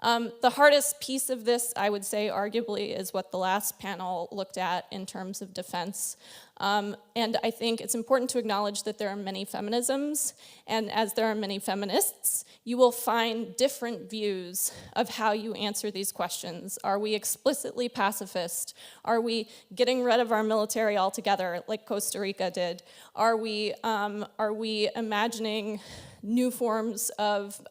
The hardest piece of this, I would say, arguably, is what the last panel looked at in terms of defense. And I think it's important to acknowledge that there are many feminisms, and as there are many feminists, you will find different views of how you answer these questions. Are we explicitly pacifist? Are we getting rid of our military altogether, like Costa Rica did? Are we imagining new forms of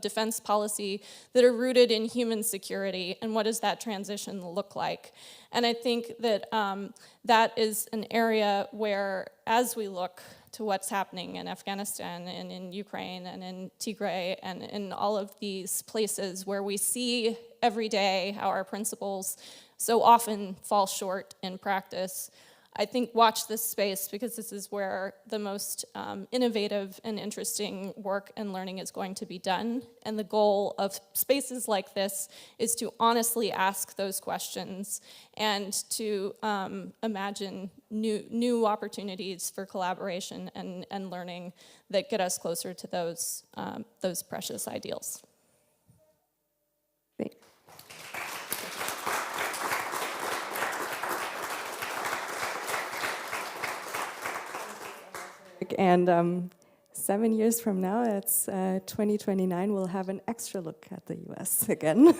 defense policy that are rooted in human security, and what does that transition look like? And I think that that is an area where, as we look to what's happening in Afghanistan and in Ukraine and in Tigray and in all of these places where we see every day how our principles so often fall short in practice, I think watch this space, because this is where the most innovative and interesting work and learning is going to be done. And the goal of spaces like this is to honestly ask those questions and to imagine new opportunities for collaboration and learning that get us closer to those precious ideals. And 7 years from now, it's 2029, we'll have an extra look at the US again.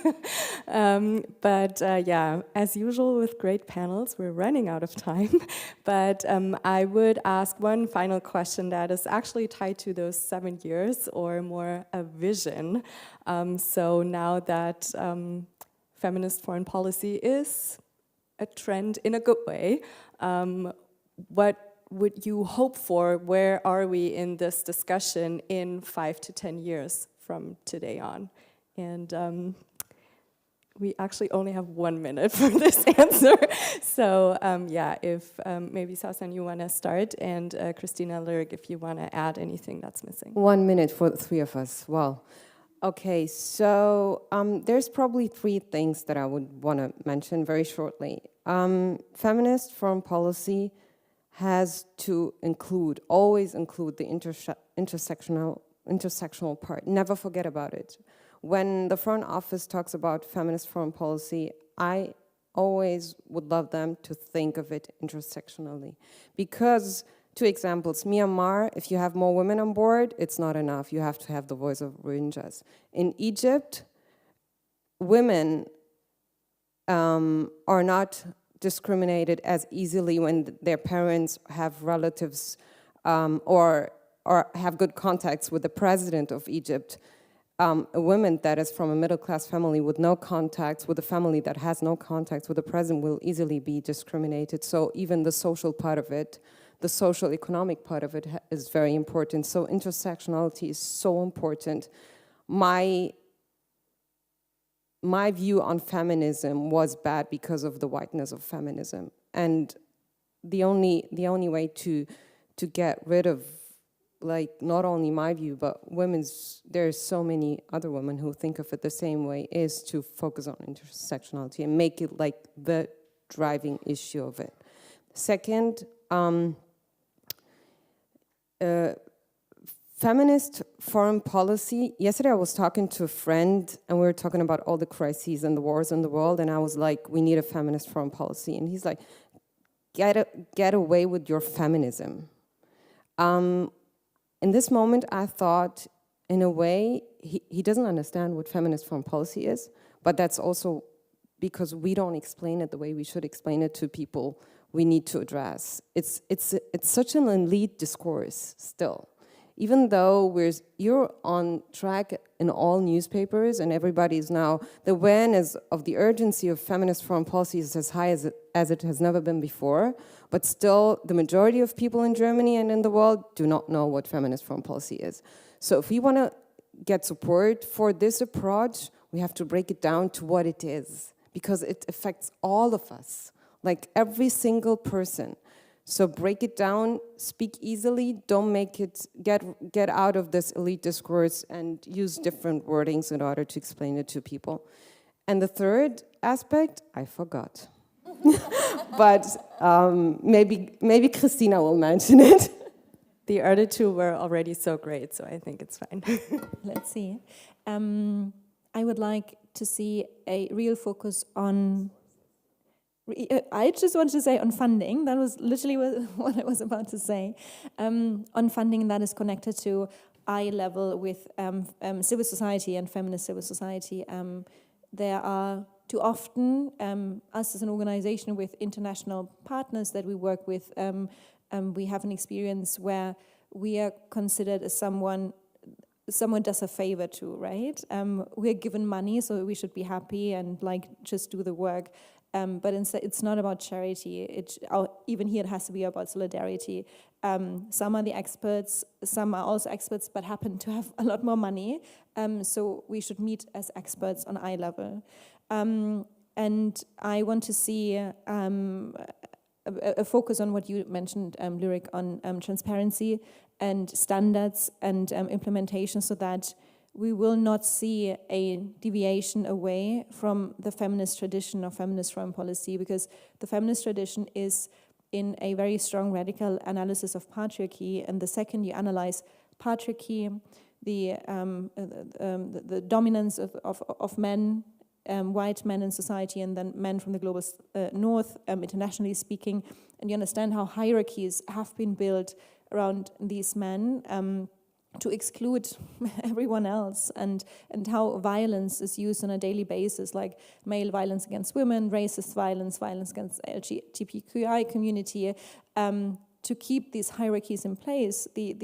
Yeah, as usual with great panels, we're running out of time. But I would ask one final question that is actually tied to those 7 years, or more a vision. So now that feminist foreign policy is a trend in a good way, what would you hope for? Where are we in this discussion in 5 to 10 years from today on? And we actually only have 1 minute for this answer. So yeah, if maybe Sasan, you want to start, and Christina Lyric, if you want to add anything that's missing. 1 minute for the 3 of us. Wow. Okay, so there's probably 3 things that I would want to mention very shortly. Feminist foreign policy has to always include the intersectional part. Never forget about it. When the Foreign Office talks about feminist foreign policy, I always would love them to think of it intersectionally. Because, 2 examples, Myanmar, if you have more women on board, it's not enough. You have to have the voice of Rohingyas. In Egypt, women are not discriminated as easily when their parents have relatives or have good contacts with the president of Egypt. A woman that is from a middle-class family with no contacts with a family that has no contacts with the president will easily be discriminated. So even the social part of it, the social economic part of it is very important. So intersectionality is so important. My my view on feminism was bad because of the whiteness of feminism. And the only way to get rid of, like, not only my view, but women's, there's so many other women who think of it the same way, is to focus on intersectionality and make it like the driving issue of it. Second, feminist foreign policy. Yesterday I was talking to a friend and we were talking about all the crises and the wars in the world, and I was like, we need a feminist foreign policy. And he's like, get away with your feminism. In this moment I thought, in a way, he doesn't understand what feminist foreign policy is, but that's also because we don't explain it the way we should explain it to people we need to address. It's such an elite discourse still. Even though you're on track in all newspapers and everybody's now, the awareness of the urgency of feminist foreign policy is as high as it has never been before, but still the majority of people in Germany and in the world do not know what feminist foreign policy is. So if we want to get support for this approach, we have to break it down to what it is, because it affects all of us, like every single person. So break it down, speak easily, don't make it, get out of this elite discourse and use different wordings in order to explain it to people. And the third aspect, I forgot. But maybe Christina will mention it. The other two were already so great, so I think it's fine. Let's see. I would like to see a real focus on, I just wanted to say on funding. That was literally what I was about to say. On funding that is connected to eye level with civil society and feminist civil society. There are too often, us as an organization with international partners that we work with, we have an experience where we are considered as someone does a favor to, right? We're given money, so we should be happy and like just do the work. But instead, it's not about charity. Even here, it has to be about solidarity. Some are the experts, some are also experts, but happen to have a lot more money. So we should meet as experts on eye level. And I want to see a focus on what you mentioned, Lyric, on transparency and standards and implementation, so that we will not see a deviation away from the feminist tradition of feminist foreign policy, because the feminist tradition is in a very strong radical analysis of patriarchy, and the second you analyze patriarchy, the dominance of men, white men in society, and then men from the global north, internationally speaking, and you understand how hierarchies have been built around these men to exclude everyone else, and how violence is used on a daily basis, like male violence against women, racist violence, violence against the LGBTQI community, to keep these hierarchies in place. The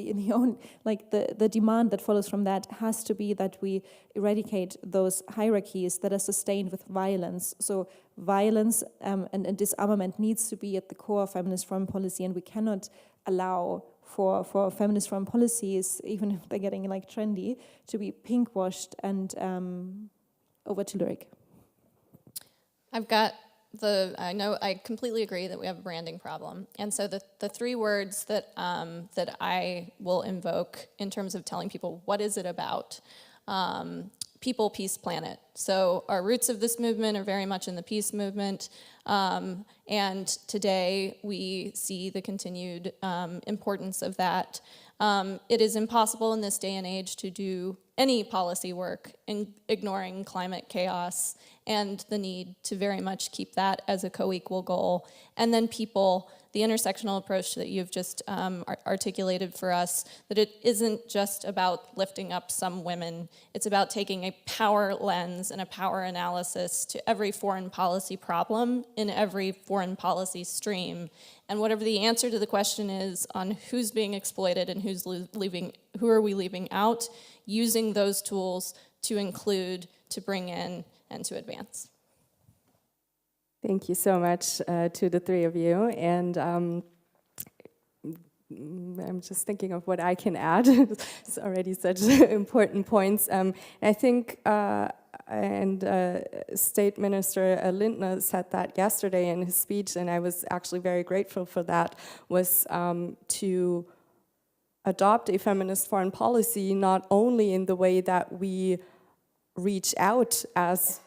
demand that follows from that has to be that we eradicate those hierarchies that are sustained with violence. So violence and disarmament needs to be at the core of feminist foreign policy, and we cannot allow for feminist foreign policies, even if they're getting like trendy, to be pink-washed. And over to Lyric. I completely agree that we have a branding problem. And so the three words that I will invoke in terms of telling people what is it about, people, peace, planet. So our roots of this movement are very much in the peace movement. And today we see the continued importance of that. It is impossible in this day and age to do any policy work in ignoring climate chaos and the need to very much keep that as a co-equal goal. And then people, the intersectional approach that you've just articulated for us, that it isn't just about lifting up some women, it's about taking a power lens and a power analysis to every foreign policy problem in every foreign policy stream. And whatever the answer to the question is on who's being exploited and who are we leaving out, using those tools to include, to bring in, and to advance. Thank you so much to the three of you. And I'm just thinking of what I can add. It's already such important points. I think, State Minister Lindner said that yesterday in his speech, and I was actually very grateful for that, was to adopt a feminist foreign policy not only in the way that we reach out as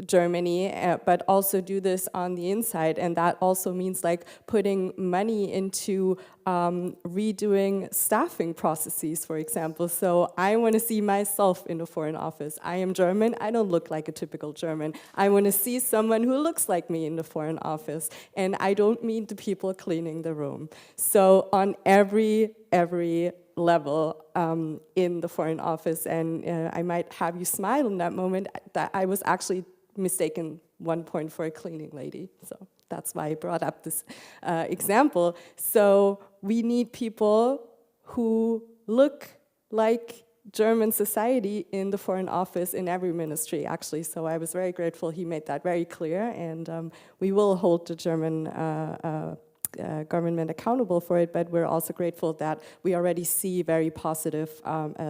Germany, but also do this on the inside, and that also means like putting money into redoing staffing processes, for example. So I want to see myself in the Foreign Office. I am German, I don't look like a typical German. I want to see someone who looks like me in the Foreign Office, and I don't mean the people cleaning the room. So on every level in the Foreign Office, and I might have you smile in that moment, that I was actually mistaken one point for a cleaning lady. So that's why I brought up this example. So we need people who look like German society in the Foreign Office, in every ministry, actually. So I was very grateful he made that very clear, and we will hold the German government accountable for it, but we're also grateful that we already see very positive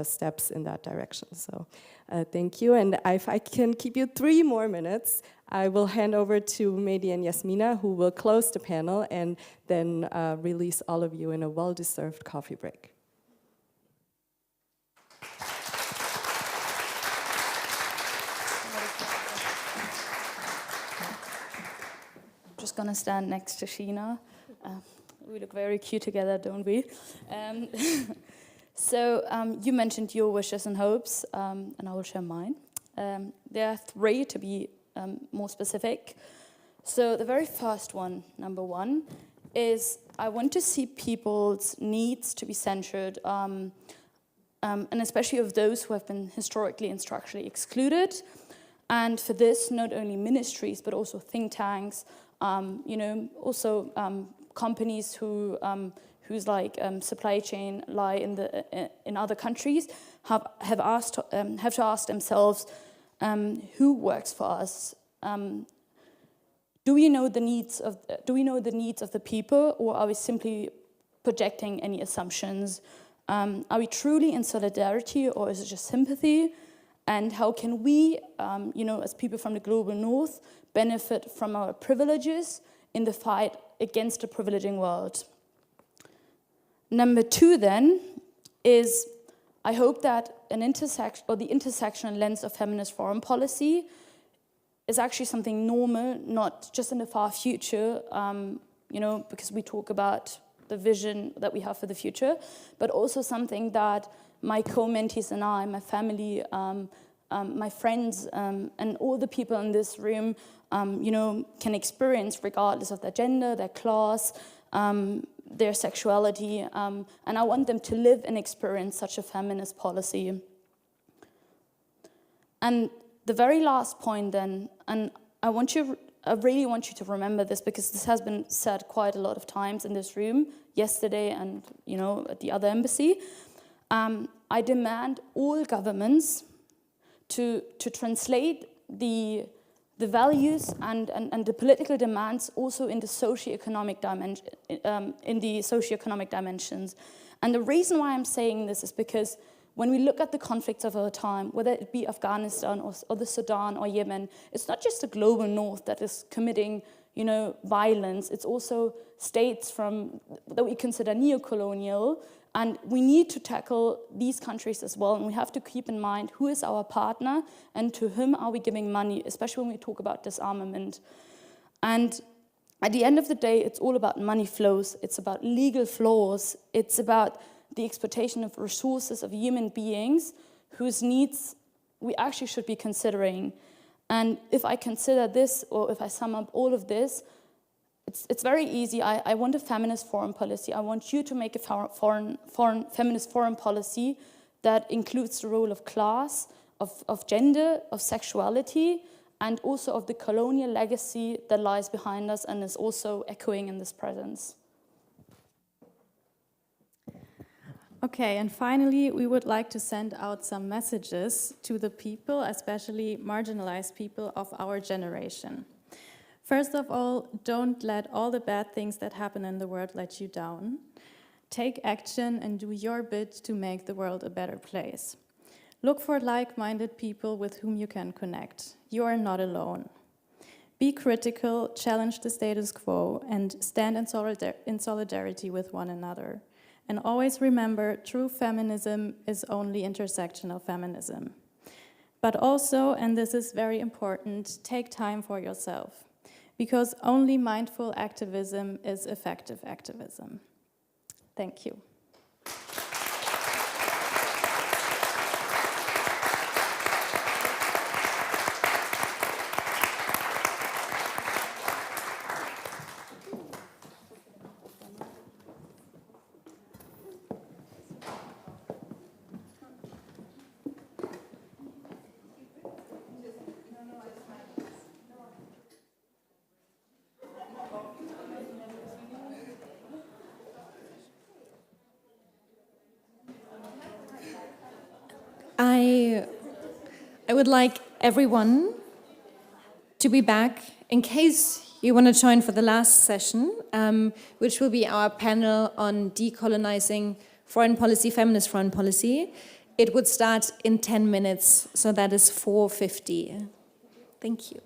steps in that direction. So thank you, and if I can keep you 3 more minutes, I will hand over to Mehdi and Yasmina, who will close the panel and then release all of you in a well-deserved coffee break. I'm just gonna stand next to Sheena. We look very cute together, don't we? So you mentioned your wishes and hopes, and I will share mine. There are 3 to be more specific. So the very first one, number 1, is I want to see people's needs to be centered, and especially of those who have been historically and structurally excluded. And for this, not only ministries, but also think tanks, also companies whose supply chain lie in other countries have to ask themselves, who works for us? Do we know the needs of the people, or are we simply projecting any assumptions? Are we truly in solidarity, or is it just sympathy? And how can we, as people from the global north, benefit from our privileges in the fight against the privileging world? Number 2 then is, I hope that the intersectional lens of feminist foreign policy is actually something normal, not just in the far future, because we talk about the vision that we have for the future, but also something that my co-mentees and I, my family, my friends, and all the people in this room, can experience regardless of their gender, their class, their sexuality, and I want them to live and experience such a feminist policy. And the very last point then, and I really want you to remember this, because this has been said quite a lot of times in this room, yesterday and at the other embassy. I demand all governments to translate the values and the political demands also in the socioeconomic dimensions. And the reason why I'm saying this is because when we look at the conflicts of our time, whether it be Afghanistan or the Sudan or Yemen, it's not just the global north that is committing, violence. It's also states that we consider neo-colonial, and we need to tackle these countries as well. And we have to keep in mind who is our partner and to whom are we giving money, especially when we talk about disarmament. And at the end of the day, it's all about money flows. It's about legal flaws. It's about the exploitation of resources of human beings whose needs we actually should be considering. And if I consider this, or if I sum up all of this, it's very easy. I want a feminist foreign policy. I want you to make a feminist foreign policy that includes the role of class, of gender, of sexuality, and also of the colonial legacy that lies behind us and is also echoing in this presence. Okay, and finally, we would like to send out some messages to the people, especially marginalized people of our generation. First of all, don't let all the bad things that happen in the world let you down. Take action and do your bit to make the world a better place. Look for like-minded people with whom you can connect. You are not alone. Be critical, challenge the status quo, and stand in solidarity with one another. And always remember, true feminism is only intersectional feminism. But also, and this is very important, take time for yourself, because only mindful activism is effective activism. Thank you. I would like everyone to be back in case you want to join for the last session, which will be our panel on decolonizing foreign policy, feminist foreign policy. It would start in 10 minutes, so that is 4:50. Thank you.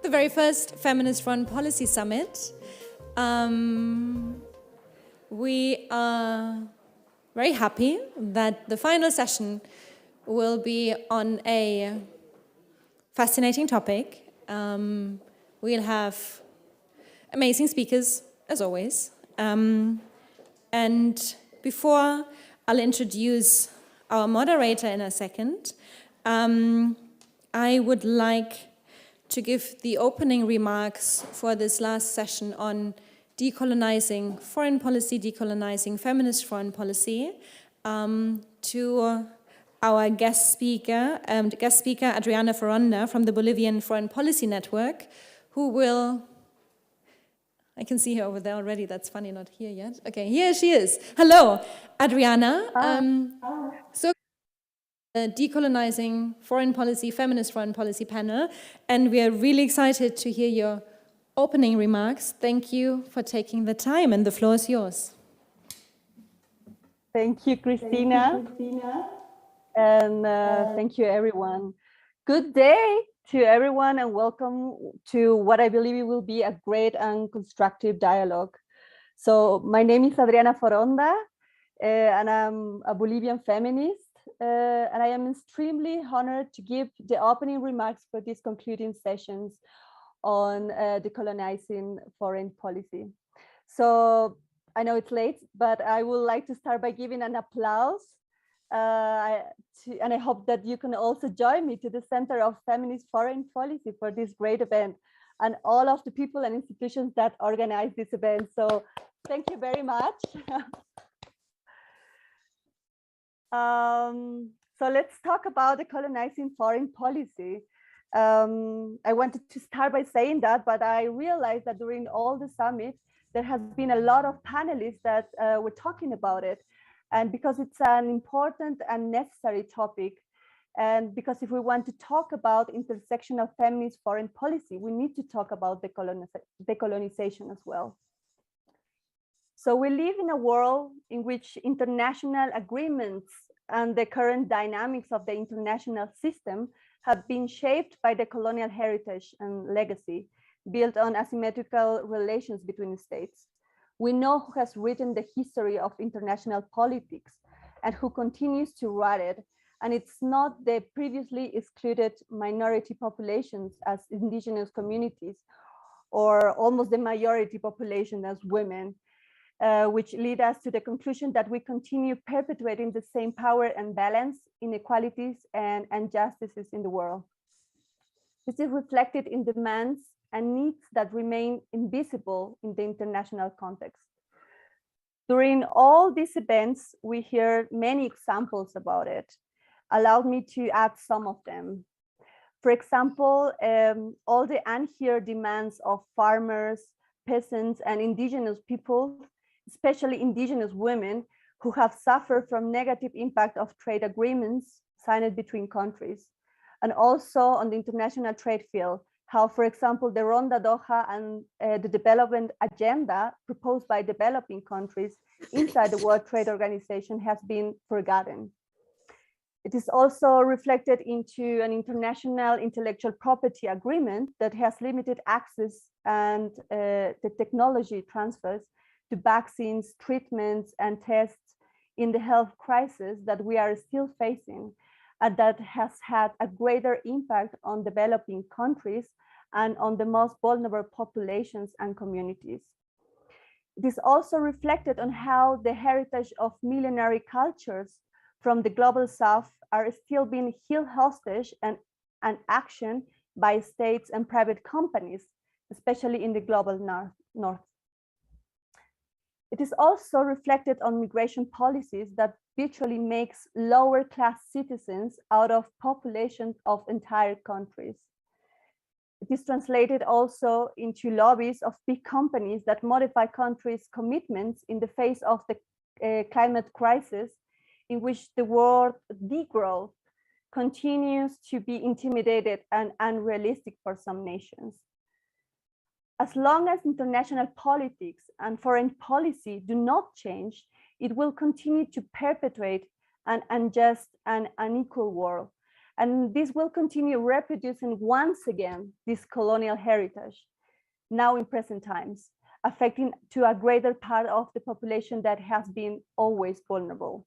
the very first Feminist Foreign Policy Summit. We are very happy that the final session will be on a fascinating topic. We'll have amazing speakers, as always. And before I'll introduce our moderator in a second, I would like to give the opening remarks for this last session on decolonizing foreign policy, decolonizing feminist foreign policy, to our guest speaker Adriana Foronda from the Bolivian Foreign Policy Network, who will, I can see her over there already, that's funny, not here yet. Okay, here she is. Hello, Adriana. So decolonizing foreign policy, feminist foreign policy panel, and we are really excited to hear your opening remarks. Thank you for taking the time, and the floor is yours. Thank you, Christina. And thank you, everyone. Good day to everyone, and welcome to what I believe will be a great and constructive dialogue. So my name is Adriana Foronda, and I'm a Bolivian feminist. And I am extremely honored to give the opening remarks for these concluding sessions on decolonizing foreign policy. So I know it's late, but I would like to start by giving an applause. And I hope that you can also join me to the Center of Feminist Foreign Policy for this great event, and all of the people and institutions that organize this event. So thank you very much. So let's talk about decolonizing foreign policy. I wanted to start by saying that, but I realized that during all the summit, there has been a lot of panelists that were talking about it. And because it's an important and necessary topic, and because if we want to talk about intersectional feminist foreign policy, we need to talk about decolonization as well. So we live in a world in which international agreements and the current dynamics of the international system have been shaped by the colonial heritage and legacy built on asymmetrical relations between states. We know who has written the history of international politics and who continues to write it. And it's not the previously excluded minority populations as indigenous communities, or almost the majority population as women, which lead us to the conclusion that we continue perpetuating the same power imbalance, inequalities, and injustices in the world. This is reflected in demands and needs that remain invisible in the international context. During all these events, we hear many examples about it. Allow me to add some of them. For example, all the unheard demands of farmers, peasants, and indigenous people, especially indigenous women, who have suffered from negative impact of trade agreements signed between countries. And also on the international trade field, how, for example, the Ronda Doha and the development agenda proposed by developing countries inside the World Trade Organization has been forgotten. It is also reflected into an international intellectual property agreement that has limited access and the technology transfers to vaccines, treatments, and tests in the health crisis that we are still facing, and that has had a greater impact on developing countries and on the most vulnerable populations and communities. It is also reflected on how the heritage of millenary cultures from the global south are still being held hostage and action by states and private companies, especially in the global north. It is also reflected on migration policies that virtually makes lower class citizens out of populations of entire countries. It is translated also into lobbies of big companies that modify countries' commitments in the face of the climate crisis, in which the word degrowth continues to be intimidated and unrealistic for some nations. As long as international politics and foreign policy do not change, it will continue to perpetuate an unjust and unequal world. And this will continue reproducing once again this colonial heritage, now in present times, affecting to a greater part of the population that has been always vulnerable.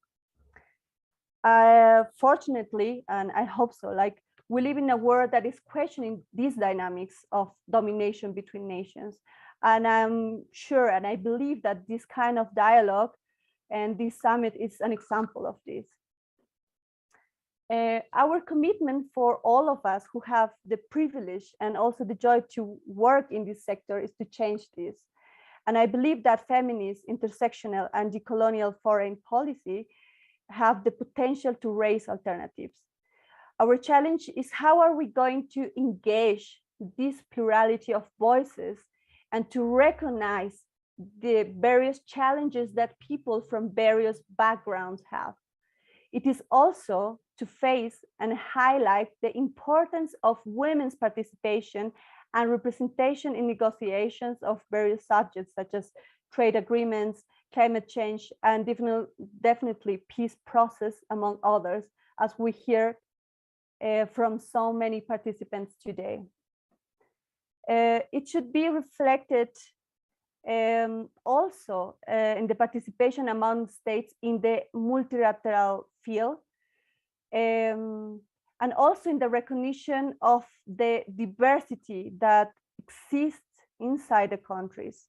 Fortunately, and I hope so, like we live in a world that is questioning these dynamics of domination between nations. And I'm sure, and I believe that this kind of dialogue and this summit is an example of this. Our commitment for all of us who have the privilege and also the joy to work in this sector is to change this. And I believe that feminist, intersectional, and decolonial foreign policy have the potential to raise alternatives. Our challenge is how are we going to engage this plurality of voices and to recognize the various challenges that people from various backgrounds have. It is also to face and highlight the importance of women's participation and representation in negotiations of various subjects such as trade agreements, climate change, and definitely peace process, among others, as we hear from so many participants today. It should be reflected also in the participation among states in the multilateral field, and also in the recognition of the diversity that exists inside the countries.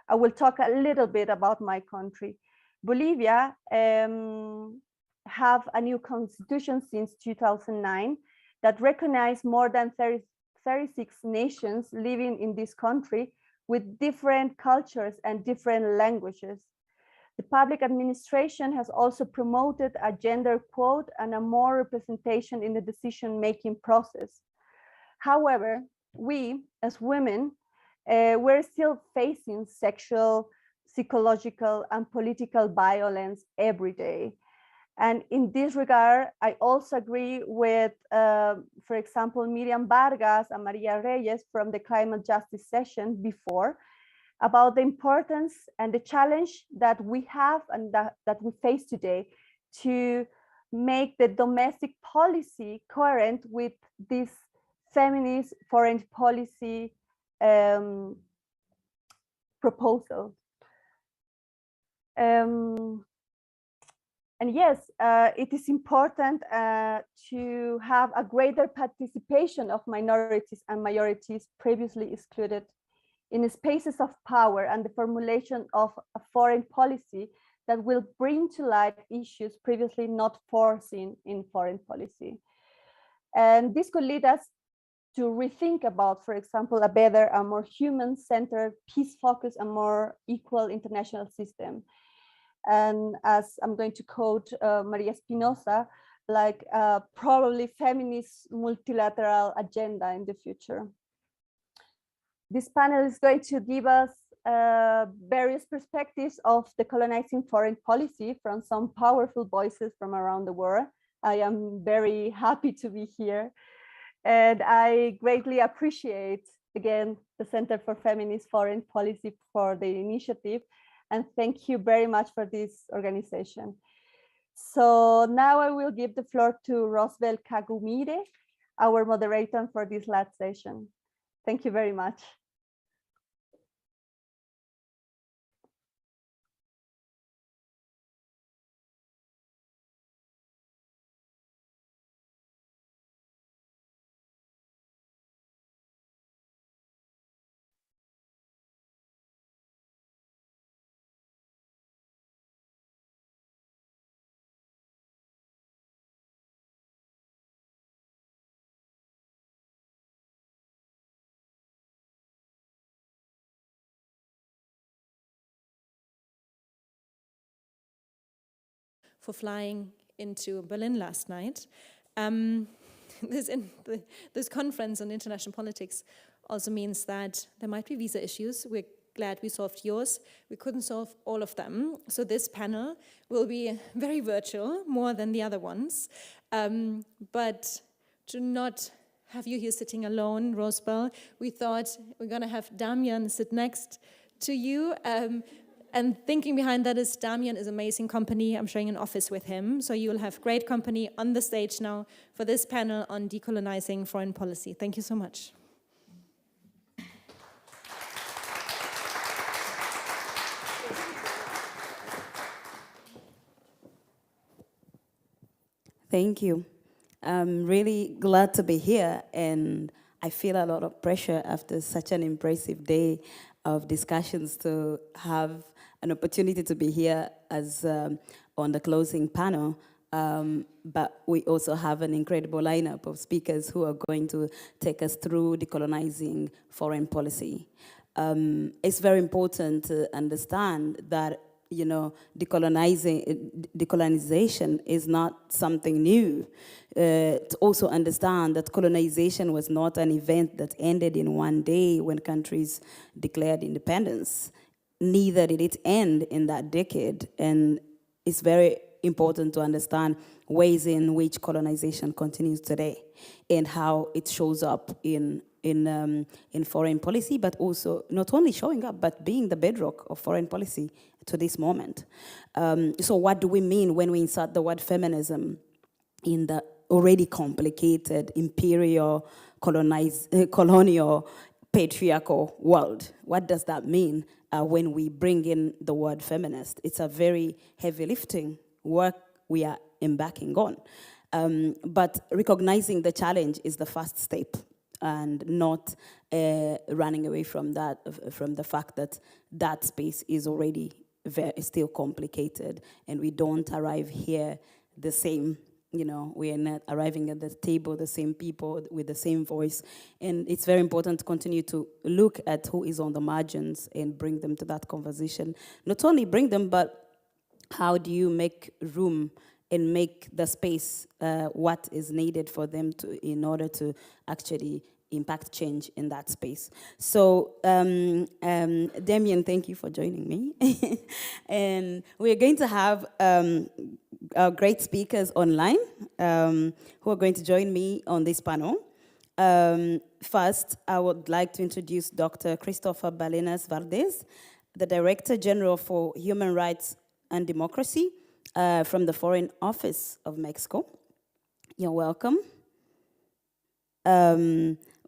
I will talk a little bit about my country. Bolivia have a new constitution since 2009 that recognize more than 36 nations living in this country with different cultures and different languages. The public administration has also promoted a gender quote and a more representation in the decision-making process. However, we as women, we're still facing sexual, psychological, and political violence every day. And in this regard, I also agree with, for example, Miriam Vargas and Maria Reyes from the climate justice session before, about the importance and the challenge that we have and that we face today to make the domestic policy coherent with this feminist foreign policy proposal. And yes, it is important to have a greater participation of minorities and majorities previously excluded in spaces of power and the formulation of a foreign policy that will bring to light issues previously not foreseen in foreign policy. And this could lead us to rethink about, for example, a better, a more human-centered, peace-focused, and more equal international system. And as I'm going to quote Maria Spinoza, like probably feminist multilateral agenda in the future. This panel is going to give us various perspectives of the colonizing foreign policy from some powerful voices from around the world. I am very happy to be here. And I greatly appreciate, again, the Center for Feminist Foreign Policy for the initiative. And thank you very much for this organization. So now I will give the floor to Rosbel Kagumire, our moderator for this last session. Thank you very much. For flying into Berlin last night. This conference on international politics also means that there might be visa issues. We're glad we solved yours. We couldn't solve all of them. So this panel will be very virtual, more than the other ones. But to not have you here sitting alone, Rosbel, we thought we're going to have Damian sit next to you. And thinking behind that is Damian is an amazing company. I'm sharing an office with him. So you will have great company on the stage now for this panel on decolonizing foreign policy. Thank you so much. Thank you. I'm really glad to be here, and I feel a lot of pressure after such an impressive day of discussions to have an opportunity to be here as on the closing panel. But we also have an incredible lineup of speakers who are going to take us through decolonizing foreign policy. It's very important to understand that decolonization is not something new. To also understand that colonization was not an event that ended in one day when countries declared independence. Neither did it end in that decade. And it's very important to understand ways in which colonization continues today and how it shows up in foreign policy, but also not only showing up, but being the bedrock of foreign policy to this moment. So what do we mean when we insert the word feminism in the already complicated imperial, colonial, patriarchal world? What does that mean when we bring in the word feminist? It's a very heavy lifting work we are embarking on. But recognizing the challenge is the first step, and not running away from that, from the fact that that space is already still complicated, and we don't arrive here the same. We are not arriving at the table, the same people with the same voice. And it's very important to continue to look at who is on the margins and bring them to that conversation. Not only bring them, but how do you make room and make the space what is needed for them in order to actually impact change in that space. So, Damien, thank you for joining me. And we're going to have our great speakers online who are going to join me on this panel. First, I would like to introduce Dr. Christopher Balenas Valdez, the Director General for Human Rights and Democracy from the Foreign Office of Mexico. You're welcome.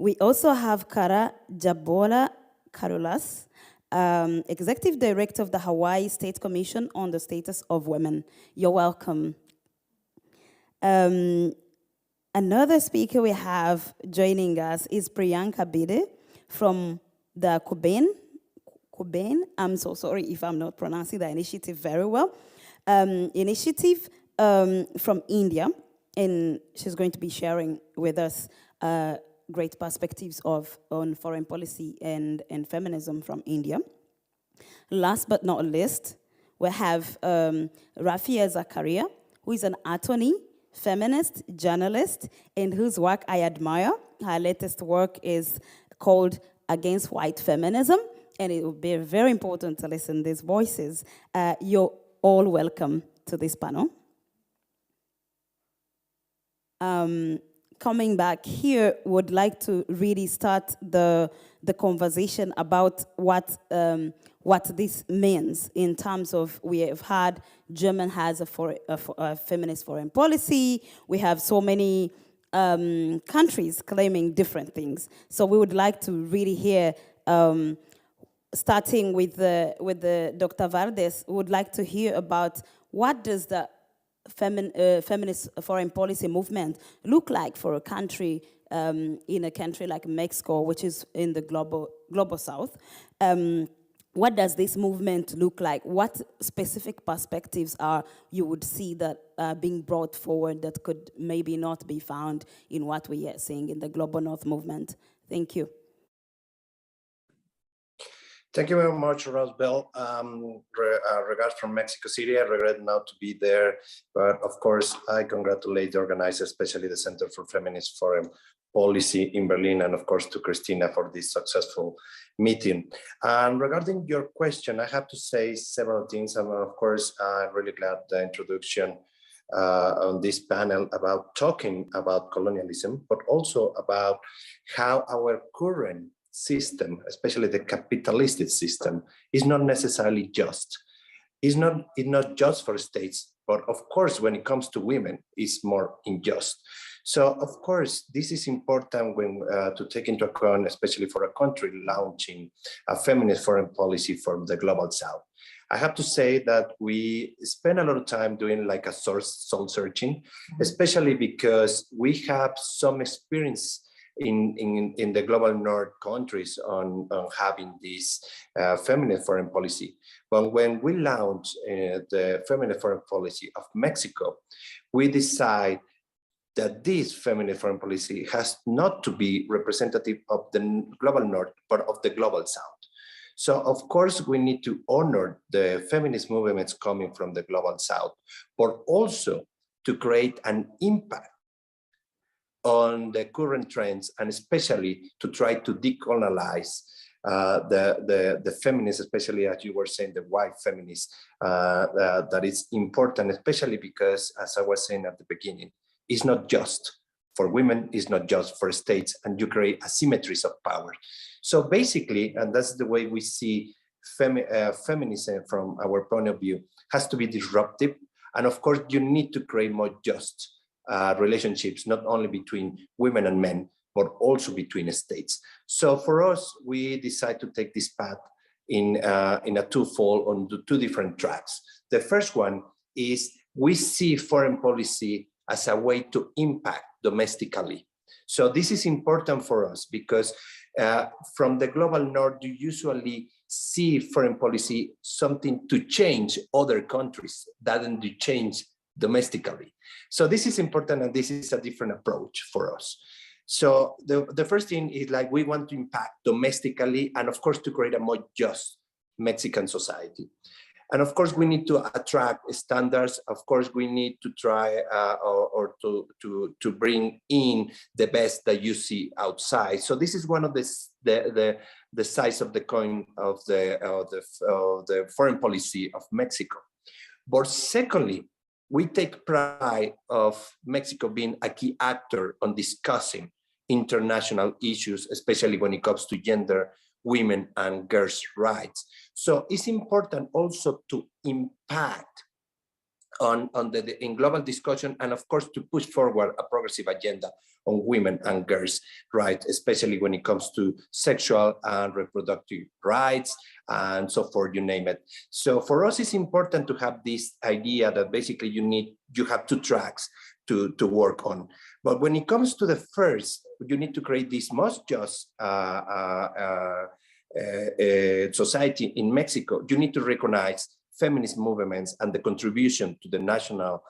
We also have Kara Jabola Carolas, Executive Director of the Hawaii State Commission on the Status of Women. You're welcome. Another speaker we have joining us is Priyanka Bide from the Kuben, I'm so sorry if I'm not pronouncing the initiative very well, initiative from India, and she's going to be sharing with us great perspectives on foreign policy and feminism from India. Last but not least, we have Rafia Zakaria, who is an attorney, feminist, journalist, and whose work I admire. Her latest work is called Against White Feminism, and it will be very important to listen to these voices. You're all welcome to this panel. Coming back here, would like to really start the conversation about what this means in terms of, we have had Germany has a feminist foreign policy. We have so many countries claiming different things. So we would like to really hear, starting with the Dr. Valdez, would like to hear about what does the feminist foreign policy movement look like for a country, in a country like Mexico, which is in the global south. What does this movement look like? What specific perspectives you would see that being brought forward that could maybe not be found in what we are seeing in the global north movement? Thank you. Thank you very much, Rosbel. Regards from Mexico City. I regret not to be there, but of course, I congratulate the organizers, especially the Center for Feminist Foreign Policy in Berlin, and of course to Christina for this successful meeting. And regarding your question, I have to say several things. And of course, I'm really glad the introduction on this panel about talking about colonialism, but also about how our current system, especially the capitalistic system, is not necessarily just. It's not just for states, but of course, when it comes to women, it's more unjust. So of course, this is important when to take into account, especially for a country launching a feminist foreign policy from the global south. I have to say that we spend a lot of time doing like a soul searching, especially because we have some experience in the global north countries on having this feminist foreign policy. But when we launched the feminist foreign policy of Mexico, we decide that this feminist foreign policy has not to be representative of the global north, but of the global south. So of course, we need to honor the feminist movements coming from the global south, but also to create an impact on the current trends, and especially to try to decolonize the feminists, especially as you were saying, the white feminists, that is important, especially because, as I was saying at the beginning, it's not just for women, it's not just for states, and you create asymmetries of power. So basically, and that's the way we see feminism from our point of view, has to be disruptive. And of course, you need to create more just relationships, not only between women and men, but also between states. So for us, we decide to take this path in a twofold on two different tracks. The first one is we see foreign policy as a way to impact domestically. So this is important for us because from the global north, you usually see foreign policy something to change other countries, than to change domestically. So this is important, and this is a different approach for us. So the first thing is like we want to impact domestically, and of course to create a more just Mexican society. And of course we need to attract standards. Of course we need to try or to bring in the best that you see outside. So this is one of the sides of the coin of the foreign policy of Mexico. But secondly, we take pride of Mexico being a key actor on discussing international issues, especially when it comes to gender, women, and girls' rights. So it's important also to impact in global discussion, and of course to push forward a progressive agenda on women and girls' rights, especially when it comes to sexual and reproductive rights and so forth, you name it. So for us, it's important to have this idea that basically you have two tracks to work on. But when it comes to the first, you need to create this most just society in Mexico. You need to recognize feminist movements and the contribution to the national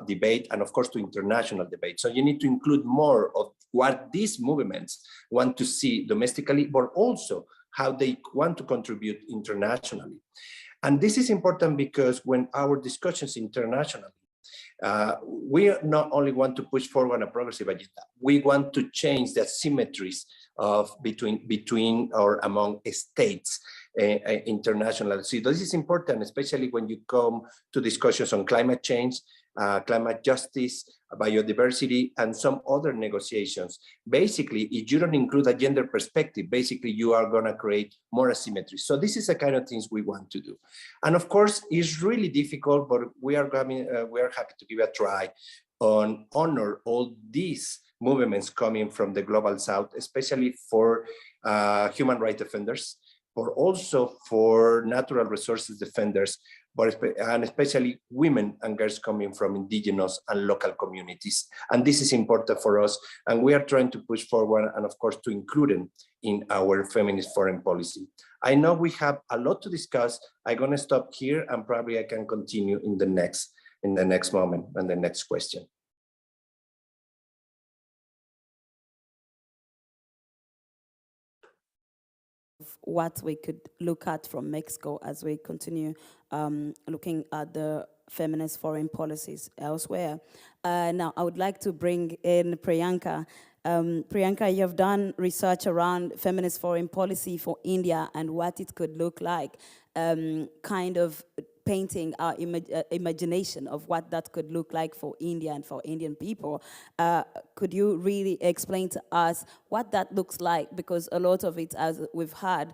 debate, and of course to international debate. So you need to include more of what these movements want to see domestically, but also how they want to contribute internationally. And this is important because when our discussions internationally, we not only want to push forward a progressive agenda, we want to change the asymmetries of between or among states internationally. So this is important, especially when you come to discussions on climate change, climate justice, biodiversity, and some other negotiations. Basically, if you don't include a gender perspective, basically you are going to create more asymmetry. So this is the kind of things we want to do. And of course, it's really difficult, but we are happy to give a try on honor all these movements coming from the global south, especially for human rights defenders, but also for natural resources defenders, and especially women and girls coming from indigenous and local communities. And this is important for us. And we are trying to push forward and of course to include them in our feminist foreign policy. I know we have a lot to discuss. I'm gonna stop here and probably I can continue in the next moment and the next question. What we could look at from Mexico as we continue looking at the feminist foreign policies elsewhere. Now, I would like to bring in Priyanka. Priyanka, you have done research around feminist foreign policy for India and what it could look like, kind of painting our imagination of what that could look like for India and for Indian people. Could you really explain to us what that looks like? Because a lot of it, as we've heard,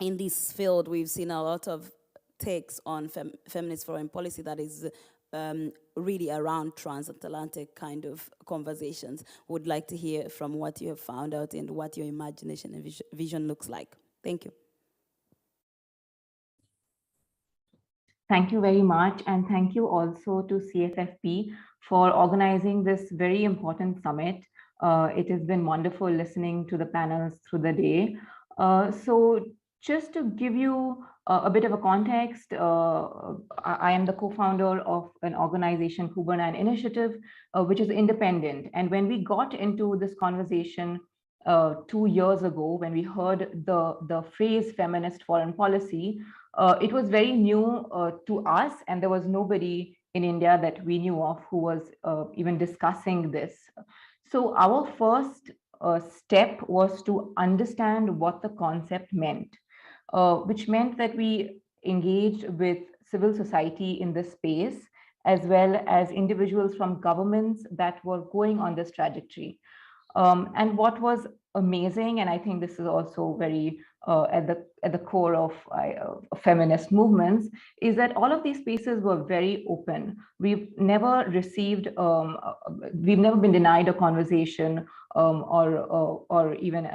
in this field, we've seen a lot of takes on feminist foreign policy that is really around transatlantic kind of conversations. Would like to hear from what you have found out and what your imagination and vision looks like. Thank you. Thank you very much, and thank you also to CFFP for organizing this very important summit. It has been wonderful listening to the panels through the day. So just to give you a bit of a context, I am the co-founder of an organization, Kubernetes Initiative, which is independent. And when we got into this conversation 2 years ago, when we heard the phrase feminist foreign policy, it was very new to us, and there was nobody in India that we knew of who was even discussing this. So our first step was to understand what the concept meant, which meant that we engaged with civil society in this space, as well as individuals from governments that were going on this trajectory. And what was amazing, and I think this is also very at the core of feminist movements, is that all of these spaces were very open. We've never received, we've never been denied a conversation or even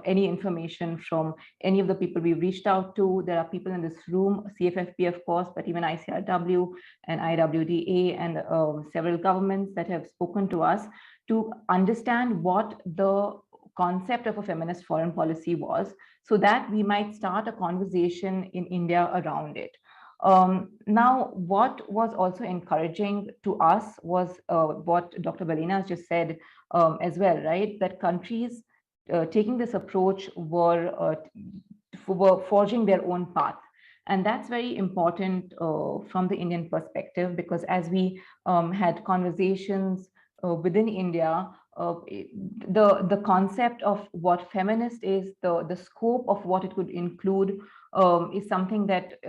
any information from any of the people we've reached out to. There are people in this room, CFFP of course, but even ICRW and IWDA and several governments that have spoken to us to understand what the concept of a feminist foreign policy was, so that we might start a conversation in India around it. Now, what was also encouraging to us was what Dr. Belina has just said as well, right? That countries taking this approach were forging their own path. And that's very important from the Indian perspective, because as we had conversations within India, the concept of what feminist is, the scope of what it could include is something that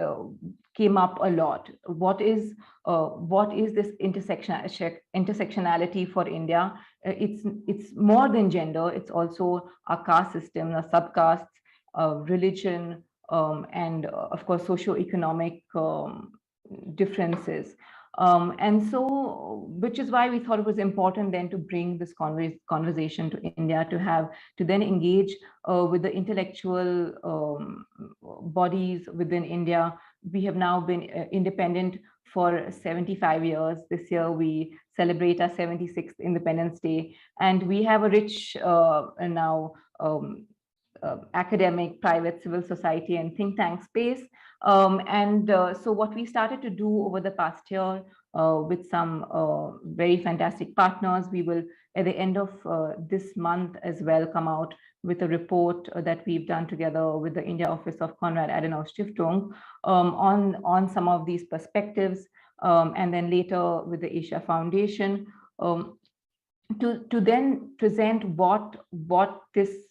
came up a lot. What is this intersectionality for India? It's more than gender. It's also a caste system, a subcaste, religion, and of course socioeconomic differences. And so, which is why we thought it was important then to bring this conversation to India, to then engage with the intellectual bodies within India. We have now been independent for 75 years. This year we celebrate our 76th Independence Day, and we have a rich academic, private, civil society and think tank space. So what we started to do over the past year with some very fantastic partners, we will at the end of this month as well come out with a report that we've done together with the India office of Konrad Adenauer Stiftung on some of these perspectives, and then later with the Asia Foundation to then present what this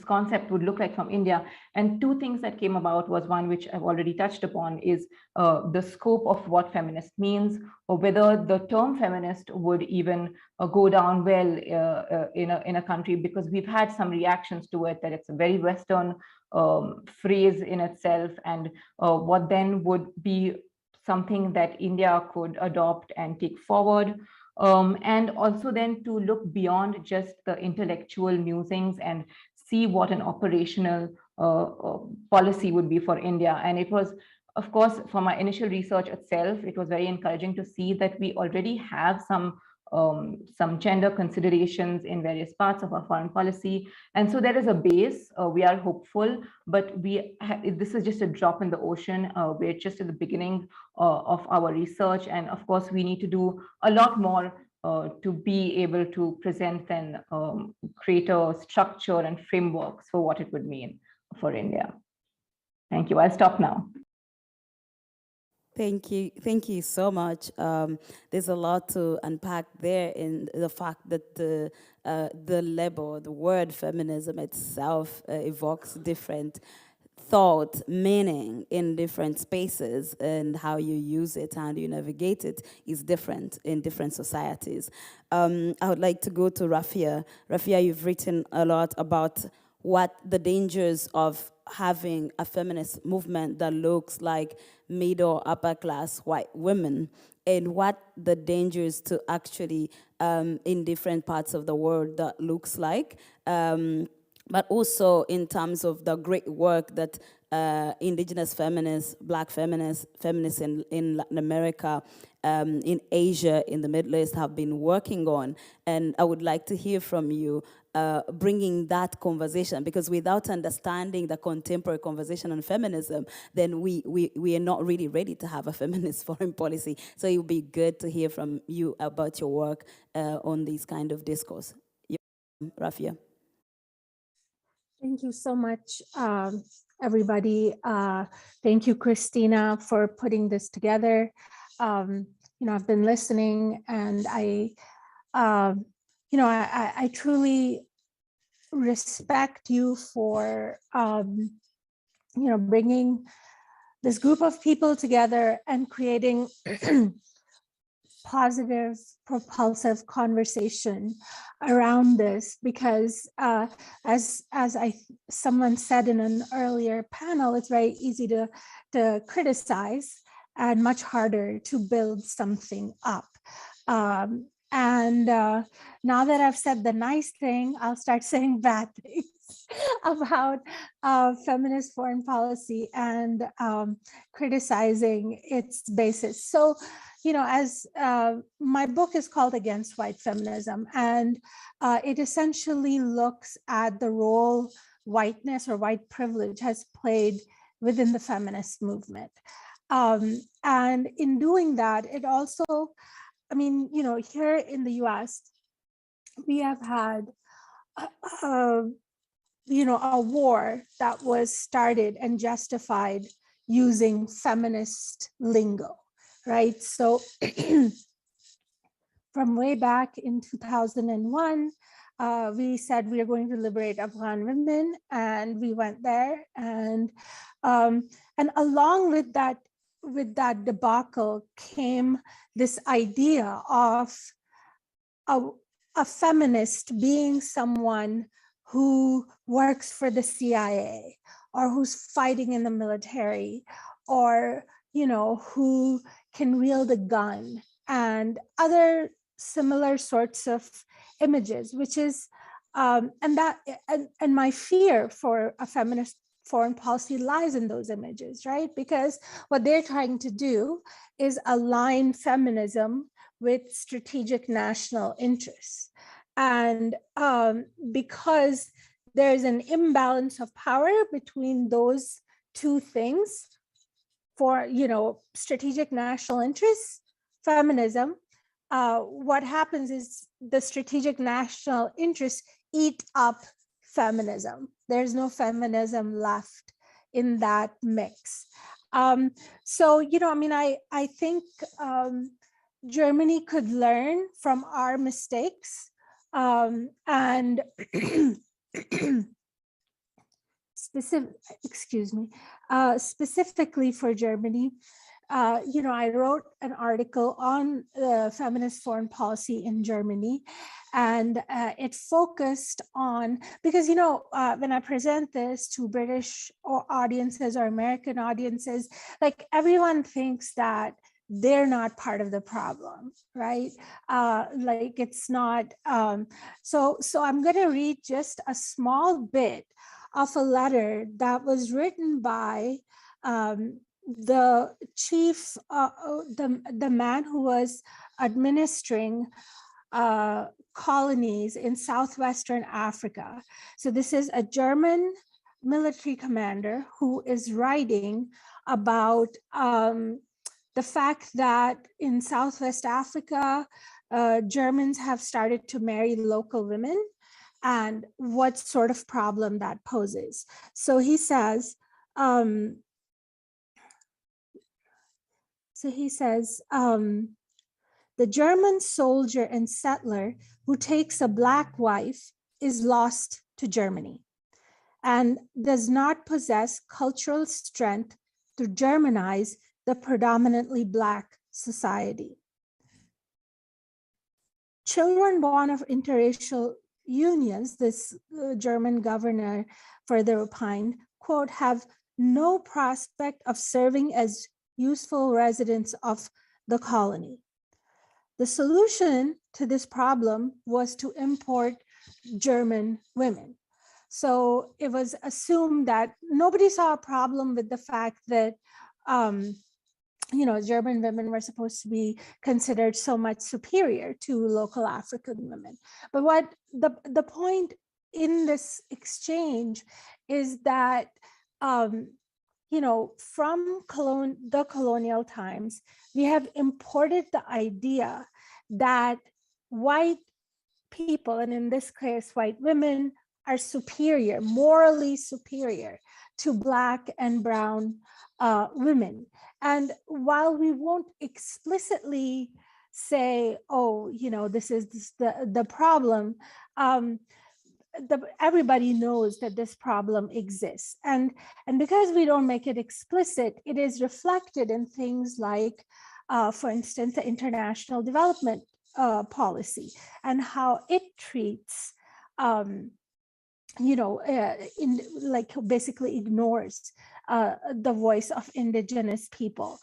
concept would look like from India. And two things that came about was one, which I've already touched upon, is the scope of what feminist means, or whether the term feminist would even go down well in a country, because we've had some reactions to it, that it's a very Western phrase in itself, and what then would be something that India could adopt and take forward. And also then to look beyond just the intellectual musings and see what an operational policy would be for India. And it was, of course, for my initial research itself, it was very encouraging to see that we already have some gender considerations in various parts of our foreign policy. And so there is a base. We are hopeful, but this is just a drop in the ocean. We're just at the beginning of our research. And of course, we need to do a lot more to be able to present and create a structure and frameworks for what it would mean for India. Thank you. I'll stop now. Thank you so much. There's a lot to unpack there in the fact that the label, the word feminism itself evokes different thought, meaning in different spaces, and how you use it, how you navigate it is different in different societies. I would like to go to Rafia. Rafia, you've written a lot about what the dangers of having a feminist movement that looks like middle upper class white women, and what the dangers to actually in different parts of the world that looks like. But also in terms of the great work that indigenous feminists, black feminists in Latin America, in Asia, in the Middle East have been working on. And I would like to hear from you bringing that conversation, because without understanding the contemporary conversation on feminism, then we are not really ready to have a feminist foreign policy. So it would be good to hear from you about your work on these kind of discourse. Rafia. Thank you so much, everybody. Thank you, Christina, for putting this together. I've been listening, and I truly respect you for, bringing this group of people together and creating positive, propulsive conversation around this, because as someone said in an earlier panel, it's very easy to criticize and much harder to build something up. And now that I've said the nice thing, I'll start saying bad things about feminist foreign policy and criticizing its basis. So, as my book is called Against White Feminism, and it essentially looks at the role whiteness or white privilege has played within the feminist movement. And in doing that, it also, here in the US, we have had, a war that was started and justified using feminist lingo, right? So from way back in 2001, we said we are going to liberate Afghan women, and we went there, and along with that debacle came this idea of a feminist being someone who works for the CIA, or who's fighting in the military, or who can wield a gun, and other similar sorts of images, which is and my fear for a feminist foreign policy lies in those images, right? Because what they're trying to do is align feminism with strategic national interests. And because there's an imbalance of power between those two things, for strategic national interests, feminism, what happens is the strategic national interests eat up feminism. There's no feminism left in that mix. So, I think Germany could learn from our mistakes, and specifically for Germany, I wrote an article on feminist foreign policy in Germany, and it focused on, because, when I present this to British audiences or American audiences, like, everyone thinks that they're not part of the problem, right? Like, it's not, so I'm gonna read just a small bit of a letter that was written by the chief, the man who was administering colonies in southwestern Africa. So this is a German military commander who is writing about the fact that in Southwest Africa, Germans have started to marry local women, and what sort of problem that poses. So he says, the German soldier and settler who takes a black wife is lost to Germany. and does not possess cultural strength to Germanize the predominantly Black society. Children born of interracial unions, this German governor further opined, quote, have no prospect of serving as useful residents of the colony. The solution to this problem was to import German women. So it was assumed that nobody saw a problem with the fact that German women were supposed to be considered so much superior to local African women. But what the point in this exchange is that, from the colonial times, we have imported the idea that white people, and in this case, white women, are superior, morally superior to Black and brown women. And while we won't explicitly say, oh, this is the problem, everybody knows that this problem exists. And because we don't make it explicit, it is reflected in things like, for instance, the international development policy and how it treats, basically ignores the voice of indigenous people.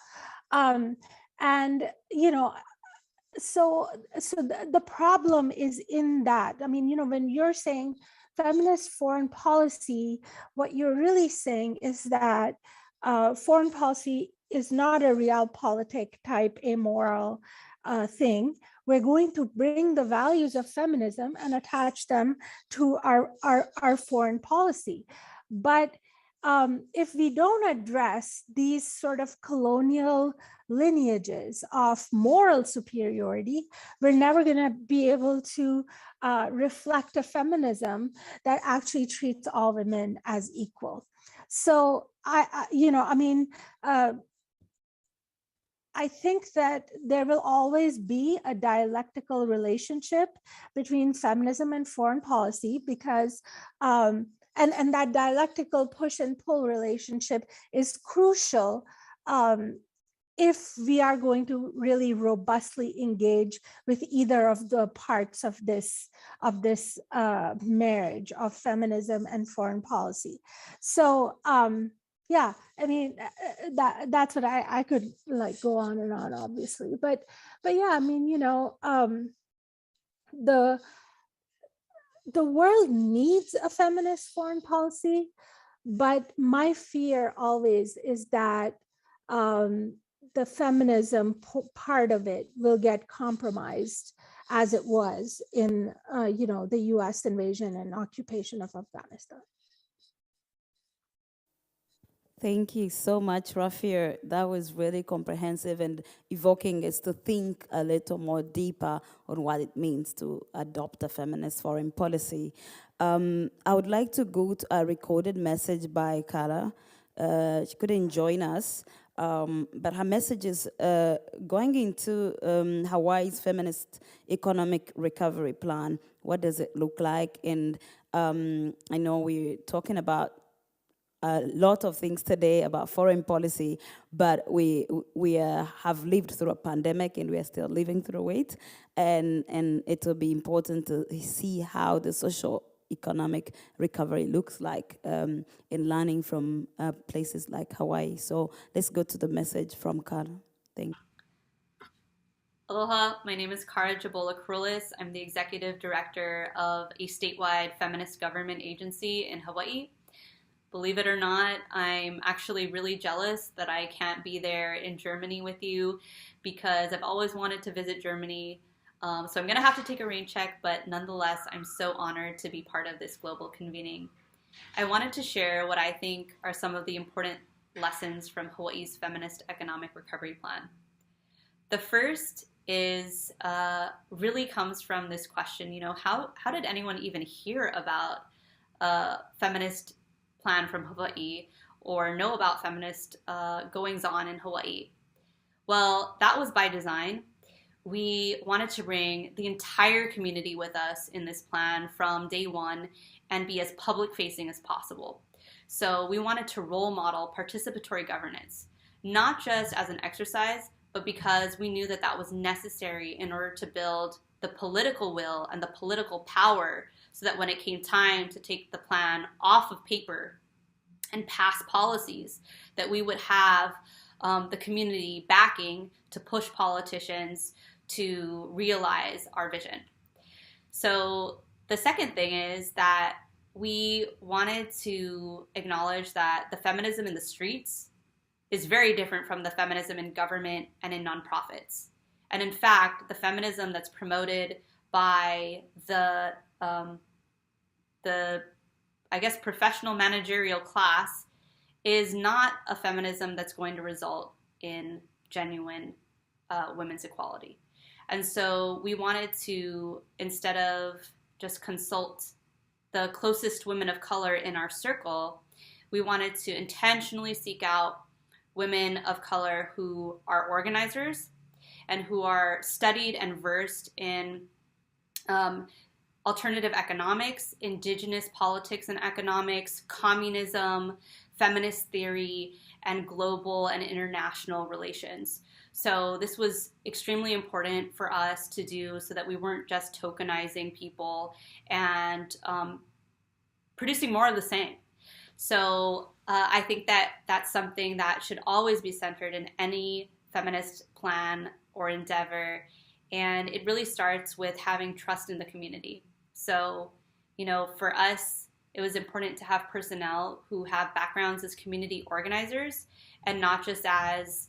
So the problem is in that. I mean, when you're saying feminist foreign policy, what you're really saying is that foreign policy is not a realpolitik type amoral thing. We're going to bring the values of feminism and attach them to our foreign policy. But if we don't address these sort of colonial lineages of moral superiority, we're never going to be able to reflect a feminism that actually treats all women as equal. So I think that there will always be a dialectical relationship between feminism and foreign policy because and that dialectical push and pull relationship is crucial if we are going to really robustly engage with either of the parts of this marriage of feminism and foreign policy. So yeah, I mean, that's what I could go on and on, obviously, but yeah, I mean, the world needs a feminist foreign policy, but my fear always is that the feminism part of it will get compromised as it was in the US invasion and occupation of Afghanistan. Thank you so much, Rafir. That was really comprehensive and evoking us to think a little more deeper on what it means to adopt a feminist foreign policy. I would like to go to a recorded message by Kara. She couldn't join us, but her message is going into Hawaii's feminist economic recovery plan. What does it look like? And I know we're talking about a lot of things today about foreign policy, but we have lived through a pandemic and we are still living through it. And it will be important to see how the social economic recovery looks like in learning from places like Hawaii. So let's go to the message from Kara. Thank you. Aloha, my name is Kara Jabola-Krulis. I'm the executive director of a statewide feminist government agency in Hawaii. Believe it or not, I'm actually really jealous that I can't be there in Germany with you because I've always wanted to visit Germany. So I'm going to have to take a rain check, but nonetheless, I'm so honored to be part of this global convening. I wanted to share what I think are some of the important lessons from Hawaii's Feminist Economic Recovery Plan. The first is really comes from this question, how did anyone even hear about feminist plan from Hawaii or know about feminist goings on in Hawaii? Well, that was by design. We wanted to bring the entire community with us in this plan from day one and be as public-facing as possible. So we wanted to role model participatory governance, not just as an exercise, but because we knew that that was necessary in order to build the political will and the political power so that when it came time to take the plan off of paper and pass policies, that we would have the community backing to push politicians to realize our vision. So the second thing is that we wanted to acknowledge that the feminism in the streets is very different from the feminism in government and in nonprofits. And in fact, the feminism that's promoted by the I guess, professional managerial class is not a feminism that's going to result in genuine women's equality. And so we wanted to, instead of just consult the closest women of color in our circle, we wanted to intentionally seek out women of color who are organizers and who are studied and versed in alternative economics, indigenous politics and economics, communism, feminist theory, and global and international relations. So this was extremely important for us to do so that we weren't just tokenizing people and producing more of the same. So I think that that's something that should always be centered in any feminist plan or endeavor. And it really starts with having trust in the community. So, you know, for us, it was important to have personnel who have backgrounds as community organizers and not just as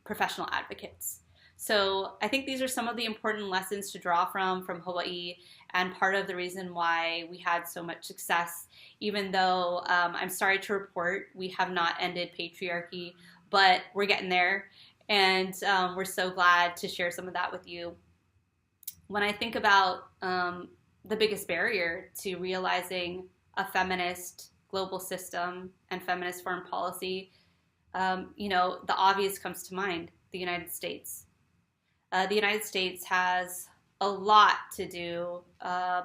professional advocates. So I think these are some of the important lessons to draw from Hawaii, and part of the reason why we had so much success, even though I'm sorry to report we have not ended patriarchy, but we're getting there, and we're so glad to share some of that with you. When I think about the biggest barrier to realizing a feminist global system and feminist foreign policy, you know, the obvious comes to mind, the United States. The United States has a lot to do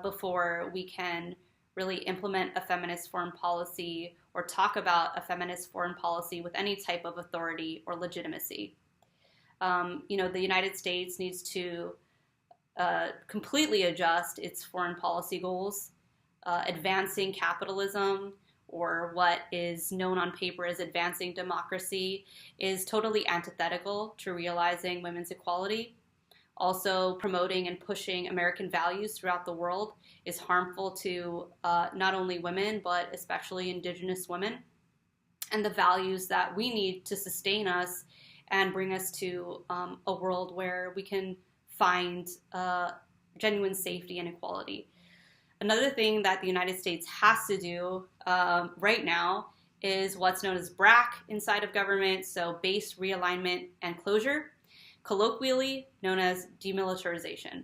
before we can really implement a feminist foreign policy or talk about a feminist foreign policy with any type of authority or legitimacy. You know, the United States needs to completely adjust its foreign policy goals. Advancing capitalism, or what is known on paper as advancing democracy, is totally antithetical to realizing women's equality. Also, promoting and pushing American values throughout the world is harmful to not only women, but especially Indigenous women, and the values that we need to sustain us and bring us to a world where we can find genuine safety and equality. Another thing that the United States has to do right now is what's known as BRAC inside of government, so base realignment and closure, colloquially known as demilitarization.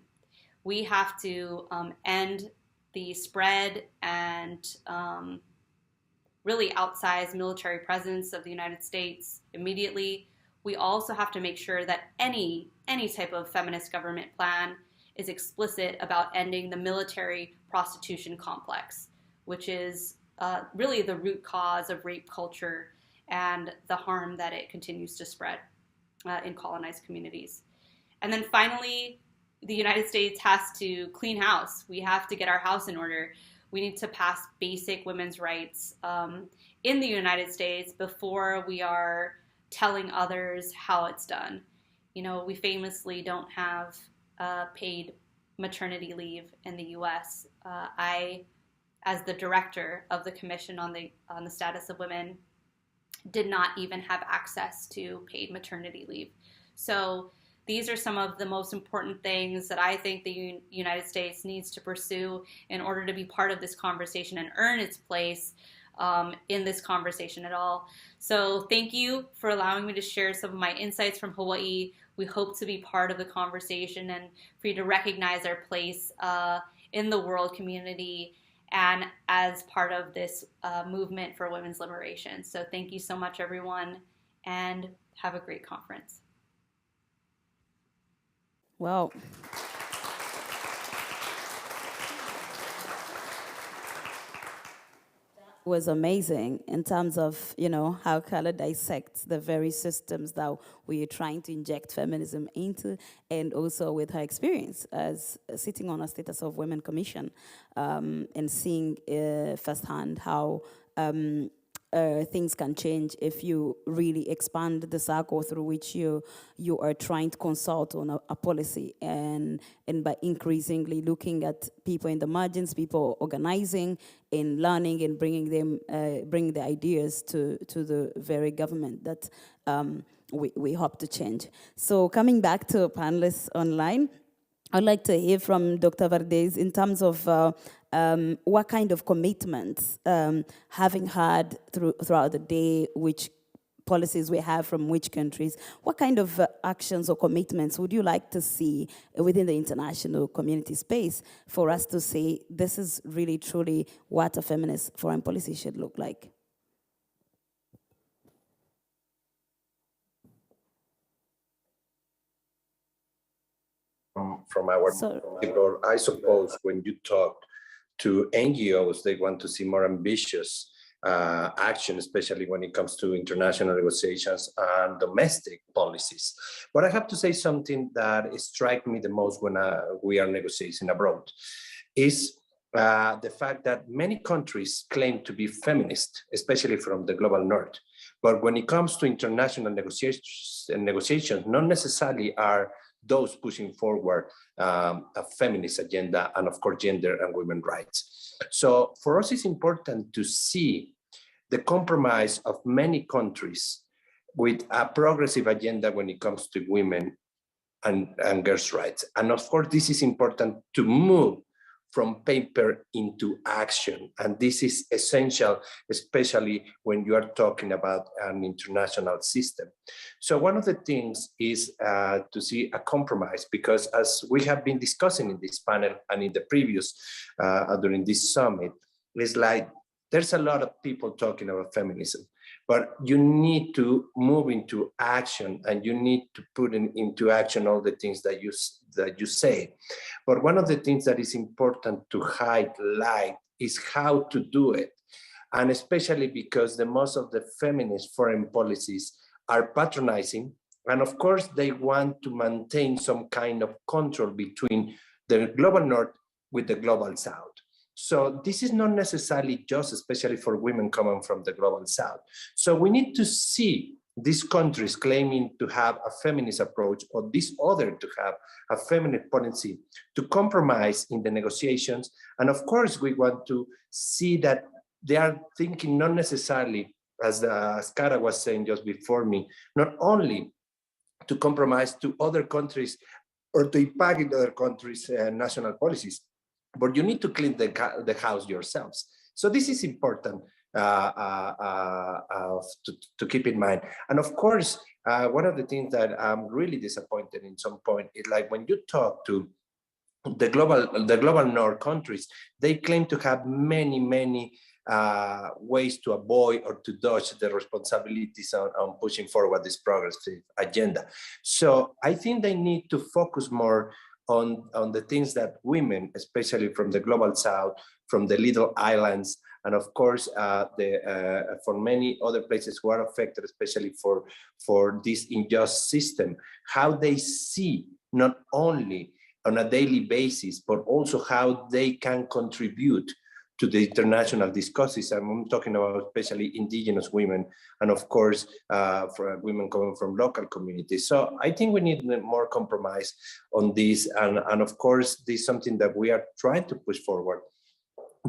We have to end the spread and really outsized military presence of the United States immediately. We also have to make sure that any type of feminist government plan is explicit about ending the military prostitution complex, which is really the root cause of rape culture and the harm that it continues to spread in colonized communities. And then finally, the United States has to clean house. We have to get our house in order. We need to pass basic women's rights in the United States before we are telling others how it's done. You know, we famously don't have paid maternity leave in the U.S. I, as the director of the Commission on the Status of Women, did not even have access to paid maternity leave. So these are some of the most important things that I think the United States needs to pursue in order to be part of this conversation and earn its place in this conversation at all. So thank you for allowing me to share some of my insights from Hawaii. We hope to be part of the conversation and for you to recognize our place in the world community and as part of this movement for women's liberation. So thank you so much, everyone, and have a great conference. Wow. was amazing in terms of, you know, how color dissects the very systems that we are trying to inject feminism into, and also with her experience as sitting on a Status of Women Commission and seeing firsthand how things can change if you really expand the circle through which you are trying to consult on a policy, and by increasingly looking at people in the margins, people organizing and learning and bringing the ideas to the very government that we hope to change. So coming back to panelists online, I'd like to hear from Dr. Verdes in terms of what kind of commitments, having had throughout the day, which policies we have from which countries, what kind of actions or commitments would you like to see within the international community space for us to say this is really truly what a feminist foreign policy should look like? From our people, I suppose when you talk to NGOs, they want to see more ambitious action, especially when it comes to international negotiations and domestic policies. But I have to say something that strikes me the most when we are negotiating abroad is the fact that many countries claim to be feminist, especially from the global north. But when it comes to international negotiations, not necessarily are those pushing forward a feminist agenda and, of course, gender and women's rights. So for us, it's important to see the compromise of many countries with a progressive agenda when it comes to women and girls' rights. And of course, this is important to move from paper into action. And this is essential, especially when you are talking about an international system. So one of the things is to see a compromise, because as we have been discussing in this panel and in the previous, during this summit, it's like there's a lot of people talking about feminism, but you need to move into action and you need to put into action all the things that you say. But one of the things that is important to highlight is how to do it. And especially because most of the feminist foreign policies are patronizing. And of course, they want to maintain some kind of control between the global north with the global south. So this is not necessarily just, especially for women coming from the global south. So we need to see these countries claiming to have a feminist approach or this other to have a feminist policy to compromise in the negotiations. And of course, we want to see that they are thinking not necessarily, as Cara was saying just before me, not only to compromise to other countries or to impact in other countries' national policies, but you need to clean the house yourselves. So this is important to keep in mind. And of course, one of the things that I'm really disappointed in some point is like when you talk to the global north countries, they claim to have many ways to avoid or to dodge the responsibilities on pushing forward this progressive agenda. So I think they need to focus more on the things that women, especially from the global south, from the little islands, and of course, for many other places who are affected, especially for this unjust system, how they see not only on a daily basis, but also how they can contribute to the international discourses. I'm talking about especially indigenous women, and of course, for women coming from local communities. So I think we need more compromise on this. And of course, this is something that we are trying to push forward.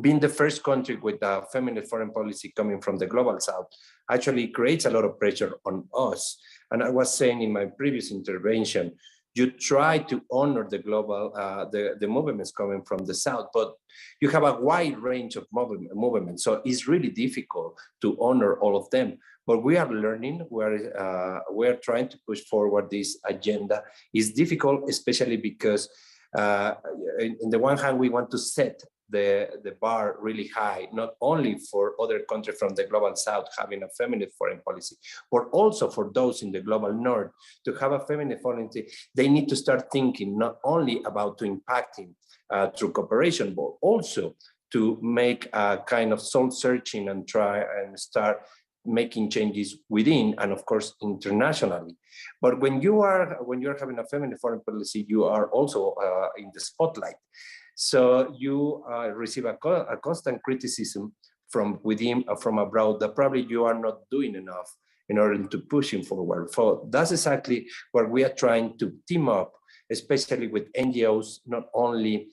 Being the first country with a feminist foreign policy coming from the global south actually creates a lot of pressure on us. And I was saying in my previous intervention, you try to honor the global, the movements coming from the south, but you have a wide range of movements. So it's really difficult to honor all of them. But we are learning, we are trying to push forward this agenda. It's difficult, especially because in the one hand, we want to set the bar really high, not only for other countries from the global south having a feminist foreign policy, but also for those in the global north to have a feminist foreign policy. They need to start thinking not only about impacting through cooperation, but also to make a kind of soul searching and try and start making changes within and of course internationally. But when you're having a feminist foreign policy, you are also in the spotlight. So you receive a constant criticism from within, from abroad, that probably you are not doing enough in order to push him forward. So that's exactly where we are trying to team up, especially with NGOs, not only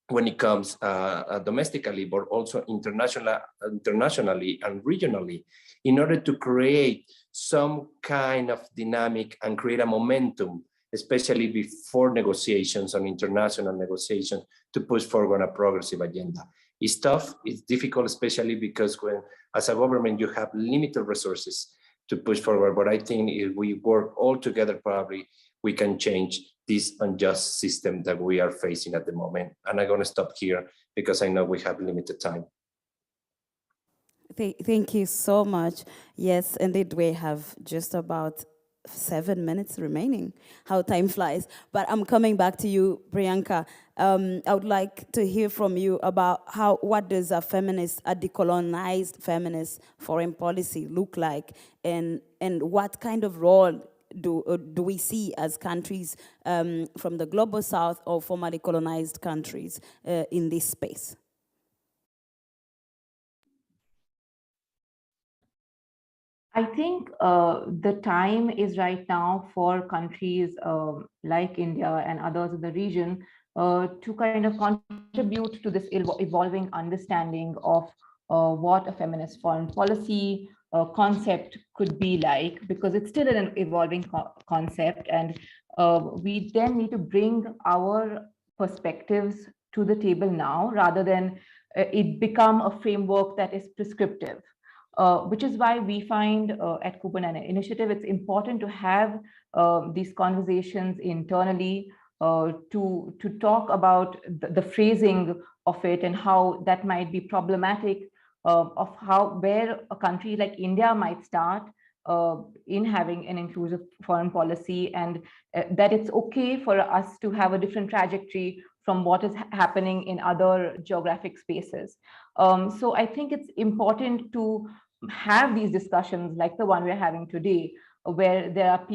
when it comes domestically, but also internationally and regionally, in order to create some kind of dynamic and create a momentum, especially before negotiations on international negotiations, to push forward a progressive agenda. It's tough, it's difficult, especially because when, as a government, you have limited resources to push forward. But I think if we work all together, probably we can change this unjust system that we are facing at the moment. And I'm going to stop here because I know we have limited time. Thank you so much. Yes, indeed, we have just about 7 minutes remaining. How time flies. But I'm coming back to you, Priyanka. I would like to hear from you about what does a decolonized feminist foreign policy look like, and what kind of role do we see as countries from the global south or formerly colonized countries in this space? I think the time is right now for countries like India and others in the region to kind of contribute to this evolving understanding of what a feminist foreign policy concept could be like, because it's still an evolving concept, and we then need to bring our perspectives to the table now rather than it become a framework that is prescriptive. Which is why we find at Cuban Initiative, it's important to have these conversations internally to talk about the phrasing of it and how that might be problematic of where a country like India might start in having an inclusive foreign policy, and that it's okay for us to have a different trajectory from what is happening in other geographic spaces. So I think it's important to have these discussions like the one we're having today, where there are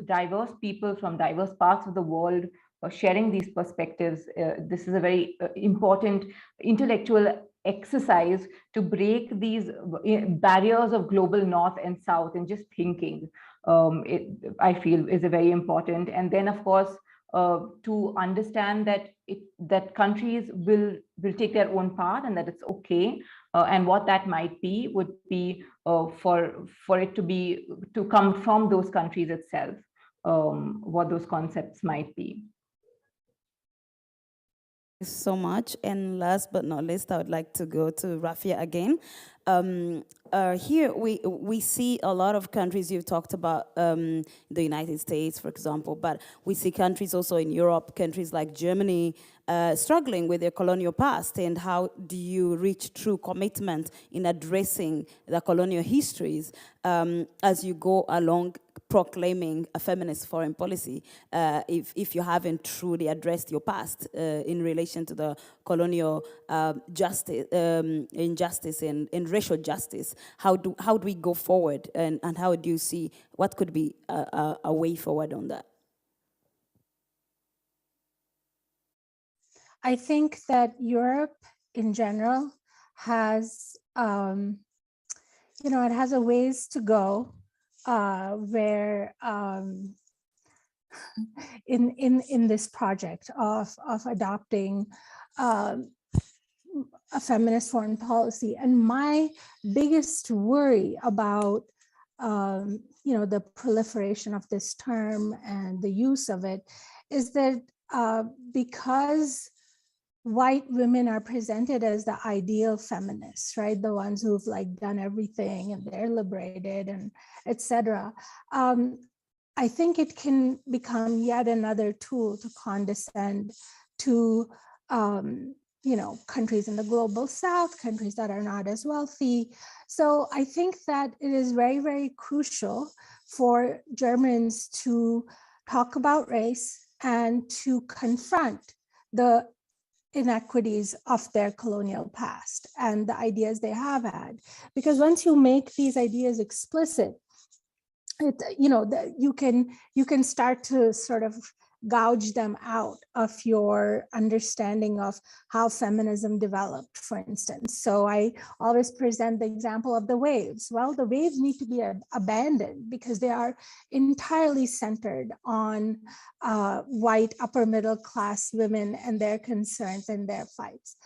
diverse people from diverse parts of the world sharing these perspectives. This is a very important intellectual exercise to break these barriers of global north and south, and just thinking, I feel is a very important. And then of course, to understand that countries will take their own path and that it's okay, and what that might be would be for it to come from those countries itself, what those concepts might be. So much. And last but not least, I would like to go to Rafia again. Here we see a lot of countries. You've talked about the United States, for example, but we see countries also in Europe, countries like Germany, struggling with their colonial past. And how do you reach true commitment in addressing the colonial histories as you go along proclaiming a feminist foreign policy if you haven't truly addressed your past in relation to the colonial justice, injustice and racial justice? How do we go forward, and how do you see what could be a way forward on that? I think that Europe in general has, it has a ways to go where in this project of adopting a feminist foreign policy. And my biggest worry about the proliferation of this term and the use of it is that because white women are presented as the ideal feminists, right? The ones who've like done everything and they're liberated and etc. I think it can become yet another tool to condescend to, countries in the global south, countries that are not as wealthy. So I think that it is very, very crucial for Germans to talk about race and to confront the inequities of their colonial past and the ideas they have had. Because once you make these ideas explicit, you can start to sort of gouge them out of your understanding of how feminism developed, for instance. So I always present the example of the waves. Well, the waves need to be abandoned because they are entirely centered on white upper middle class women and their concerns and their fights.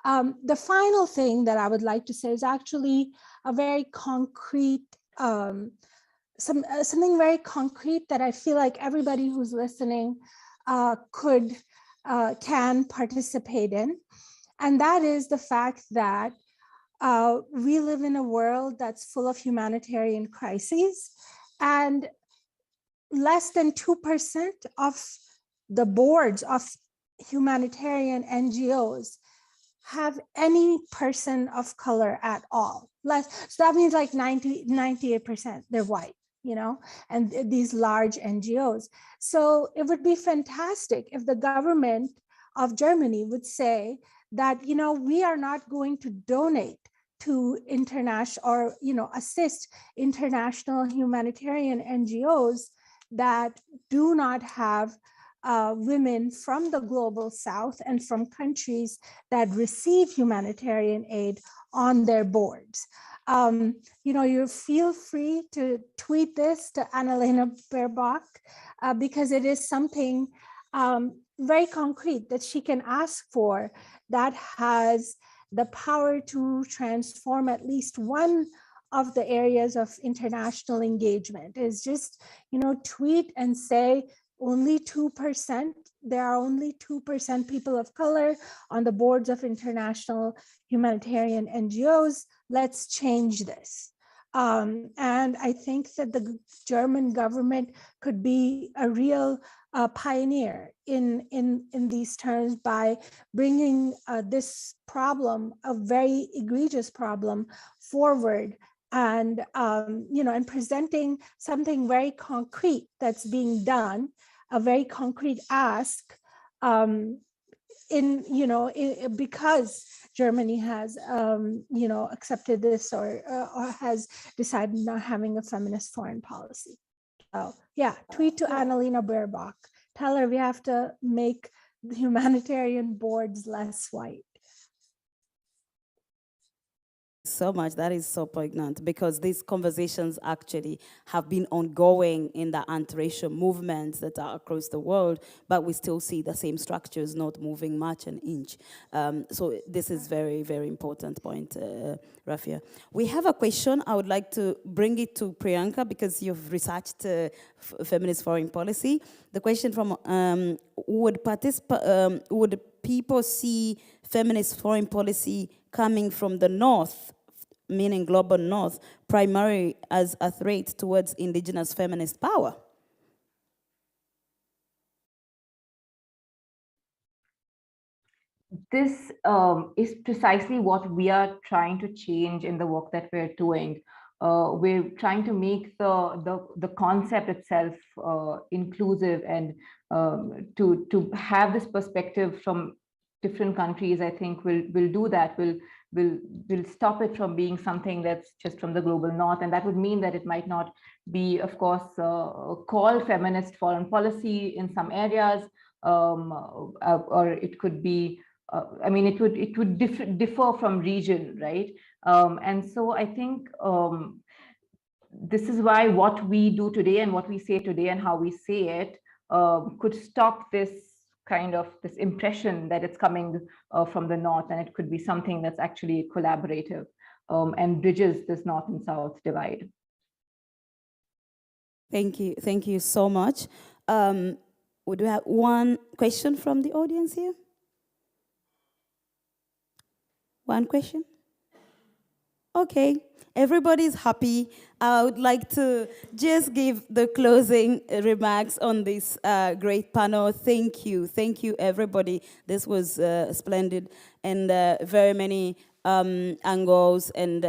The final thing that I would like to say is actually a very concrete something very concrete that I feel like everybody who's listening can participate in. And that is the fact that we live in a world that's full of humanitarian crises, and less than 2% of the boards of humanitarian NGOs have any person of color at all. So that means like 98%, they're white, and these large NGOs. So it would be fantastic if the government of Germany would say that, we are not going to donate to international or, assist international humanitarian NGOs that do not have women from the global south and from countries that receive humanitarian aid on their boards. You feel free to tweet this to Annalena Baerbock because it is something very concrete that she can ask for that has the power to transform at least one of the areas of international engagement. Is just, tweet and say, only 2%, there are only 2% people of color on the boards of international humanitarian NGOs. Let's change this. And I think that the German government could be a real pioneer in these terms by bringing this problem, a very egregious problem, forward and and presenting something very concrete that's being done, a very concrete ask because Germany has accepted this or has decided not having a feminist foreign policy. So yeah, tweet to Annalena Baerbock. Tell her we have to make the humanitarian boards less white. So much. That is so poignant because these conversations actually have been ongoing in the anti-racial movements that are across the world, but we still see the same structures not moving much an inch. So this is very, very important point, Rafia. We have a question. I would like to bring it to Priyanka because you've researched feminist foreign policy. The question from would people see feminist foreign policy coming from the North, meaning global North, primarily as a threat towards indigenous feminist power? This is precisely what we are trying to change in the work that we're doing. We're trying to make the concept itself inclusive and to have this perspective from different countries. I think will do that. Will stop it from being something that's just from the global North, and that would mean that it might not be, of course, called feminist foreign policy in some areas, or it could be. I mean, it would differ from region, right? And so I think this is why what we do today and what we say today and how we say it could stop this kind of this impression that it's coming from the North, and it could be something that's actually collaborative and bridges this North and South divide. Thank you so much. Would we have one question from the audience here? One question? Okay, everybody's happy. I would like to just give the closing remarks on this great panel. Thank you everybody. This was splendid and very many angles and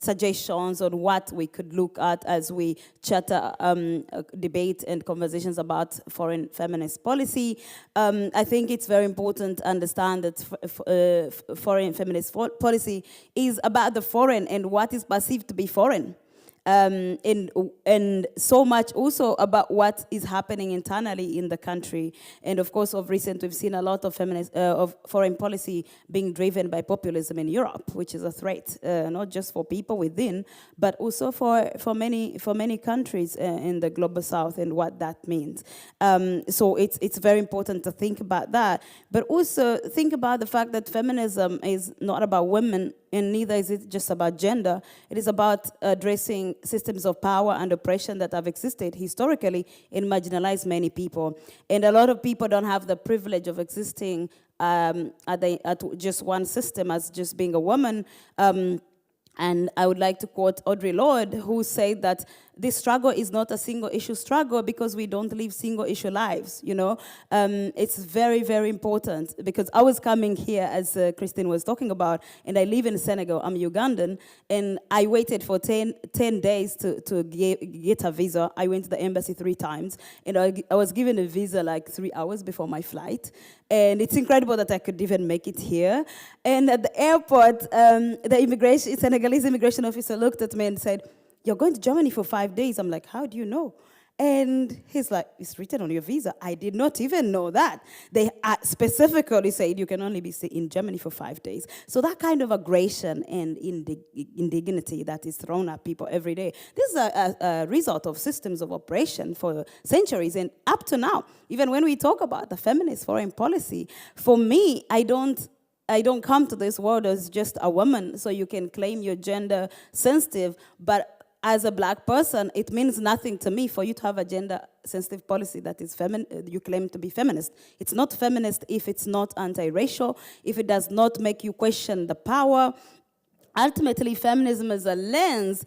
suggestions on what we could look at as we chatter, debate and conversations about foreign feminist policy. I think it's very important to understand that foreign feminist policy is about the foreign and what is perceived to be foreign. And so much also about what is happening internally in the country. And of course, of recent, we've seen a lot of of foreign policy being driven by populism in Europe, which is a threat, not just for people within, but also for many countries in the global south and what that means. So it's very important to think about that, but also think about the fact that feminism is not about women, and neither is it just about gender. It is about addressing systems of power and oppression that have existed historically and marginalized many people. And a lot of people don't have the privilege of existing at just one system as just being a woman. And I would like to quote Audre Lorde, who said that this struggle is not a single issue struggle because we don't live single issue lives, you know. It's very, very important because I was coming here, as Christine was talking about, and I live in Senegal, I'm Ugandan, and I waited for 10 days to get a visa. I went to the embassy 3 times, and I was given a visa like 3 hours before my flight. And it's incredible that I could even make it here. And at the airport, the Senegalese immigration officer looked at me and said, "You're going to Germany for 5 days." I'm like, "How do you know?" And he's like, "It's written on your visa." I did not even know that. They specifically said you can only be in Germany for 5 days. So that kind of aggression and indignity that is thrown at people every day, this is a result of systems of oppression for centuries and up to now. Even when we talk about the feminist foreign policy, for me, I don't come to this world as just a woman, so you can claim you're gender sensitive, but as a black person, it means nothing to me for you to have a gender-sensitive policy that is you claim to be feminist. It's not feminist if it's not anti-racial, if it does not make you question the power. Ultimately, feminism as a lens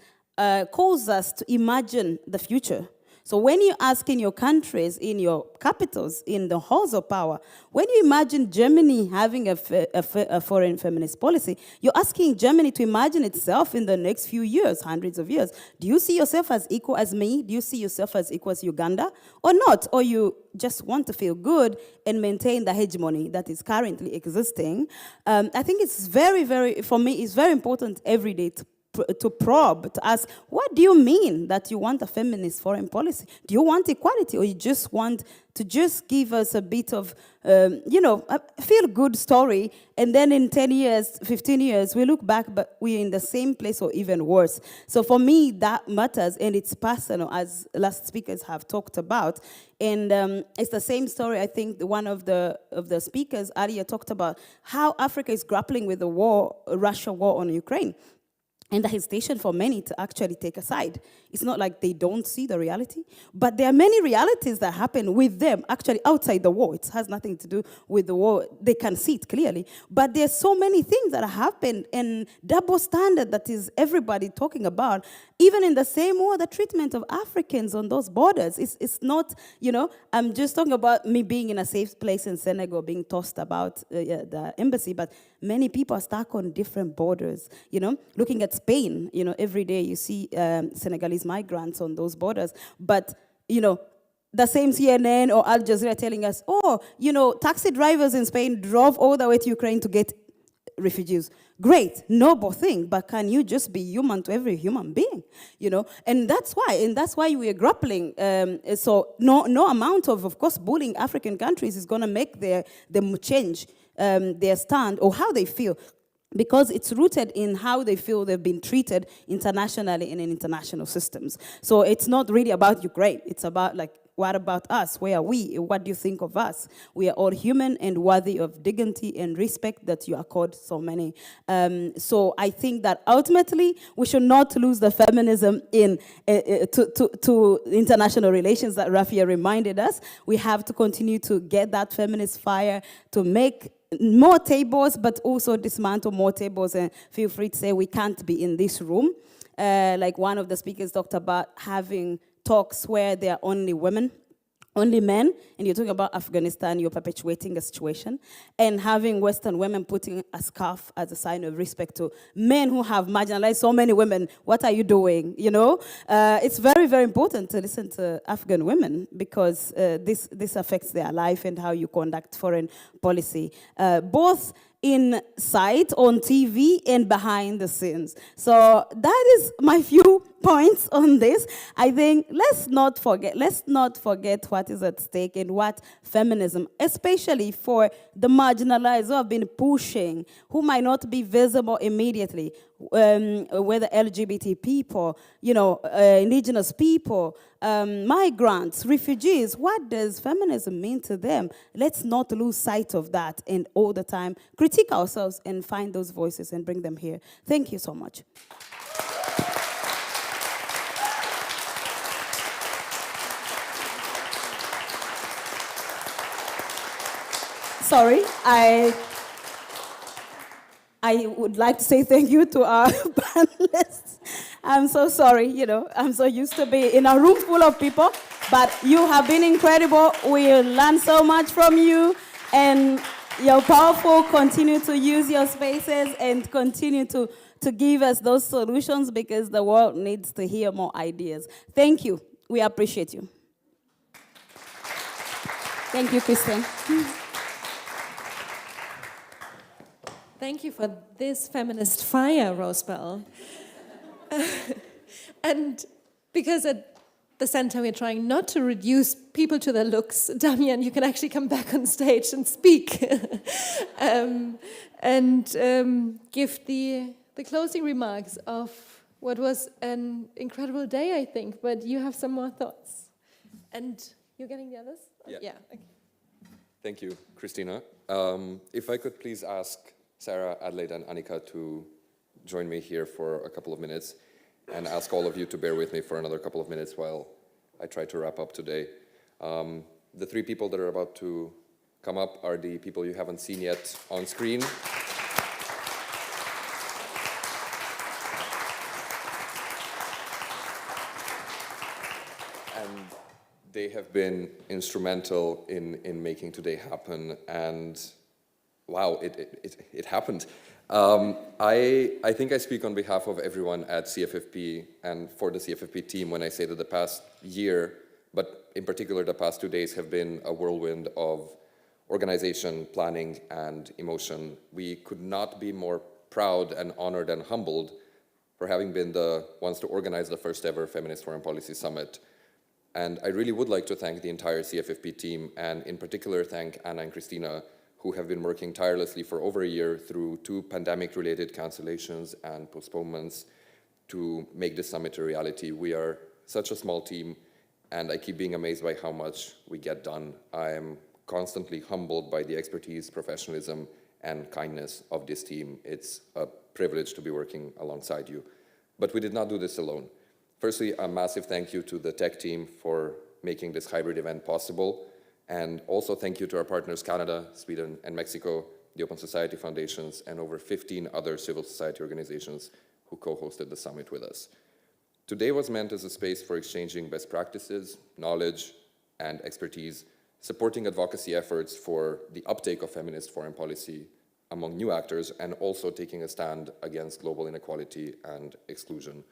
calls us to imagine the future. So when you ask in your countries, in your capitals, in the halls of power, when you imagine Germany having a foreign feminist policy, you're asking Germany to imagine itself in the next few years, hundreds of years. Do you see yourself as equal as me? Do you see yourself as equal as Uganda? Or not? Or you just want to feel good and maintain the hegemony that is currently existing? I think it's for me, it's very important every day to probe, to ask, what do you mean that you want a feminist foreign policy? Do you want equality, or you just want to just give us a bit of, a feel-good story, and then in 10 years, 15 years, we look back, but we're in the same place or even worse. So for me, that matters, and it's personal, as last speakers have talked about. And it's the same story. I think one of the speakers earlier talked about how Africa is grappling with the Russia war on Ukraine. And the hesitation for many to actually take a side. It's not like they don't see the reality, but there are many realities that happen with them, actually outside the war. It has nothing to do with the war. They can see it clearly. But there's so many things that happen, and double standard that is everybody talking about. Even in the same war, the treatment of Africans on those borders, it's not, I'm just talking about me being in a safe place in Senegal, being tossed about the embassy, but many people are stuck on different borders, looking at Spain, every day you see Senegalese migrants on those borders, but, the same CNN or Al Jazeera telling us, taxi drivers in Spain drove all the way to Ukraine to get refugees. Great, noble thing, but can you just be human to every human being? And that's why we are grappling. So no amount of course, bullying African countries is going to make them change their stand or how they feel, because it's rooted in how they feel they've been treated internationally and in international systems. So it's not really about Ukraine. It's about what about us? Where are we? What do you think of us? We are all human and worthy of dignity and respect that you accord so many. So I think that ultimately we should not lose the feminism to international relations that Rafia reminded us. We have to continue to get that feminist fire to make more tables, but also dismantle more tables, and feel free to say we can't be in this room. Like one of the speakers talked about having talks where there are only women, only men, and you're talking about Afghanistan, you're perpetuating a situation, and having Western women putting a scarf as a sign of respect to men who have marginalized so many women. What are you doing? You know, it's very, very important to listen to Afghan women because this affects their life and how you conduct foreign policy, both in sight, on TV, and behind the scenes. So that is my few points on this. I think let's not forget what is at stake and what feminism, especially for the marginalized who have been pushing, who might not be visible immediately, whether LGBT people, indigenous people, migrants, refugees. What does feminism mean to them? Let's not lose sight of that and all the time critique ourselves and find those voices and bring them here. Thank you so much. Sorry, I would like to say thank you to our panelists. I'm so sorry, I'm so used to be in a room full of people, but you have been incredible. We learned so much from you, and you're powerful. Continue to use your spaces and continue to give us those solutions because the world needs to hear more ideas. Thank you. We appreciate you. Thank you, Kristen. Thank you for this feminist fire, Rosebell. And because at the center we're trying not to reduce people to their looks, Damian, you can actually come back on stage and speak and give the closing remarks of what was an incredible day, I think. But you have some more thoughts. And you're getting the others? Yeah. Okay. Thank you, Christina. If I could please ask Sarah, Adelaide, and Annika to join me here for a couple of minutes and ask all of you to bear with me for another couple of minutes while I try to wrap up today. The three people that are about to come up are the people you haven't seen yet on screen. And they have been instrumental in making today happen, and wow, it happened. I think I speak on behalf of everyone at CFFP and for the CFFP team when I say that the past year, but in particular the past 2 days, have been a whirlwind of organization, planning, and emotion. We could not be more proud and honored and humbled for having been the ones to organize the first ever Feminist Foreign Policy Summit. And I really would like to thank the entire CFFP team, and in particular thank Anna and Christina, who have been working tirelessly for over a year through 2 pandemic-related cancellations and postponements to make this summit a reality. We are such a small team, and I keep being amazed by how much we get done. I am constantly humbled by the expertise, professionalism, and kindness of this team. It's a privilege to be working alongside you. But we did not do this alone. Firstly, a massive thank you to the tech team for making this hybrid event possible. And also thank you to our partners, Canada, Sweden, and Mexico, the Open Society Foundations, and over 15 other civil society organizations who co-hosted the summit with us. Today was meant as a space for exchanging best practices, knowledge, and expertise, supporting advocacy efforts for the uptake of feminist foreign policy among new actors, and also taking a stand against global inequality and exclusion.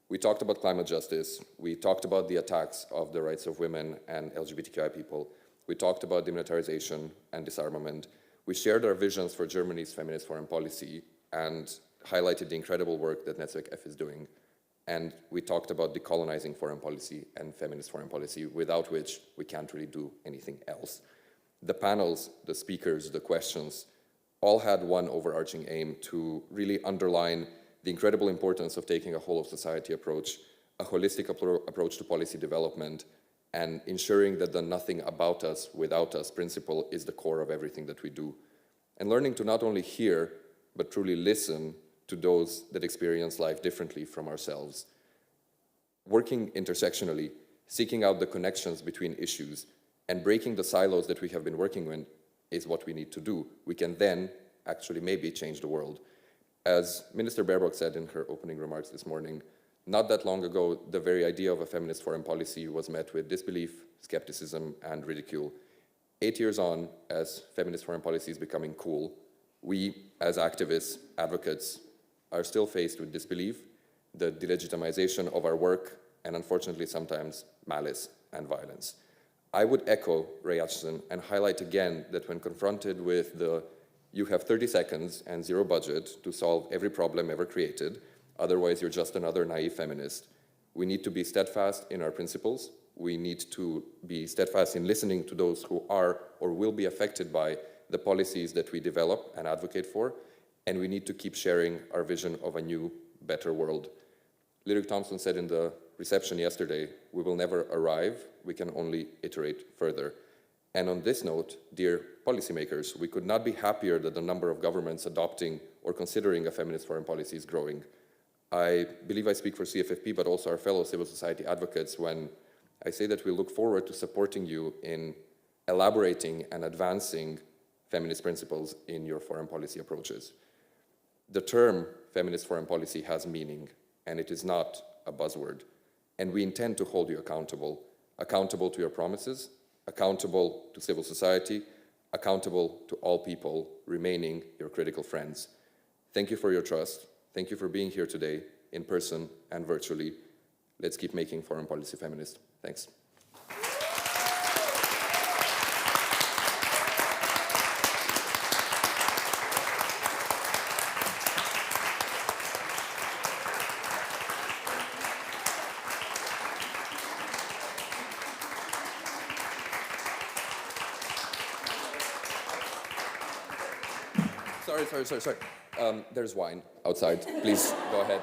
We talked about climate justice. We talked about the attacks of the rights of women and LGBTQI people. We talked about demilitarization and disarmament. We shared our visions for Germany's feminist foreign policy and highlighted the incredible work that Netzwerk F is doing. And we talked about decolonizing foreign policy and feminist foreign policy, without which we can't really do anything else. The panels, the speakers, the questions, all had one overarching aim to really underline the incredible importance of taking a whole-of-society approach, a holistic approach to policy development, and ensuring that the nothing about us, without us principle is the core of everything that we do. And learning to not only hear, but truly listen to those that experience life differently from ourselves. Working intersectionally, seeking out the connections between issues, and breaking the silos that we have been working in is what we need to do. We can then actually maybe change the world. As Minister Baerbock said in her opening remarks this morning, Not that long ago, the very idea of a feminist foreign policy was met with disbelief, skepticism, and ridicule. 8 years on, as feminist foreign policy is becoming cool, we, as activists, advocates, are still faced with disbelief, the delegitimization of our work, and unfortunately sometimes malice and violence. I would echo Ray Atchison and highlight again that when confronted with the "you have 30 seconds and zero budget to solve every problem ever created, otherwise you're just another naive feminist," we need to be steadfast in our principles. We need to be steadfast in listening to those who are or will be affected by the policies that we develop and advocate for, and we need to keep sharing our vision of a new, better world. Lyric Thompson said in the reception yesterday, "We will never arrive, we can only iterate further." And on this note, dear policymakers, we could not be happier that the number of governments adopting or considering a feminist foreign policy is growing. I believe I speak for CFFP, but also our fellow civil society advocates when I say that we look forward to supporting you in elaborating and advancing feminist principles in your foreign policy approaches. The term feminist foreign policy has meaning, and it is not a buzzword. And we intend to hold you accountable to your promises, accountable to civil society, accountable to all people remaining your critical friends. Thank you for your trust. Thank you for being here today, in person and virtually. Let's keep making foreign policy feminist. Thanks. Sorry. There's wine outside. Please go ahead.